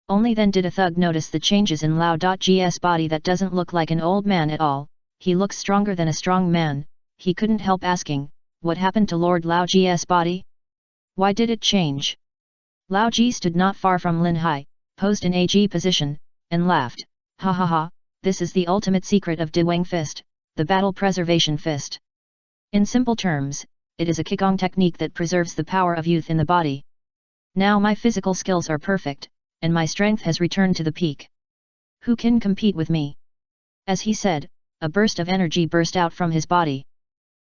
Only then did a thug notice the changes in Lao.G's body that doesn't look like an old man at all, he looks stronger than a strong man. He couldn't help asking, what happened to Lord Lao.G's body? Why did it change? Lao.G stood not far from Lin Hai, posed in a G position, and laughed, "Ha ha ha, this is the ultimate secret of De Wang Fist, the battle preservation fist. In simple terms, it is a Qigong technique that preserves the power of youth in the body. Now my physical skills are perfect, and my strength has returned to the peak. Who can compete with me?" As he said, a burst of energy burst out from his body.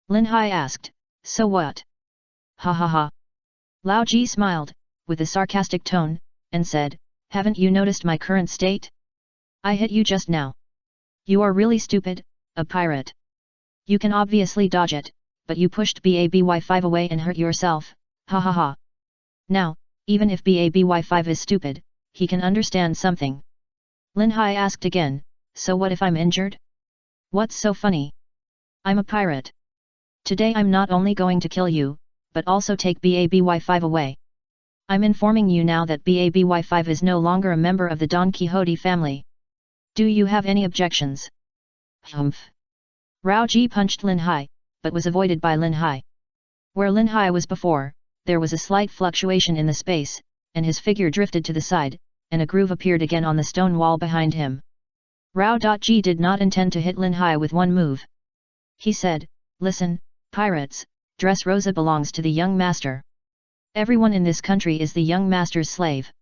Lin Hai asked, "So what?" "Ha ha ha." Lao.G smiled, with a sarcastic tone, and said, "Haven't you noticed my current state? I hit you just now. You are really stupid, a pirate. You can obviously dodge it, but you pushed BABY5 away and hurt yourself, ha ha ha. Now, even if BABY5 is stupid, he can understand something." Lin Hai asked again, "So what if I'm injured? What's so funny? I'm a pirate. Today I'm not only going to kill you, but also take BABY5 away. I'm informing you now that BABY5 is no longer a member of the Don Quixote family. Do you have any objections?" Humph. Lao.G punched Lin Hai, but was avoided by Lin Hai. Where Lin Hai was before, there was a slight fluctuation in the space, and his figure drifted to the side, and a groove appeared again on the stone wall behind him. Lao.G did not intend to hit Lin Hai with one move. He said, "Listen, pirates, Dressrosa belongs to the young master. Everyone in this country is the young master's slave.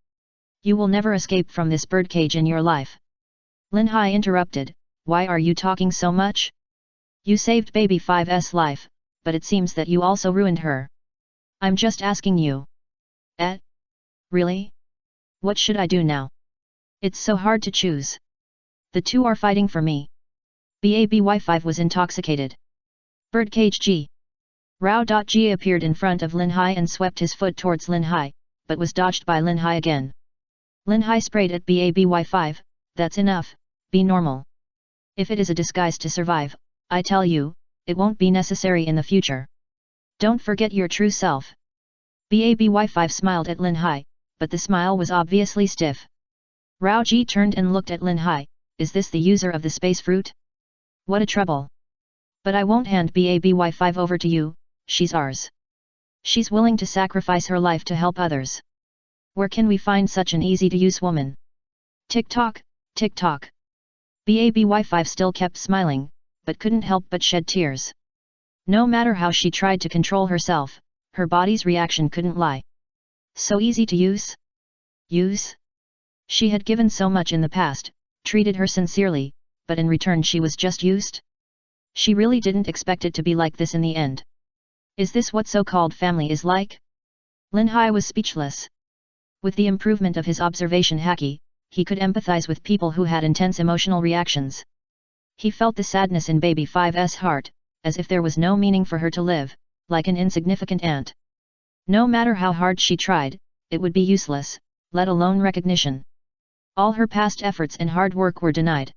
You will never escape from this birdcage in your life." Lin Hai interrupted, "Why are you talking so much? You saved baby 5's life, but it seems that you also ruined her. I'm just asking you." Really? What should I do now? It's so hard to choose. The two are fighting for me. BABY5 was intoxicated. Birdcage G. Lao.G appeared in front of Lin Hai and swept his foot towards Lin Hai, but was dodged by Lin Hai again. Lin Hai sprayed at BABY5, "That's enough, be normal. If it is a disguise to survive, I tell you, it won't be necessary in the future. Don't forget your true self. BABY5 smiled at Lin Hai, but the smile was obviously stiff. Rao Ji turned and looked at Lin Hai, is this the user of the space fruit? What a trouble. But I won't hand BABY5 over to you, she's ours. She's willing to sacrifice her life to help others. Where can we find such an easy-to-use woman? Tick-tock, tick-tock. BABY5 still kept smiling, but couldn't help but shed tears. No matter how she tried to control herself, her body's reaction couldn't lie. So easy to use? Use? She had given so much in the past, treated her sincerely, but in return she was just used? She really didn't expect it to be like this in the end. Is this what so-called family is like? Lin Hai was speechless. With the improvement of his observation haki, he could empathize with people who had intense emotional reactions. He felt the sadness in Baby 5's heart, as if there was no meaning for her to live, like an insignificant ant. No matter how hard she tried, it would be useless, let alone recognition. All her past efforts and hard work were denied.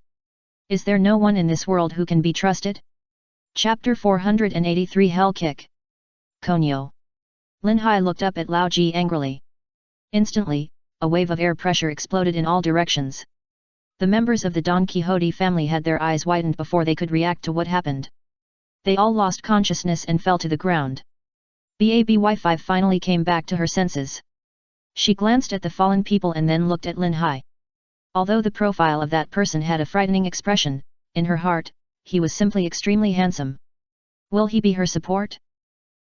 Is there no one in this world who can be trusted? Chapter 483 Hell Kick. Konyo. Lin Hai looked up at Lao Ji angrily. Instantly, a wave of air pressure exploded in all directions. The members of the Don Quixote family had their eyes widened before they could react to what happened. They all lost consciousness and fell to the ground. BABY5 finally came back to her senses. She glanced at the fallen people and then looked at Lin Hai. Although the profile of that person had a frightening expression, in her heart, he was simply extremely handsome. Will he be her support?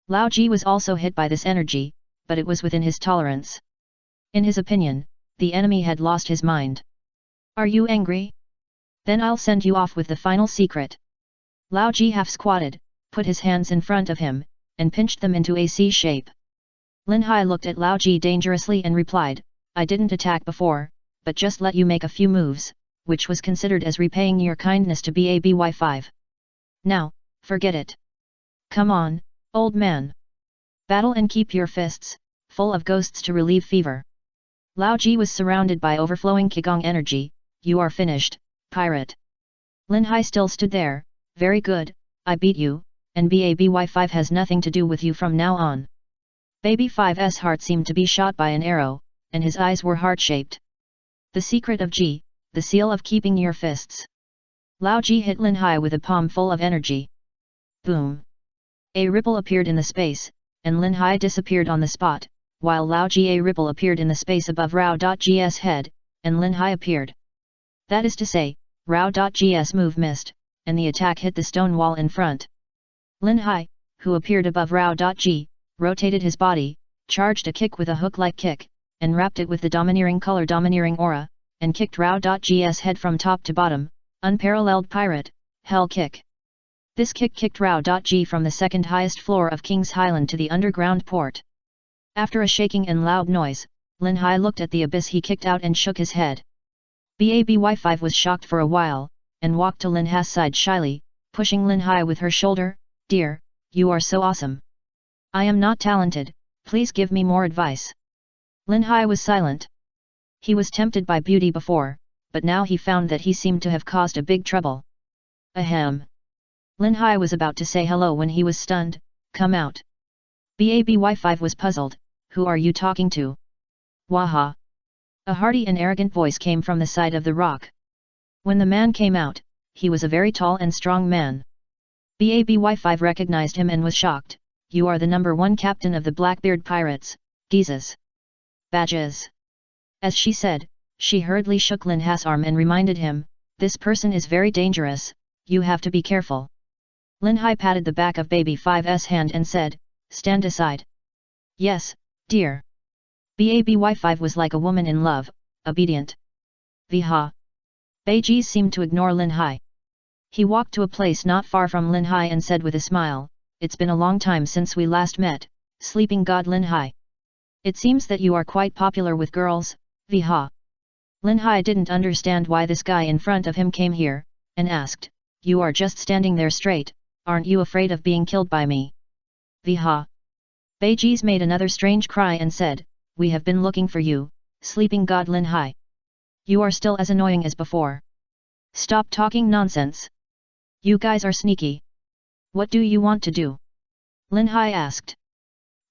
Lao Ji was also hit by this energy, but it was within his tolerance. In his opinion, the enemy had lost his mind. Are you angry? Then I'll send you off with the final secret. Lao Ji half squatted, put his hands in front of him, and pinched them into a C shape. Lin Hai looked at Lao Ji dangerously and replied, I didn't attack before, but just let you make a few moves, which was considered as repaying your kindness to BABY5. Now, forget it. Come on, old man. Battle and keep your fists full of ghosts to relieve fever. Lao Ji was surrounded by overflowing Qigong energy. You are finished, pirate. Lin Hai still stood there. Very good, I beat you, and BABY5 has nothing to do with you from now on. Baby 5's heart seemed to be shot by an arrow, and his eyes were heart-shaped. The secret of Ji, the seal of keeping your fists. Lao Ji hit Lin Hai with a palm full of energy. Boom! A ripple appeared in the space, and Lin Hai disappeared on the spot, while Lao Ji a ripple appeared in the space above Rao.G's head, and Lin Hai appeared. That is to say, Rao.G's move missed, and the attack hit the stone wall in front. Lin Hai, who appeared above Rao.G, rotated his body, charged a kick with a hook-like kick, and wrapped it with the domineering color domineering aura, and kicked Rao.G's head from top to bottom, unparalleled pirate, hell kick. This kick kicked Rao.G from the second highest floor of King's Highland to the underground port. After a shaking and loud noise, Lin Hai looked at the abyss he kicked out and shook his head. BABY5 was shocked for a while, and walked to Lin Hai's side shyly, pushing Lin Hai with her shoulder, Dear, you are so awesome. I am not talented, please give me more advice. Lin Hai was silent. He was tempted by beauty before, but now he found that he seemed to have caused a big trouble. Ahem. Lin Hai was about to say hello when he was stunned, come out. BABY5 was puzzled, who are you talking to? Waha. A hearty and arrogant voice came from the side of the rock. When the man came out, he was a very tall and strong man. BABY5 recognized him and was shocked, you are the #1 captain of the Blackbeard Pirates, Gizas. Badges. As she said, she hurriedly shook Lin Hai's arm and reminded him, this person is very dangerous, you have to be careful. Lin Hai patted the back of Baby 5's hand and said, stand aside. Yes, dear. BABY5 was like a woman in love, obedient. Viha. Beiji seemed to ignore Lin Hai. He walked to a place not far from Lin Hai and said with a smile, it's been a long time since we last met, sleeping god Lin Hai. It seems that you are quite popular with girls, Viha. Lin Hai didn't understand why this guy in front of him came here, and asked, you are just standing there straight, aren't you afraid of being killed by me? Viha. Beiji made another strange cry and said, we have been looking for you, sleeping god Lin Hai. You are still as annoying as before. Stop talking nonsense. You guys are sneaky. What do you want to do? Lin Hai asked.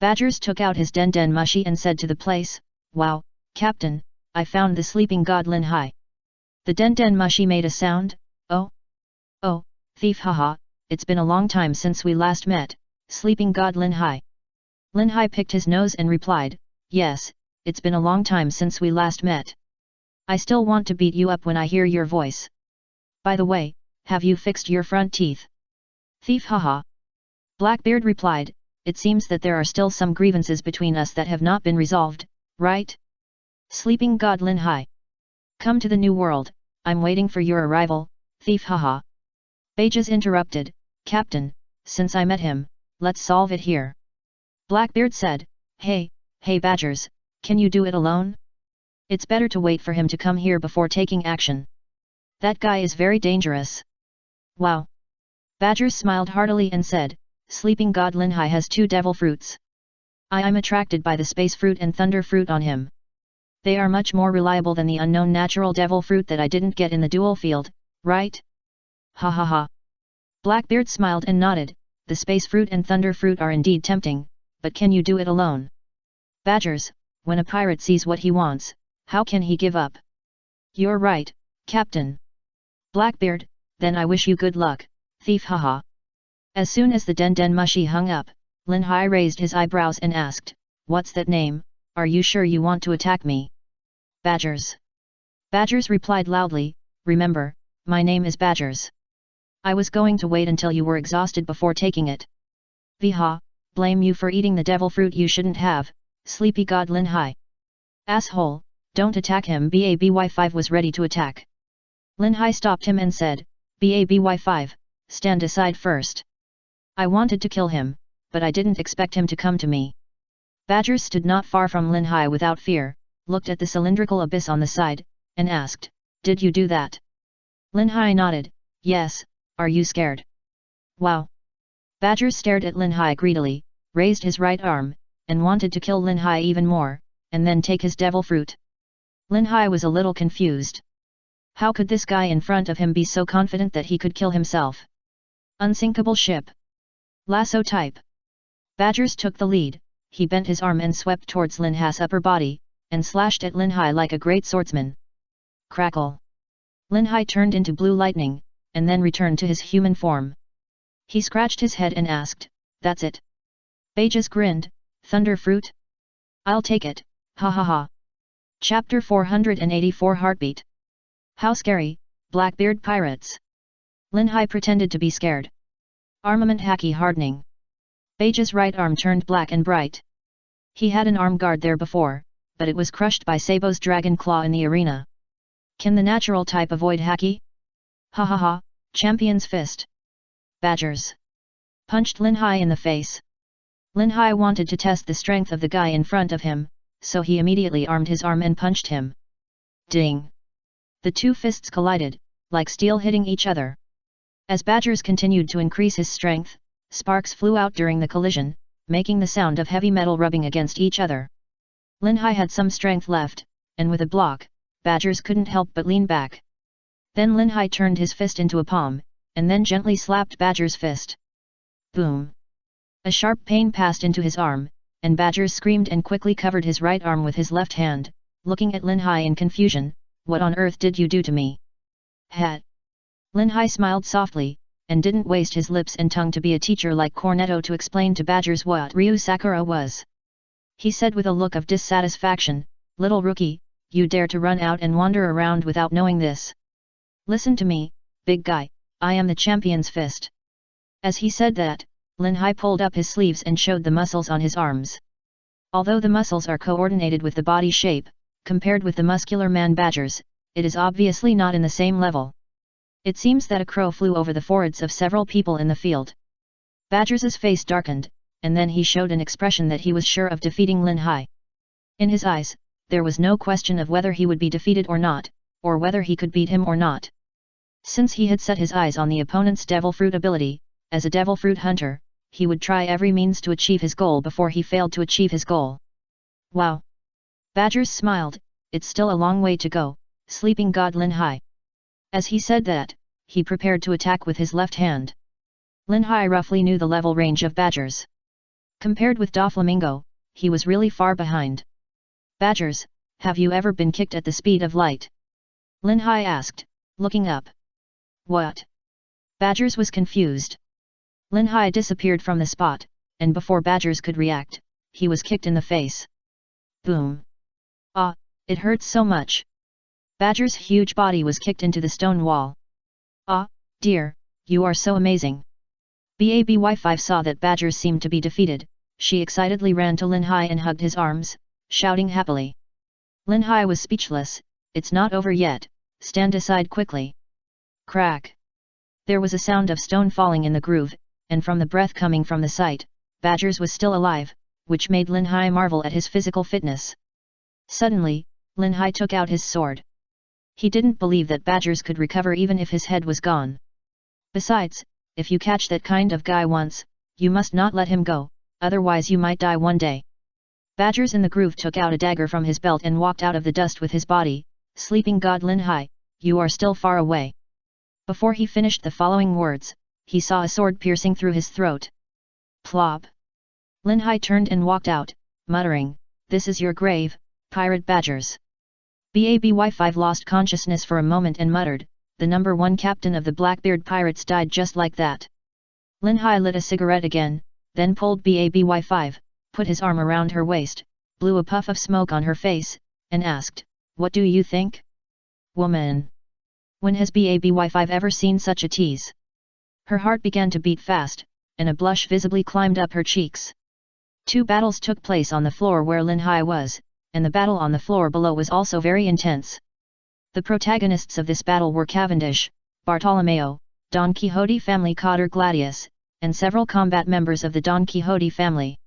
Badgers took out his den den mushi and said to the place, Wow, Captain, I found the sleeping god Lin Hai. The den den mushi made a sound, Oh, thief haha, it's been a long time since we last met, sleeping god Lin Hai. Lin Hai picked his nose and replied, Yes, it's been a long time since we last met. I still want to beat you up when I hear your voice. By the way, have you fixed your front teeth? Thief haha. Blackbeard replied, It seems that there are still some grievances between us that have not been resolved, right? Sleeping god Lin Hai. Come to the new world, I'm waiting for your arrival, thief haha. Bages interrupted, Captain, since I met him, let's solve it here. Blackbeard said, Hey Badgers, can you do it alone? It's better to wait for him to come here before taking action. That guy is very dangerous. Wow. Badgers smiled heartily and said, Sleeping god Lin Hai has 2 devil fruits. I'm attracted by the space fruit and thunder fruit on him. They are much more reliable than the unknown natural devil fruit that I didn't get in the dual field, right? Ha ha ha. Blackbeard smiled and nodded, the space fruit and thunder fruit are indeed tempting, but can you do it alone? Badgers, when a pirate sees what he wants, how can he give up? You're right, Captain. Blackbeard, then I wish you good luck, thief haha. As soon as the den den mushi hung up, Lin Hai raised his eyebrows and asked, What's that name, are you sure you want to attack me? Badgers. Badgers replied loudly, Remember, my name is Badgers. I was going to wait until you were exhausted before taking it. Viha, blame you for eating the devil fruit you shouldn't have, sleepy god Lin Hai. Asshole, don't attack him. Baby5 was ready to attack. Lin Hai stopped him and said, Baby5, stand aside first. I wanted to kill him, but I didn't expect him to come to me. Badgers stood not far from Lin Hai without fear, looked at the cylindrical abyss on the side, and asked, Did you do that? Lin Hai nodded, Yes, are you scared? Wow. Badgers stared at Lin Hai greedily, raised his right arm, and wanted to kill Lin Hai even more, and then take his devil fruit. Lin Hai was a little confused. How could this guy in front of him be so confident that he could kill himself? Unsinkable ship. Lasso type. Badgers took the lead, he bent his arm and swept towards Lin Hai's upper body, and slashed at Lin Hai like a great swordsman. Crackle. Lin Hai turned into blue lightning, and then returned to his human form. He scratched his head and asked, That's it? Bages grinned, Thunder fruit? I'll take it, ha ha ha. Chapter 484 Heartbeat. How scary, Blackbeard pirates. Lin Hai pretended to be scared. Armament haki hardening. Bage's right arm turned black and bright. He had an arm guard there before, but it was crushed by Sabo's dragon claw in the arena. Can the natural type avoid haki? Ha ha ha, champion's fist. Badgers. Punched Lin Hai in the face. Lin Hai wanted to test the strength of the guy in front of him, so he immediately armed his arm and punched him. Ding! The 2 fists collided, like steel hitting each other. As Badgers continued to increase his strength, sparks flew out during the collision, making the sound of heavy metal rubbing against each other. Lin Hai had some strength left, and with a block, Badgers couldn't help but lean back. Then Lin Hai turned his fist into a palm, and then gently slapped Badger's fist. Boom! A sharp pain passed into his arm, and Badgers screamed and quickly covered his right arm with his left hand, looking at Lin Hai in confusion, What on earth did you do to me? Het! Lin Hai smiled softly, and didn't waste his lips and tongue to be a teacher like Cornetto to explain to Badgers what Ryu Sakura was. He said with a look of dissatisfaction, Little rookie, you dare to run out and wander around without knowing this. Listen to me, big guy, I am the champion's fist. As he said that, Lin Hai pulled up his sleeves and showed the muscles on his arms. Although the muscles are coordinated with the body shape, compared with the muscular man Badgers, it is obviously not in the same level. It seems that a crow flew over the foreheads of several people in the field. Badgers's face darkened, and then he showed an expression that he was sure of defeating Lin Hai. In his eyes, there was no question of whether he would be defeated or not, or whether he could beat him or not. Since he had set his eyes on the opponent's devil fruit ability, as a devil fruit hunter, he would try every means to achieve his goal before he failed to achieve his goal. Wow! Badgers smiled, it's still a long way to go, sleeping god Lin Hai. As he said that, he prepared to attack with his left hand. Lin Hai roughly knew the level range of badgers. Compared with Doflamingo, he was really far behind. Badgers, have you ever been kicked at the speed of light? Lin Hai asked, looking up. What? Badgers was confused. Lin Hai disappeared from the spot, and before Badgers could react, he was kicked in the face. Boom! Ah, it hurts so much. Badger's huge body was kicked into the stone wall. Ah, dear, you are so amazing. BABY5 saw that Badgers seemed to be defeated, she excitedly ran to Lin Hai and hugged his arms, shouting happily. Lin Hai was speechless. It's not over yet, stand aside quickly. Crack! There was a sound of stone falling in the groove, and from the breath coming from the site, Badgers was still alive, which made Lin Hai marvel at his physical fitness. Suddenly, Lin Hai took out his sword. He didn't believe that Badgers could recover even if his head was gone. Besides, if you catch that kind of guy once, you must not let him go, otherwise you might die one day. Badgers in the groove took out a dagger from his belt and walked out of the dust with his body. Sleeping god Lin Hai, you are still far away. Before he finished the following words, he saw a sword piercing through his throat. Plop! Lin Hai turned and walked out, muttering, "This is your grave, pirate Badgers." BABY5 lost consciousness for a moment and muttered, "The number 1 captain of the Blackbeard pirates died just like that." Lin Hai lit a cigarette again, then pulled BABY5, put his arm around her waist, blew a puff of smoke on her face, and asked, "What do you think? Woman! When has BABY5 ever seen such a tease?" Her heart began to beat fast, and a blush visibly climbed up her cheeks. 2 battles took place on the floor where Lin Hai was, and the battle on the floor below was also very intense. The protagonists of this battle were Cavendish, Bartolomeo, Don Quixote family Cotter Gladius, and several combat members of the Don Quixote family.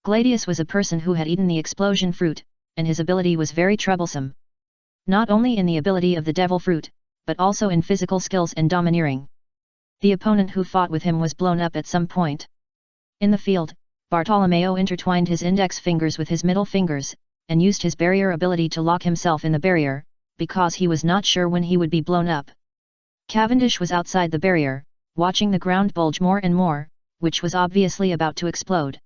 Gladius was a person who had eaten the explosion fruit, and his ability was very troublesome. Not only in the ability of the devil fruit, but also in physical skills and domineering. The opponent who fought with him was blown up at some point. In the field, Bartolomeo intertwined his index fingers with his middle fingers, and used his barrier ability to lock himself in the barrier, because he was not sure when he would be blown up. Cavendish was outside the barrier, watching the ground bulge more and more, which was obviously about to explode.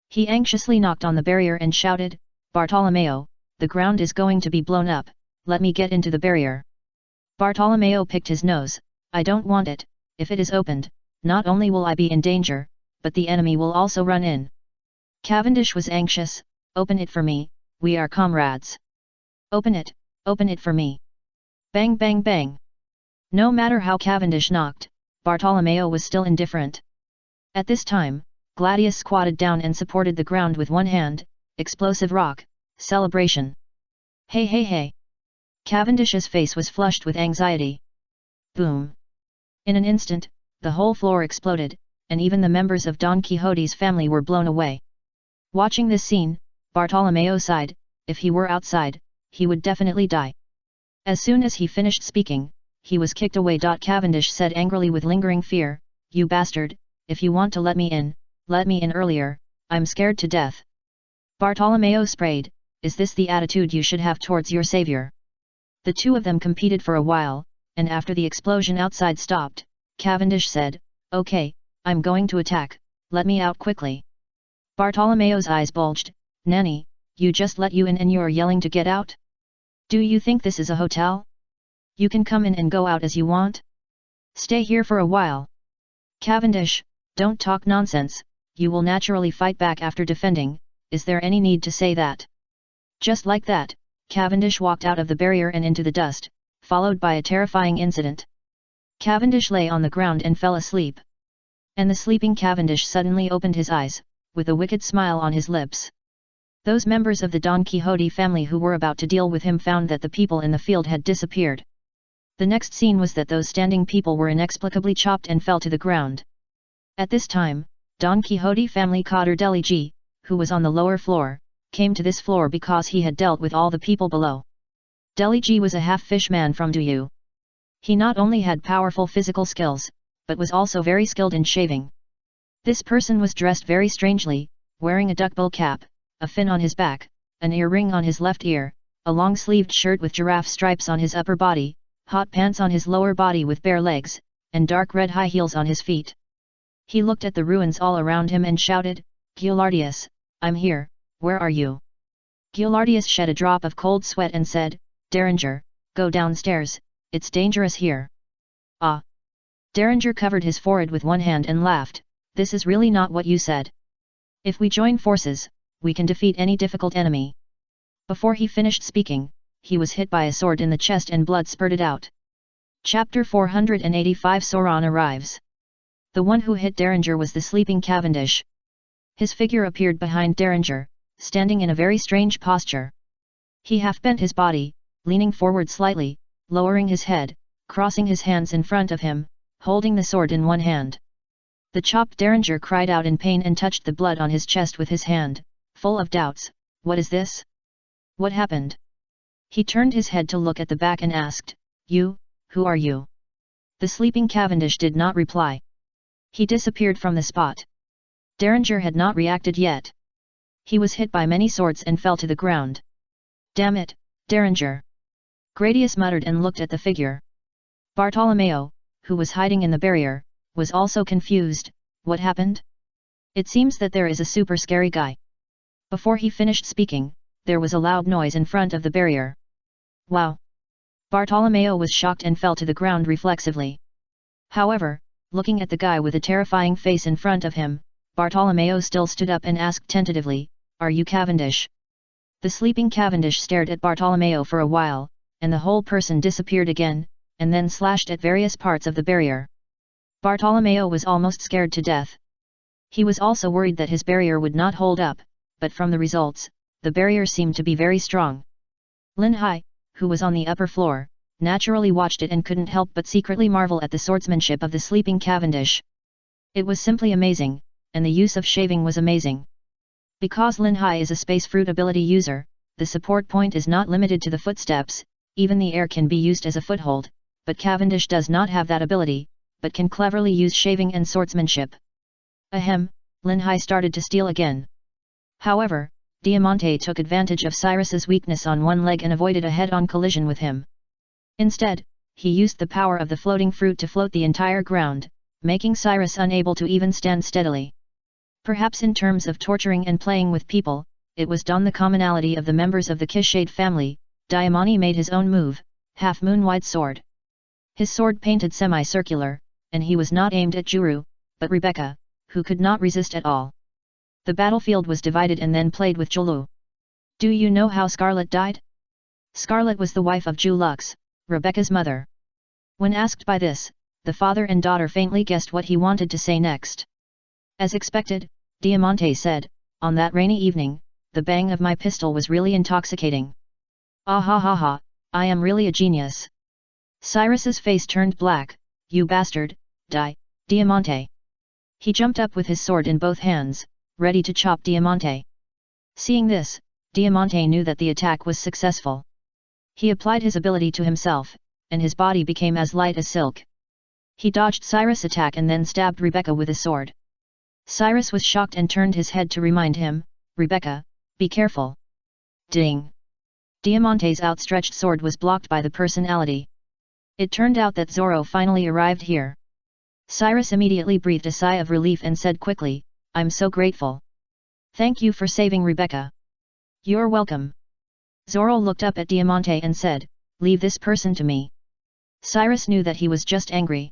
He anxiously knocked on the barrier and shouted, "Bartolomeo, the ground is going to be blown up, let me get into the barrier." Bartolomeo picked his nose, "I don't want it, if it is opened, not only will I be in danger, but the enemy will also run in." Cavendish was anxious, "Open it for me, we are comrades. Open it for me." Bang bang bang. No matter how Cavendish knocked, Bartolomeo was still indifferent. At this time, Gladius squatted down and supported the ground with one hand. Explosive rock, celebration. Hey hey hey. Cavendish's face was flushed with anxiety. Boom. In an instant, the whole floor exploded, and even the members of Don Quixote's family were blown away. Watching this scene, Bartolomeo sighed, if he were outside, he would definitely die. As soon as he finished speaking, he was kicked away. Cavendish said angrily with lingering fear, "You bastard, if you want to let me in earlier, I'm scared to death." Bartolomeo sprayed, "Is this the attitude you should have towards your savior?" The two of them competed for a while, and after the explosion outside stopped, Cavendish said, "Okay, I'm going to attack, let me out quickly." Bartolomeo's eyes bulged, "Nanny, you just let you in and you're yelling to get out? Do you think this is a hotel? You can come in and go out as you want? Stay here for a while." "Cavendish, don't talk nonsense, you will naturally fight back after defending, is there any need to say that?" Just like that, Cavendish walked out of the barrier and into the dust, followed by a terrifying incident. Cavendish lay on the ground and fell asleep. And the sleeping Cavendish suddenly opened his eyes, with a wicked smile on his lips. Those members of the Don Quixote family who were about to deal with him found that the people in the field had disappeared. The next scene was that those standing people were inexplicably chopped and fell to the ground. At this time, Don Quixote family Cotter Deligi, who was on the lower floor, came to this floor because he had dealt with all the people below. Deligi was a half-fish man from Duyu. He not only had powerful physical skills, but was also very skilled in shaving. This person was dressed very strangely, wearing a duckbill cap, a fin on his back, an earring on his left ear, a long-sleeved shirt with giraffe stripes on his upper body, hot pants on his lower body with bare legs, and dark red high heels on his feet. He looked at the ruins all around him and shouted, "Guillardius, I'm here, where are you?" Guillardius shed a drop of cold sweat and said, "Derringer, go downstairs, it's dangerous here." "Ah!" Derringer covered his forehead with one hand and laughed, "This is really not what you said. If we join forces, we can defeat any difficult enemy." Before he finished speaking, he was hit by a sword in the chest and blood spurted out. Chapter 485 Sauron arrives. The one who hit Derringer was the sleeping Cavendish. His figure appeared behind Derringer, standing in a very strange posture. He half bent his body, leaning forward slightly, lowering his head, crossing his hands in front of him, holding the sword in one hand. The chopped Derringer cried out in pain and touched the blood on his chest with his hand, full of doubts. "What is this? What happened?" He turned his head to look at the back and asked, "You, who are you?" The sleeping Cavendish did not reply. He disappeared from the spot. Derringer had not reacted yet. He was hit by many swords and fell to the ground. "Damn it, Derringer!" Gradius muttered and looked at the figure. Bartolomeo, who was hiding in the barrier, was also confused. "What happened? It seems that there is a super scary guy." Before he finished speaking, there was a loud noise in front of the barrier. "Wow!" Bartolomeo was shocked and fell to the ground reflexively. However, looking at the guy with a terrifying face in front of him, Bartolomeo still stood up and asked tentatively, "Are you Cavendish?" The sleeping Cavendish stared at Bartolomeo for a while, and the whole person disappeared again, and then slashed at various parts of the barrier. Bartolomeo was almost scared to death. He was also worried that his barrier would not hold up, but from the results, the barrier seemed to be very strong. Lin Hai, who was on the upper floor, naturally watched it and couldn't help but secretly marvel at the swordsmanship of the sleeping Cavendish. It was simply amazing, and the use of shaving was amazing. Because Lin Hai is a space fruit ability user, the support point is not limited to the footsteps, even the air can be used as a foothold, but Cavendish does not have that ability, but can cleverly use shaving and swordsmanship. Ahem, Lin Hai started to steal again. However, Diamante took advantage of Cyrus's weakness on one leg and avoided a head-on collision with him. Instead, he used the power of the floating fruit to float the entire ground, making Cyrus unable to even stand steadily. Perhaps in terms of torturing and playing with people, it was done the commonality of the members of the Kishade family. Diamante made his own move, half-moon-wide sword. His sword painted semi-circular, and he was not aimed at Juru, but Rebecca, who could not resist at all. The battlefield was divided and then played with Julu. "Do you know how Scarlet died?" Scarlet was the wife of Julux, Rebecca's mother. When asked by this, the father and daughter faintly guessed what he wanted to say next. As expected, Diamante said, "On that rainy evening, the bang of my pistol was really intoxicating. Ah ha ha ha, I am really a genius." Cyrus's face turned black. "You bastard, Diamante." He jumped up with his sword in both hands, ready to chop Diamante. Seeing this, Diamante knew that the attack was successful. He applied his ability to himself, and his body became as light as silk. He dodged Cyrus' attack and then stabbed Rebecca with his sword. Cyrus was shocked and turned his head to remind him, "Rebecca, be careful." Ding! Diamante's outstretched sword was blocked by the personality. It turned out that Zoro finally arrived here. Cyrus immediately breathed a sigh of relief and said quickly, "I'm so grateful. Thank you for saving Rebecca." "You're welcome." Zoro looked up at Diamante and said, "Leave this person to me." Cyrus knew that he was just angry.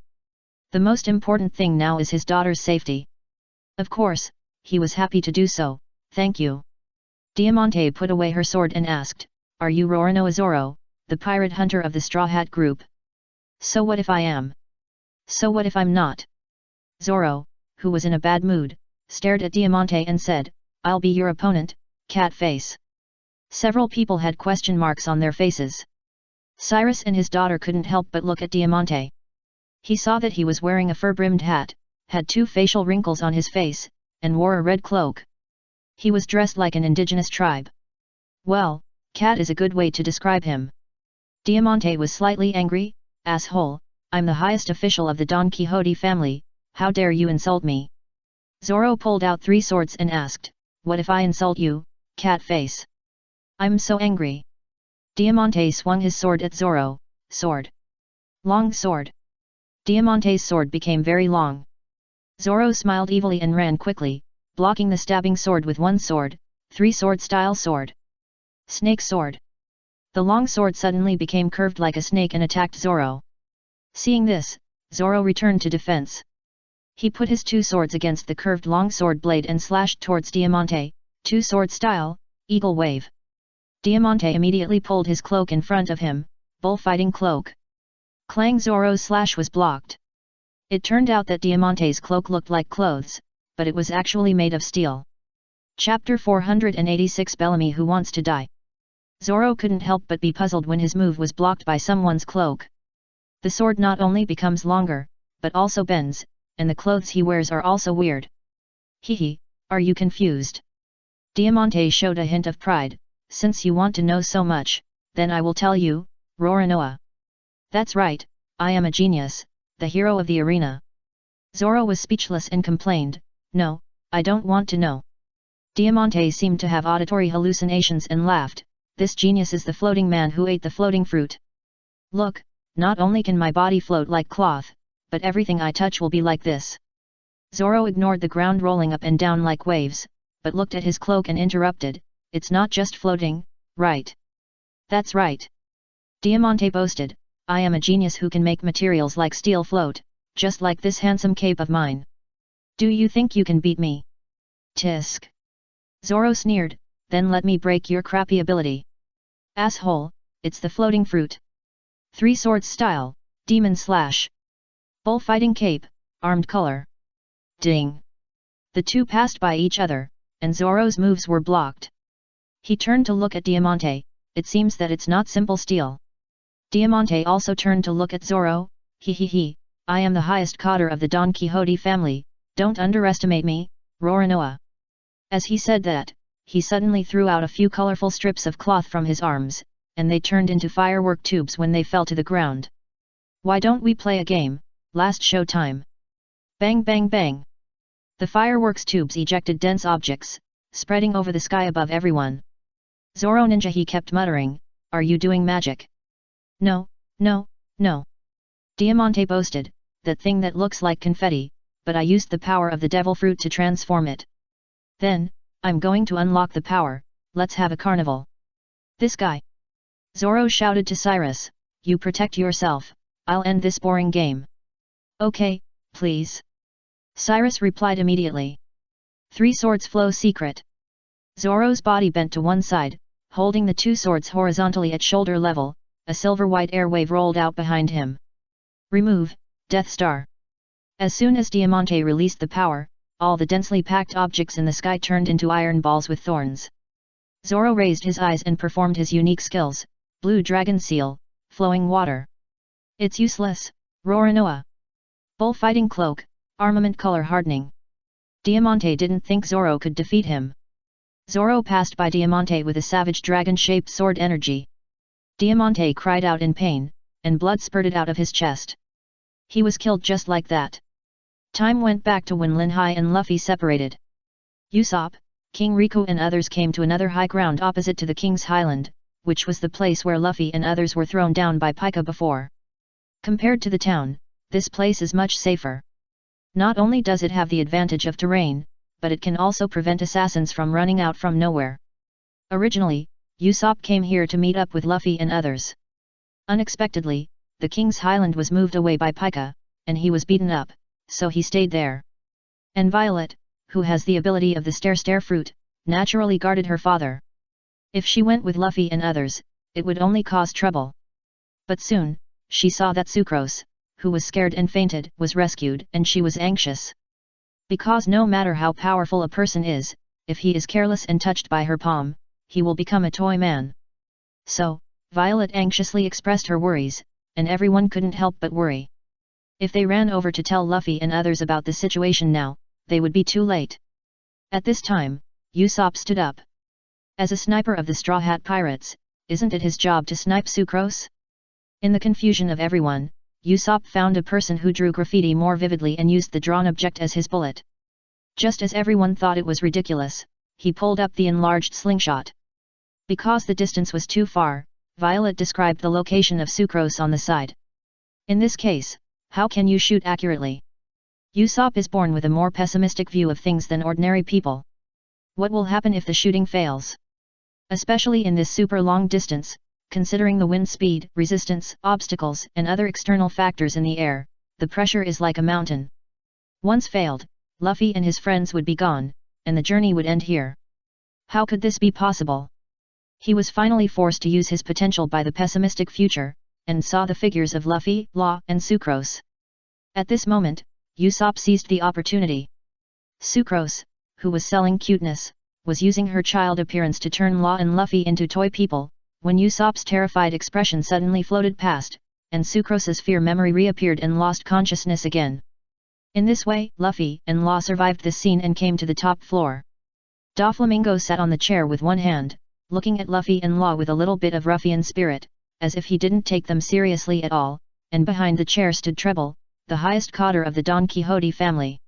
The most important thing now is his daughter's safety. Of course, he was happy to do so. "Thank you." Diamante put away her sword and asked, "Are you Roronoa Zoro, the pirate hunter of the Straw Hat group?" "So what if I am? So what if I'm not?" Zoro, who was in a bad mood, stared at Diamante and said, "I'll be your opponent, cat face." Several people had question marks on their faces. Cyrus and his daughter couldn't help but look at Diamante. He saw that he was wearing a fur-brimmed hat, had 2 facial wrinkles on his face, and wore a red cloak. He was dressed like an indigenous tribe. Well, cat is a good way to describe him. Diamante was slightly angry. "Asshole, I'm the highest official of the Don Quixote family, how dare you insult me?" Zoro pulled out 3 swords and asked, "What if I insult you, cat face?" "I'm so angry." Diamante swung his sword at Zoro. "Sword. Long sword." Diamante's sword became very long. Zoro smiled evilly and ran quickly, blocking the stabbing sword with one sword, 3-sword style sword. Snake sword. The long sword suddenly became curved like a snake and attacked Zoro. Seeing this, Zoro returned to defense. He put his 2 swords against the curved long sword blade and slashed towards Diamante, 2-sword style, eagle wave. Diamante immediately pulled his cloak in front of him, bullfighting cloak. Clang! Zoro's slash was blocked. It turned out that Diamante's cloak looked like clothes, but it was actually made of steel. Chapter 486 Bellamy Who Wants to Die. Zoro couldn't help but be puzzled when his move was blocked by someone's cloak. The sword not only becomes longer, but also bends, and the clothes he wears are also weird. Hehe, are you confused? Diamante showed a hint of pride. Since you want to know so much, then I will tell you, Roronoa. That's right, I am a genius, the hero of the arena. Zoro was speechless and complained, no, I don't want to know. Diamante seemed to have auditory hallucinations and laughed, this genius is the floating man who ate the floating fruit. Look, not only can my body float like cloth, but everything I touch will be like this. Zoro ignored the ground rolling up and down like waves, but looked at his cloak and interrupted, it's not just floating, right? That's right. Diamante boasted, I am a genius who can make materials like steel float, just like this handsome cape of mine. Do you think you can beat me? Tisk. Zoro sneered, then let me break your crappy ability. Asshole, it's the floating fruit. 3 swords style, demon slash. Bullfighting cape, armed color. Ding. The two passed by each other, and Zoro's moves were blocked. He turned to look at Diamante, it seems that it's not simple steel. Diamante also turned to look at Zoro, he, I am the highest coder of the Don Quixote family, don't underestimate me, Roronoa. As he said that, he suddenly threw out a few colorful strips of cloth from his arms, and they turned into firework tubes when they fell to the ground. Why don't we play a game, last show time? Bang bang bang. The fireworks tubes ejected dense objects, spreading over the sky above everyone. Zoro Ninja, he kept muttering, are you doing magic? No, no, no. Diamante boasted, that thing that looks like confetti, but I used the power of the devil fruit to transform it. Then, I'm going to unlock the power, let's have a carnival. This guy. Zoro shouted to Cyrus, you protect yourself, I'll end this boring game. Okay, please. Cyrus replied immediately. 3 swords flow secret. Zoro's body bent to one side, holding the 2 swords horizontally at shoulder level, a silver-white air wave rolled out behind him. Remove, Death Star. As soon as Diamante released the power, all the densely packed objects in the sky turned into iron balls with thorns. Zoro raised his eyes and performed his unique skills, Blue Dragon Seal, Flowing Water. It's useless, Roronoa. Bullfighting Cloak, Armament Color Hardening. Diamante didn't think Zoro could defeat him. Zoro passed by Diamante with a savage dragon-shaped sword energy. Diamante cried out in pain, and blood spurted out of his chest. He was killed just like that. Time went back to when Linhai and Luffy separated. Usopp, King Riku and others came to another high ground opposite to the King's Highland, which was the place where Luffy and others were thrown down by Pika before. Compared to the town, this place is much safer. Not only does it have the advantage of terrain, but it can also prevent assassins from running out from nowhere. Originally, Usopp came here to meet up with Luffy and others. Unexpectedly, the King's Highland was moved away by Pika, and he was beaten up, so he stayed there. And Violet, who has the ability of the Stare fruit, naturally guarded her father. If she went with Luffy and others, it would only cause trouble. But soon, she saw that Sucrose, who was scared and fainted, was rescued, and she was anxious. Because no matter how powerful a person is, if he is careless and touched by her palm, he will become a toy man. So, Violet anxiously expressed her worries, and everyone couldn't help but worry. If they ran over to tell Luffy and others about the situation now, they would be too late. At this time, Usopp stood up. As a sniper of the Straw Hat Pirates, isn't it his job to snipe Sucrose? In the confusion of everyone, Usopp found a person who drew graffiti more vividly and used the drawn object as his bullet. Just as everyone thought it was ridiculous, he pulled up the enlarged slingshot. Because the distance was too far, Violet described the location of Sucrose on the side. In this case, how can you shoot accurately? Usopp is born with a more pessimistic view of things than ordinary people. What will happen if the shooting fails? Especially in this super long distance, considering the wind speed, resistance, obstacles, and other external factors in the air, the pressure is like a mountain. Once failed, Luffy and his friends would be gone, and the journey would end here. How could this be possible? He was finally forced to use his potential by the pessimistic future, and saw the figures of Luffy, Law, and Sucrose. At this moment, Usopp seized the opportunity. Sucrose, who was selling cuteness, was using her child appearance to turn Law and Luffy into toy people, when Usopp's terrified expression suddenly floated past, and Sucrose's fear memory reappeared and lost consciousness again. In this way, Luffy and Law survived this scene and came to the top floor. Doflamingo sat on the chair with one hand, looking at Luffy and Law with a little bit of ruffian spirit, as if he didn't take them seriously at all, and behind the chair stood Treble, the highest cotter of the Don Quixote family.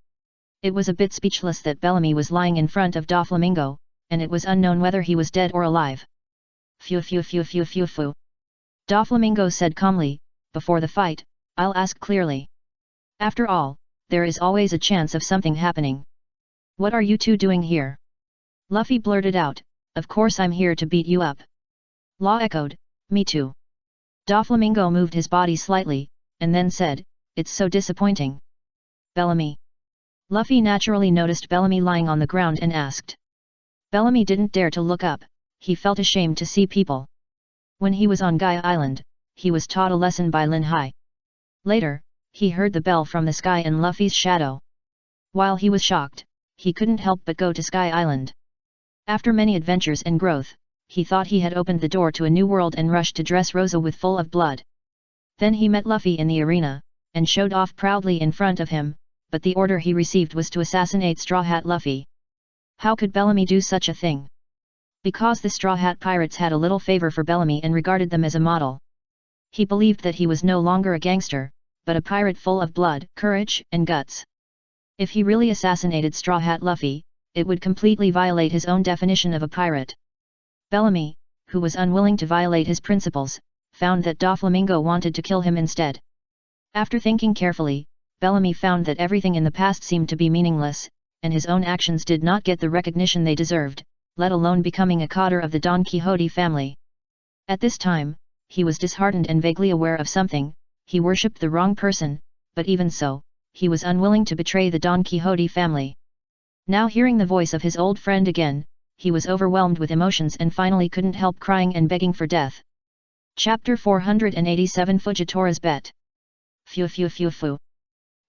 It was a bit speechless that Bellamy was lying in front of Doflamingo, and it was unknown whether he was dead or alive. Phew phew phew phew phew phew. Doflamingo said calmly, before the fight, I'll ask clearly. After all, there is always a chance of something happening. What are you two doing here? Luffy blurted out, of course I'm here to beat you up. Law echoed, me too. Doflamingo moved his body slightly, and then said, it's so disappointing. Bellamy. Luffy naturally noticed Bellamy lying on the ground and asked. Bellamy didn't dare to look up, he felt ashamed to see people. When he was on Gaia Island, he was taught a lesson by Lin Hai. Later, he heard the bell from the sky and Luffy's shadow. While he was shocked, he couldn't help but go to Sky Island. After many adventures and growth, he thought he had opened the door to a new world and rushed to Dressrosa with full of blood. Then he met Luffy in the arena, and showed off proudly in front of him, but the order he received was to assassinate Straw Hat Luffy. How could Bellamy do such a thing? Because the Straw Hat Pirates had a little favor for Bellamy and regarded them as a model. He believed that he was no longer a gangster, but a pirate full of blood, courage, and guts. If he really assassinated Straw Hat Luffy, it would completely violate his own definition of a pirate. Bellamy, who was unwilling to violate his principles, found that Doflamingo wanted to kill him instead. After thinking carefully, Bellamy found that everything in the past seemed to be meaningless, and his own actions did not get the recognition they deserved, let alone becoming a cotter of the Don Quixote family. At this time, he was disheartened and vaguely aware of something. He worshipped the wrong person, but even so, he was unwilling to betray the Don Quixote family. Now hearing the voice of his old friend again, he was overwhelmed with emotions and finally couldn't help crying and begging for death. Chapter 487 Fujitora's Bet. Phew phew phew phew.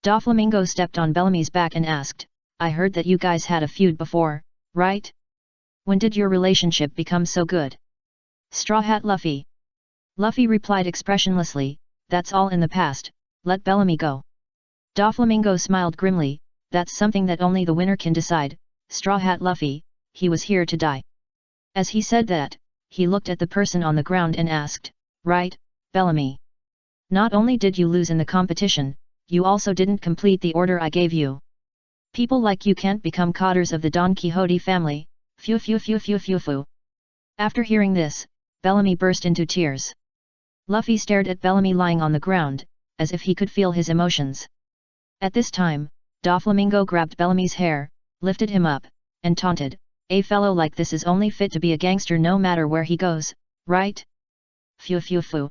Doflamingo stepped on Bellamy's back and asked, I heard that you guys had a feud before, right? When did your relationship become so good? Straw Hat Luffy. Luffy replied expressionlessly, that's all in the past, let Bellamy go. Doflamingo smiled grimly, that's something that only the winner can decide, Straw Hat Luffy, he was here to die. As he said that, he looked at the person on the ground and asked, right, Bellamy? Not only did you lose in the competition, you also didn't complete the order I gave you. People like you can't become cotters of the Don Quixote family, phew phew phew phew phew phew. After hearing this, Bellamy burst into tears. Luffy stared at Bellamy lying on the ground, as if he could feel his emotions. At this time, Doflamingo grabbed Bellamy's hair, lifted him up, and taunted, a fellow like this is only fit to be a gangster no matter where he goes, right? Phew phew phew.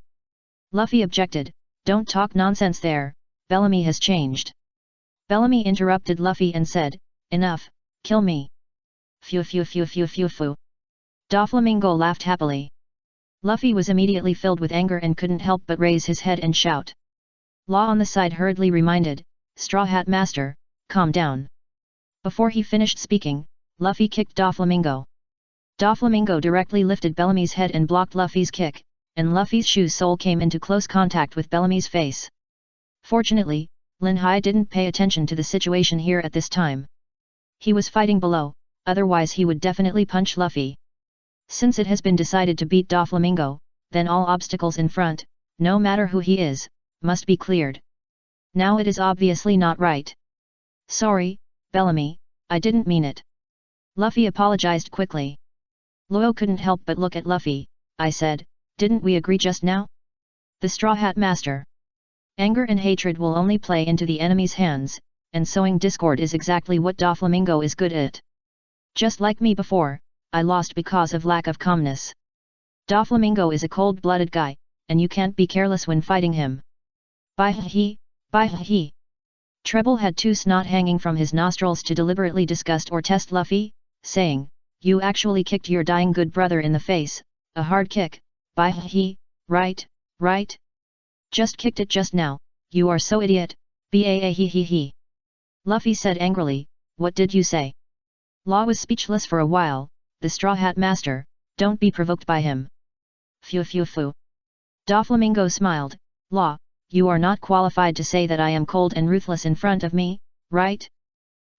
Luffy objected, don't talk nonsense there, Bellamy has changed. Bellamy interrupted Luffy and said, enough, kill me. Phew phew phew phew phew phew. Doflamingo laughed happily. Luffy was immediately filled with anger and couldn't help but raise his head and shout. Law on the side hurriedly reminded, Straw Hat Master, calm down. Before he finished speaking, Luffy kicked Doflamingo. Doflamingo directly lifted Bellamy's head and blocked Luffy's kick, and Luffy's shoe sole came into close contact with Bellamy's face. Fortunately, Lin Hai didn't pay attention to the situation here at this time. He was fighting below, otherwise he would definitely punch Luffy. Since it has been decided to beat Doflamingo, then all obstacles in front, no matter who he is, must be cleared. Now it is obviously not right. Sorry, Bellamy, I didn't mean it. Luffy apologized quickly. Luo couldn't help but look at Luffy. I said, didn't we agree just now? The Straw Hat Master. Anger and hatred will only play into the enemy's hands, and sowing discord is exactly what Doflamingo is good at. Just like me before, I lost because of lack of calmness. Doflamingo is a cold-blooded guy, and you can't be careless when fighting him. Bye he. Treble had two snot hanging from his nostrils to deliberately disgust or test Luffy, saying, "You actually kicked your dying good brother in the face, a hard kick, bye he, right? Just kicked it just now, you are so idiot, he. Luffy said angrily, "What did you say?" Law was speechless for a while. "The Straw Hat Master, don't be provoked by him." Phew. Doflamingo smiled, "Law, you are not qualified to say that I am cold and ruthless in front of me, right?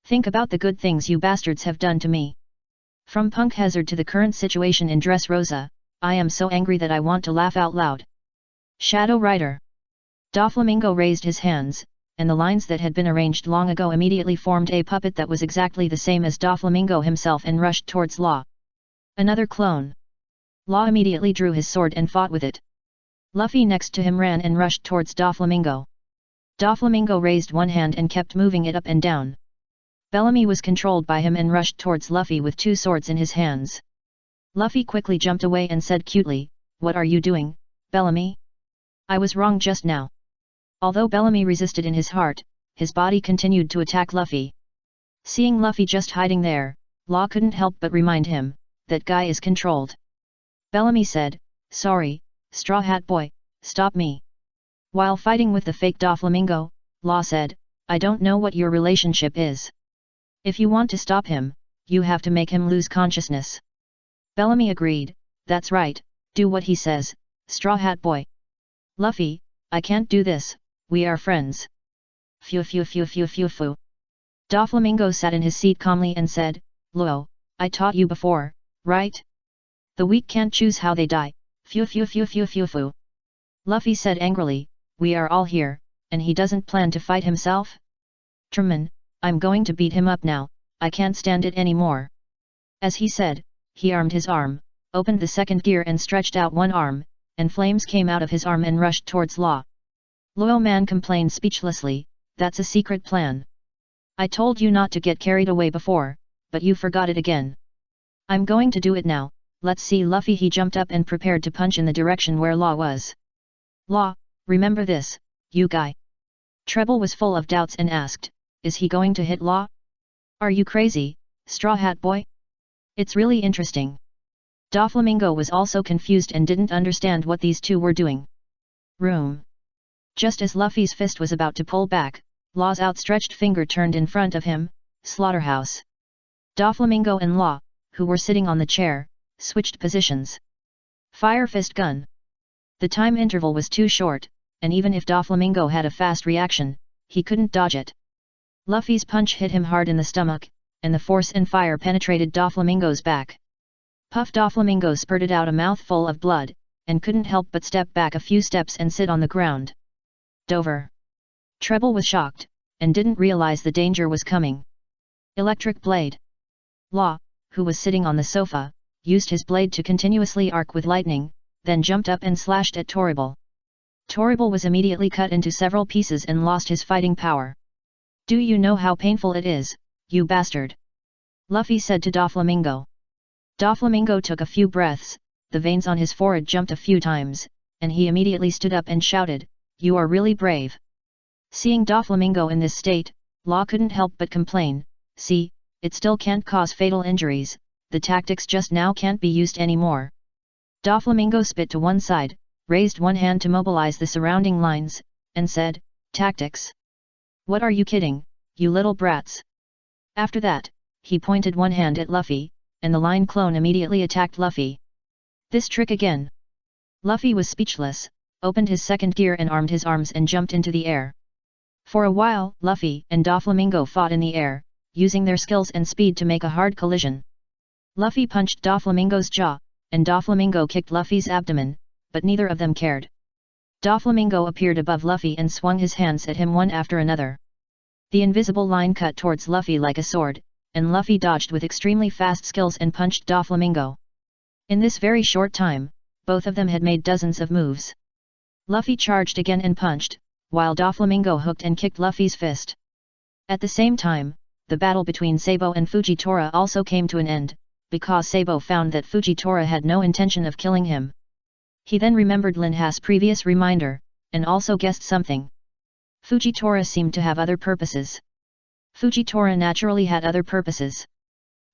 Think about the good things you bastards have done to me. From Punk Hazard to the current situation in Dressrosa, I am so angry that I want to laugh out loud." Shadow Rider. Doflamingo raised his hands, and the lines that had been arranged long ago immediately formed a puppet that was exactly the same as Doflamingo himself and rushed towards Law. Another clone. Law immediately drew his sword and fought with it. Luffy next to him ran and rushed towards Doflamingo. Doflamingo raised one hand and kept moving it up and down. Bellamy was controlled by him and rushed towards Luffy with two swords in his hands. Luffy quickly jumped away and said cutely, "What are you doing, Bellamy? I was wrong just now." Although Bellamy resisted in his heart, his body continued to attack Luffy. Seeing Luffy just hiding there, Law couldn't help but remind him, "That guy is controlled." Bellamy said, "Sorry, Straw Hat Boy, stop me." While fighting with the fake Doflamingo, Law said, "I don't know what your relationship is. If you want to stop him, you have to make him lose consciousness." Bellamy agreed, "That's right, do what he says, Straw Hat Boy." "Luffy, I can't do this, we are friends." Phew. Doflamingo sat in his seat calmly and said, "Lo, I taught you before, right? The weak can't choose how they die, phew. Luffy said angrily, "We are all here, and he doesn't plan to fight himself? Truman, I'm going to beat him up now, I can't stand it anymore." As he said, he armed his arm, opened the second gear and stretched out one arm, and flames came out of his arm and rushed towards Law. Loyal Man complained speechlessly, "That's a secret plan. I told you not to get carried away before, but you forgot it again. I'm going to do it now, let's see." Luffy he jumped up and prepared to punch in the direction where Law was. "Law, remember this, you guy." Treble was full of doubts and asked, "Is he going to hit Law? Are you crazy, Straw Hat Boy? It's really interesting." Doflamingo was also confused and didn't understand what these two were doing. Room. Just as Luffy's fist was about to pull back, Law's outstretched finger turned in front of him, slaughterhouse. Doflamingo and Law, who were sitting on the chair, switched positions. Fire fist gun. The time interval was too short, and even if Doflamingo had a fast reaction, he couldn't dodge it. Luffy's punch hit him hard in the stomach, and the force and fire penetrated Doflamingo's back. Puff Doflamingo spurted out a mouthful of blood, and couldn't help but step back a few steps and sit on the ground. Dover. Treble was shocked, and didn't realize the danger was coming. Electric blade. Law, who was sitting on the sofa, used his blade to continuously arc with lightning, then jumped up and slashed at Toribel. Toribel was immediately cut into several pieces and lost his fighting power. "Do you know how painful it is, you bastard?" Luffy said to Doflamingo. Doflamingo took a few breaths, the veins on his forehead jumped a few times, and he immediately stood up and shouted, "You are really brave." Seeing Doflamingo in this state, Law couldn't help but complain, "See, it still can't cause fatal injuries, the tactics just now can't be used anymore." Doflamingo spit to one side, raised one hand to mobilize the surrounding lines, and said, "Tactics? What are you kidding, you little brats?" After that, he pointed one hand at Luffy, and the line clone immediately attacked Luffy. This trick again. Luffy was speechless, opened his second gear and armed his arms and jumped into the air. For a while, Luffy and Doflamingo fought in the air, using their skills and speed to make a hard collision. Luffy punched Doflamingo's jaw, and Doflamingo kicked Luffy's abdomen, but neither of them cared. Doflamingo appeared above Luffy and swung his hands at him one after another. The invisible line cut towards Luffy like a sword, and Luffy dodged with extremely fast skills and punched Doflamingo. In this very short time, both of them had made dozens of moves. Luffy charged again and punched, while Doflamingo hooked and kicked Luffy's fist. At the same time, the battle between Sabo and Fujitora also came to an end, because Sabo found that Fujitora had no intention of killing him. He then remembered Linha's previous reminder, and also guessed something. Fujitora seemed to have other purposes. Fujitora naturally had other purposes.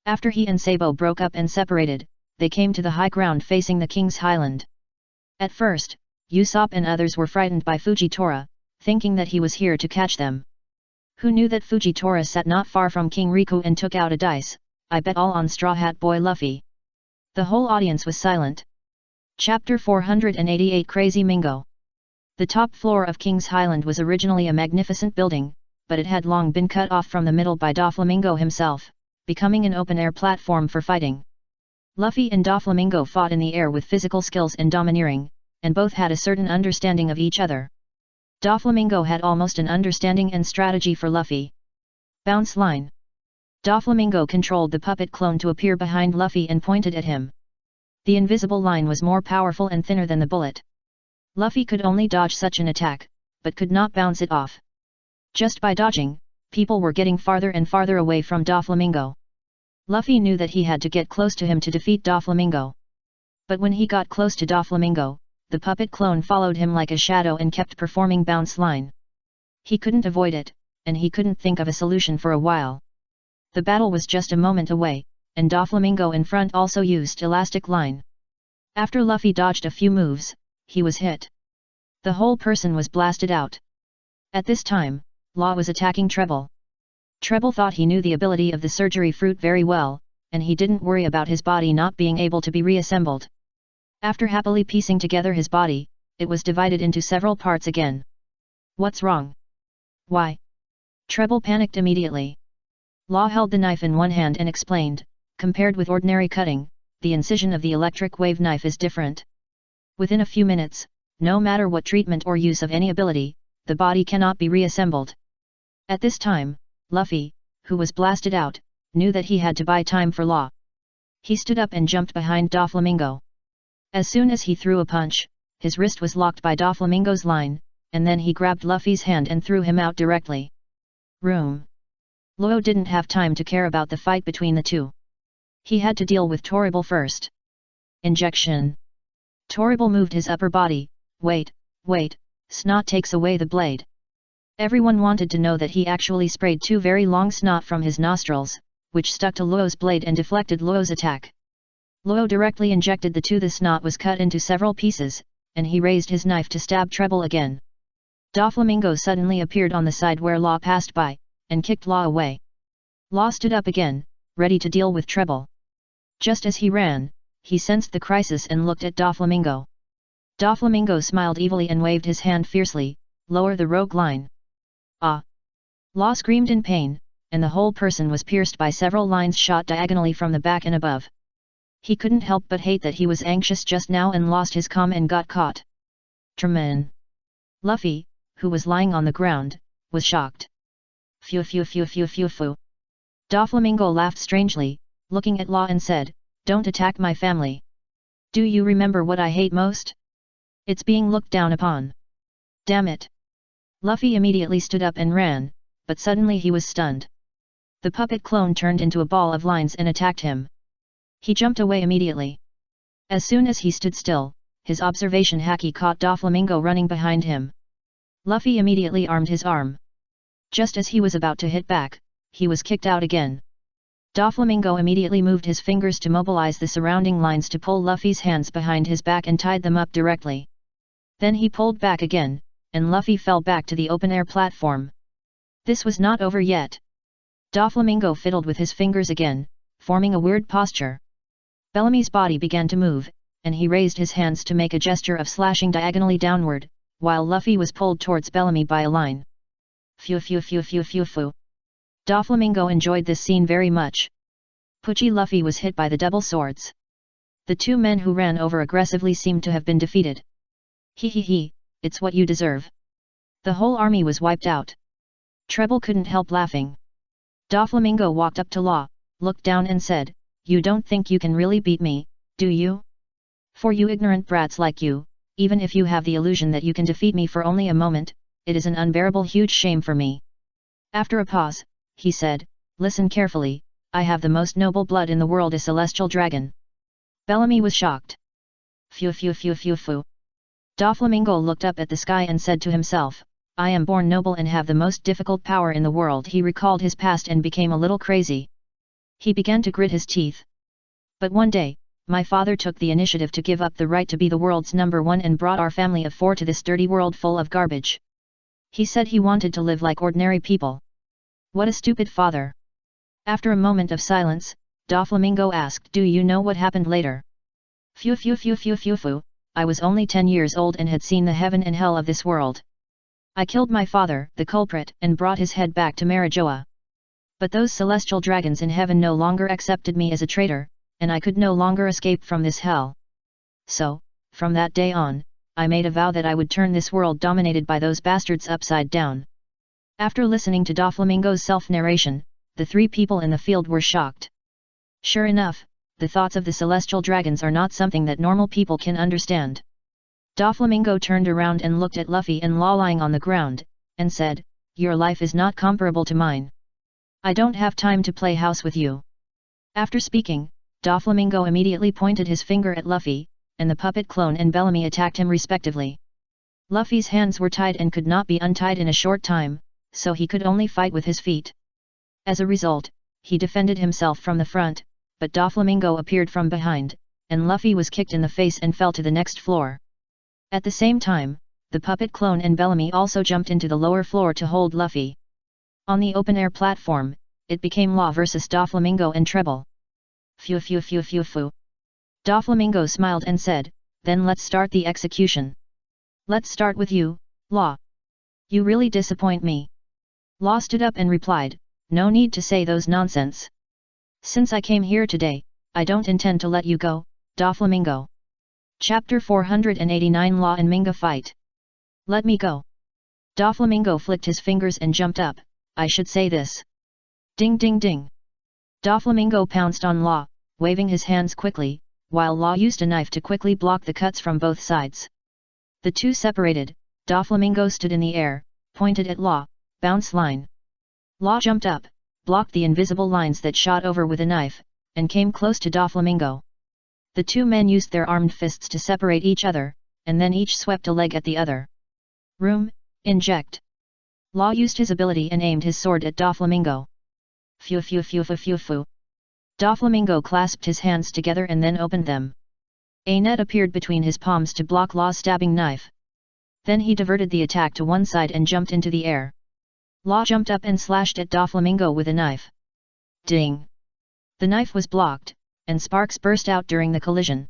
After he and Sabo broke up and separated, they came to the high ground facing the king's highland. At first, Usopp and others were frightened by Fujitora, thinking that he was here to catch them. Who knew that Fujitora sat not far from King Riku and took out a dice? I bet all on Straw Hat Boy Luffy. The whole audience was silent. Chapter 488 Crazy Mingo. The top floor of King's Highland was originally a magnificent building, but it had long been cut off from the middle by Doflamingo himself, becoming an open-air platform for fighting. Luffy and Doflamingo fought in the air with physical skills and domineering, and both had a certain understanding of each other. Doflamingo had almost an understanding and strategy for Luffy. Bounce line. Doflamingo controlled the puppet clone to appear behind Luffy and pointed at him. The invisible line was more powerful and thinner than the bullet. Luffy could only dodge such an attack, but could not bounce it off. Just by dodging, people were getting farther and farther away from Doflamingo. Luffy knew that he had to get close to him to defeat Doflamingo. But when he got close to Doflamingo, the puppet clone followed him like a shadow and kept performing bounce line. He couldn't avoid it, and he couldn't think of a solution for a while. The battle was just a moment away, and Doflamingo in front also used elastic line. After Luffy dodged a few moves, he was hit. The whole person was blasted out. At this time, Law was attacking Treble. Treble thought he knew the ability of the surgery fruit very well, and he didn't worry about his body not being able to be reassembled. After happily piecing together his body, it was divided into several parts again. What's wrong? Why? Treble panicked immediately. Law held the knife in one hand and explained, compared with ordinary cutting, the incision of the electric wave knife is different. Within a few minutes, no matter what treatment or use of any ability, the body cannot be reassembled. At this time, Luffy, who was blasted out, knew that he had to buy time for Law. He stood up and jumped behind Doflamingo. As soon as he threw a punch, his wrist was locked by Doflamingo's line, and then he grabbed Luffy's hand and threw him out directly. Room. Luo didn't have time to care about the fight between the two. He had to deal with Toribel first. Injection. Toribel moved his upper body. Wait, snot takes away the blade. Everyone wanted to know that he actually sprayed two very long snot from his nostrils, which stuck to Luo's blade and deflected Luo's attack. Luo directly injected the two. The snot was cut into several pieces, and he raised his knife to stab Treble again. Doflamingo suddenly appeared on the side where Law passed by, and kicked Law away. Law stood up again, ready to deal with Treble. Just as he ran, he sensed the crisis and looked at Doflamingo. Doflamingo smiled evilly and waved his hand fiercely, lower the rogue line. Ah! Law screamed in pain, and the whole person was pierced by several lines shot diagonally from the back and above. He couldn't help but hate that he was anxious just now and lost his calm and got caught. Treman. Luffy, who was lying on the ground, was shocked. Phew. Doflamingo laughed strangely, looking at Law and said, "Don't attack my family. Do you remember what I hate most? It's being looked down upon. Damn it." Luffy immediately stood up and ran, but suddenly he was stunned. The puppet clone turned into a ball of lines and attacked him. He jumped away immediately. As soon as he stood still, his observation haki caught Doflamingo running behind him. Luffy immediately armed his arm. Just as he was about to hit back, he was kicked out again. Doflamingo immediately moved his fingers to mobilize the surrounding lines to pull Luffy's hands behind his back and tied them up directly. Then he pulled back again, and Luffy fell back to the open-air platform. This was not over yet. Doflamingo fiddled with his fingers again, forming a weird posture. Bellamy's body began to move, and he raised his hands to make a gesture of slashing diagonally downward, while Luffy was pulled towards Bellamy by a line. Phew. Doflamingo enjoyed this scene very much. Pucci Luffy was hit by the double swords. The two men who ran over aggressively seemed to have been defeated. He, it's what you deserve. The whole army was wiped out. Treble couldn't help laughing. Doflamingo walked up to Law, looked down and said, "You don't think you can really beat me, do you? For you ignorant brats like you, even if you have the illusion that you can defeat me for only a moment, it is an unbearable huge shame for me." After a pause, he said, "Listen carefully, I have the most noble blood in the world, a celestial dragon." Bellamy was shocked. Phew phew phew phew phew. Doflamingo looked up at the sky and said to himself, "I am born noble and have the most difficult power in the world." He recalled his past and became a little crazy. He began to grit his teeth. "But one day, my father took the initiative to give up the right to be the world's number one and brought our family of 4 to this dirty world full of garbage. He said he wanted to live like ordinary people. What a stupid father." After a moment of silence, Doflamingo asked, "Do you know what happened later?" "Phew phew phew phew phew phew, I was only 10 years old and had seen the heaven and hell of this world. I killed my father, the culprit, and brought his head back to Marijoa. But those celestial dragons in heaven no longer accepted me as a traitor, and I could no longer escape from this hell. So, from that day on, I made a vow that I would turn this world dominated by those bastards upside down." After listening to Doflamingo's self-narration, the 3 people in the field were shocked. Sure enough, the thoughts of the celestial dragons are not something that normal people can understand. Doflamingo turned around and looked at Luffy and Law lying on the ground, and said, "Your life is not comparable to mine. I don't have time to play house with you." After speaking, Doflamingo immediately pointed his finger at Luffy, and the puppet clone and Bellamy attacked him respectively. Luffy's hands were tied and could not be untied in a short time, so he could only fight with his feet. As a result, he defended himself from the front, but Doflamingo appeared from behind, and Luffy was kicked in the face and fell to the next floor. At the same time, the puppet clone and Bellamy also jumped into the lower floor to hold Luffy. On the open-air platform, it became Law versus Doflamingo and Treble. Phew phew phew phew phew. Doflamingo smiled and said, "Then let's start the execution. Let's start with you, Law. You really disappoint me." Law stood up and replied, "No need to say those nonsense. Since I came here today, I don't intend to let you go, Doflamingo." Chapter 489 Law and Minga Fight. "Let me go." Doflamingo flicked his fingers and jumped up, "I should say this." Ding ding ding. Doflamingo pounced on Law, waving his hands quickly, while Law used a knife to quickly block the cuts from both sides. The two separated. Doflamingo stood in the air, pointed at Law, "Bounce line." Law jumped up, blocked the invisible lines that shot over with a knife, and came close to Doflamingo. The 2 men used their armed fists to separate each other, and then each swept a leg at the other. Room, inject. Law used his ability and aimed his sword at Doflamingo. Phew phew phew phew phew phew. Doflamingo clasped his hands together and then opened them. A net appeared between his palms to block Law's stabbing knife. Then he diverted the attack to one side and jumped into the air. Law jumped up and slashed at Doflamingo with a knife. Ding! The knife was blocked, and sparks burst out during the collision.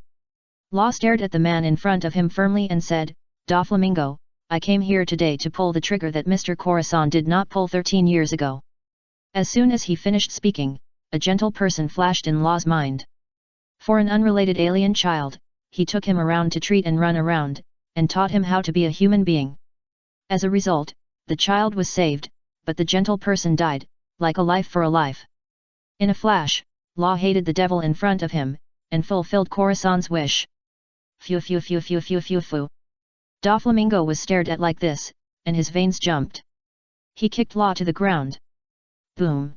Law stared at the man in front of him firmly and said, "Doflamingo, I came here today to pull the trigger that Mr. Corazon did not pull 13 years ago." As soon as he finished speaking, a gentle person flashed in Law's mind. For an unrelated alien child, he took him around to treat and run around, and taught him how to be a human being. As a result, the child was saved, but the gentle person died, like a life for a life. In a flash, Law hated the devil in front of him, and fulfilled Corazon's wish. Phew phew phew phew phew phew phew. Doflamingo was stared at like this, and his veins jumped. He kicked Law to the ground. Boom!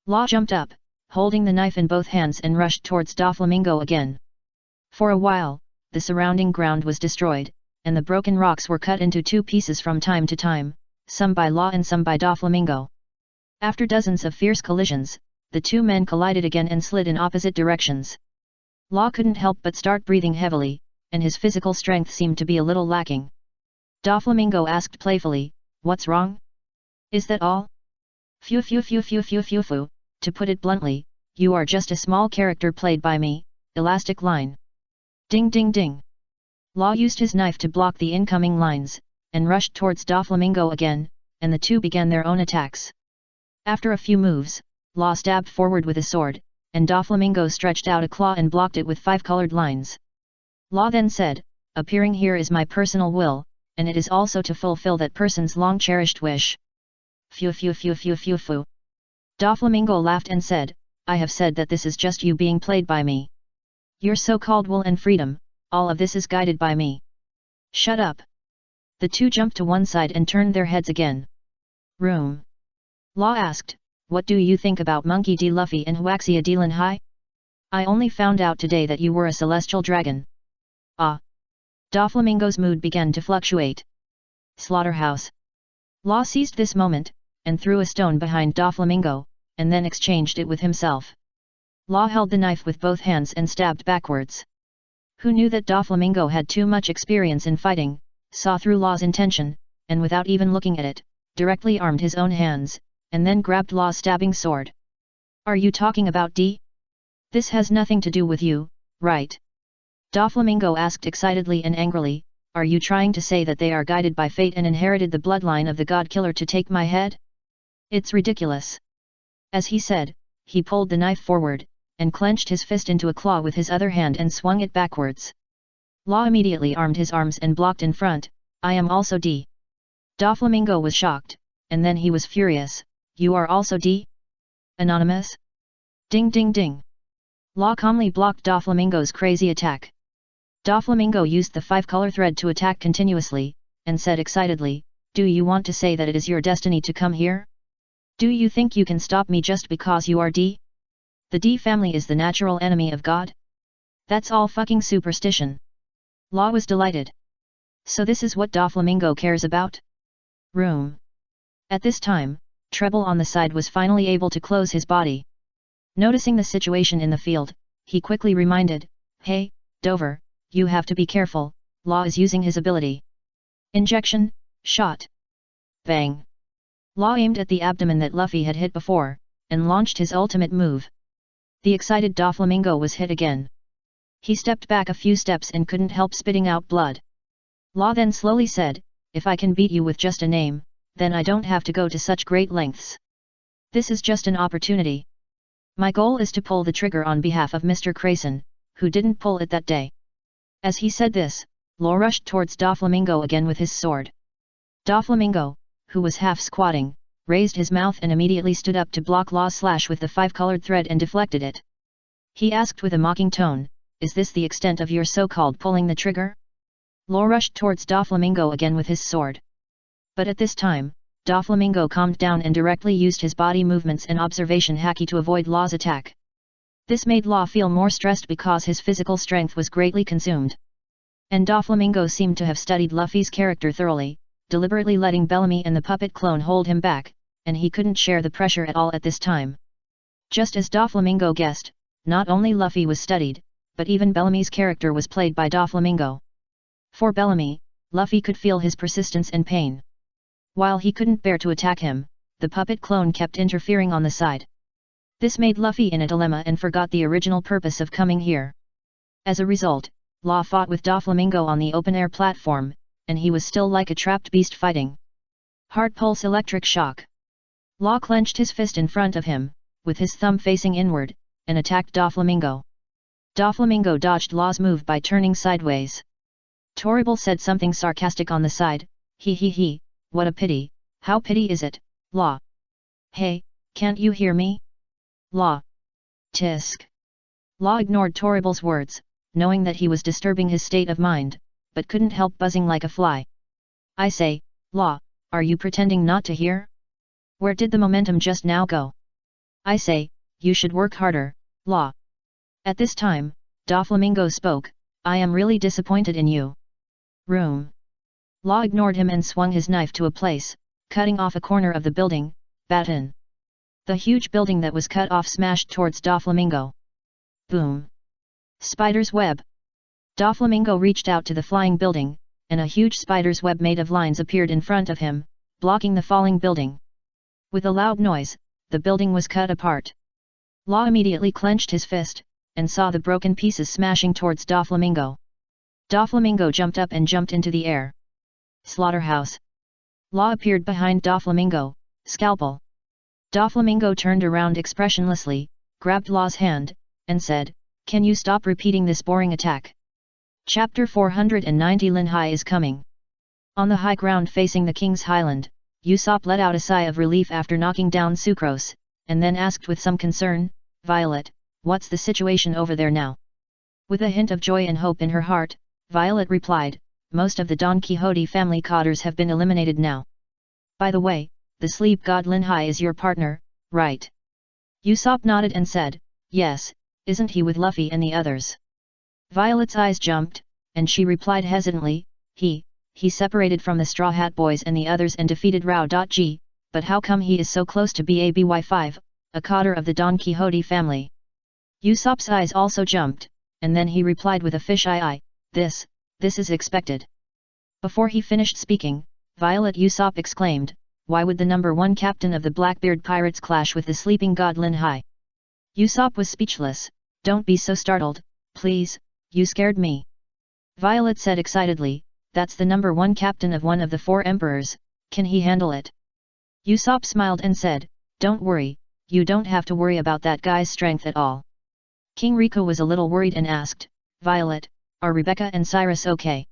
Law jumped up, holding the knife in both hands and rushed towards Doflamingo again. For a while, the surrounding ground was destroyed, and the broken rocks were cut into 2 pieces from time to time, some by Law and some by Doflamingo. After dozens of fierce collisions, the 2 men collided again and slid in opposite directions. Law couldn't help but start breathing heavily, and his physical strength seemed to be a little lacking. Doflamingo asked playfully, "What's wrong? Is that all?" Phew phew phew phew phew phew phew. To put it bluntly, you are just a small character played by me, elastic line. Ding ding ding. Law used his knife to block the incoming lines, and rushed towards Doflamingo again, and the 2 began their own attacks. After a few moves, Law stabbed forward with a sword, and Doflamingo stretched out a claw and blocked it with 5 colored lines. Law then said, "Appearing here is my personal will, and it is also to fulfill that person's long-cherished wish." Phew phew phew phew phew phew. Doflamingo laughed and said, "I have said that this is just you being played by me. Your so-called will and freedom, all of this is guided by me. Shut up." The 2 jumped to one side and turned their heads again. Room. Law asked, what do you think about Monkey D. Luffy and Huaxia D. Lin Hai? I only found out today that you were a celestial dragon. Ah. Doflamingo's mood began to fluctuate. Slaughterhouse. Law seized this moment, and threw a stone behind Doflamingo, and then exchanged it with himself. Law held the knife with both hands and stabbed backwards. Who knew that Doflamingo had too much experience in fighting, saw through Law's intention, and without even looking at it, directly armed his own hands, and then grabbed Law's stabbing sword. Are you talking about D? This has nothing to do with you, right? Doflamingo asked excitedly and angrily, are you trying to say that they are guided by fate and inherited the bloodline of the god killer to take my head? It's ridiculous. As he said, he pulled the knife forward, and clenched his fist into a claw with his other hand and swung it backwards. Law immediately armed his arms and blocked in front, I am also D. Doflamingo was shocked, and then he was furious, you are also D? Anonymous? Ding ding ding. Law calmly blocked Doflamingo's crazy attack. Doflamingo used the 5-color thread to attack continuously, and said excitedly, do you want to say that it is your destiny to come here? Do you think you can stop me just because you are D? The D family is the natural enemy of God? That's all fucking superstition. Law was delighted. So this is what Doflamingo cares about? Room. At this time, Treble on the side was finally able to close his body. Noticing the situation in the field, he quickly reminded, hey, Dover, you have to be careful, Law is using his ability. Injection, shot. Bang. Law aimed at the abdomen that Luffy had hit before, and launched his ultimate move. The excited Doflamingo was hit again. He stepped back a few steps and couldn't help spitting out blood. Law then slowly said, if I can beat you with just a name, then I don't have to go to such great lengths. This is just an opportunity. My goal is to pull the trigger on behalf of Mr. Crayson, who didn't pull it that day. As he said this, Law rushed towards Doflamingo again with his sword. Doflamingo, who was half squatting, raised his mouth and immediately stood up to block Law's slash with the 5-colored thread and deflected it. He asked with a mocking tone, is this the extent of your so-called pulling the trigger? Law rushed towards Doflamingo again with his sword. But at this time, Doflamingo calmed down and directly used his body movements and observation haki to avoid Law's attack. This made Law feel more stressed because his physical strength was greatly consumed. And Doflamingo seemed to have studied Luffy's character thoroughly, deliberately letting Bellamy and the puppet clone hold him back, and he couldn't share the pressure at all at this time. Just as Doflamingo guessed, not only Luffy was studied, but even Bellamy's character was played by Doflamingo. For Bellamy, Luffy could feel his persistence and pain. While he couldn't bear to attack him, the puppet clone kept interfering on the side. This made Luffy in a dilemma and forgot the original purpose of coming here. As a result, Law fought with Doflamingo on the open-air platform, and he was still like a trapped beast fighting. Hard pulse electric shock. Law clenched his fist in front of him, with his thumb facing inward, and attacked Doflamingo. Doflamingo dodged Law's move by turning sideways. Torrible said something sarcastic on the side, he, what a pity, how pity is it, Law? Hey, can't you hear me? Law. Tisk. Law ignored Torrible's words, knowing that he was disturbing his state of mind, but couldn't help buzzing like a fly. I say, Law, are you pretending not to hear? Where did the momentum just now go? I say, you should work harder, Law. At this time, Doflamingo spoke, I am really disappointed in you. Room. Law ignored him and swung his knife to a place, cutting off a corner of the building, Baton. The huge building that was cut off smashed towards Doflamingo. Boom. Spider's web. Doflamingo reached out to the flying building, and a huge spider's web made of lines appeared in front of him, blocking the falling building. With a loud noise, the building was cut apart. Law immediately clenched his fist, and saw the broken pieces smashing towards Doflamingo. Doflamingo jumped up and jumped into the air. Slaughterhouse. Law appeared behind Doflamingo, scalpel. Doflamingo turned around expressionlessly, grabbed Law's hand, and said, can you stop repeating this boring attack? Chapter 490 Lin Hai is coming. On the high ground facing the King's Highland, Usopp let out a sigh of relief after knocking down Sucrose, and then asked with some concern, Violet, what's the situation over there now? With a hint of joy and hope in her heart, Violet replied, most of the Don Quixote family cotters have been eliminated now. By the way, the sleep god Lin Hai is your partner, right? Usopp nodded and said, yes, isn't he with Luffy and the others? Violet's eyes jumped, and she replied hesitantly, he separated from the Straw Hat Boys and the others and defeated Rao.G, but how come he is so close to BABY5, a cotter of the Don Quixote family? Usopp's eyes also jumped, and then he replied with a fish-eye eye, this is expected. Before he finished speaking, Violet Usopp exclaimed, why would the number 1 captain of the Blackbeard Pirates clash with the sleeping god Lin Hai? Usopp was speechless. Don't be so startled, please, you scared me. Violet said excitedly, that's the number 1 captain of one of the 4 emperors, can he handle it? Usopp smiled and said, don't worry, you don't have to worry about that guy's strength at all. King Rico was a little worried and asked, Violet, are Rebecca and Cyrus okay?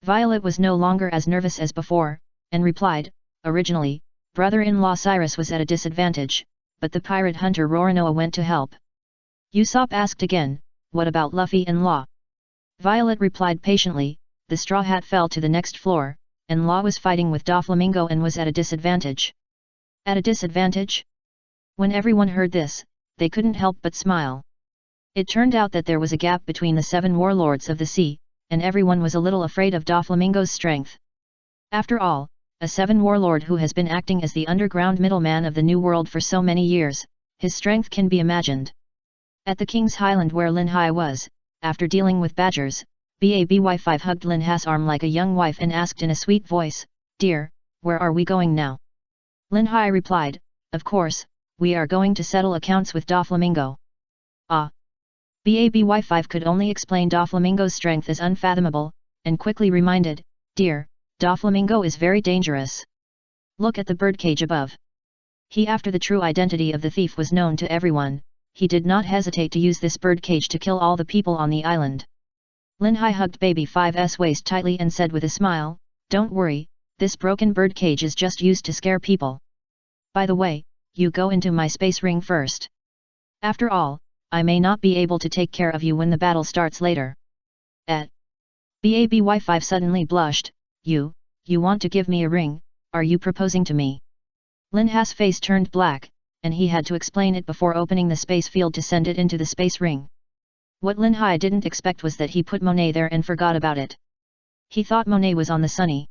Violet was no longer as nervous as before, and replied, originally, brother-in-law Cyrus was at a disadvantage, but the pirate hunter Roronoa went to help. Usopp asked again, what about Luffy and Law? Violet replied patiently, the Straw Hat fell to the next floor, and Law was fighting with Doflamingo and was at a disadvantage. At a disadvantage? When everyone heard this, they couldn't help but smile. It turned out that there was a gap between the 7 warlords of the sea, and everyone was a little afraid of Doflamingo's strength. After all, a 7 warlord who has been acting as the underground middleman of the New World for so many years, his strength can be imagined. At the King's Highland where Lin Hai was, after dealing with badgers, BABY5 hugged Lin Hai's arm like a young wife and asked in a sweet voice, dear, where are we going now? Lin Hai replied, of course, we are going to settle accounts with Doflamingo. Ah! BABY5 could only explain Doflamingo's strength as unfathomable, and quickly reminded, dear, Doflamingo is very dangerous. Look at the birdcage above. After the true identity of the thief was known to everyone, he did not hesitate to use this birdcage to kill all the people on the island. Lin Hai hugged Baby 5's waist tightly and said with a smile, don't worry, this broken birdcage is just used to scare people. By the way, you go into my space ring first. After all, I may not be able to take care of you when the battle starts later. BABY5 suddenly blushed, you want to give me a ring, are you proposing to me? Lin Hai's face turned black, and he had to explain it before opening the space field to send it into the space ring. What Lin Hai didn't expect was that he put Monet there and forgot about it. He thought Monet was on the Sunny.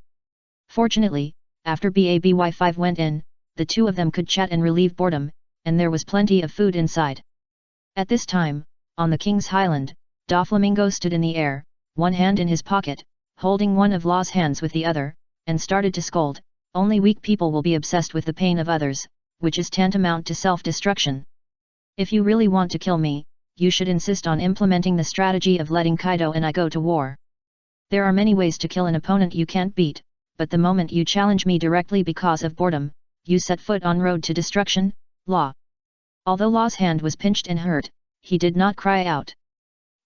Fortunately, after BABY5 went in, the two of them could chat and relieve boredom, and there was plenty of food inside. At this time, on the King's Highland, Doflamingo stood in the air, one hand in his pocket, holding one of Law's hands with the other, and started to scold, only weak people will be obsessed with the pain of others, which is tantamount to self-destruction. If you really want to kill me, you should insist on implementing the strategy of letting Kaido and I go to war. There are many ways to kill an opponent you can't beat, but the moment you challenge me directly because of boredom, you set foot on road to destruction, Law. Although Law's hand was pinched and hurt, he did not cry out.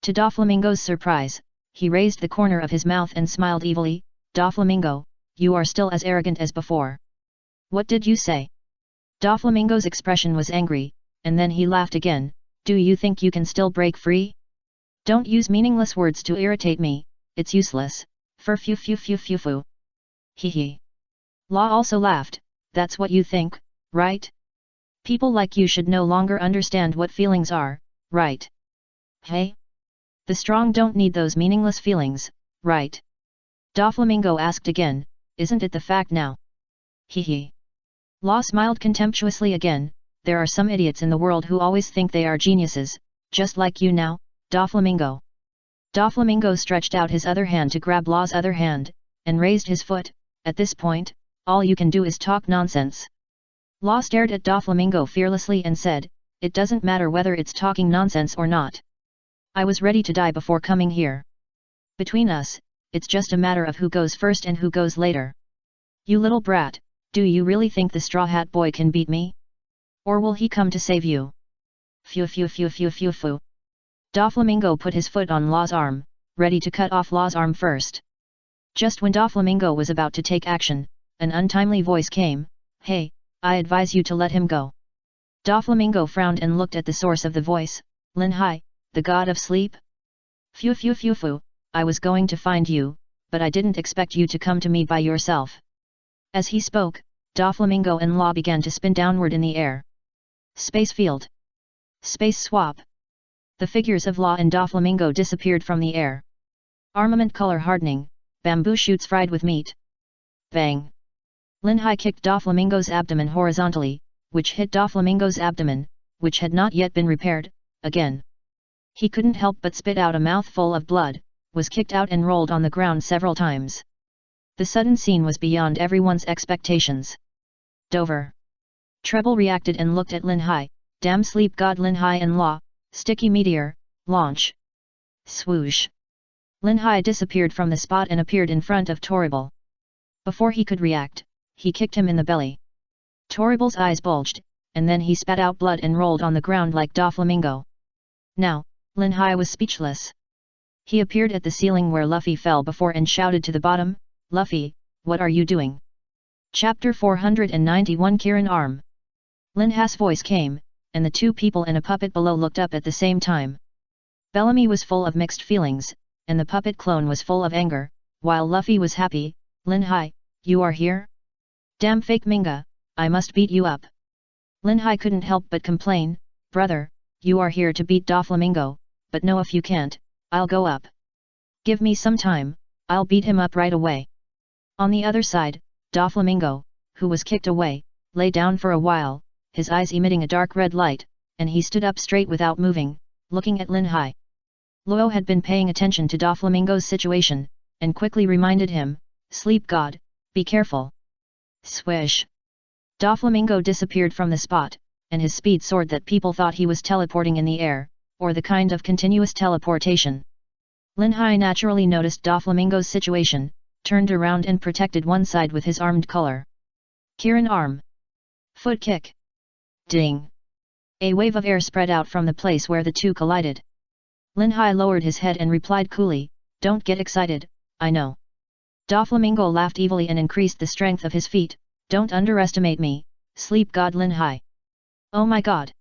To Doflamingo's surprise, he raised the corner of his mouth and smiled evilly, Doflamingo, you are still as arrogant as before. What did you say? Doflamingo's expression was angry, and then he laughed again, do you think you can still break free? Don't use meaningless words to irritate me, it's useless, fu. Hee. Law also laughed, that's what you think, right? People like you should no longer understand what feelings are, right? Hey? The strong don't need those meaningless feelings, right? Doflamingo asked again, isn't it the fact now? Hee. Law smiled contemptuously again, there are some idiots in the world who always think they are geniuses, just like you now, Doflamingo. Doflamingo stretched out his other hand to grab Law's other hand, and raised his foot, at this point, all you can do is talk nonsense. Law stared at Doflamingo fearlessly and said, it doesn't matter whether it's talking nonsense or not. I was ready to die before coming here. Between us, it's just a matter of who goes first and who goes later. You little brat, do you really think the Straw Hat Boy can beat me? Or will he come to save you? Fu. Doflamingo put his foot on Law's arm, ready to cut off Law's arm first. Just when Doflamingo was about to take action, an untimely voice came, hey, I advise you to let him go. Doflamingo frowned and looked at the source of the voice, Lin Hai, the god of sleep? Fu, I was going to find you, but I didn't expect you to come to me by yourself. As he spoke, Doflamingo and Law began to spin downward in the air. Space field. Space swap. The figures of Law and Doflamingo disappeared from the air. Armament color hardening, bamboo shoots fried with meat. Bang! Linhai kicked Doflamingo's abdomen horizontally, which hit Doflamingo's abdomen, which had not yet been repaired, again. He couldn't help but spit out a mouthful of blood, was kicked out and rolled on the ground several times. The sudden scene was beyond everyone's expectations. Dover. Treble reacted and looked at Linhai. Damn sleep god Linhai and Law, sticky meteor, launch. Swoosh. Linhai disappeared from the spot and appeared in front of Toribel. Before he could react, he kicked him in the belly. Toribel's eyes bulged, and then he spat out blood and rolled on the ground like Doflamingo. Now, Linhai was speechless. He appeared at the ceiling where Luffy fell before and shouted to the bottom, "Luffy, what are you doing?" Chapter 491 Kirin Arm. Linhai's voice came, and the two people and a puppet below looked up at the same time. Bellamy was full of mixed feelings, and the puppet clone was full of anger, while Luffy was happy. "Linhai, you are here? Damn fake Minga, I must beat you up." Linhai couldn't help but complain, "Brother, you are here to beat Doflamingo, but no, if you can't, I'll go up. Give me some time, I'll beat him up right away." On the other side, Doflamingo, who was kicked away, lay down for a while, his eyes emitting a dark red light, and he stood up straight without moving, looking at Linhai. Luo had been paying attention to Doflamingo's situation, and quickly reminded him, "Sleep god, be careful." Swish! Doflamingo disappeared from the spot, and his speed soared that people thought he was teleporting in the air, or the kind of continuous teleportation. Linhai naturally noticed Doflamingo's situation, turned around and protected one side with his armed color. Kirin Arm. Foot kick. Ding! A wave of air spread out from the place where the two collided. Linhai lowered his head and replied coolly, "Don't get excited, I know." Doflamingo laughed evilly and increased the strength of his feet. "Don't underestimate me, sleep god Linhai." Oh my god!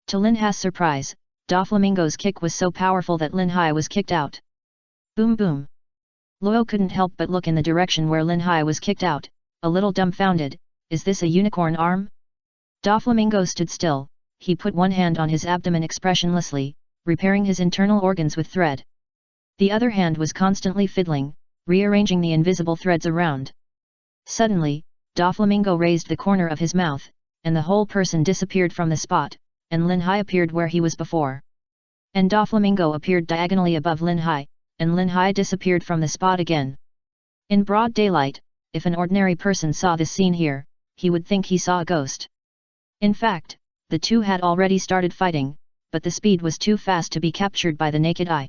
To Linhai's surprise, Doflamingo's kick was so powerful that Linhai was kicked out. Boom boom! Luo couldn't help but look in the direction where Linhai was kicked out, a little dumbfounded. "Is this a unicorn arm?" Doflamingo stood still. He put one hand on his abdomen expressionlessly, repairing his internal organs with thread. The other hand was constantly fiddling, rearranging the invisible threads around. Suddenly, Doflamingo raised the corner of his mouth, and the whole person disappeared from the spot, and Linhai appeared where he was before. And Doflamingo appeared diagonally above Linhai, and Linhai disappeared from the spot again. In broad daylight, if an ordinary person saw this scene here, he would think he saw a ghost. In fact, the two had already started fighting, but the speed was too fast to be captured by the naked eye.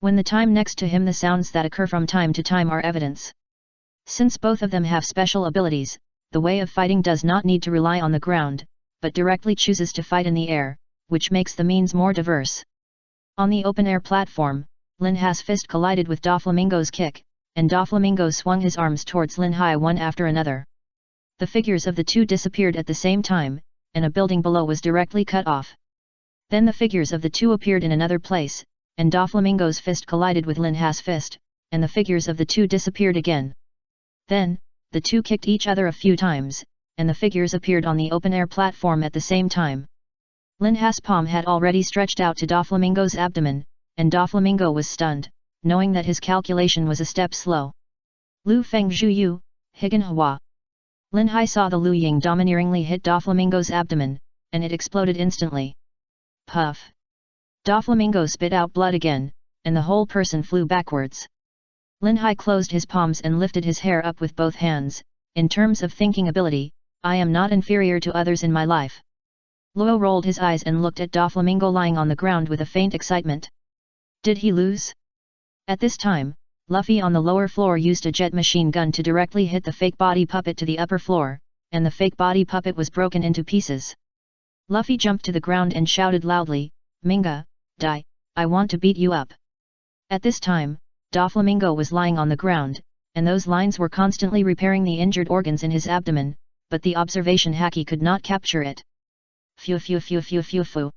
When the time next to him, the sounds that occur from time to time are evidence. Since both of them have special abilities, the way of fighting does not need to rely on the ground, but directly chooses to fight in the air, which makes the means more diverse. On the open-air platform, Linhai's fist collided with Doflamingo's kick, and Doflamingo swung his arms towards Linhai one after another. The figures of the two disappeared at the same time, and a building below was directly cut off. Then the figures of the two appeared in another place, and Doflamingo's fist collided with Linhai's fist, and the figures of the two disappeared again. Then, the two kicked each other a few times, and the figures appeared on the open-air platform at the same time. Linhai's palm had already stretched out to Doflamingo's abdomen, and Doflamingo was stunned, knowing that his calculation was a step slow. Lu Feng Zhu Yu, Higan Hua. Linhai saw the Lu Ying domineeringly hit Doflamingo's abdomen, and it exploded instantly. Puff! Doflamingo spit out blood again, and the whole person flew backwards. Linhai closed his palms and lifted his hair up with both hands. "In terms of thinking ability, I am not inferior to others in my life." Luo rolled his eyes and looked at Doflamingo lying on the ground with a faint excitement. Did he lose? At this time, Luffy on the lower floor used a jet machine gun to directly hit the fake body puppet to the upper floor, and the fake body puppet was broken into pieces. Luffy jumped to the ground and shouted loudly, "Minga, die, I want to beat you up." At this time, Doflamingo was lying on the ground, and those lines were constantly repairing the injured organs in his abdomen, but the observation haki could not capture it. Phew phew phew phew phew phew.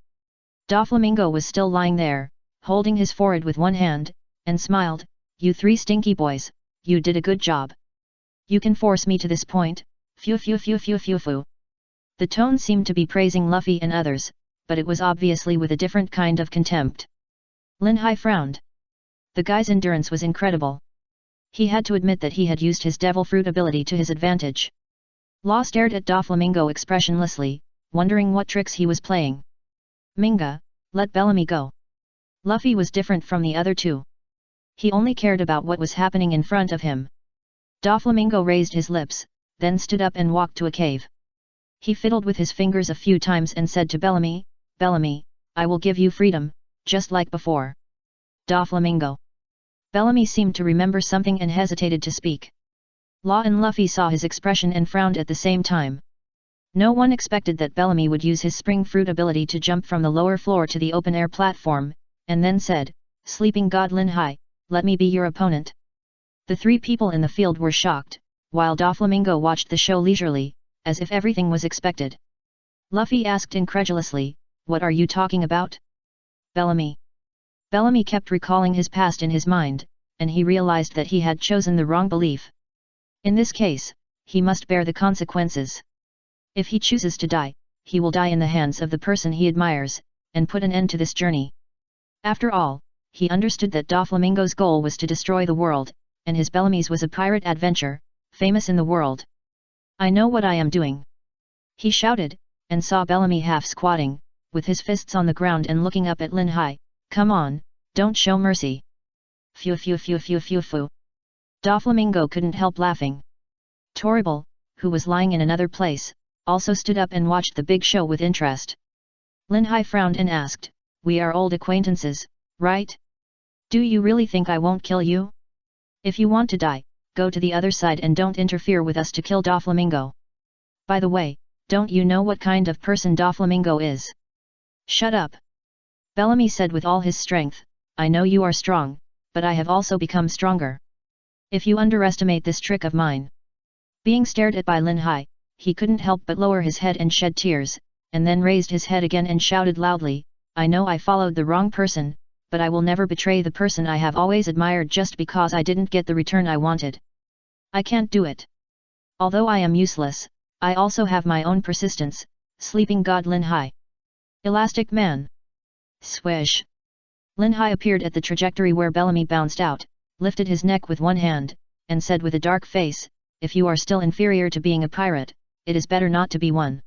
Doflamingo was still lying there, holding his forehead with one hand, and smiled, "You three stinky boys, you did a good job. You can force me to this point, Phew phew phew phew phew phew. The tone seemed to be praising Luffy and others, but it was obviously with a different kind of contempt. Lin Hai frowned. The guy's endurance was incredible. He had to admit that he had used his devil fruit ability to his advantage. Law stared at Doflamingo expressionlessly, wondering what tricks he was playing. Minga, let Bellamy go. Luffy was different from the other two. He only cared about what was happening in front of him. Doflamingo raised his lips, then stood up and walked to a cave. He fiddled with his fingers a few times and said to Bellamy, Bellamy, I will give you freedom, just like before. Doflamingo. Bellamy seemed to remember something and hesitated to speak. Law and Luffy saw his expression and frowned at the same time. No one expected that Bellamy would use his spring fruit ability to jump from the lower floor to the open-air platform, and then said, Sleeping God Lin Hai, let me be your opponent. The three people in the field were shocked, while Doflamingo watched the show leisurely, as if everything was expected. Luffy asked incredulously, What are you talking about? Bellamy. Bellamy kept recalling his past in his mind, and he realized that he had chosen the wrong belief. In this case, he must bear the consequences. If he chooses to die, he will die in the hands of the person he admires, and put an end to this journey. After all, he understood that Doflamingo's goal was to destroy the world, and his Bellamy's was a pirate adventure, famous in the world. I know what I am doing. He shouted, and saw Bellamy half squatting, with his fists on the ground and looking up at Lin Hai. Come on, don't show mercy. Phew phew phew phew phew phew. Doflamingo couldn't help laughing. Toribel, who was lying in another place, also stood up and watched the big show with interest. Lin Hai frowned and asked, We are old acquaintances, right? Do you really think I won't kill you? If you want to die, go to the other side and don't interfere with us to kill Doflamingo. By the way, don't you know what kind of person Doflamingo is? Shut up. Bellamy said with all his strength, I know you are strong, but I have also become stronger. If you underestimate this trick of mine. Being stared at by Lin Hai, he couldn't help but lower his head and shed tears, and then raised his head again and shouted loudly, I know I followed the wrong person, but I will never betray the person I have always admired just because I didn't get the return I wanted. I can't do it. Although I am useless, I also have my own persistence, Sleeping God Lin Hai. Elastic Man. Swish. Lin Hai appeared at the trajectory where Bellamy bounced out, lifted his neck with one hand, and said with a dark face, If you are still inferior to being a pirate, it is better not to be one.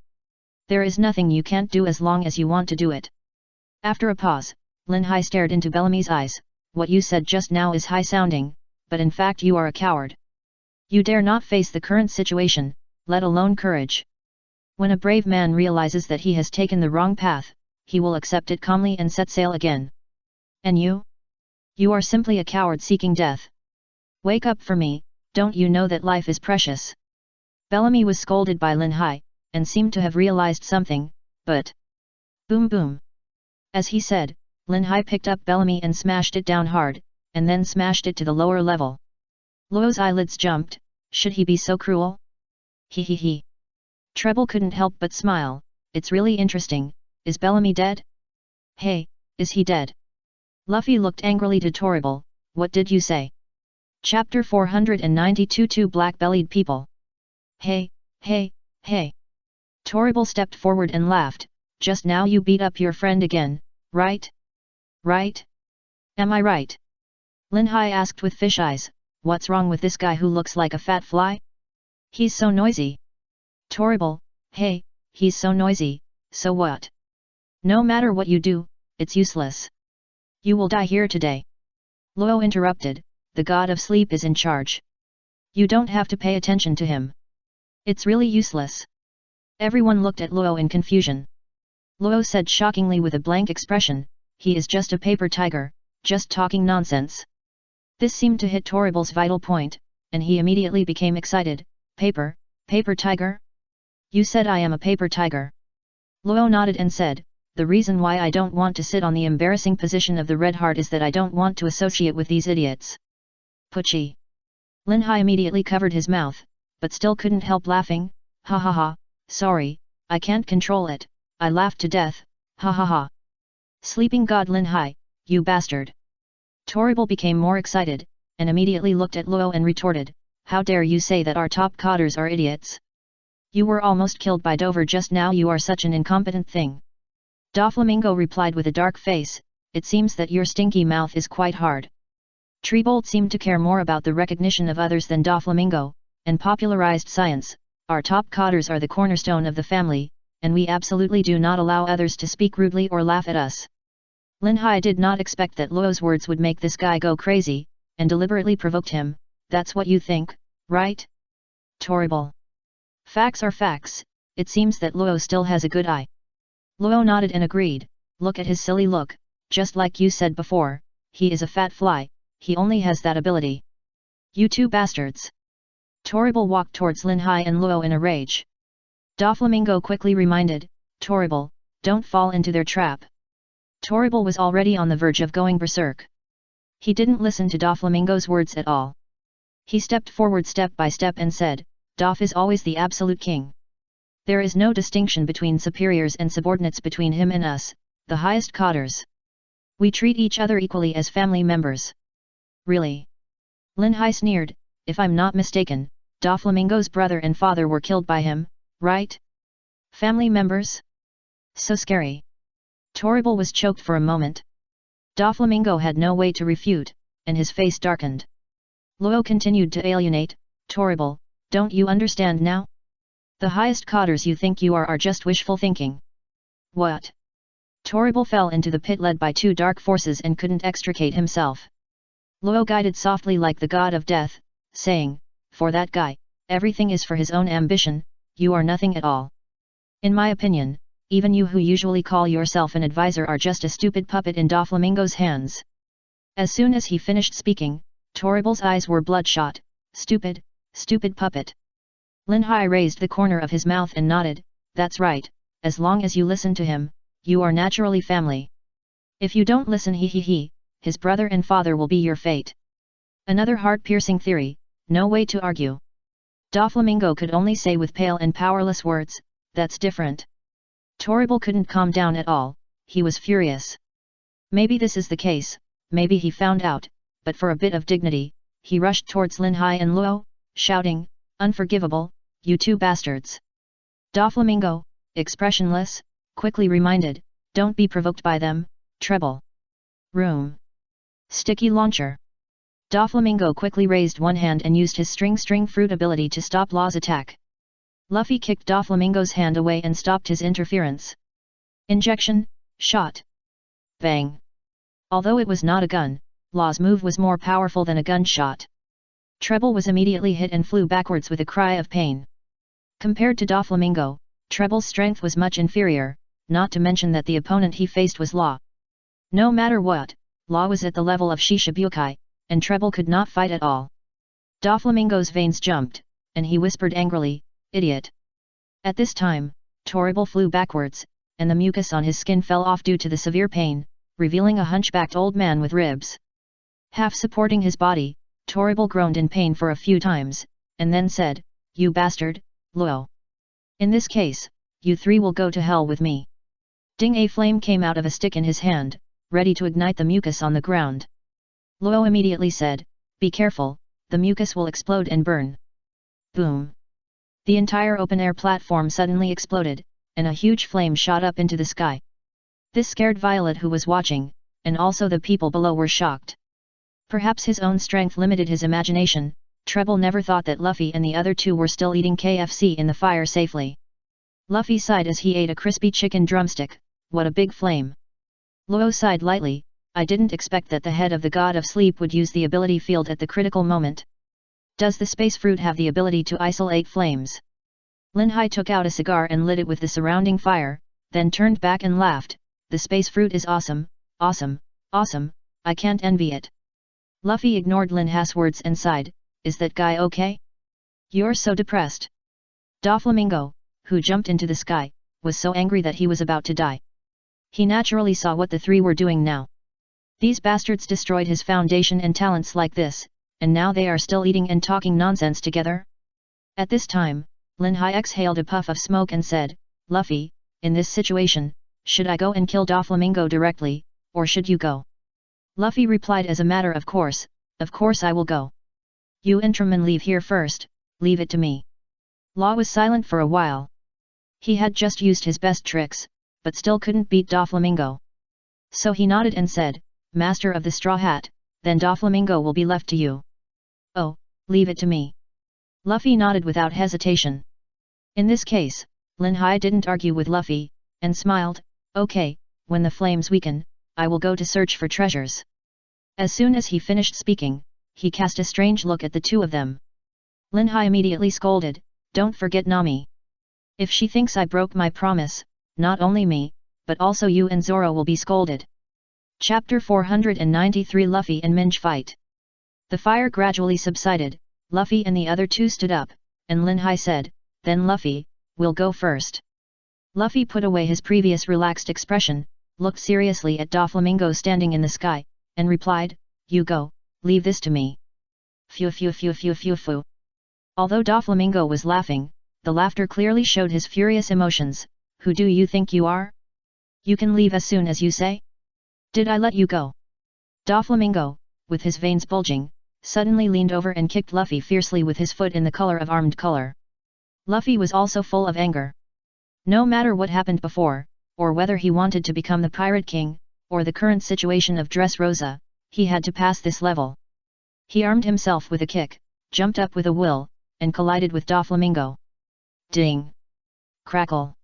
There is nothing you can't do as long as you want to do it. After a pause, Lin Hai stared into Bellamy's eyes, What you said just now is high-sounding, but in fact you are a coward. You dare not face the current situation, let alone courage. When a brave man realizes that he has taken the wrong path, he will accept it calmly and set sail again. And you? You are simply a coward seeking death. Wake up for me, don't you know that life is precious? Bellamy was scolded by Lin Hai, and seemed to have realized something, but... Boom boom. As he said, Lin Hai picked up Bellamy and smashed it down hard, and then smashed it to the lower level. Luo's eyelids jumped, should he be so cruel? He he he. Treble couldn't help but smile, it's really interesting, is Bellamy dead? Hey, is he dead? Luffy looked angrily to Toribel, what did you say? Chapter 492 Two Black-Bellied People. Hey, hey, hey. Toribel stepped forward and laughed, just now you beat up your friend again, right? Right? Am I right? Lin Hai asked with fish eyes, what's wrong with this guy who looks like a fat fly? He's so noisy. Toribel, hey, he's so noisy, so what? No matter what you do, it's useless. You will die here today. Luo interrupted, the god of sleep is in charge. You don't have to pay attention to him. It's really useless. Everyone looked at Luo in confusion. Luo said shockingly with a blank expression, he is just a paper tiger, just talking nonsense. This seemed to hit Toribel's vital point, and he immediately became excited, paper tiger? You said I am a paper tiger. Luo nodded and said, the reason why I don't want to sit on the embarrassing position of the Red Heart is that I don't want to associate with these idiots. Pucci. Lin Hai immediately covered his mouth, but still couldn't help laughing, ha ha ha, sorry, I can't control it, I laughed to death, ha ha ha. Sleeping God Lin Hai, you bastard. Toribel became more excited, and immediately looked at Luo and retorted, how dare you say that our top codders are idiots? You were almost killed by Dover just now. You are such an incompetent thing. Doflamingo replied with a dark face, it seems that your stinky mouth is quite hard. Treebolt seemed to care more about the recognition of others than Doflamingo, and popularized science. Our top cotters are the cornerstone of the family, and we absolutely do not allow others to speak rudely or laugh at us. Lin Hai did not expect that Luo's words would make this guy go crazy, and deliberately provoked him. That's what you think, right? Torrible. Facts are facts, it seems that Luo still has a good eye. Luo nodded and agreed, look at his silly look, just like you said before, he is a fat fly, he only has that ability. You two bastards. Torrible walked towards Lin Hai and Luo in a rage. Doflamingo quickly reminded, Torrible, don't fall into their trap. Torrible was already on the verge of going berserk. He didn't listen to Doflamingo's words at all. He stepped forward step by step and said, Dof is always the absolute king. There is no distinction between superiors and subordinates between him and us, the highest cotters. We treat each other equally as family members. Really? Lin Hai sneered, if I'm not mistaken, Doflamingo's brother and father were killed by him, right? Family members? So scary. Torrible was choked for a moment. Doflamingo had no way to refute, and his face darkened. Luo continued to alienate, Torrible, don't you understand now? The highest cotters you think you are just wishful thinking. What? Torrible fell into the pit led by two dark forces and couldn't extricate himself. Luo guided softly like the god of death, saying, for that guy, everything is for his own ambition, you are nothing at all. In my opinion, even you who usually call yourself an advisor are just a stupid puppet in Doflamingo's hands. As soon as he finished speaking, Torrible's eyes were bloodshot, stupid, stupid puppet. Lin Hai raised the corner of his mouth and nodded, that's right, as long as you listen to him, you are naturally family. If you don't listen his brother and father will be your fate. Another heart-piercing theory, no way to argue. Doflamingo could only say with pale and powerless words, that's different. Torrible couldn't calm down at all, he was furious. Maybe this is the case, maybe he found out, but for a bit of dignity, he rushed towards Lin Hai and Luo, shouting, unforgivable, you two bastards. Doflamingo, expressionless, quickly reminded, don't be provoked by them, treble. Room. Sticky launcher. Doflamingo quickly raised one hand and used his string fruit ability to stop Law's attack. Luffy kicked Doflamingo's hand away and stopped his interference. Injection, shot. Bang. Although it was not a gun, Law's move was more powerful than a gunshot. Treble was immediately hit and flew backwards with a cry of pain. Compared to Doflamingo, Treble's strength was much inferior, not to mention that the opponent he faced was Law. No matter what, Law was at the level of Shishibukai, and Treble could not fight at all. Doflamingo's veins jumped, and he whispered angrily, idiot. At this time, Torrible flew backwards, and the mucus on his skin fell off due to the severe pain, revealing a hunchbacked old man with ribs. Half supporting his body, Torrible groaned in pain for a few times, and then said, you bastard, Luo. In this case, you three will go to hell with me. Ding! A flame came out of a stick in his hand, ready to ignite the mucus on the ground. Luo immediately said, be careful, the mucus will explode and burn. Boom! The entire open-air platform suddenly exploded, and a huge flame shot up into the sky. This scared Violet, who was watching, and also the people below were shocked. Perhaps his own strength limited his imagination, Treble never thought that Luffy and the other two were still eating KFC in the fire safely. Luffy sighed as he ate a crispy chicken drumstick, what a big flame. Luo sighed lightly, I didn't expect that the head of the god of sleep would use the ability field at the critical moment. Does the space fruit have the ability to isolate flames? Lin Hai took out a cigar and lit it with the surrounding fire, then turned back and laughed, the space fruit is awesome, awesome, awesome, I can't envy it. Luffy ignored Lin Hai's words and sighed, is that guy okay? You're so depressed. Doflamingo, who jumped into the sky, was so angry that he was about to die. He naturally saw what the three were doing now. These bastards destroyed his foundation and talents like this, and now they are still eating and talking nonsense together? At this time, Lin Hai exhaled a puff of smoke and said, Luffy, in this situation, should I go and kill Doflamingo directly, or should you go? Luffy replied as a matter of course I will go. You Intraman leave here first, leave it to me. Law was silent for a while. He had just used his best tricks, but still couldn't beat Doflamingo. So he nodded and said, Master of the Straw Hat, then Doflamingo will be left to you. Oh, leave it to me. Luffy nodded without hesitation. In this case, Lin Hai didn't argue with Luffy, and smiled, okay, when the flames weaken, I will go to search for treasures. As soon as he finished speaking, he cast a strange look at the two of them. Lin Hai immediately scolded, don't forget Nami. If she thinks I broke my promise, not only me, but also you and Zoro will be scolded. Chapter 493 Luffy and Minge Fight. The fire gradually subsided, Luffy and the other two stood up, and Lin Hai said, then Luffy, we'll go first. Luffy put away his previous relaxed expression, looked seriously at Doflamingo standing in the sky, and replied, you go, leave this to me. Phew phew phew phew phew phew. Although Doflamingo was laughing, the laughter clearly showed his furious emotions. Who do you think you are? You can leave as soon as you say? Did I let you go? Doflamingo, with his veins bulging, suddenly leaned over and kicked Luffy fiercely with his foot in the color of armed color. Luffy was also full of anger. No matter what happened before, or whether he wanted to become the Pirate King, or the current situation of Dressrosa, he had to pass this level. He armed himself with a kick, jumped up with a will, and collided with Doflamingo. Ding! Crackle!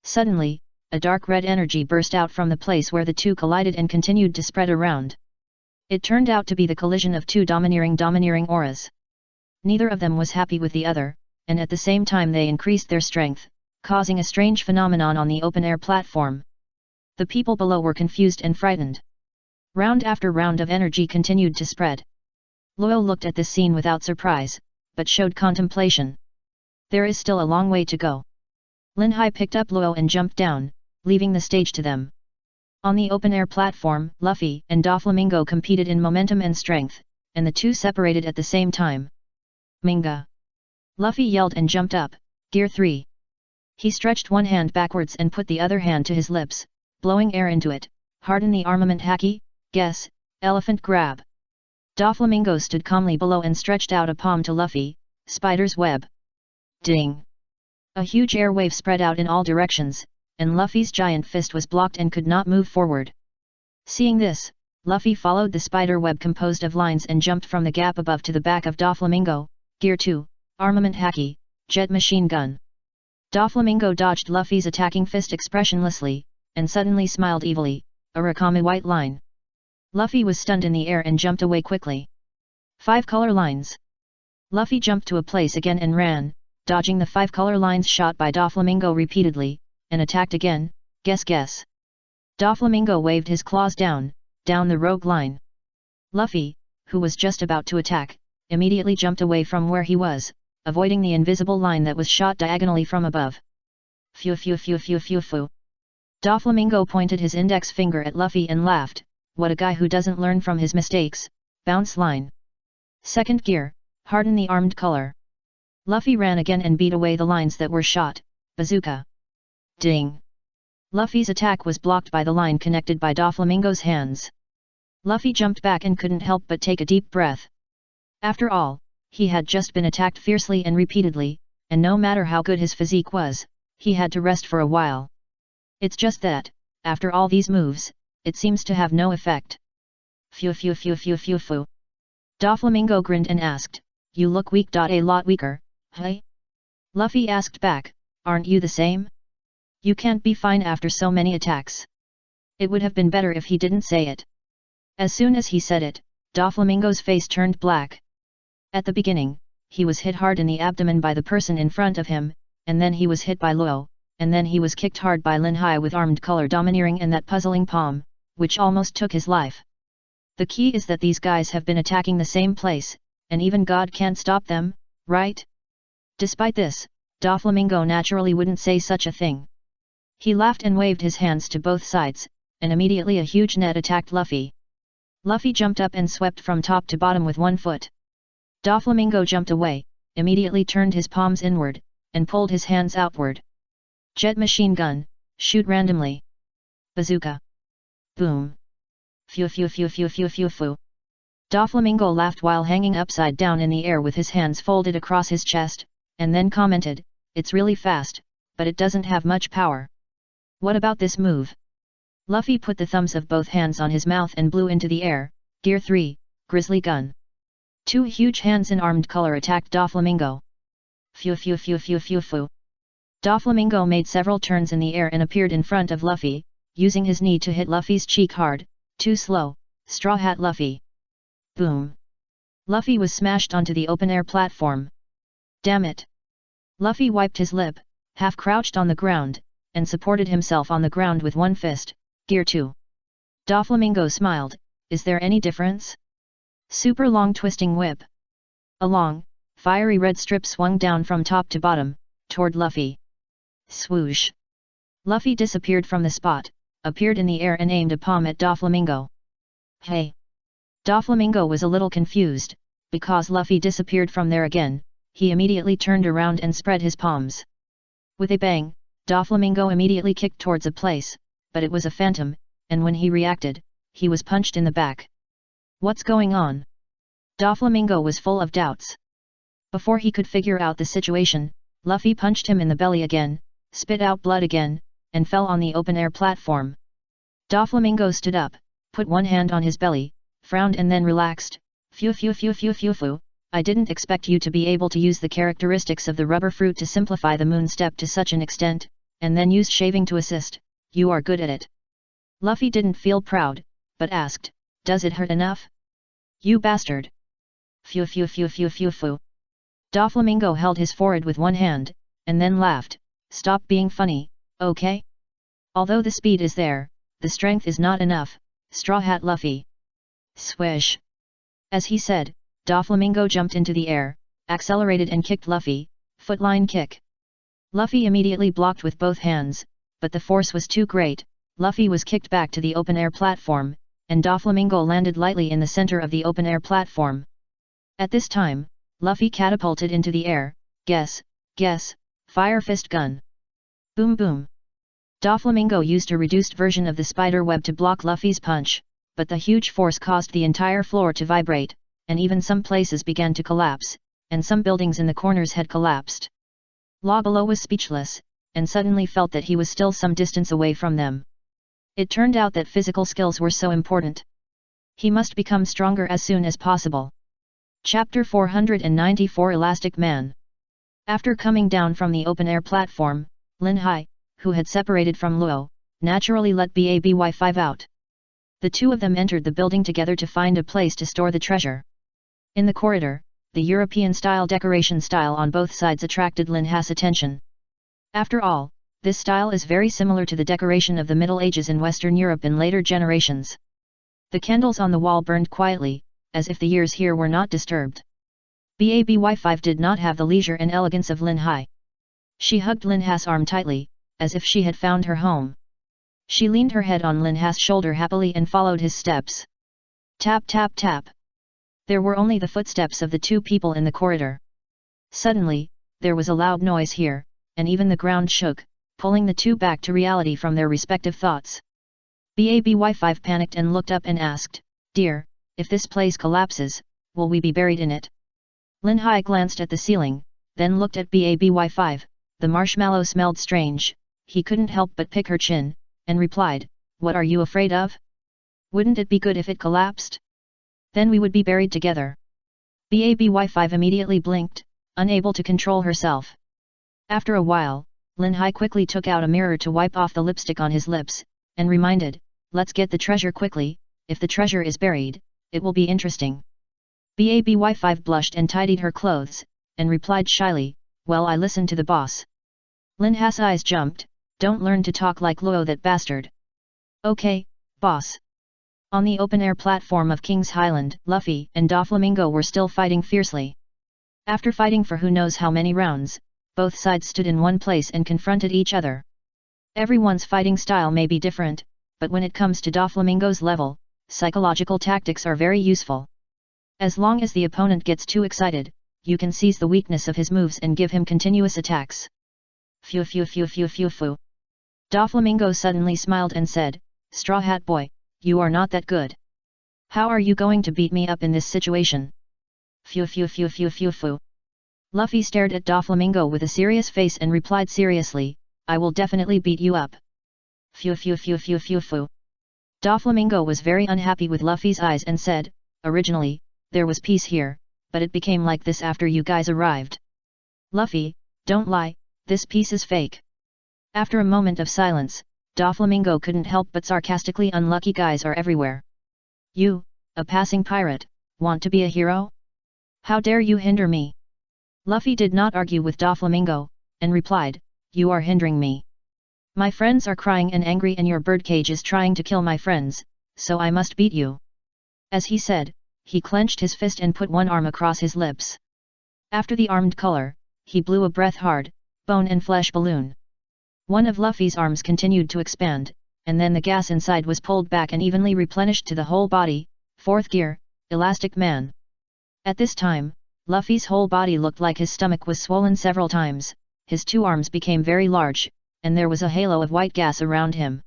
Suddenly, a dark red energy burst out from the place where the two collided and continued to spread around. It turned out to be the collision of two domineering auras. Neither of them was happy with the other, and at the same time they increased their strength, causing a strange phenomenon on the open-air platform. The people below were confused and frightened. Round after round of energy continued to spread. Luo looked at this scene without surprise, but showed contemplation. There is still a long way to go. Lin Hai picked up Luo and jumped down, leaving the stage to them. On the open-air platform, Luffy and Doflamingo competed in momentum and strength, and the two separated at the same time. Minga! Luffy yelled and jumped up, Gear 3. He stretched one hand backwards and put the other hand to his lips, blowing air into it. Harden the armament haki, guess, elephant grab. Doflamingo stood calmly below and stretched out a palm to Luffy, spider's web. Ding! A huge air wave spread out in all directions, and Luffy's giant fist was blocked and could not move forward. Seeing this, Luffy followed the spider web composed of lines and jumped from the gap above to the back of Doflamingo. Gear 2, armament haki, jet machine gun. Doflamingo dodged Luffy's attacking fist expressionlessly, and suddenly smiled evilly, a Rakami white line. Luffy was stunned in the air and jumped away quickly. 5 color lines. Luffy jumped to a place again and ran, dodging the 5 color lines shot by Doflamingo repeatedly, and attacked again, guess. Doflamingo waved his claws down the rogue line. Luffy, who was just about to attack, immediately jumped away from where he was, avoiding the invisible line that was shot diagonally from above. Phew phew phew phew phew phew. Doflamingo pointed his index finger at Luffy and laughed, what a guy who doesn't learn from his mistakes, bounce line. Second gear, harden the armed color. Luffy ran again and beat away the lines that were shot, bazooka. Ding! Luffy's attack was blocked by the line connected by Doflamingo's hands. Luffy jumped back and couldn't help but take a deep breath. After all, he had just been attacked fiercely and repeatedly, and no matter how good his physique was, he had to rest for a while. It's just that, after all these moves, it seems to have no effect. Phew phew phew phew phew phew. Doflamingo grinned and asked, you look weak. A lot weaker, hey? Luffy asked back, aren't you the same? You can't be fine after so many attacks. It would have been better if he didn't say it. As soon as he said it, Doflamingo's face turned black. At the beginning, he was hit hard in the abdomen by the person in front of him, and then he was hit by Luo, and then he was kicked hard by Lin Hai with armed color domineering and that puzzling palm, which almost took his life. The key is that these guys have been attacking the same place, and even God can't stop them, right? Despite this, Doflamingo naturally wouldn't say such a thing. He laughed and waved his hands to both sides, and immediately a huge net attacked Luffy. Luffy jumped up and swept from top to bottom with one foot. Doflamingo jumped away, immediately turned his palms inward, and pulled his hands outward. Jet machine gun, shoot randomly. Bazooka. Boom. Phew phew phew phew phew phew phew. Doflamingo laughed while hanging upside down in the air with his hands folded across his chest. and then commented, "It's really fast, but it doesn't have much power. What about this move?" Luffy put the thumbs of both hands on his mouth and blew into the air. Gear 3, Grizzly Gun. Two huge hands in armed color attacked Doflamingo. Phew phew phew phew phew phew. Doflamingo made several turns in the air and appeared in front of Luffy, using his knee to hit Luffy's cheek hard. Too slow, Straw Hat Luffy. Boom. Luffy was smashed onto the open-air platform. Damn it. Luffy wiped his lip, half-crouched on the ground, and supported himself on the ground with one fist. Gear 2. Doflamingo smiled, "Is there any difference?" Super long twisting whip. A long, fiery red strip swung down from top to bottom, toward Luffy. Swoosh. Luffy disappeared from the spot, appeared in the air and aimed a palm at Doflamingo. Hey! Doflamingo was a little confused, because Luffy disappeared from there again. He immediately turned around and spread his palms. With a bang, Doflamingo immediately kicked towards a place, but it was a phantom, and when he reacted, he was punched in the back. What's going on? Doflamingo was full of doubts. Before he could figure out the situation, Luffy punched him in the belly again, spit out blood again, and fell on the open-air platform. Doflamingo stood up, put one hand on his belly, frowned and then relaxed. Phew phew phew phew phew phew. I didn't expect you to be able to use the characteristics of the rubber fruit to simplify the moon step to such an extent, and then use shaving to assist. You are good at it. Luffy didn't feel proud, but asked, "Does it hurt enough?" "You bastard." Phew phew phew phew phew phew. Doflamingo held his forehead with one hand, and then laughed. "Stop being funny, okay? Although the speed is there, the strength is not enough, Straw Hat Luffy." Swish. As he said, Doflamingo jumped into the air, accelerated and kicked Luffy. Footline kick. Luffy immediately blocked with both hands, but the force was too great. Luffy was kicked back to the open-air platform, and Doflamingo landed lightly in the center of the open-air platform. At this time, Luffy catapulted into the air. Guess, Fire Fist Gun. Boom boom. Doflamingo used a reduced version of the spider web to block Luffy's punch, but the huge force caused the entire floor to vibrate, and even some places began to collapse, and some buildings in the corners had collapsed. Law below was speechless, and suddenly felt that he was still some distance away from them. It turned out that physical skills were so important. He must become stronger as soon as possible. Chapter 494 Elastic Man. After coming down from the open-air platform, Lin Hai, who had separated from Luo, naturally let BABY5 out. The two of them entered the building together to find a place to store the treasure. In the corridor, the European-style decoration style on both sides attracted Lin Hai's attention. After all, this style is very similar to the decoration of the Middle Ages in Western Europe in later generations. The candles on the wall burned quietly, as if the years here were not disturbed. BABY5 did not have the leisure and elegance of Lin Hai. She hugged Lin Hai's arm tightly, as if she had found her home. She leaned her head on Lin Hai's shoulder happily and followed his steps. Tap tap tap. There were only the footsteps of the two people in the corridor. Suddenly, there was a loud noise here, and even the ground shook, pulling the two back to reality from their respective thoughts. BABY5 panicked and looked up and asked, "Dear, if this place collapses, will we be buried in it?" Lin Hai glanced at the ceiling, then looked at BABY5. The marshmallow smelled strange. He couldn't help but pick her chin, and replied, "What are you afraid of? Wouldn't it be good if it collapsed? Then we would be buried together." BABY5 immediately blinked, unable to control herself. After a while, Lin Hai quickly took out a mirror to wipe off the lipstick on his lips, and reminded, "Let's get the treasure quickly. If the treasure is buried, it will be interesting." BABY5 blushed and tidied her clothes, and replied shyly, "Well, I listened to the boss." Lin Hai's eyes jumped. "Don't learn to talk like Luo, that bastard." "Okay, boss." On the open-air platform of King's Highland, Luffy and Doflamingo were still fighting fiercely. After fighting for who knows how many rounds, both sides stood in one place and confronted each other. Everyone's fighting style may be different, but when it comes to Doflamingo's level, psychological tactics are very useful. As long as the opponent gets too excited, you can seize the weakness of his moves and give him continuous attacks. Phew phew phew phew phew phew. Doflamingo suddenly smiled and said, "Straw Hat Boy, you are not that good. How are you going to beat me up in this situation?" Phew phew phew phew phew phew. Luffy stared at Doflamingo with a serious face and replied seriously, I will definitely beat you up. Phew phew phew phew phew phew. Doflamingo was very unhappy with Luffy's eyes and said, originally, there was peace here, but it became like this after you guys arrived. Luffy, don't lie, this peace is fake. After a moment of silence, Doflamingo couldn't help but sarcastically unlucky guys are everywhere. You, a passing pirate, want to be a hero? How dare you hinder me? Luffy did not argue with Doflamingo, and replied, you are hindering me. My friends are crying and angry and your birdcage is trying to kill my friends, so I must beat you. As he said, he clenched his fist and put one arm across his lips. After the armed color, he blew a breath hard, bone and flesh balloon. One of Luffy's arms continued to expand, and then the gas inside was pulled back and evenly replenished to the whole body, fourth gear, Elastic Man. At this time, Luffy's whole body looked like his stomach was swollen several times, his two arms became very large, and there was a halo of white gas around him.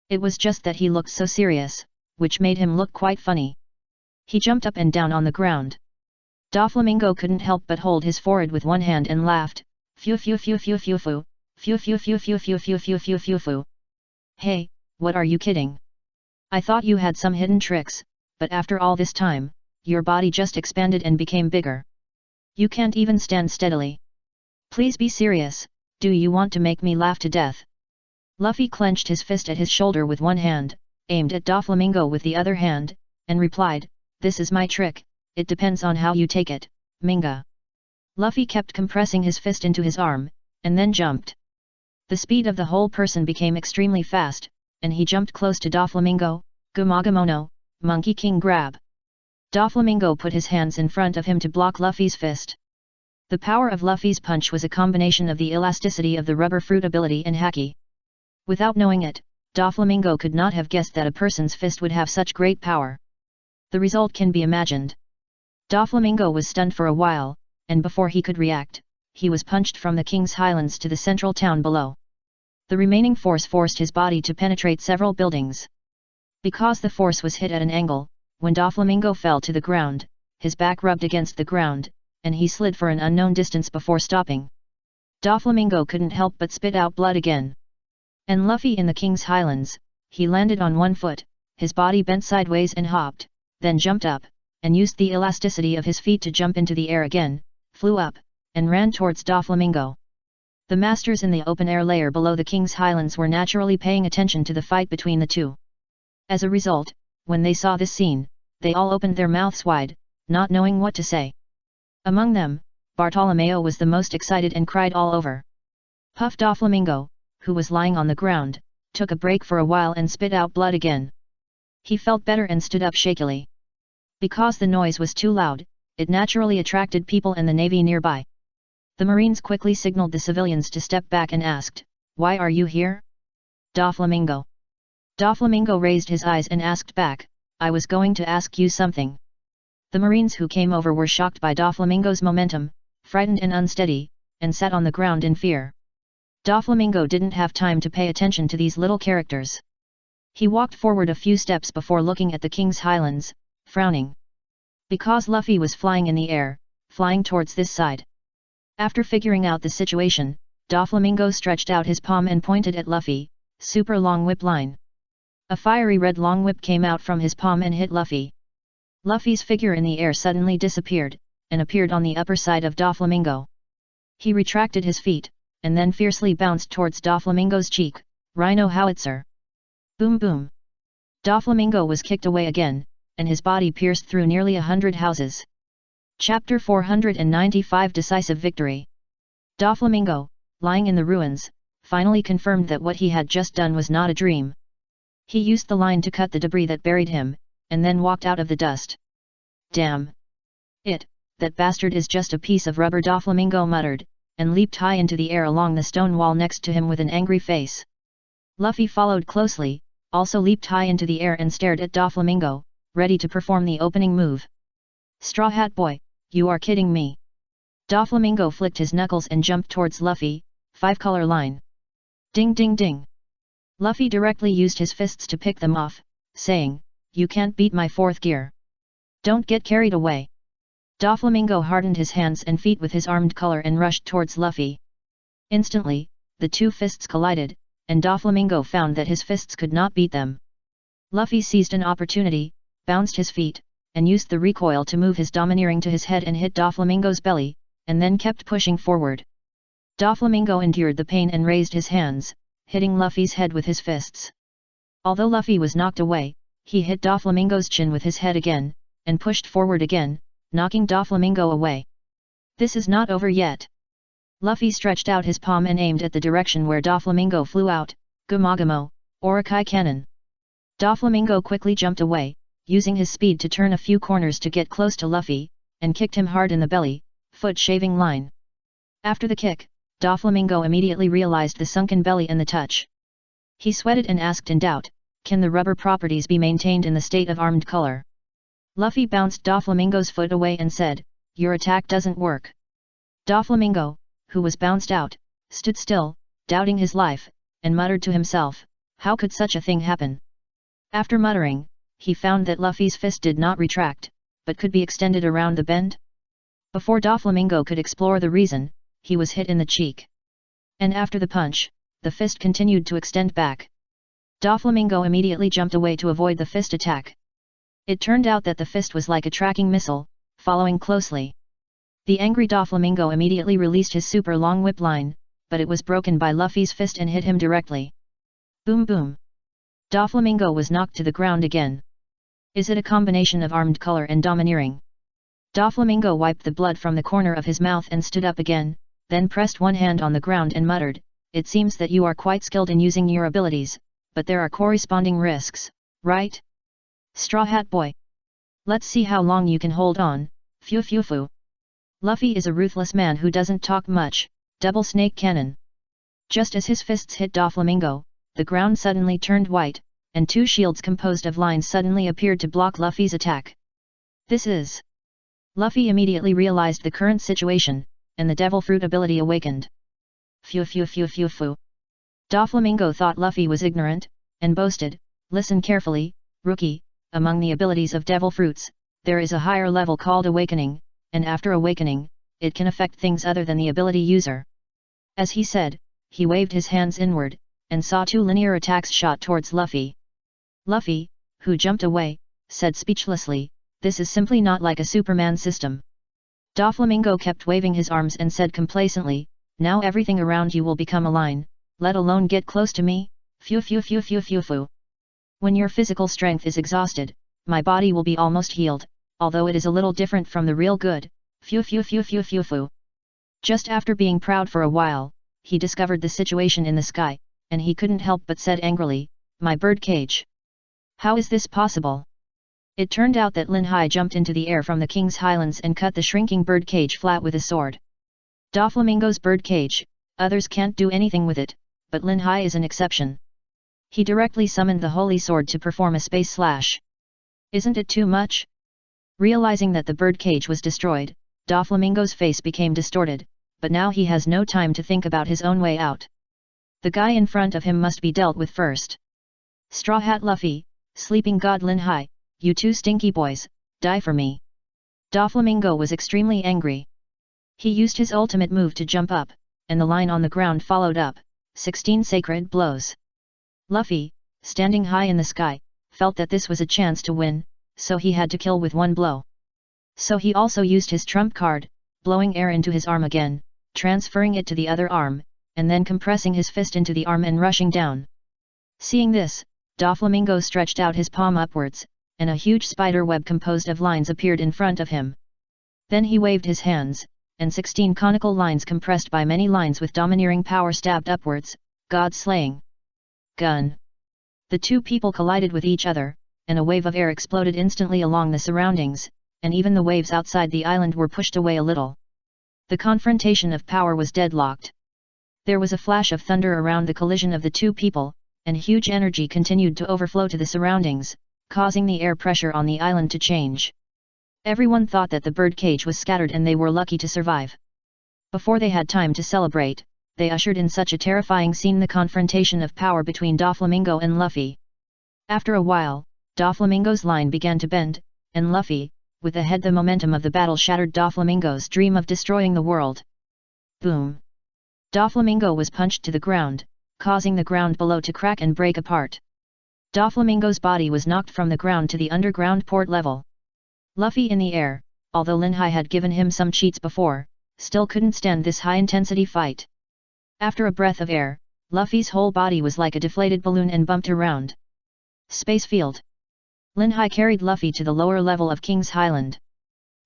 It was just that he looked so serious, which made him look quite funny. He jumped up and down on the ground. Doflamingo couldn't help but hold his forehead with one hand and laughed, phew phew phew phew phew phew, phew phew phew phew phew phew phew phew phew phew. Hey, what are you kidding? I thought you had some hidden tricks, but after all this time, your body just expanded and became bigger. You can't even stand steadily. Please be serious, do you want to make me laugh to death? Luffy clenched his fist at his shoulder with one hand, aimed at Doflamingo with the other hand, and replied, this is my trick, it depends on how you take it, Minga. Luffy kept compressing his fist into his arm, and then jumped. The speed of the whole person became extremely fast, and he jumped close to Doflamingo, Gumagamono, Monkey King Grab. Doflamingo put his hands in front of him to block Luffy's fist. The power of Luffy's punch was a combination of the elasticity of the rubber fruit ability and haki. Without knowing it, Doflamingo could not have guessed that a person's fist would have such great power. The result can be imagined. Doflamingo was stunned for a while, and before he could react, he was punched from the King's Highlands to the central town below. The remaining force forced his body to penetrate several buildings. Because the force was hit at an angle, when Doflamingo fell to the ground, his back rubbed against the ground, and he slid for an unknown distance before stopping. Doflamingo couldn't help but spit out blood again. And Luffy in the King's Highlands, he landed on one foot, his body bent sideways and hopped, then jumped up, and used the elasticity of his feet to jump into the air again, flew up, and ran towards Doflamingo. The masters in the open-air layer below the King's Highlands were naturally paying attention to the fight between the two. As a result, when they saw this scene, they all opened their mouths wide, not knowing what to say. Among them, Bartolomeo was the most excited and cried all over. Puff Doflamingo, who was lying on the ground, took a break for a while and spit out blood again. He felt better and stood up shakily. Because the noise was too loud, it naturally attracted people and the navy nearby. The Marines quickly signaled the civilians to step back and asked, "Why are you here?" Doflamingo. Doflamingo raised his eyes and asked back, "I was going to ask you something." The Marines who came over were shocked by Doflamingo's momentum, frightened and unsteady, and sat on the ground in fear. Doflamingo didn't have time to pay attention to these little characters. He walked forward a few steps before looking at the King's Highlands, frowning. Because Luffy was flying in the air, flying towards this side. After figuring out the situation, Doflamingo stretched out his palm and pointed at Luffy, super long whip line. A fiery red long whip came out from his palm and hit Luffy. Luffy's figure in the air suddenly disappeared, and appeared on the upper side of Doflamingo. He retracted his feet, and then fiercely bounced towards Doflamingo's cheek, Rhino Howitzer. Boom boom. Doflamingo was kicked away again, and his body pierced through nearly 100 houses. Chapter 495 Decisive Victory. Doflamingo, lying in the ruins, finally confirmed that what he had just done was not a dream. He used the line to cut the debris that buried him, and then walked out of the dust. "Damn it, that bastard is just a piece of rubber," Doflamingo muttered, and leaped high into the air along the stone wall next to him with an angry face. Luffy followed closely, also leaped high into the air and stared at Doflamingo, ready to perform the opening move. "Straw Hat Boy, you are kidding me." Doflamingo flicked his knuckles and jumped towards Luffy, 5-color line. Ding ding ding. Luffy directly used his fists to pick them off, saying, "You can't beat my 4th gear. Don't get carried away." Doflamingo hardened his hands and feet with his armed collar and rushed towards Luffy. Instantly, the two fists collided, and Doflamingo found that his fists could not beat them. Luffy seized an opportunity, bounced his feet, and used the recoil to move his domineering to his head and hit Doflamingo's belly, and then kept pushing forward. Doflamingo endured the pain and raised his hands, hitting Luffy's head with his fists. Although Luffy was knocked away, he hit Doflamingo's chin with his head again, and pushed forward again, knocking Doflamingo away. This is not over yet. Luffy stretched out his palm and aimed at the direction where Doflamingo flew out, Gumagamo, Orakai Cannon. Doflamingo quickly jumped away, using his speed to turn a few corners to get close to Luffy, and kicked him hard in the belly, foot shaving line. After the kick, Doflamingo immediately realized the sunken belly and the touch. He sweated and asked in doubt, can the rubber properties be maintained in the state of armed color? Luffy bounced Doflamingo's foot away and said, your attack doesn't work. Doflamingo, who was bounced out, stood still, doubting his life, and muttered to himself, how could such a thing happen? After muttering, he found that Luffy's fist did not retract, but could be extended around the bend. Before Doflamingo could explore the reason, he was hit in the cheek. And after the punch, the fist continued to extend back. Doflamingo immediately jumped away to avoid the fist attack. It turned out that the fist was like a tracking missile, following closely. The angry Doflamingo immediately released his super long whip line, but it was broken by Luffy's fist and hit him directly. Boom boom. Doflamingo was knocked to the ground again. Is it a combination of armed color and domineering? Doflamingo wiped the blood from the corner of his mouth and stood up again, then pressed one hand on the ground and muttered, it seems that you are quite skilled in using your abilities, but there are corresponding risks, right? Straw Hat Boy. Let's see how long you can hold on, phew phew phew. Luffy is a ruthless man who doesn't talk much, double snake cannon. Just as his fists hit Doflamingo, the ground suddenly turned white, and two shields composed of lines suddenly appeared to block Luffy's attack. This is... Luffy immediately realized the current situation, and the Devil Fruit ability awakened. Phew phew phew phew phew. Doflamingo thought Luffy was ignorant, and boasted, listen carefully, rookie, among the abilities of Devil Fruits, there is a higher level called Awakening, and after awakening, it can affect things other than the ability user. As he said, he waved his hands inward, and saw two linear attacks shot towards Luffy. Luffy, who jumped away, said speechlessly, this is simply not like a Superman system. Doflamingo kept waving his arms and said complacently, now everything around you will become a line, let alone get close to me, phew phew phew phew phew phew. When your physical strength is exhausted, my body will be almost healed, although it is a little different from the real good, phew phew phew phew phew phew. Just after being proud for a while, he discovered the situation in the sky, and he couldn't help but said angrily, my bird cage. How is this possible? It turned out that Lin Hai jumped into the air from the King's Highlands and cut the shrinking bird cage flat with a sword. Doflamingo's bird cage, others can't do anything with it, but Lin Hai is an exception. He directly summoned the holy sword to perform a space slash. Isn't it too much? Realizing that the bird cage was destroyed, Doflamingo's face became distorted, but now he has no time to think about his own way out. The guy in front of him must be dealt with first. Straw Hat Luffy, Sleeping God Lin Hai, you two stinky boys, die for me. Doflamingo was extremely angry. He used his ultimate move to jump up, and the line on the ground followed up, 16 sacred blows. Luffy, standing high in the sky, felt that this was a chance to win, so he had to kill with one blow. So he also used his trump card, blowing air into his arm again, transferring it to the other arm, and then compressing his fist into the arm and rushing down. Seeing this, Doflamingo stretched out his palm upwards, and a huge spider web composed of lines appeared in front of him. Then he waved his hands, and 16 conical lines compressed by many lines with domineering power stabbed upwards, God-slaying. Gun. The two people collided with each other, and a wave of air exploded instantly along the surroundings, and even the waves outside the island were pushed away a little. The confrontation of power was deadlocked. There was a flash of thunder around the collision of the two people, and huge energy continued to overflow to the surroundings, causing the air pressure on the island to change. Everyone thought that the bird cage was scattered and they were lucky to survive. Before they had time to celebrate, they ushered in such a terrifying scene, the confrontation of power between Doflamingo and Luffy. After a while, Doflamingo's line began to bend, and Luffy, with ahead the momentum of the battle shattered Doflamingo's dream of destroying the world. Boom! Doflamingo was punched to the ground, causing the ground below to crack and break apart. Doflamingo's body was knocked from the ground to the underground port level. Luffy in the air, although Linhai had given him some cheats before, still couldn't stand this high-intensity fight. After a breath of air, Luffy's whole body was like a deflated balloon and bumped around. Space field. Linhai carried Luffy to the lower level of King's Highland.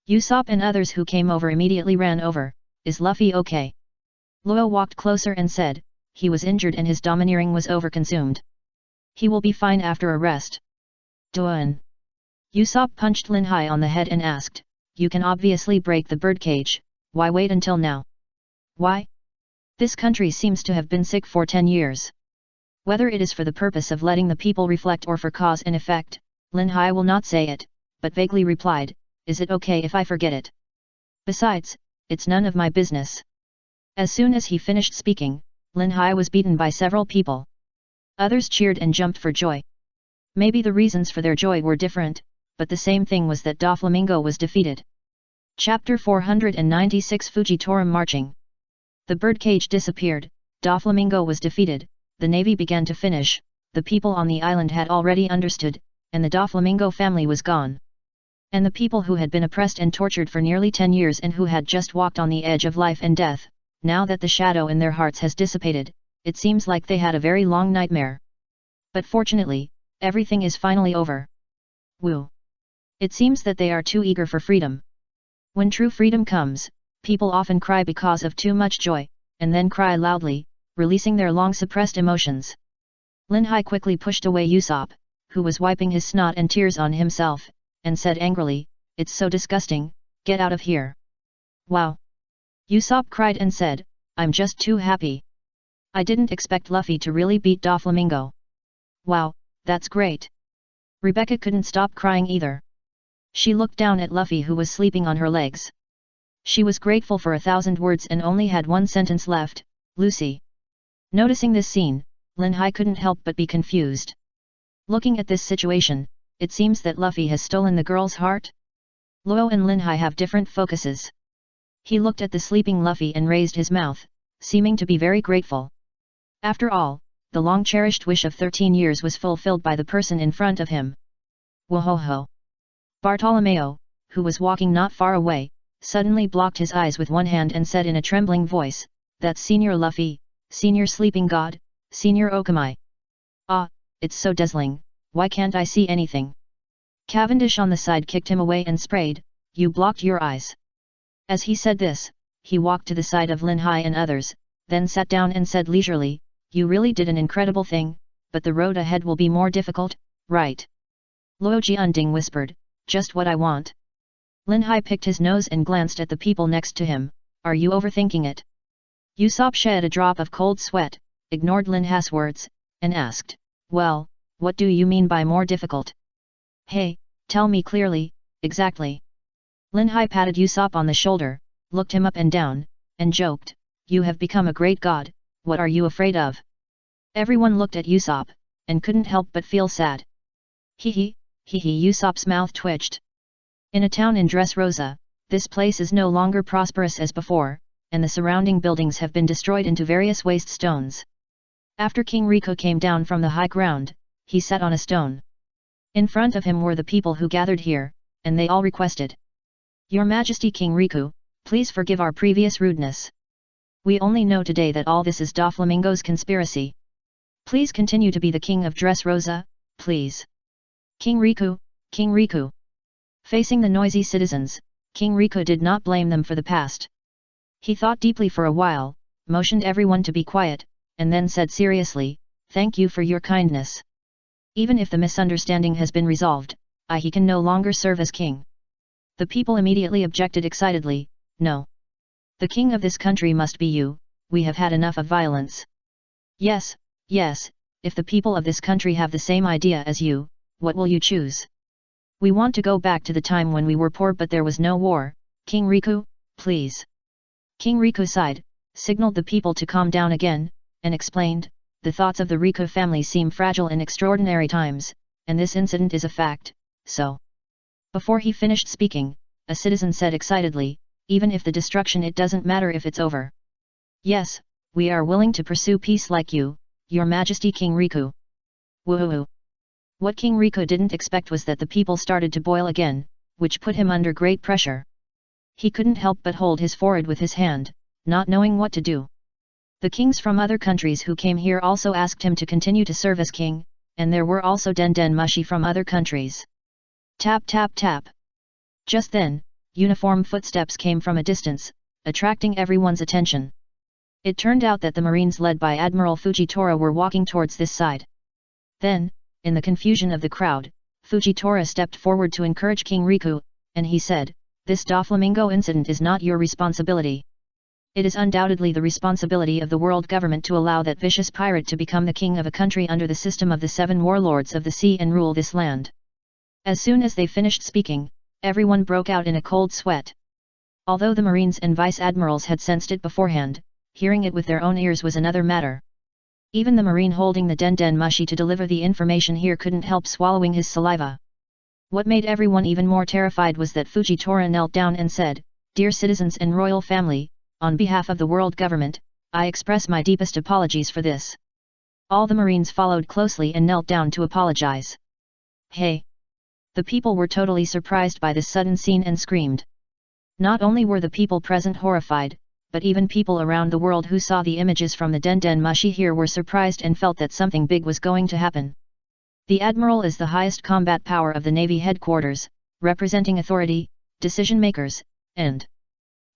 Usopp and others who came over immediately ran over. Is Luffy okay? Luo walked closer and said, he was injured and his domineering was overconsumed. He will be fine after a rest. Duan. Usopp punched Linhai on the head and asked, you can obviously break the birdcage, why wait until now? Why? This country seems to have been sick for 10 years. Whether it is for the purpose of letting the people reflect or for cause and effect, Linhai will not say it, but vaguely replied, is it okay if I forget it? Besides, it's none of my business. As soon as he finished speaking, Linhai was beaten by several people. Others cheered and jumped for joy. Maybe the reasons for their joy were different, but the same thing was that Doflamingo was defeated. Chapter 496 Fujitorum Marching. The birdcage disappeared, Doflamingo was defeated, the navy began to finish, the people on the island had already understood, and the Doflamingo family was gone. And the people who had been oppressed and tortured for nearly 10 years and who had just walked on the edge of life and death, now that the shadow in their hearts has dissipated, it seems like they had a very long nightmare. But fortunately, everything is finally over. Woo! It seems that they are too eager for freedom. When true freedom comes, people often cry because of too much joy, and then cry loudly, releasing their long-suppressed emotions. Linhai quickly pushed away Usopp, who was wiping his snot and tears on himself, and said angrily, it's so disgusting, get out of here. Wow! Usopp cried and said, I'm just too happy. I didn't expect Luffy to really beat Doflamingo. Wow, that's great. Rebecca couldn't stop crying either. She looked down at Luffy who was sleeping on her legs. She was grateful for 1,000 words and only had one sentence left, Lucy. Noticing this scene, Linhai couldn't help but be confused. Looking at this situation, it seems that Luffy has stolen the girl's heart? Luo and Linhai have different focuses. He looked at the sleeping Luffy and raised his mouth, seeming to be very grateful. After all, the long-cherished wish of 13 years was fulfilled by the person in front of him. Wohoho! Bartolomeo, who was walking not far away, suddenly blocked his eyes with one hand and said in a trembling voice, that's Senior Luffy, Senior Sleeping God, Senior Okamai. Ah, it's so dazzling, why can't I see anything? Cavendish on the side kicked him away and sprayed, you blocked your eyes. As he said this, he walked to the side of Linhai and others, then sat down and said leisurely, you really did an incredible thing, but the road ahead will be more difficult, right? Luo Jianding whispered, just what I want. Linhai picked his nose and glanced at the people next to him, are you overthinking it? Usopp shed a drop of cold sweat, ignored Linhai's words, and asked, well, what do you mean by more difficult? Hey, tell me clearly, exactly. Linhai patted Usopp on the shoulder, looked him up and down, and joked, you have become a great god, what are you afraid of? Everyone looked at Usopp, and couldn't help but feel sad. Hee hee, Usopp's mouth twitched. In a town in Dressrosa, this place is no longer prosperous as before, and the surrounding buildings have been destroyed into various waste stones. After King Riku came down from the high ground, he sat on a stone. In front of him were the people who gathered here, and they all requested. Your Majesty King Riku, please forgive our previous rudeness. We only know today that all this is Doflamingo's conspiracy. Please continue to be the king of Dressrosa, please. King Riku, King Riku. Facing the noisy citizens, King Riku did not blame them for the past. He thought deeply for a while, motioned everyone to be quiet, and then said seriously, thank you for your kindness. Even if the misunderstanding has been resolved, he can no longer serve as king. The people immediately objected excitedly, no. The king of this country must be you, we have had enough of violence. Yes, yes, if the people of this country have the same idea as you, what will you choose? We want to go back to the time when we were poor but there was no war, King Riku, please. King Riku sighed, signaled the people to calm down again, and explained, the thoughts of the Riku family seem fragile in extraordinary times, and this incident is a fact, so. Before he finished speaking, a citizen said excitedly, even if the destruction, it doesn't matter if it's over. Yes, we are willing to pursue peace like you, Your Majesty King Riku. Woohoo! What King Riku didn't expect was that the people started to boil again, which put him under great pressure. He couldn't help but hold his forehead with his hand, not knowing what to do. The kings from other countries who came here also asked him to continue to serve as king, and there were also Den Mushi from other countries. Tap tap tap. Just then, uniform footsteps came from a distance, attracting everyone's attention. It turned out that the Marines led by Admiral Fujitora were walking towards this side. Then, in the confusion of the crowd, Fujitora stepped forward to encourage King Riku, and he said, "This Doflamingo incident is not your responsibility. It is undoubtedly the responsibility of the world government to allow that vicious pirate to become the king of a country under the system of the 7 warlords of the sea and rule this land." As soon as they finished speaking, everyone broke out in a cold sweat. Although the Marines and Vice Admirals had sensed it beforehand, hearing it with their own ears was another matter. Even the Marine holding the Den Mushi to deliver the information here couldn't help swallowing his saliva. What made everyone even more terrified was that Fujitora knelt down and said, "Dear citizens and royal family, on behalf of the world government, I express my deepest apologies for this." All the Marines followed closely and knelt down to apologize. Hey! The people were totally surprised by this sudden scene and screamed. Not only were the people present horrified, but even people around the world who saw the images from the Den Mushi here were surprised and felt that something big was going to happen. The Admiral is the highest combat power of the Navy headquarters, representing authority, decision-makers, and...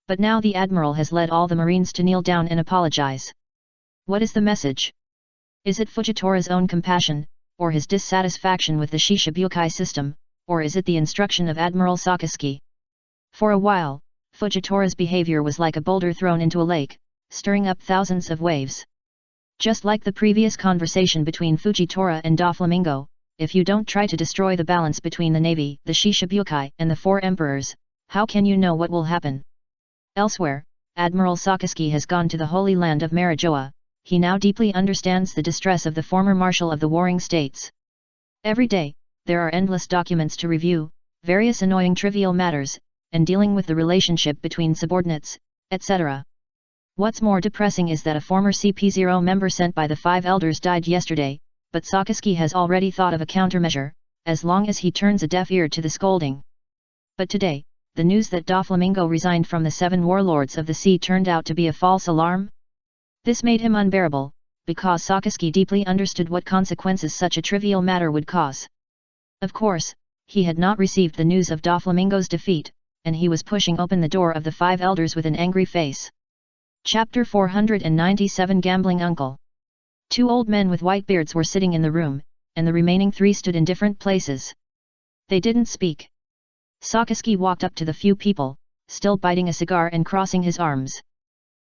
But now the Admiral has led all the Marines to kneel down and apologize. What is the message? Is it Fujitora's own compassion, or his dissatisfaction with the Shishibukai system, or is it the instruction of Admiral Sakazuki? For a while, Fujitora's behavior was like a boulder thrown into a lake, stirring up thousands of waves. Just like the previous conversation between Fujitora and Doflamingo, if you don't try to destroy the balance between the Navy, the Shishibukai, and the 4 emperors, how can you know what will happen? Elsewhere, Admiral Sakazuki has gone to the Holy Land of Marijoa. He now deeply understands the distress of the former Marshal of the Warring States. Every day, there are endless documents to review, various annoying trivial matters, and dealing with the relationship between subordinates, etc. What's more depressing is that a former CP0 member sent by the 5 elders died yesterday, but Sakazuki has already thought of a countermeasure, as long as he turns a deaf ear to the scolding. But today, the news that Doflamingo resigned from the 7 warlords of the sea turned out to be a false alarm. This made him unbearable, because Sakazuki deeply understood what consequences such a trivial matter would cause. Of course, he had not received the news of Doflamingo's defeat, and he was pushing open the door of the 5 elders with an angry face. Chapter 497 Gambling Uncle. 2 old men with white beards were sitting in the room, and the remaining 3 stood in different places. They didn't speak. Sakazuki walked up to the few people, still biting a cigar and crossing his arms.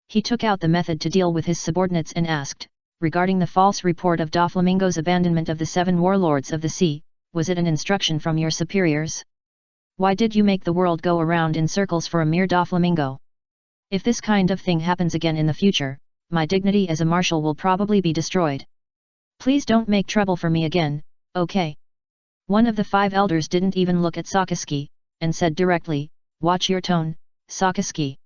He took out the method to deal with his subordinates and asked, regarding the false report of Doflamingo's abandonment of the 7 warlords of the sea, was it an instruction from your superiors? Why did you make the world go around in circles for a mere Doflamingo? If this kind of thing happens again in the future, my dignity as a marshal will probably be destroyed. Please don't make trouble for me again, okay? One of the 5 elders didn't even look at Sakazuki, and said directly, "Watch your tone, Sakazuki."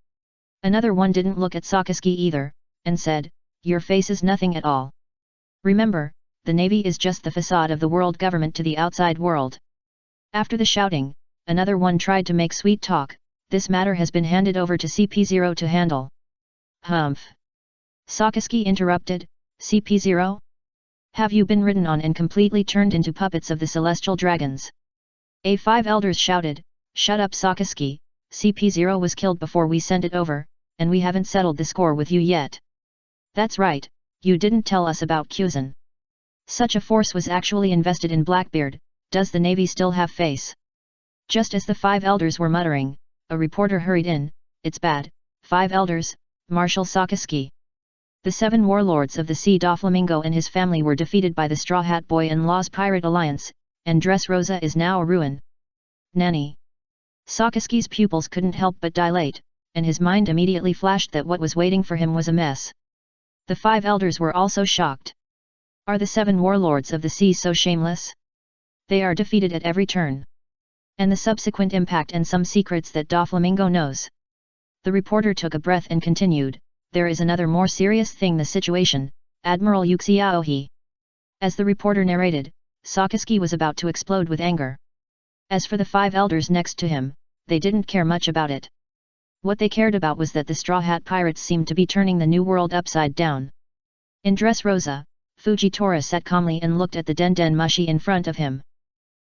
Another one didn't look at Sakazuki either, and said, "Your face is nothing at all. Remember, the Navy is just the facade of the world government to the outside world." After the shouting, another one tried to make sweet talk, "This matter has been handed over to CP0 to handle." Humph! Sakazuki interrupted, "CP0? Have you been ridden on and completely turned into puppets of the celestial dragons?" A5 elders shouted, "Shut up Sakazuki, CP0 was killed before we sent it over, and we haven't settled the score with you yet." "That's right, you didn't tell us about Kyuzan. Such a force was actually invested in Blackbeard, does the Navy still have face?" Just as the 5 elders were muttering, a reporter hurried in, "It's bad, 5 elders, Marshal Sakazuki. The 7 warlords of the sea Doflamingo and his family were defeated by the Straw Hat Boy and Law's Pirate Alliance, and Dressrosa is now a ruin." Nanny! Sakazuki's pupils couldn't help but dilate, and his mind immediately flashed that what was waiting for him was a mess. The 5 elders were also shocked. Are the 7 warlords of the sea so shameless? They are defeated at every turn. and the subsequent impact and some secrets that Doflamingo knows. The reporter took a breath and continued, there is another more serious thing, the situation, Admiral Yuxiaohi. As the reporter narrated, Sakaski was about to explode with anger. As for the 5 elders next to him, they didn't care much about it. What they cared about was that the Straw Hat Pirates seemed to be turning the new world upside down. In Dressrosa, Fujitora sat calmly and looked at the Den Mushi in front of him.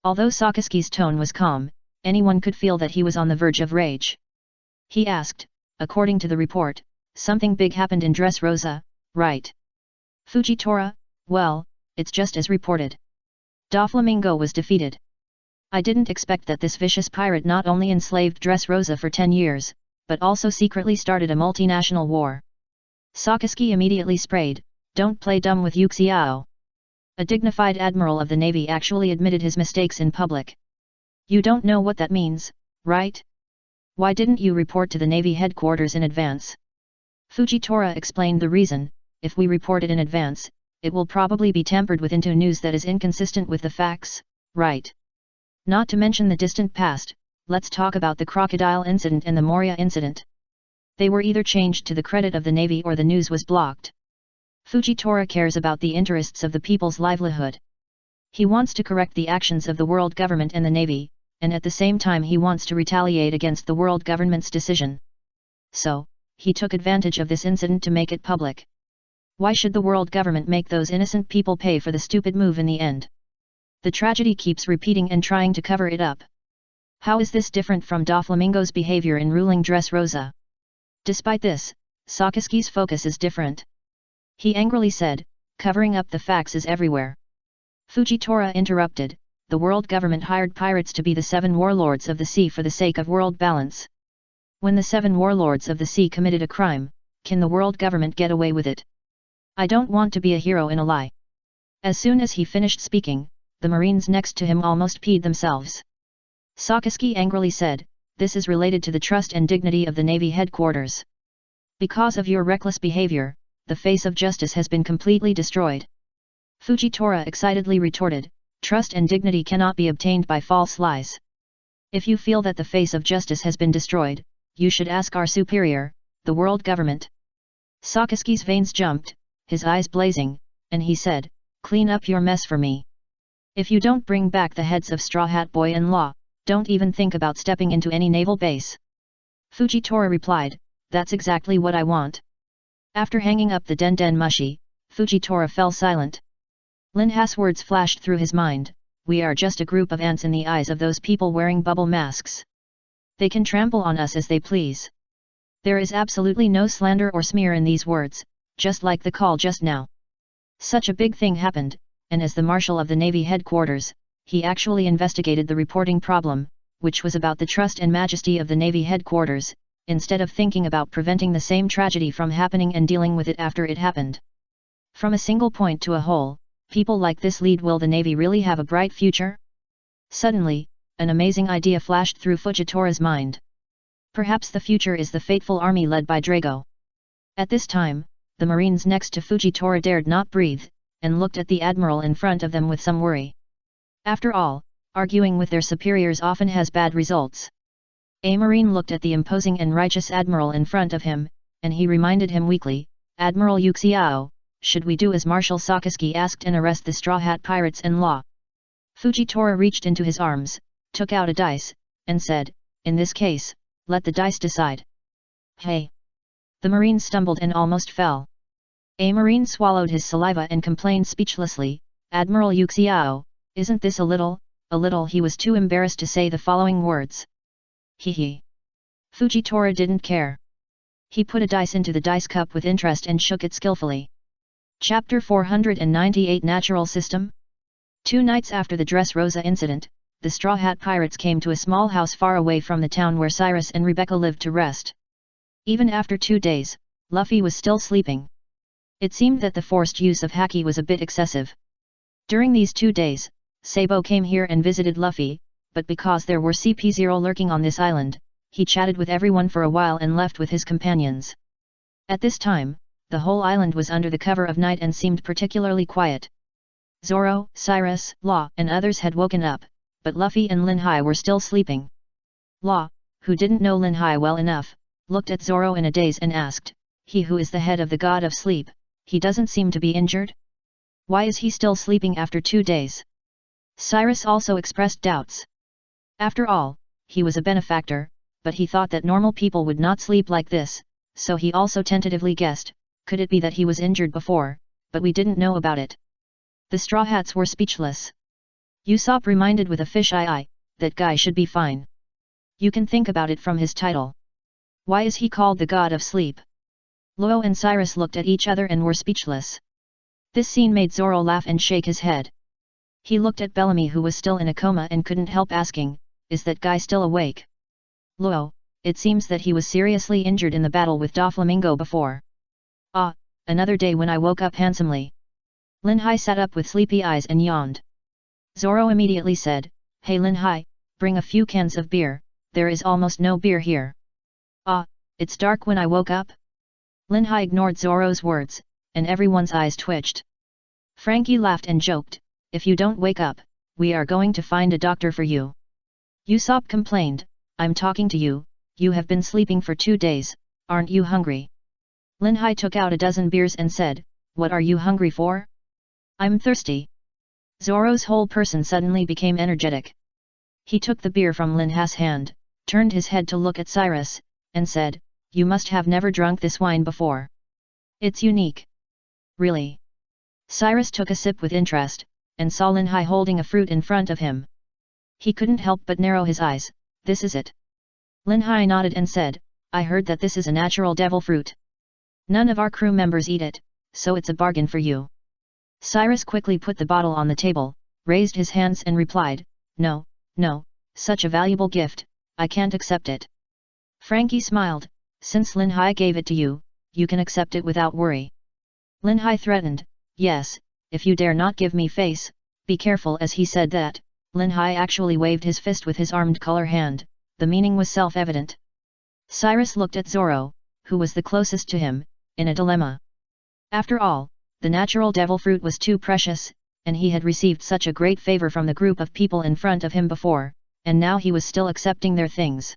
Although Sakaski's tone was calm, anyone could feel that he was on the verge of rage. He asked, according to the report, something big happened in Dressrosa, right? Fujitora, well, it's just as reported. Doflamingo was defeated. I didn't expect that this vicious pirate not only enslaved Dressrosa for 10 years, but also secretly started a multinational war. Sakaski immediately sprayed, don't play dumb with Yuxiao. A dignified admiral of the navy actually admitted his mistakes in public. You don't know what that means, right? Why didn't you report to the navy headquarters in advance? Fujitora explained the reason, if we report it in advance, it will probably be tampered with into news that is inconsistent with the facts, right? Not to mention the distant past, let's talk about the crocodile incident and the Moria incident. They were either changed to the credit of the navy or the news was blocked. Fujitora cares about the interests of the people's livelihood. He wants to correct the actions of the world government and the navy, and at the same time he wants to retaliate against the world government's decision. So, he took advantage of this incident to make it public. Why should the world government make those innocent people pay for the stupid move in the end? The tragedy keeps repeating and trying to cover it up. How is this different from Doflamingo's behavior in ruling Dressrosa? Despite this, Sakaski's focus is different. He angrily said, covering up the facts is everywhere. Fujitora interrupted, the world government hired pirates to be the 7 warlords of the sea for the sake of world balance. When the 7 warlords of the sea committed a crime, can the world government get away with it? I don't want to be a hero in a lie. As soon as he finished speaking, the Marines next to him almost peed themselves. Sakaski angrily said, this is related to the trust and dignity of the Navy headquarters. Because of your reckless behavior, the face of justice has been completely destroyed. Fujitora excitedly retorted, trust and dignity cannot be obtained by false lies. If you feel that the face of justice has been destroyed, you should ask our superior, the world government. Sakaski's veins jumped, his eyes blazing, and he said, clean up your mess for me. If you don't bring back the heads of Straw Hat Boy and Law, don't even think about stepping into any naval base. Fujitora replied, that's exactly what I want. After hanging up the Den Mushi, Fujitora fell silent. Linha's words flashed through his mind, we are just a group of ants in the eyes of those people wearing bubble masks. They can trample on us as they please. There is absolutely no slander or smear in these words, just like the call just now. Such a big thing happened, and as the Marshal of the Navy headquarters, he actually investigated the reporting problem, which was about the trust and majesty of the Navy headquarters, instead of thinking about preventing the same tragedy from happening and dealing with it after it happened. From a single point to a whole, people like this lead. Will the Navy really have a bright future? Suddenly, an amazing idea flashed through Fujitora's mind. Perhaps the future is the fateful army led by Drago. At this time, the Marines next to Fujitora dared not breathe, and looked at the admiral in front of them with some worry. After all, arguing with their superiors often has bad results. A Marine looked at the imposing and righteous admiral in front of him, and he reminded him weakly, Admiral Yuxiao, should we do as Marshal Sakaski asked and arrest the Straw Hat Pirates and Law? Fujitora reached into his arms, took out a dice, and said, in this case, let the dice decide. Hey! The Marine stumbled and almost fell. A Marine swallowed his saliva and complained speechlessly, Admiral Yuxiao, isn't this a little? He was too embarrassed to say the following words. Hee. Fujitora didn't care. He put a dice into the dice cup with interest and shook it skillfully. Chapter 498 Natural System? 2 nights after the Dressrosa incident, the Straw Hat Pirates came to a small house far away from the town where Cyrus and Rebecca lived to rest. Even after 2 days, Luffy was still sleeping. It seemed that the forced use of haki was a bit excessive. During these 2 days, Sabo came here and visited Luffy, but because there were CP0 lurking on this island, he chatted with everyone for a while and left with his companions. At this time, the whole island was under the cover of night and seemed particularly quiet. Zoro, Cyrus, Law and others had woken up, but Luffy and Lin Hai were still sleeping. Law, who didn't know Lin Hai well enough, looked at Zoro in a daze and asked, he who is the head of the god of sleep, he doesn't seem to be injured? Why is he still sleeping after 2 days? Cyrus also expressed doubts. After all, he was a benefactor, but he thought that normal people would not sleep like this, so he also tentatively guessed, could it be that he was injured before, but we didn't know about it. The Straw Hats were speechless. Usopp reminded with a fish eye, that guy should be fine. You can think about it from his title. Why is he called the god of sleep? Luo and Cyrus looked at each other and were speechless. This scene made Zoro laugh and shake his head. He looked at Bellamy who was still in a coma and couldn't help asking, is that guy still awake? Luo, it seems that he was seriously injured in the battle with Doflamingo before. Ah, another day when I woke up handsomely. Lin Hai sat up with sleepy eyes and yawned. Zoro immediately said, hey Lin Hai, bring a few cans of beer, there is almost no beer here. Ah, it's dark when I woke up? Lin Hai ignored Zoro's words, and everyone's eyes twitched. Frankie laughed and joked, if you don't wake up, we are going to find a doctor for you. Usopp complained, I'm talking to you, you have been sleeping for 2 days, aren't you hungry? Lin Hai took out a dozen beers and said, what are you hungry for? I'm thirsty. Zoro's whole person suddenly became energetic. He took the beer from Lin Hai's hand, turned his head to look at Cyrus, and said, you must have never drunk this wine before. It's unique. Really? Cyrus took a sip with interest, and saw Lin Hai holding a fruit in front of him. He couldn't help but narrow his eyes, this is it. Lin Hai nodded and said, I heard that this is a natural devil fruit. None of our crew members eat it, so it's a bargain for you. Cyrus quickly put the bottle on the table, raised his hands and replied, no, no, such a valuable gift, I can't accept it. Frankie smiled, since Lin Hai gave it to you, you can accept it without worry. Lin Hai threatened, yes, if you dare not give me face, be careful. As he said that, Lin Hai actually waved his fist with his armed color hand, the meaning was self-evident. Cyrus looked at Zoro, who was the closest to him, in a dilemma. After all, the natural devil fruit was too precious, and he had received such a great favor from the group of people in front of him before, and now he was still accepting their things.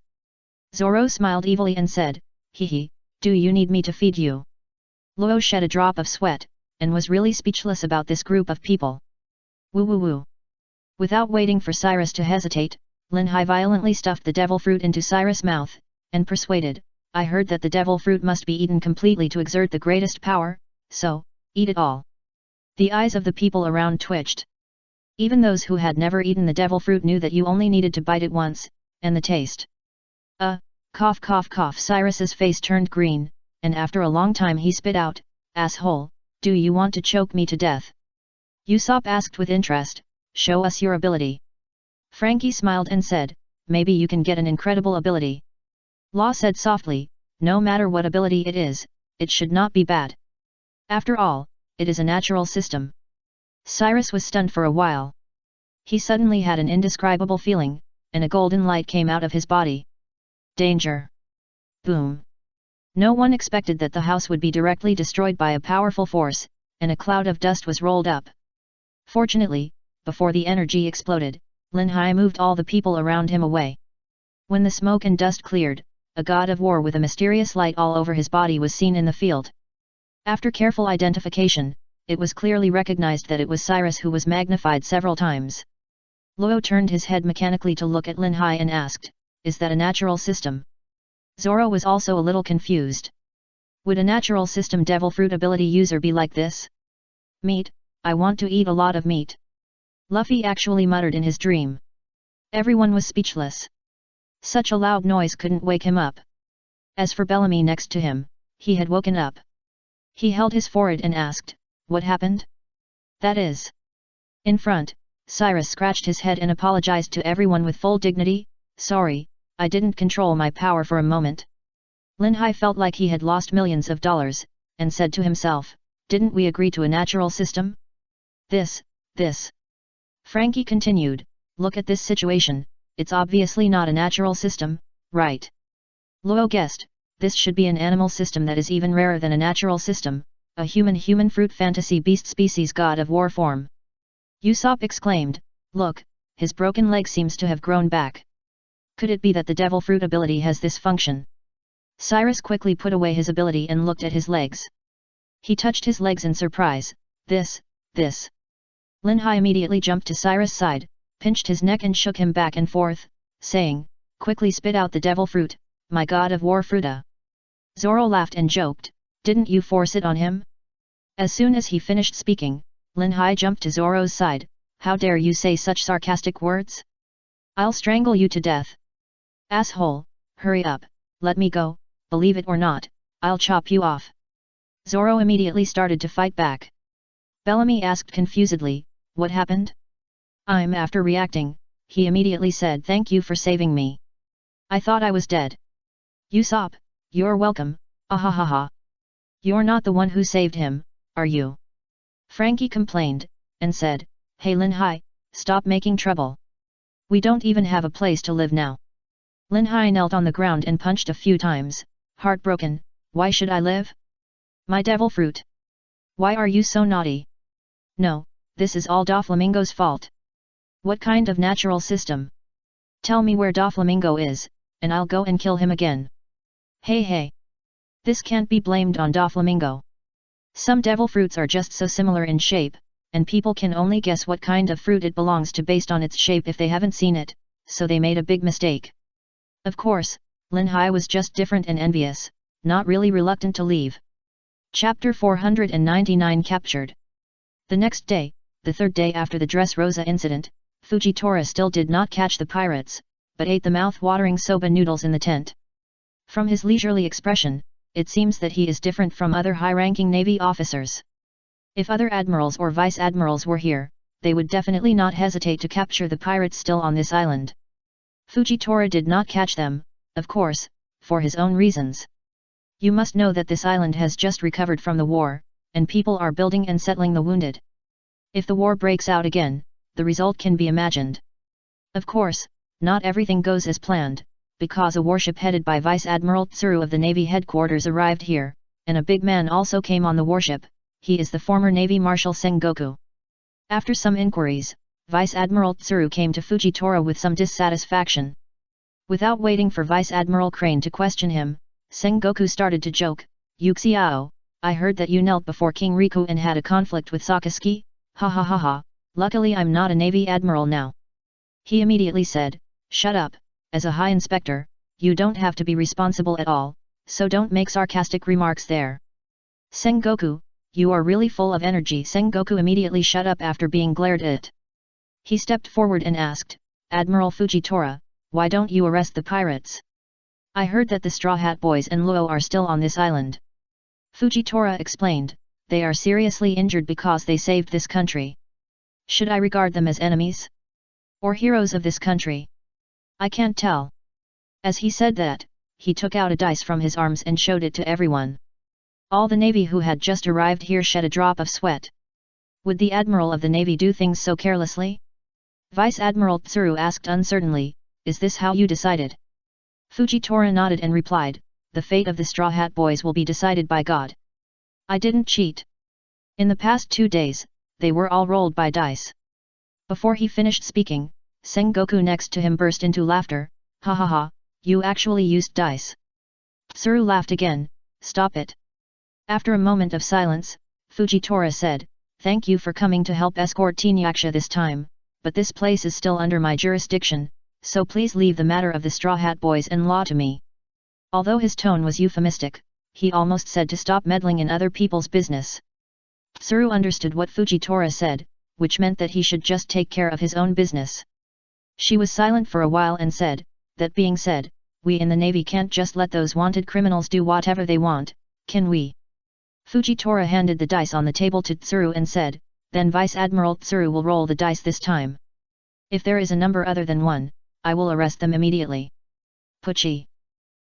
Zoro smiled evilly and said, hee, do you need me to feed you? Luo shed a drop of sweat, and was really speechless about this group of people. Woo woo woo. Without waiting for Cyrus to hesitate, Lin Hai violently stuffed the devil fruit into Cyrus' mouth, and persuaded, I heard that the devil fruit must be eaten completely to exert the greatest power, so, eat it all. The eyes of the people around twitched. Even those who had never eaten the devil fruit knew that you only needed to bite it once, and the taste. Cough cough cough. Cyrus's face turned green, and after a long time he spit out, asshole, do you want to choke me to death? Usopp asked with interest, show us your ability. Frankie smiled and said, maybe you can get an incredible ability. Law said softly, no matter what ability it is, it should not be bad. After all, it is a natural system. Cyrus was stunned for a while. He suddenly had an indescribable feeling, and a golden light came out of his body. Danger! Boom! No one expected that the house would be directly destroyed by a powerful force, and a cloud of dust was rolled up. Fortunately, before the energy exploded, Lin Hai moved all the people around him away. When the smoke and dust cleared, a god of war with a mysterious light all over his body was seen in the field. After careful identification, it was clearly recognized that it was Cyrus, who was magnified several times. Luo turned his head mechanically to look at Lin Hai and asked, is that a natural system? Zoro was also a little confused. Would a natural system devil fruit ability user be like this? Meat, I want to eat a lot of meat. Luffy actually muttered in his dream. Everyone was speechless. Such a loud noise couldn't wake him up. As for Bellamy next to him, he had woken up. He held his forehead and asked, what happened? That is. In front, Cyrus scratched his head and apologized to everyone with full dignity, sorry, I didn't control my power for a moment. Lin Hai felt like he had lost millions of dollars, and said to himself, didn't we agree to a natural system? This. Frankie continued, look at this situation, it's obviously not a natural system, right? Luo guessed, this should be an animal system that is even rarer than a natural system, a human fruit fantasy beast species god of war form. Usopp exclaimed, look, his broken leg seems to have grown back. Could it be that the devil fruit ability has this function? Cyrus quickly put away his ability and looked at his legs. He touched his legs in surprise. This. Lin Hai immediately jumped to Cyrus' side, pinched his neck and shook him back and forth, saying, quickly spit out the devil fruit, my god of war fruita. Zoro laughed and joked, didn't you force it on him? As soon as he finished speaking, Lin Hai jumped to Zoro's side, how dare you say such sarcastic words? I'll strangle you to death. Asshole, hurry up, let me go, believe it or not, I'll chop you off. Zoro immediately started to fight back. Bellamy asked confusedly, what happened? I'm after reacting, he immediately said thank you for saving me. I thought I was dead. Usopp, you're welcome, ahahaha. You're not the one who saved him, are you? Frankie complained, and said, hey Lin Hai, stop making trouble. We don't even have a place to live now. Lin Hai knelt on the ground and punched a few times, heartbroken, why should I live? My devil fruit. Why are you so naughty? No, this is all Doflamingo's fault. What kind of natural system? Tell me where Doflamingo is, and I'll go and kill him again. Hey. This can't be blamed on Doflamingo. Some devil fruits are just so similar in shape, and people can only guess what kind of fruit it belongs to based on its shape if they haven't seen it, so they made a big mistake. Of course, Lin Hai was just different and envious, not really reluctant to leave. Chapter 499 Captured. The next day, the third day after the Dressrosa incident, Fujitora still did not catch the pirates, but ate the mouth-watering soba noodles in the tent. From his leisurely expression, it seems that he is different from other high-ranking Navy officers. If other admirals or vice-admirals were here, they would definitely not hesitate to capture the pirates still on this island. Fujitora did not catch them, of course, for his own reasons. You must know that this island has just recovered from the war, and people are building and settling the wounded. If the war breaks out again, the result can be imagined. Of course, not everything goes as planned, because a warship headed by Vice Admiral Tsuru of the Navy headquarters arrived here, and a big man also came on the warship. He is the former Navy Marshal Sengoku. After some inquiries, Vice Admiral Tsuru came to Fujitora with some dissatisfaction. Without waiting for Vice Admiral Crane to question him, Sengoku started to joke, Yuxiao, I heard that you knelt before King Riku and had a conflict with Sakasuke, ha ha ha ha, luckily I'm not a Navy Admiral now. He immediately said, shut up, as a High Inspector, you don't have to be responsible at all, so don't make sarcastic remarks there. Sengoku, you are really full of energy. Sengoku immediately shut up after being glared at. He stepped forward and asked, Admiral Fujitora, why don't you arrest the pirates? I heard that the Straw Hat Boys and Luo are still on this island. Fujitora explained, they are seriously injured because they saved this country. Should I regard them as enemies? Or heroes of this country? I can't tell. As he said that, he took out a dice from his arms and showed it to everyone. All the Navy who had just arrived here shed a drop of sweat. Would the Admiral of the Navy do things so carelessly? Vice Admiral Tsuru asked uncertainly, is this how you decided? Fujitora nodded and replied, the fate of the Straw Hat Boys will be decided by God. I didn't cheat. In the past 2 days, they were all rolled by dice. Before he finished speaking, Sengoku next to him burst into laughter, ha ha ha, you actually used dice. Tsuru laughed again, stop it. After a moment of silence, Fujitora said, thank you for coming to help escort Tinyaksha this time, but this place is still under my jurisdiction, so please leave the matter of the Straw Hat Boys and law to me. Although his tone was euphemistic, he almost said to stop meddling in other people's business. Tsuru understood what Fujitora said, which meant that he should just take care of his own business. She was silent for a while and said, that being said, we in the Navy can't just let those wanted criminals do whatever they want, can we? Fujitora handed the dice on the table to Tsuru and said, then Vice Admiral Tsuru will roll the dice this time. If there is a number other than 1, I will arrest them immediately. Pucci.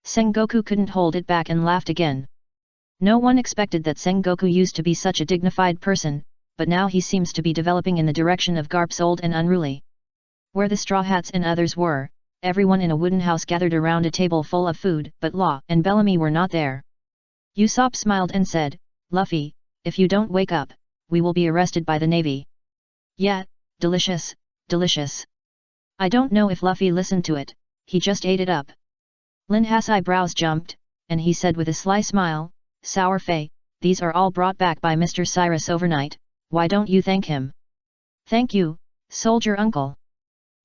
Sengoku couldn't hold it back and laughed again. No one expected that Sengoku used to be such a dignified person, but now he seems to be developing in the direction of Garp's old and unruly. Where the Straw Hats and others were, everyone in a wooden house gathered around a table full of food, but Law and Bellamy were not there. Usopp smiled and said, Luffy, if you don't wake up, we will be arrested by the Navy. Yeah, delicious, delicious. I don't know if Luffy listened to it, he just ate it up. Lin Ha's eyebrows jumped, and he said with a sly smile, Sour Fei, these are all brought back by Mr. Cyrus overnight, why don't you thank him? Thank you, soldier uncle.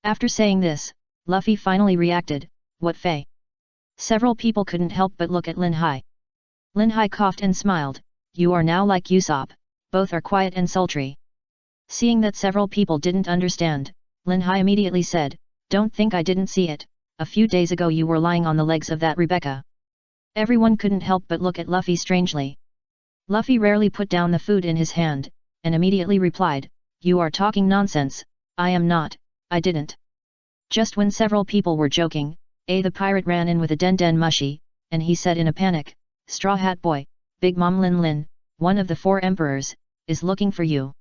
After saying this, Luffy finally reacted, what Fei? Several people couldn't help but look at Lin Hai. Lin Hai coughed and smiled, you are now like Usopp, both are quiet and sultry. Seeing that several people didn't understand, Lin Hai immediately said, don't think I didn't see it, a few days ago you were lying on the legs of that Rebecca. Everyone couldn't help but look at Luffy strangely. Luffy rarely put down the food in his hand, and immediately replied, you are talking nonsense, I am not, I didn't. Just when several people were joking, the pirate ran in with a den mushi, and he said in a panic, Straw Hat Boy, Big Mom Lin Lin, one of the 4 emperors, is looking for you.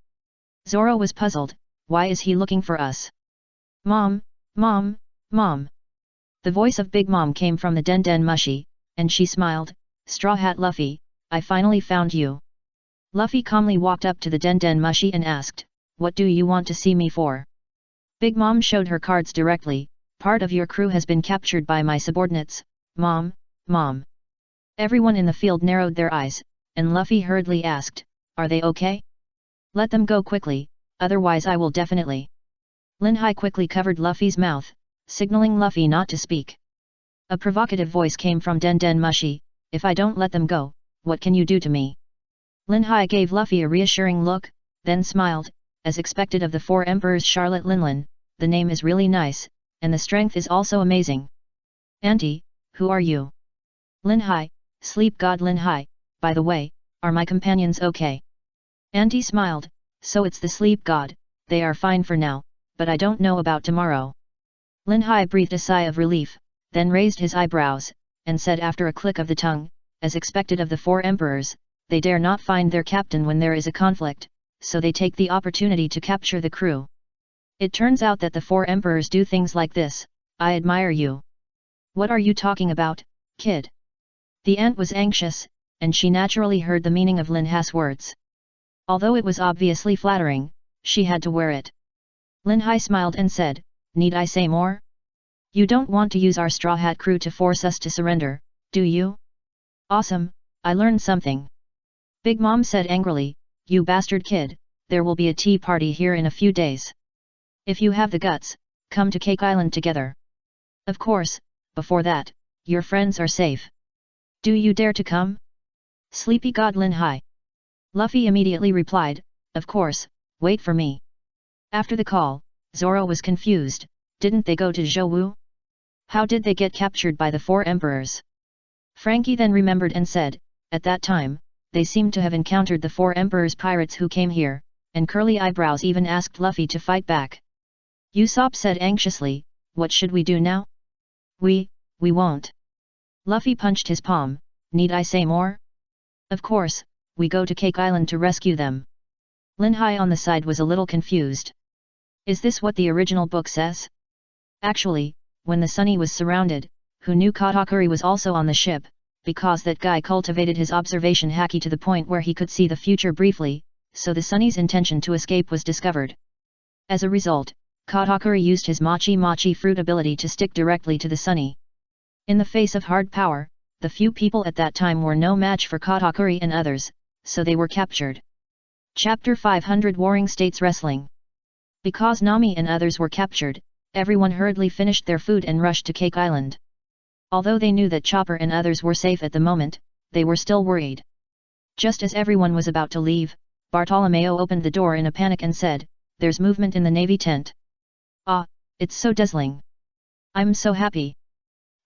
Zoro was puzzled, why is he looking for us? Mom, Mom, Mom. The voice of Big Mom came from the den mushi, and she smiled, Straw Hat Luffy, I finally found you. Luffy calmly walked up to the den mushi and asked, what do you want to see me for? Big Mom showed her cards directly, part of your crew has been captured by my subordinates, Mom, Mom. Everyone in the field narrowed their eyes, and Luffy hurriedly asked, are they okay? Let them go quickly, otherwise I will definitely. Lin Hai quickly covered Luffy's mouth, signaling Luffy not to speak. A provocative voice came from den mushi, if I don't let them go, what can you do to me? Lin Hai gave Luffy a reassuring look, then smiled, as expected of the 4 emperors Charlotte Linlin, the name is really nice, and the strength is also amazing. Auntie, who are you? Lin Hai, sleep god Lin Hai, by the way, are my companions okay? Auntie smiled, so it's the sleep god, they are fine for now, but I don't know about tomorrow. Lin Hai breathed a sigh of relief, then raised his eyebrows, and said after a click of the tongue, as expected of the 4 emperors, they dare not find their captain when there is a conflict, so they take the opportunity to capture the crew. It turns out that the 4 emperors do things like this, I admire you. What are you talking about, kid? The ant was anxious, and she naturally heard the meaning of Lin Ha's words. Although it was obviously flattering, she had to wear it. Lin Hai smiled and said, need I say more? You don't want to use our Straw Hat crew to force us to surrender, do you? Awesome, I learned something. Big Mom said angrily, you bastard kid, there will be a tea party here in a few days. If you have the guts, come to Cake Island together. Of course, before that, your friends are safe. Do you dare to come? Sleepy God Lin Hai. Luffy immediately replied, of course, wait for me. After the call, Zoro was confused, didn't they go to Zhou? How did they get captured by the 4 emperors? Frankie then remembered and said, at that time, they seemed to have encountered the 4 emperors pirates who came here, and Curly Eyebrows even asked Luffy to fight back. Usopp said anxiously, what should we do now? We won't. Luffy punched his palm, need I say more? Of course, we go to Cake Island to rescue them. Lin Hai on the side was a little confused. Is this what the original book says? Actually, when the Sunny was surrounded, who knew Katakuri was also on the ship, because that guy cultivated his observation haki to the point where he could see the future briefly, so the Sunny's intention to escape was discovered. As a result, Katakuri used his Mochi fruit ability to stick directly to the Sunny. In the face of hard power, the few people at that time were no match for Katakuri and others, so they were captured. Chapter 500 Warring States Wrestling. Because Nami and others were captured, everyone hurriedly finished their food and rushed to Cake Island. Although they knew that Chopper and others were safe at the moment, they were still worried. Just as everyone was about to leave, Bartolomeo opened the door in a panic and said, there's movement in the Navy tent. Ah, it's so dazzling. I'm so happy.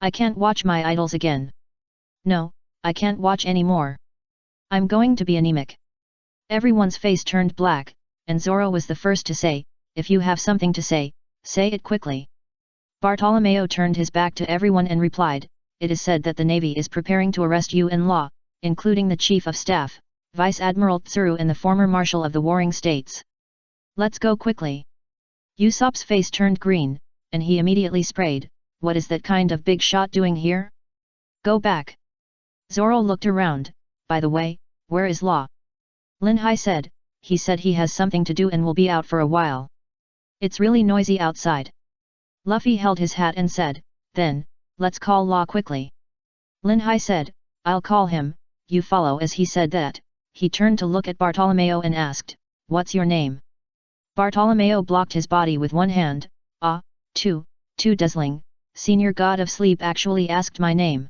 I can't watch my idols again. No, I can't watch anymore. I'm going to be anemic. Everyone's face turned black, and Zoro was the first to say, if you have something to say it quickly. Bartolomeo turned his back to everyone and replied, it is said that the Navy is preparing to arrest you in law, including the Chief of Staff, Vice Admiral Tsuru and the former Marshal of the Warring States. Let's go quickly. Usopp's face turned green, and he immediately sprayed, what is that kind of big shot doing here? Go back. Zoro looked around, by the way, where is Law? Lin Hai said, he said he has something to do and will be out for a while. It's really noisy outside. Luffy held his hat and said, then, let's call Law quickly. Lin Hai said, I'll call him, you follow. As he said that, he turned to look at Bartolomeo and asked, what's your name? Bartolomeo blocked his body with one hand. Too dazzling, Senior God of Sleep actually asked my name.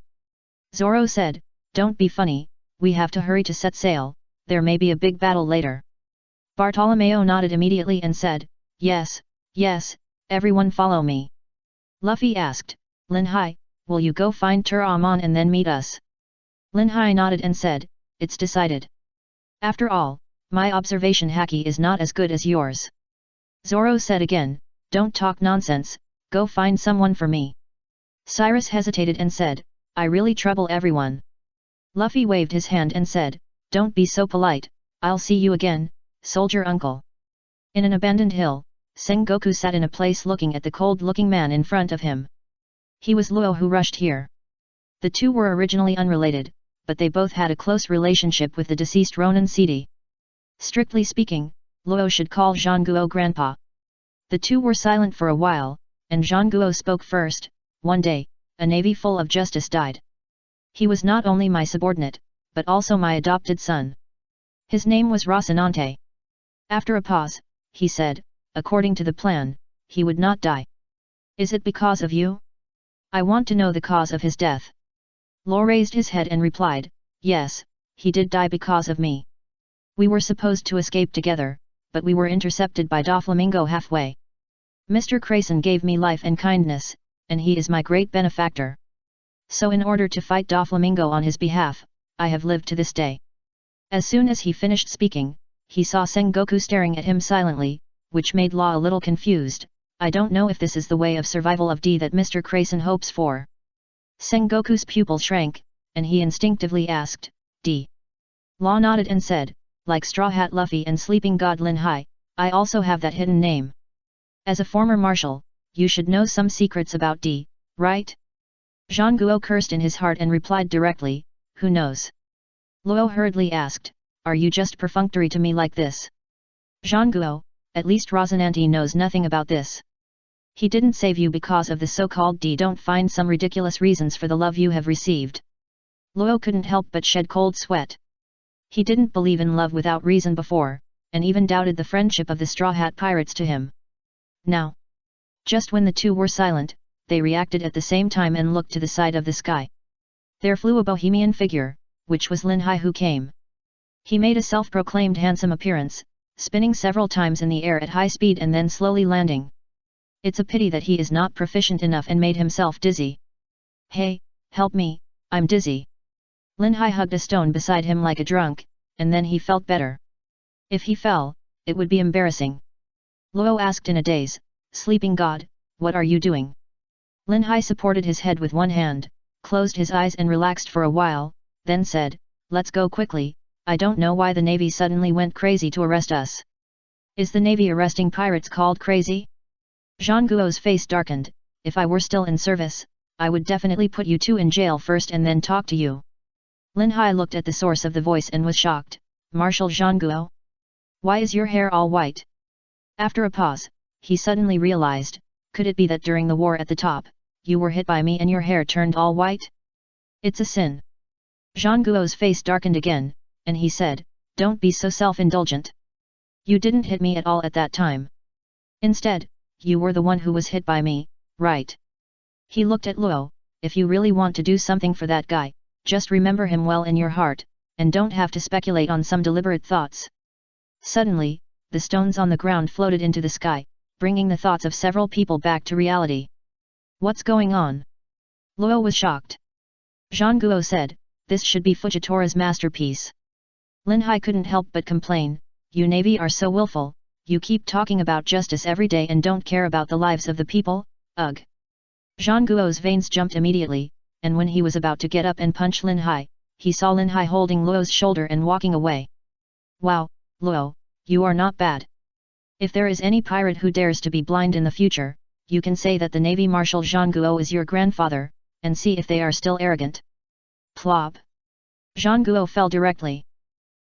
Zoro said, don't be funny, we have to hurry to set sail, there may be a big battle later. Bartolomeo nodded immediately and said, yes, everyone follow me. Luffy asked, Lin Hai, will you go find Turamon and then meet us? Lin Hai nodded and said, it's decided. After all, my observation haki is not as good as yours. Zoro said again, don't talk nonsense, go find someone for me. Cyrus hesitated and said, I really trouble everyone. Luffy waved his hand and said, don't be so polite, I'll see you again, soldier uncle. In an abandoned hill, Sengoku sat in a place looking at the cold-looking man in front of him. He was Luo who rushed here. The two were originally unrelated, but they both had a close relationship with the deceased Ronin Sidi. Strictly speaking, Luo should call Zhangguo grandpa. The two were silent for a while, and Zhangguo spoke first. One day, a navy full of justice died. He was not only my subordinate, but also my adopted son. His name was Rocinante. After a pause, he said, according to the plan, he would not die. Is it because of you? I want to know the cause of his death. Luo raised his head and replied, yes, he did die because of me. We were supposed to escape together, but we were intercepted by Doflamingo halfway. Mr. Crayson gave me life and kindness, and he is my great benefactor. So in order to fight Doflamingo on his behalf, I have lived to this day. As soon as he finished speaking, he saw Sengoku staring at him silently, which made Law a little confused. I don't know if this is the way of survival of D that Mr. Crayson hopes for. Sengoku's pupil shrank, and he instinctively asked, D. Law nodded and said, like Straw Hat Luffy and Sleeping God Lin Hai, I also have that hidden name. As a former marshal, you should know some secrets about D, right? Zhangguo cursed in his heart and replied directly, who knows? Luo hurriedly asked, are you just perfunctory to me like this? Zhangguo, at least Rocinante knows nothing about this. He didn't save you because of the so-called D. Don't find some ridiculous reasons for the love you have received. Luo couldn't help but shed cold sweat. He didn't believe in love without reason before, and even doubted the friendship of the Straw Hat Pirates to him. Now, just when the two were silent, they reacted at the same time and looked to the side of the sky. There flew a bohemian figure, which was Lin Hai, who came. He made a self-proclaimed handsome appearance, spinning several times in the air at high speed and then slowly landing. It's a pity that he is not proficient enough and made himself dizzy. Hey, help me, I'm dizzy. Lin Hai hugged a stone beside him like a drunk, and then he felt better. If he fell, it would be embarrassing. Luo asked in a daze, Sleeping God, what are you doing? Lin Hai supported his head with one hand, closed his eyes and relaxed for a while, then said, let's go quickly, I don't know why the Navy suddenly went crazy to arrest us. Is the Navy arresting pirates called crazy? Zhangguo's face darkened, if I were still in service, I would definitely put you two in jail first and then talk to you. Lin Hai looked at the source of the voice and was shocked, Marshal Zhangguo? Why is your hair all white? After a pause, he suddenly realized, could it be that during the war at the top, you were hit by me and your hair turned all white? It's a sin. Zhangguo's face darkened again, and he said, don't be so self-indulgent. You didn't hit me at all at that time. Instead, you were the one who was hit by me, right? He looked at Luo, if you really want to do something for that guy, just remember him well in your heart, and don't have to speculate on some deliberate thoughts. Suddenly, the stones on the ground floated into the sky, bringing the thoughts of several people back to reality. What's going on? Luo was shocked. Zhangguo said, this should be Fujitora's masterpiece. Lin Hai couldn't help but complain, you Navy are so willful, you keep talking about justice every day and don't care about the lives of the people, ugh. Zhangguo's veins jumped immediately, and when he was about to get up and punch Lin Hai, he saw Lin Hai holding Luo's shoulder and walking away. Wow, Luo, you are not bad. If there is any pirate who dares to be blind in the future, you can say that the Navy Marshal Zhangguo is your grandfather, and see if they are still arrogant. Plop. Zhangguo fell directly.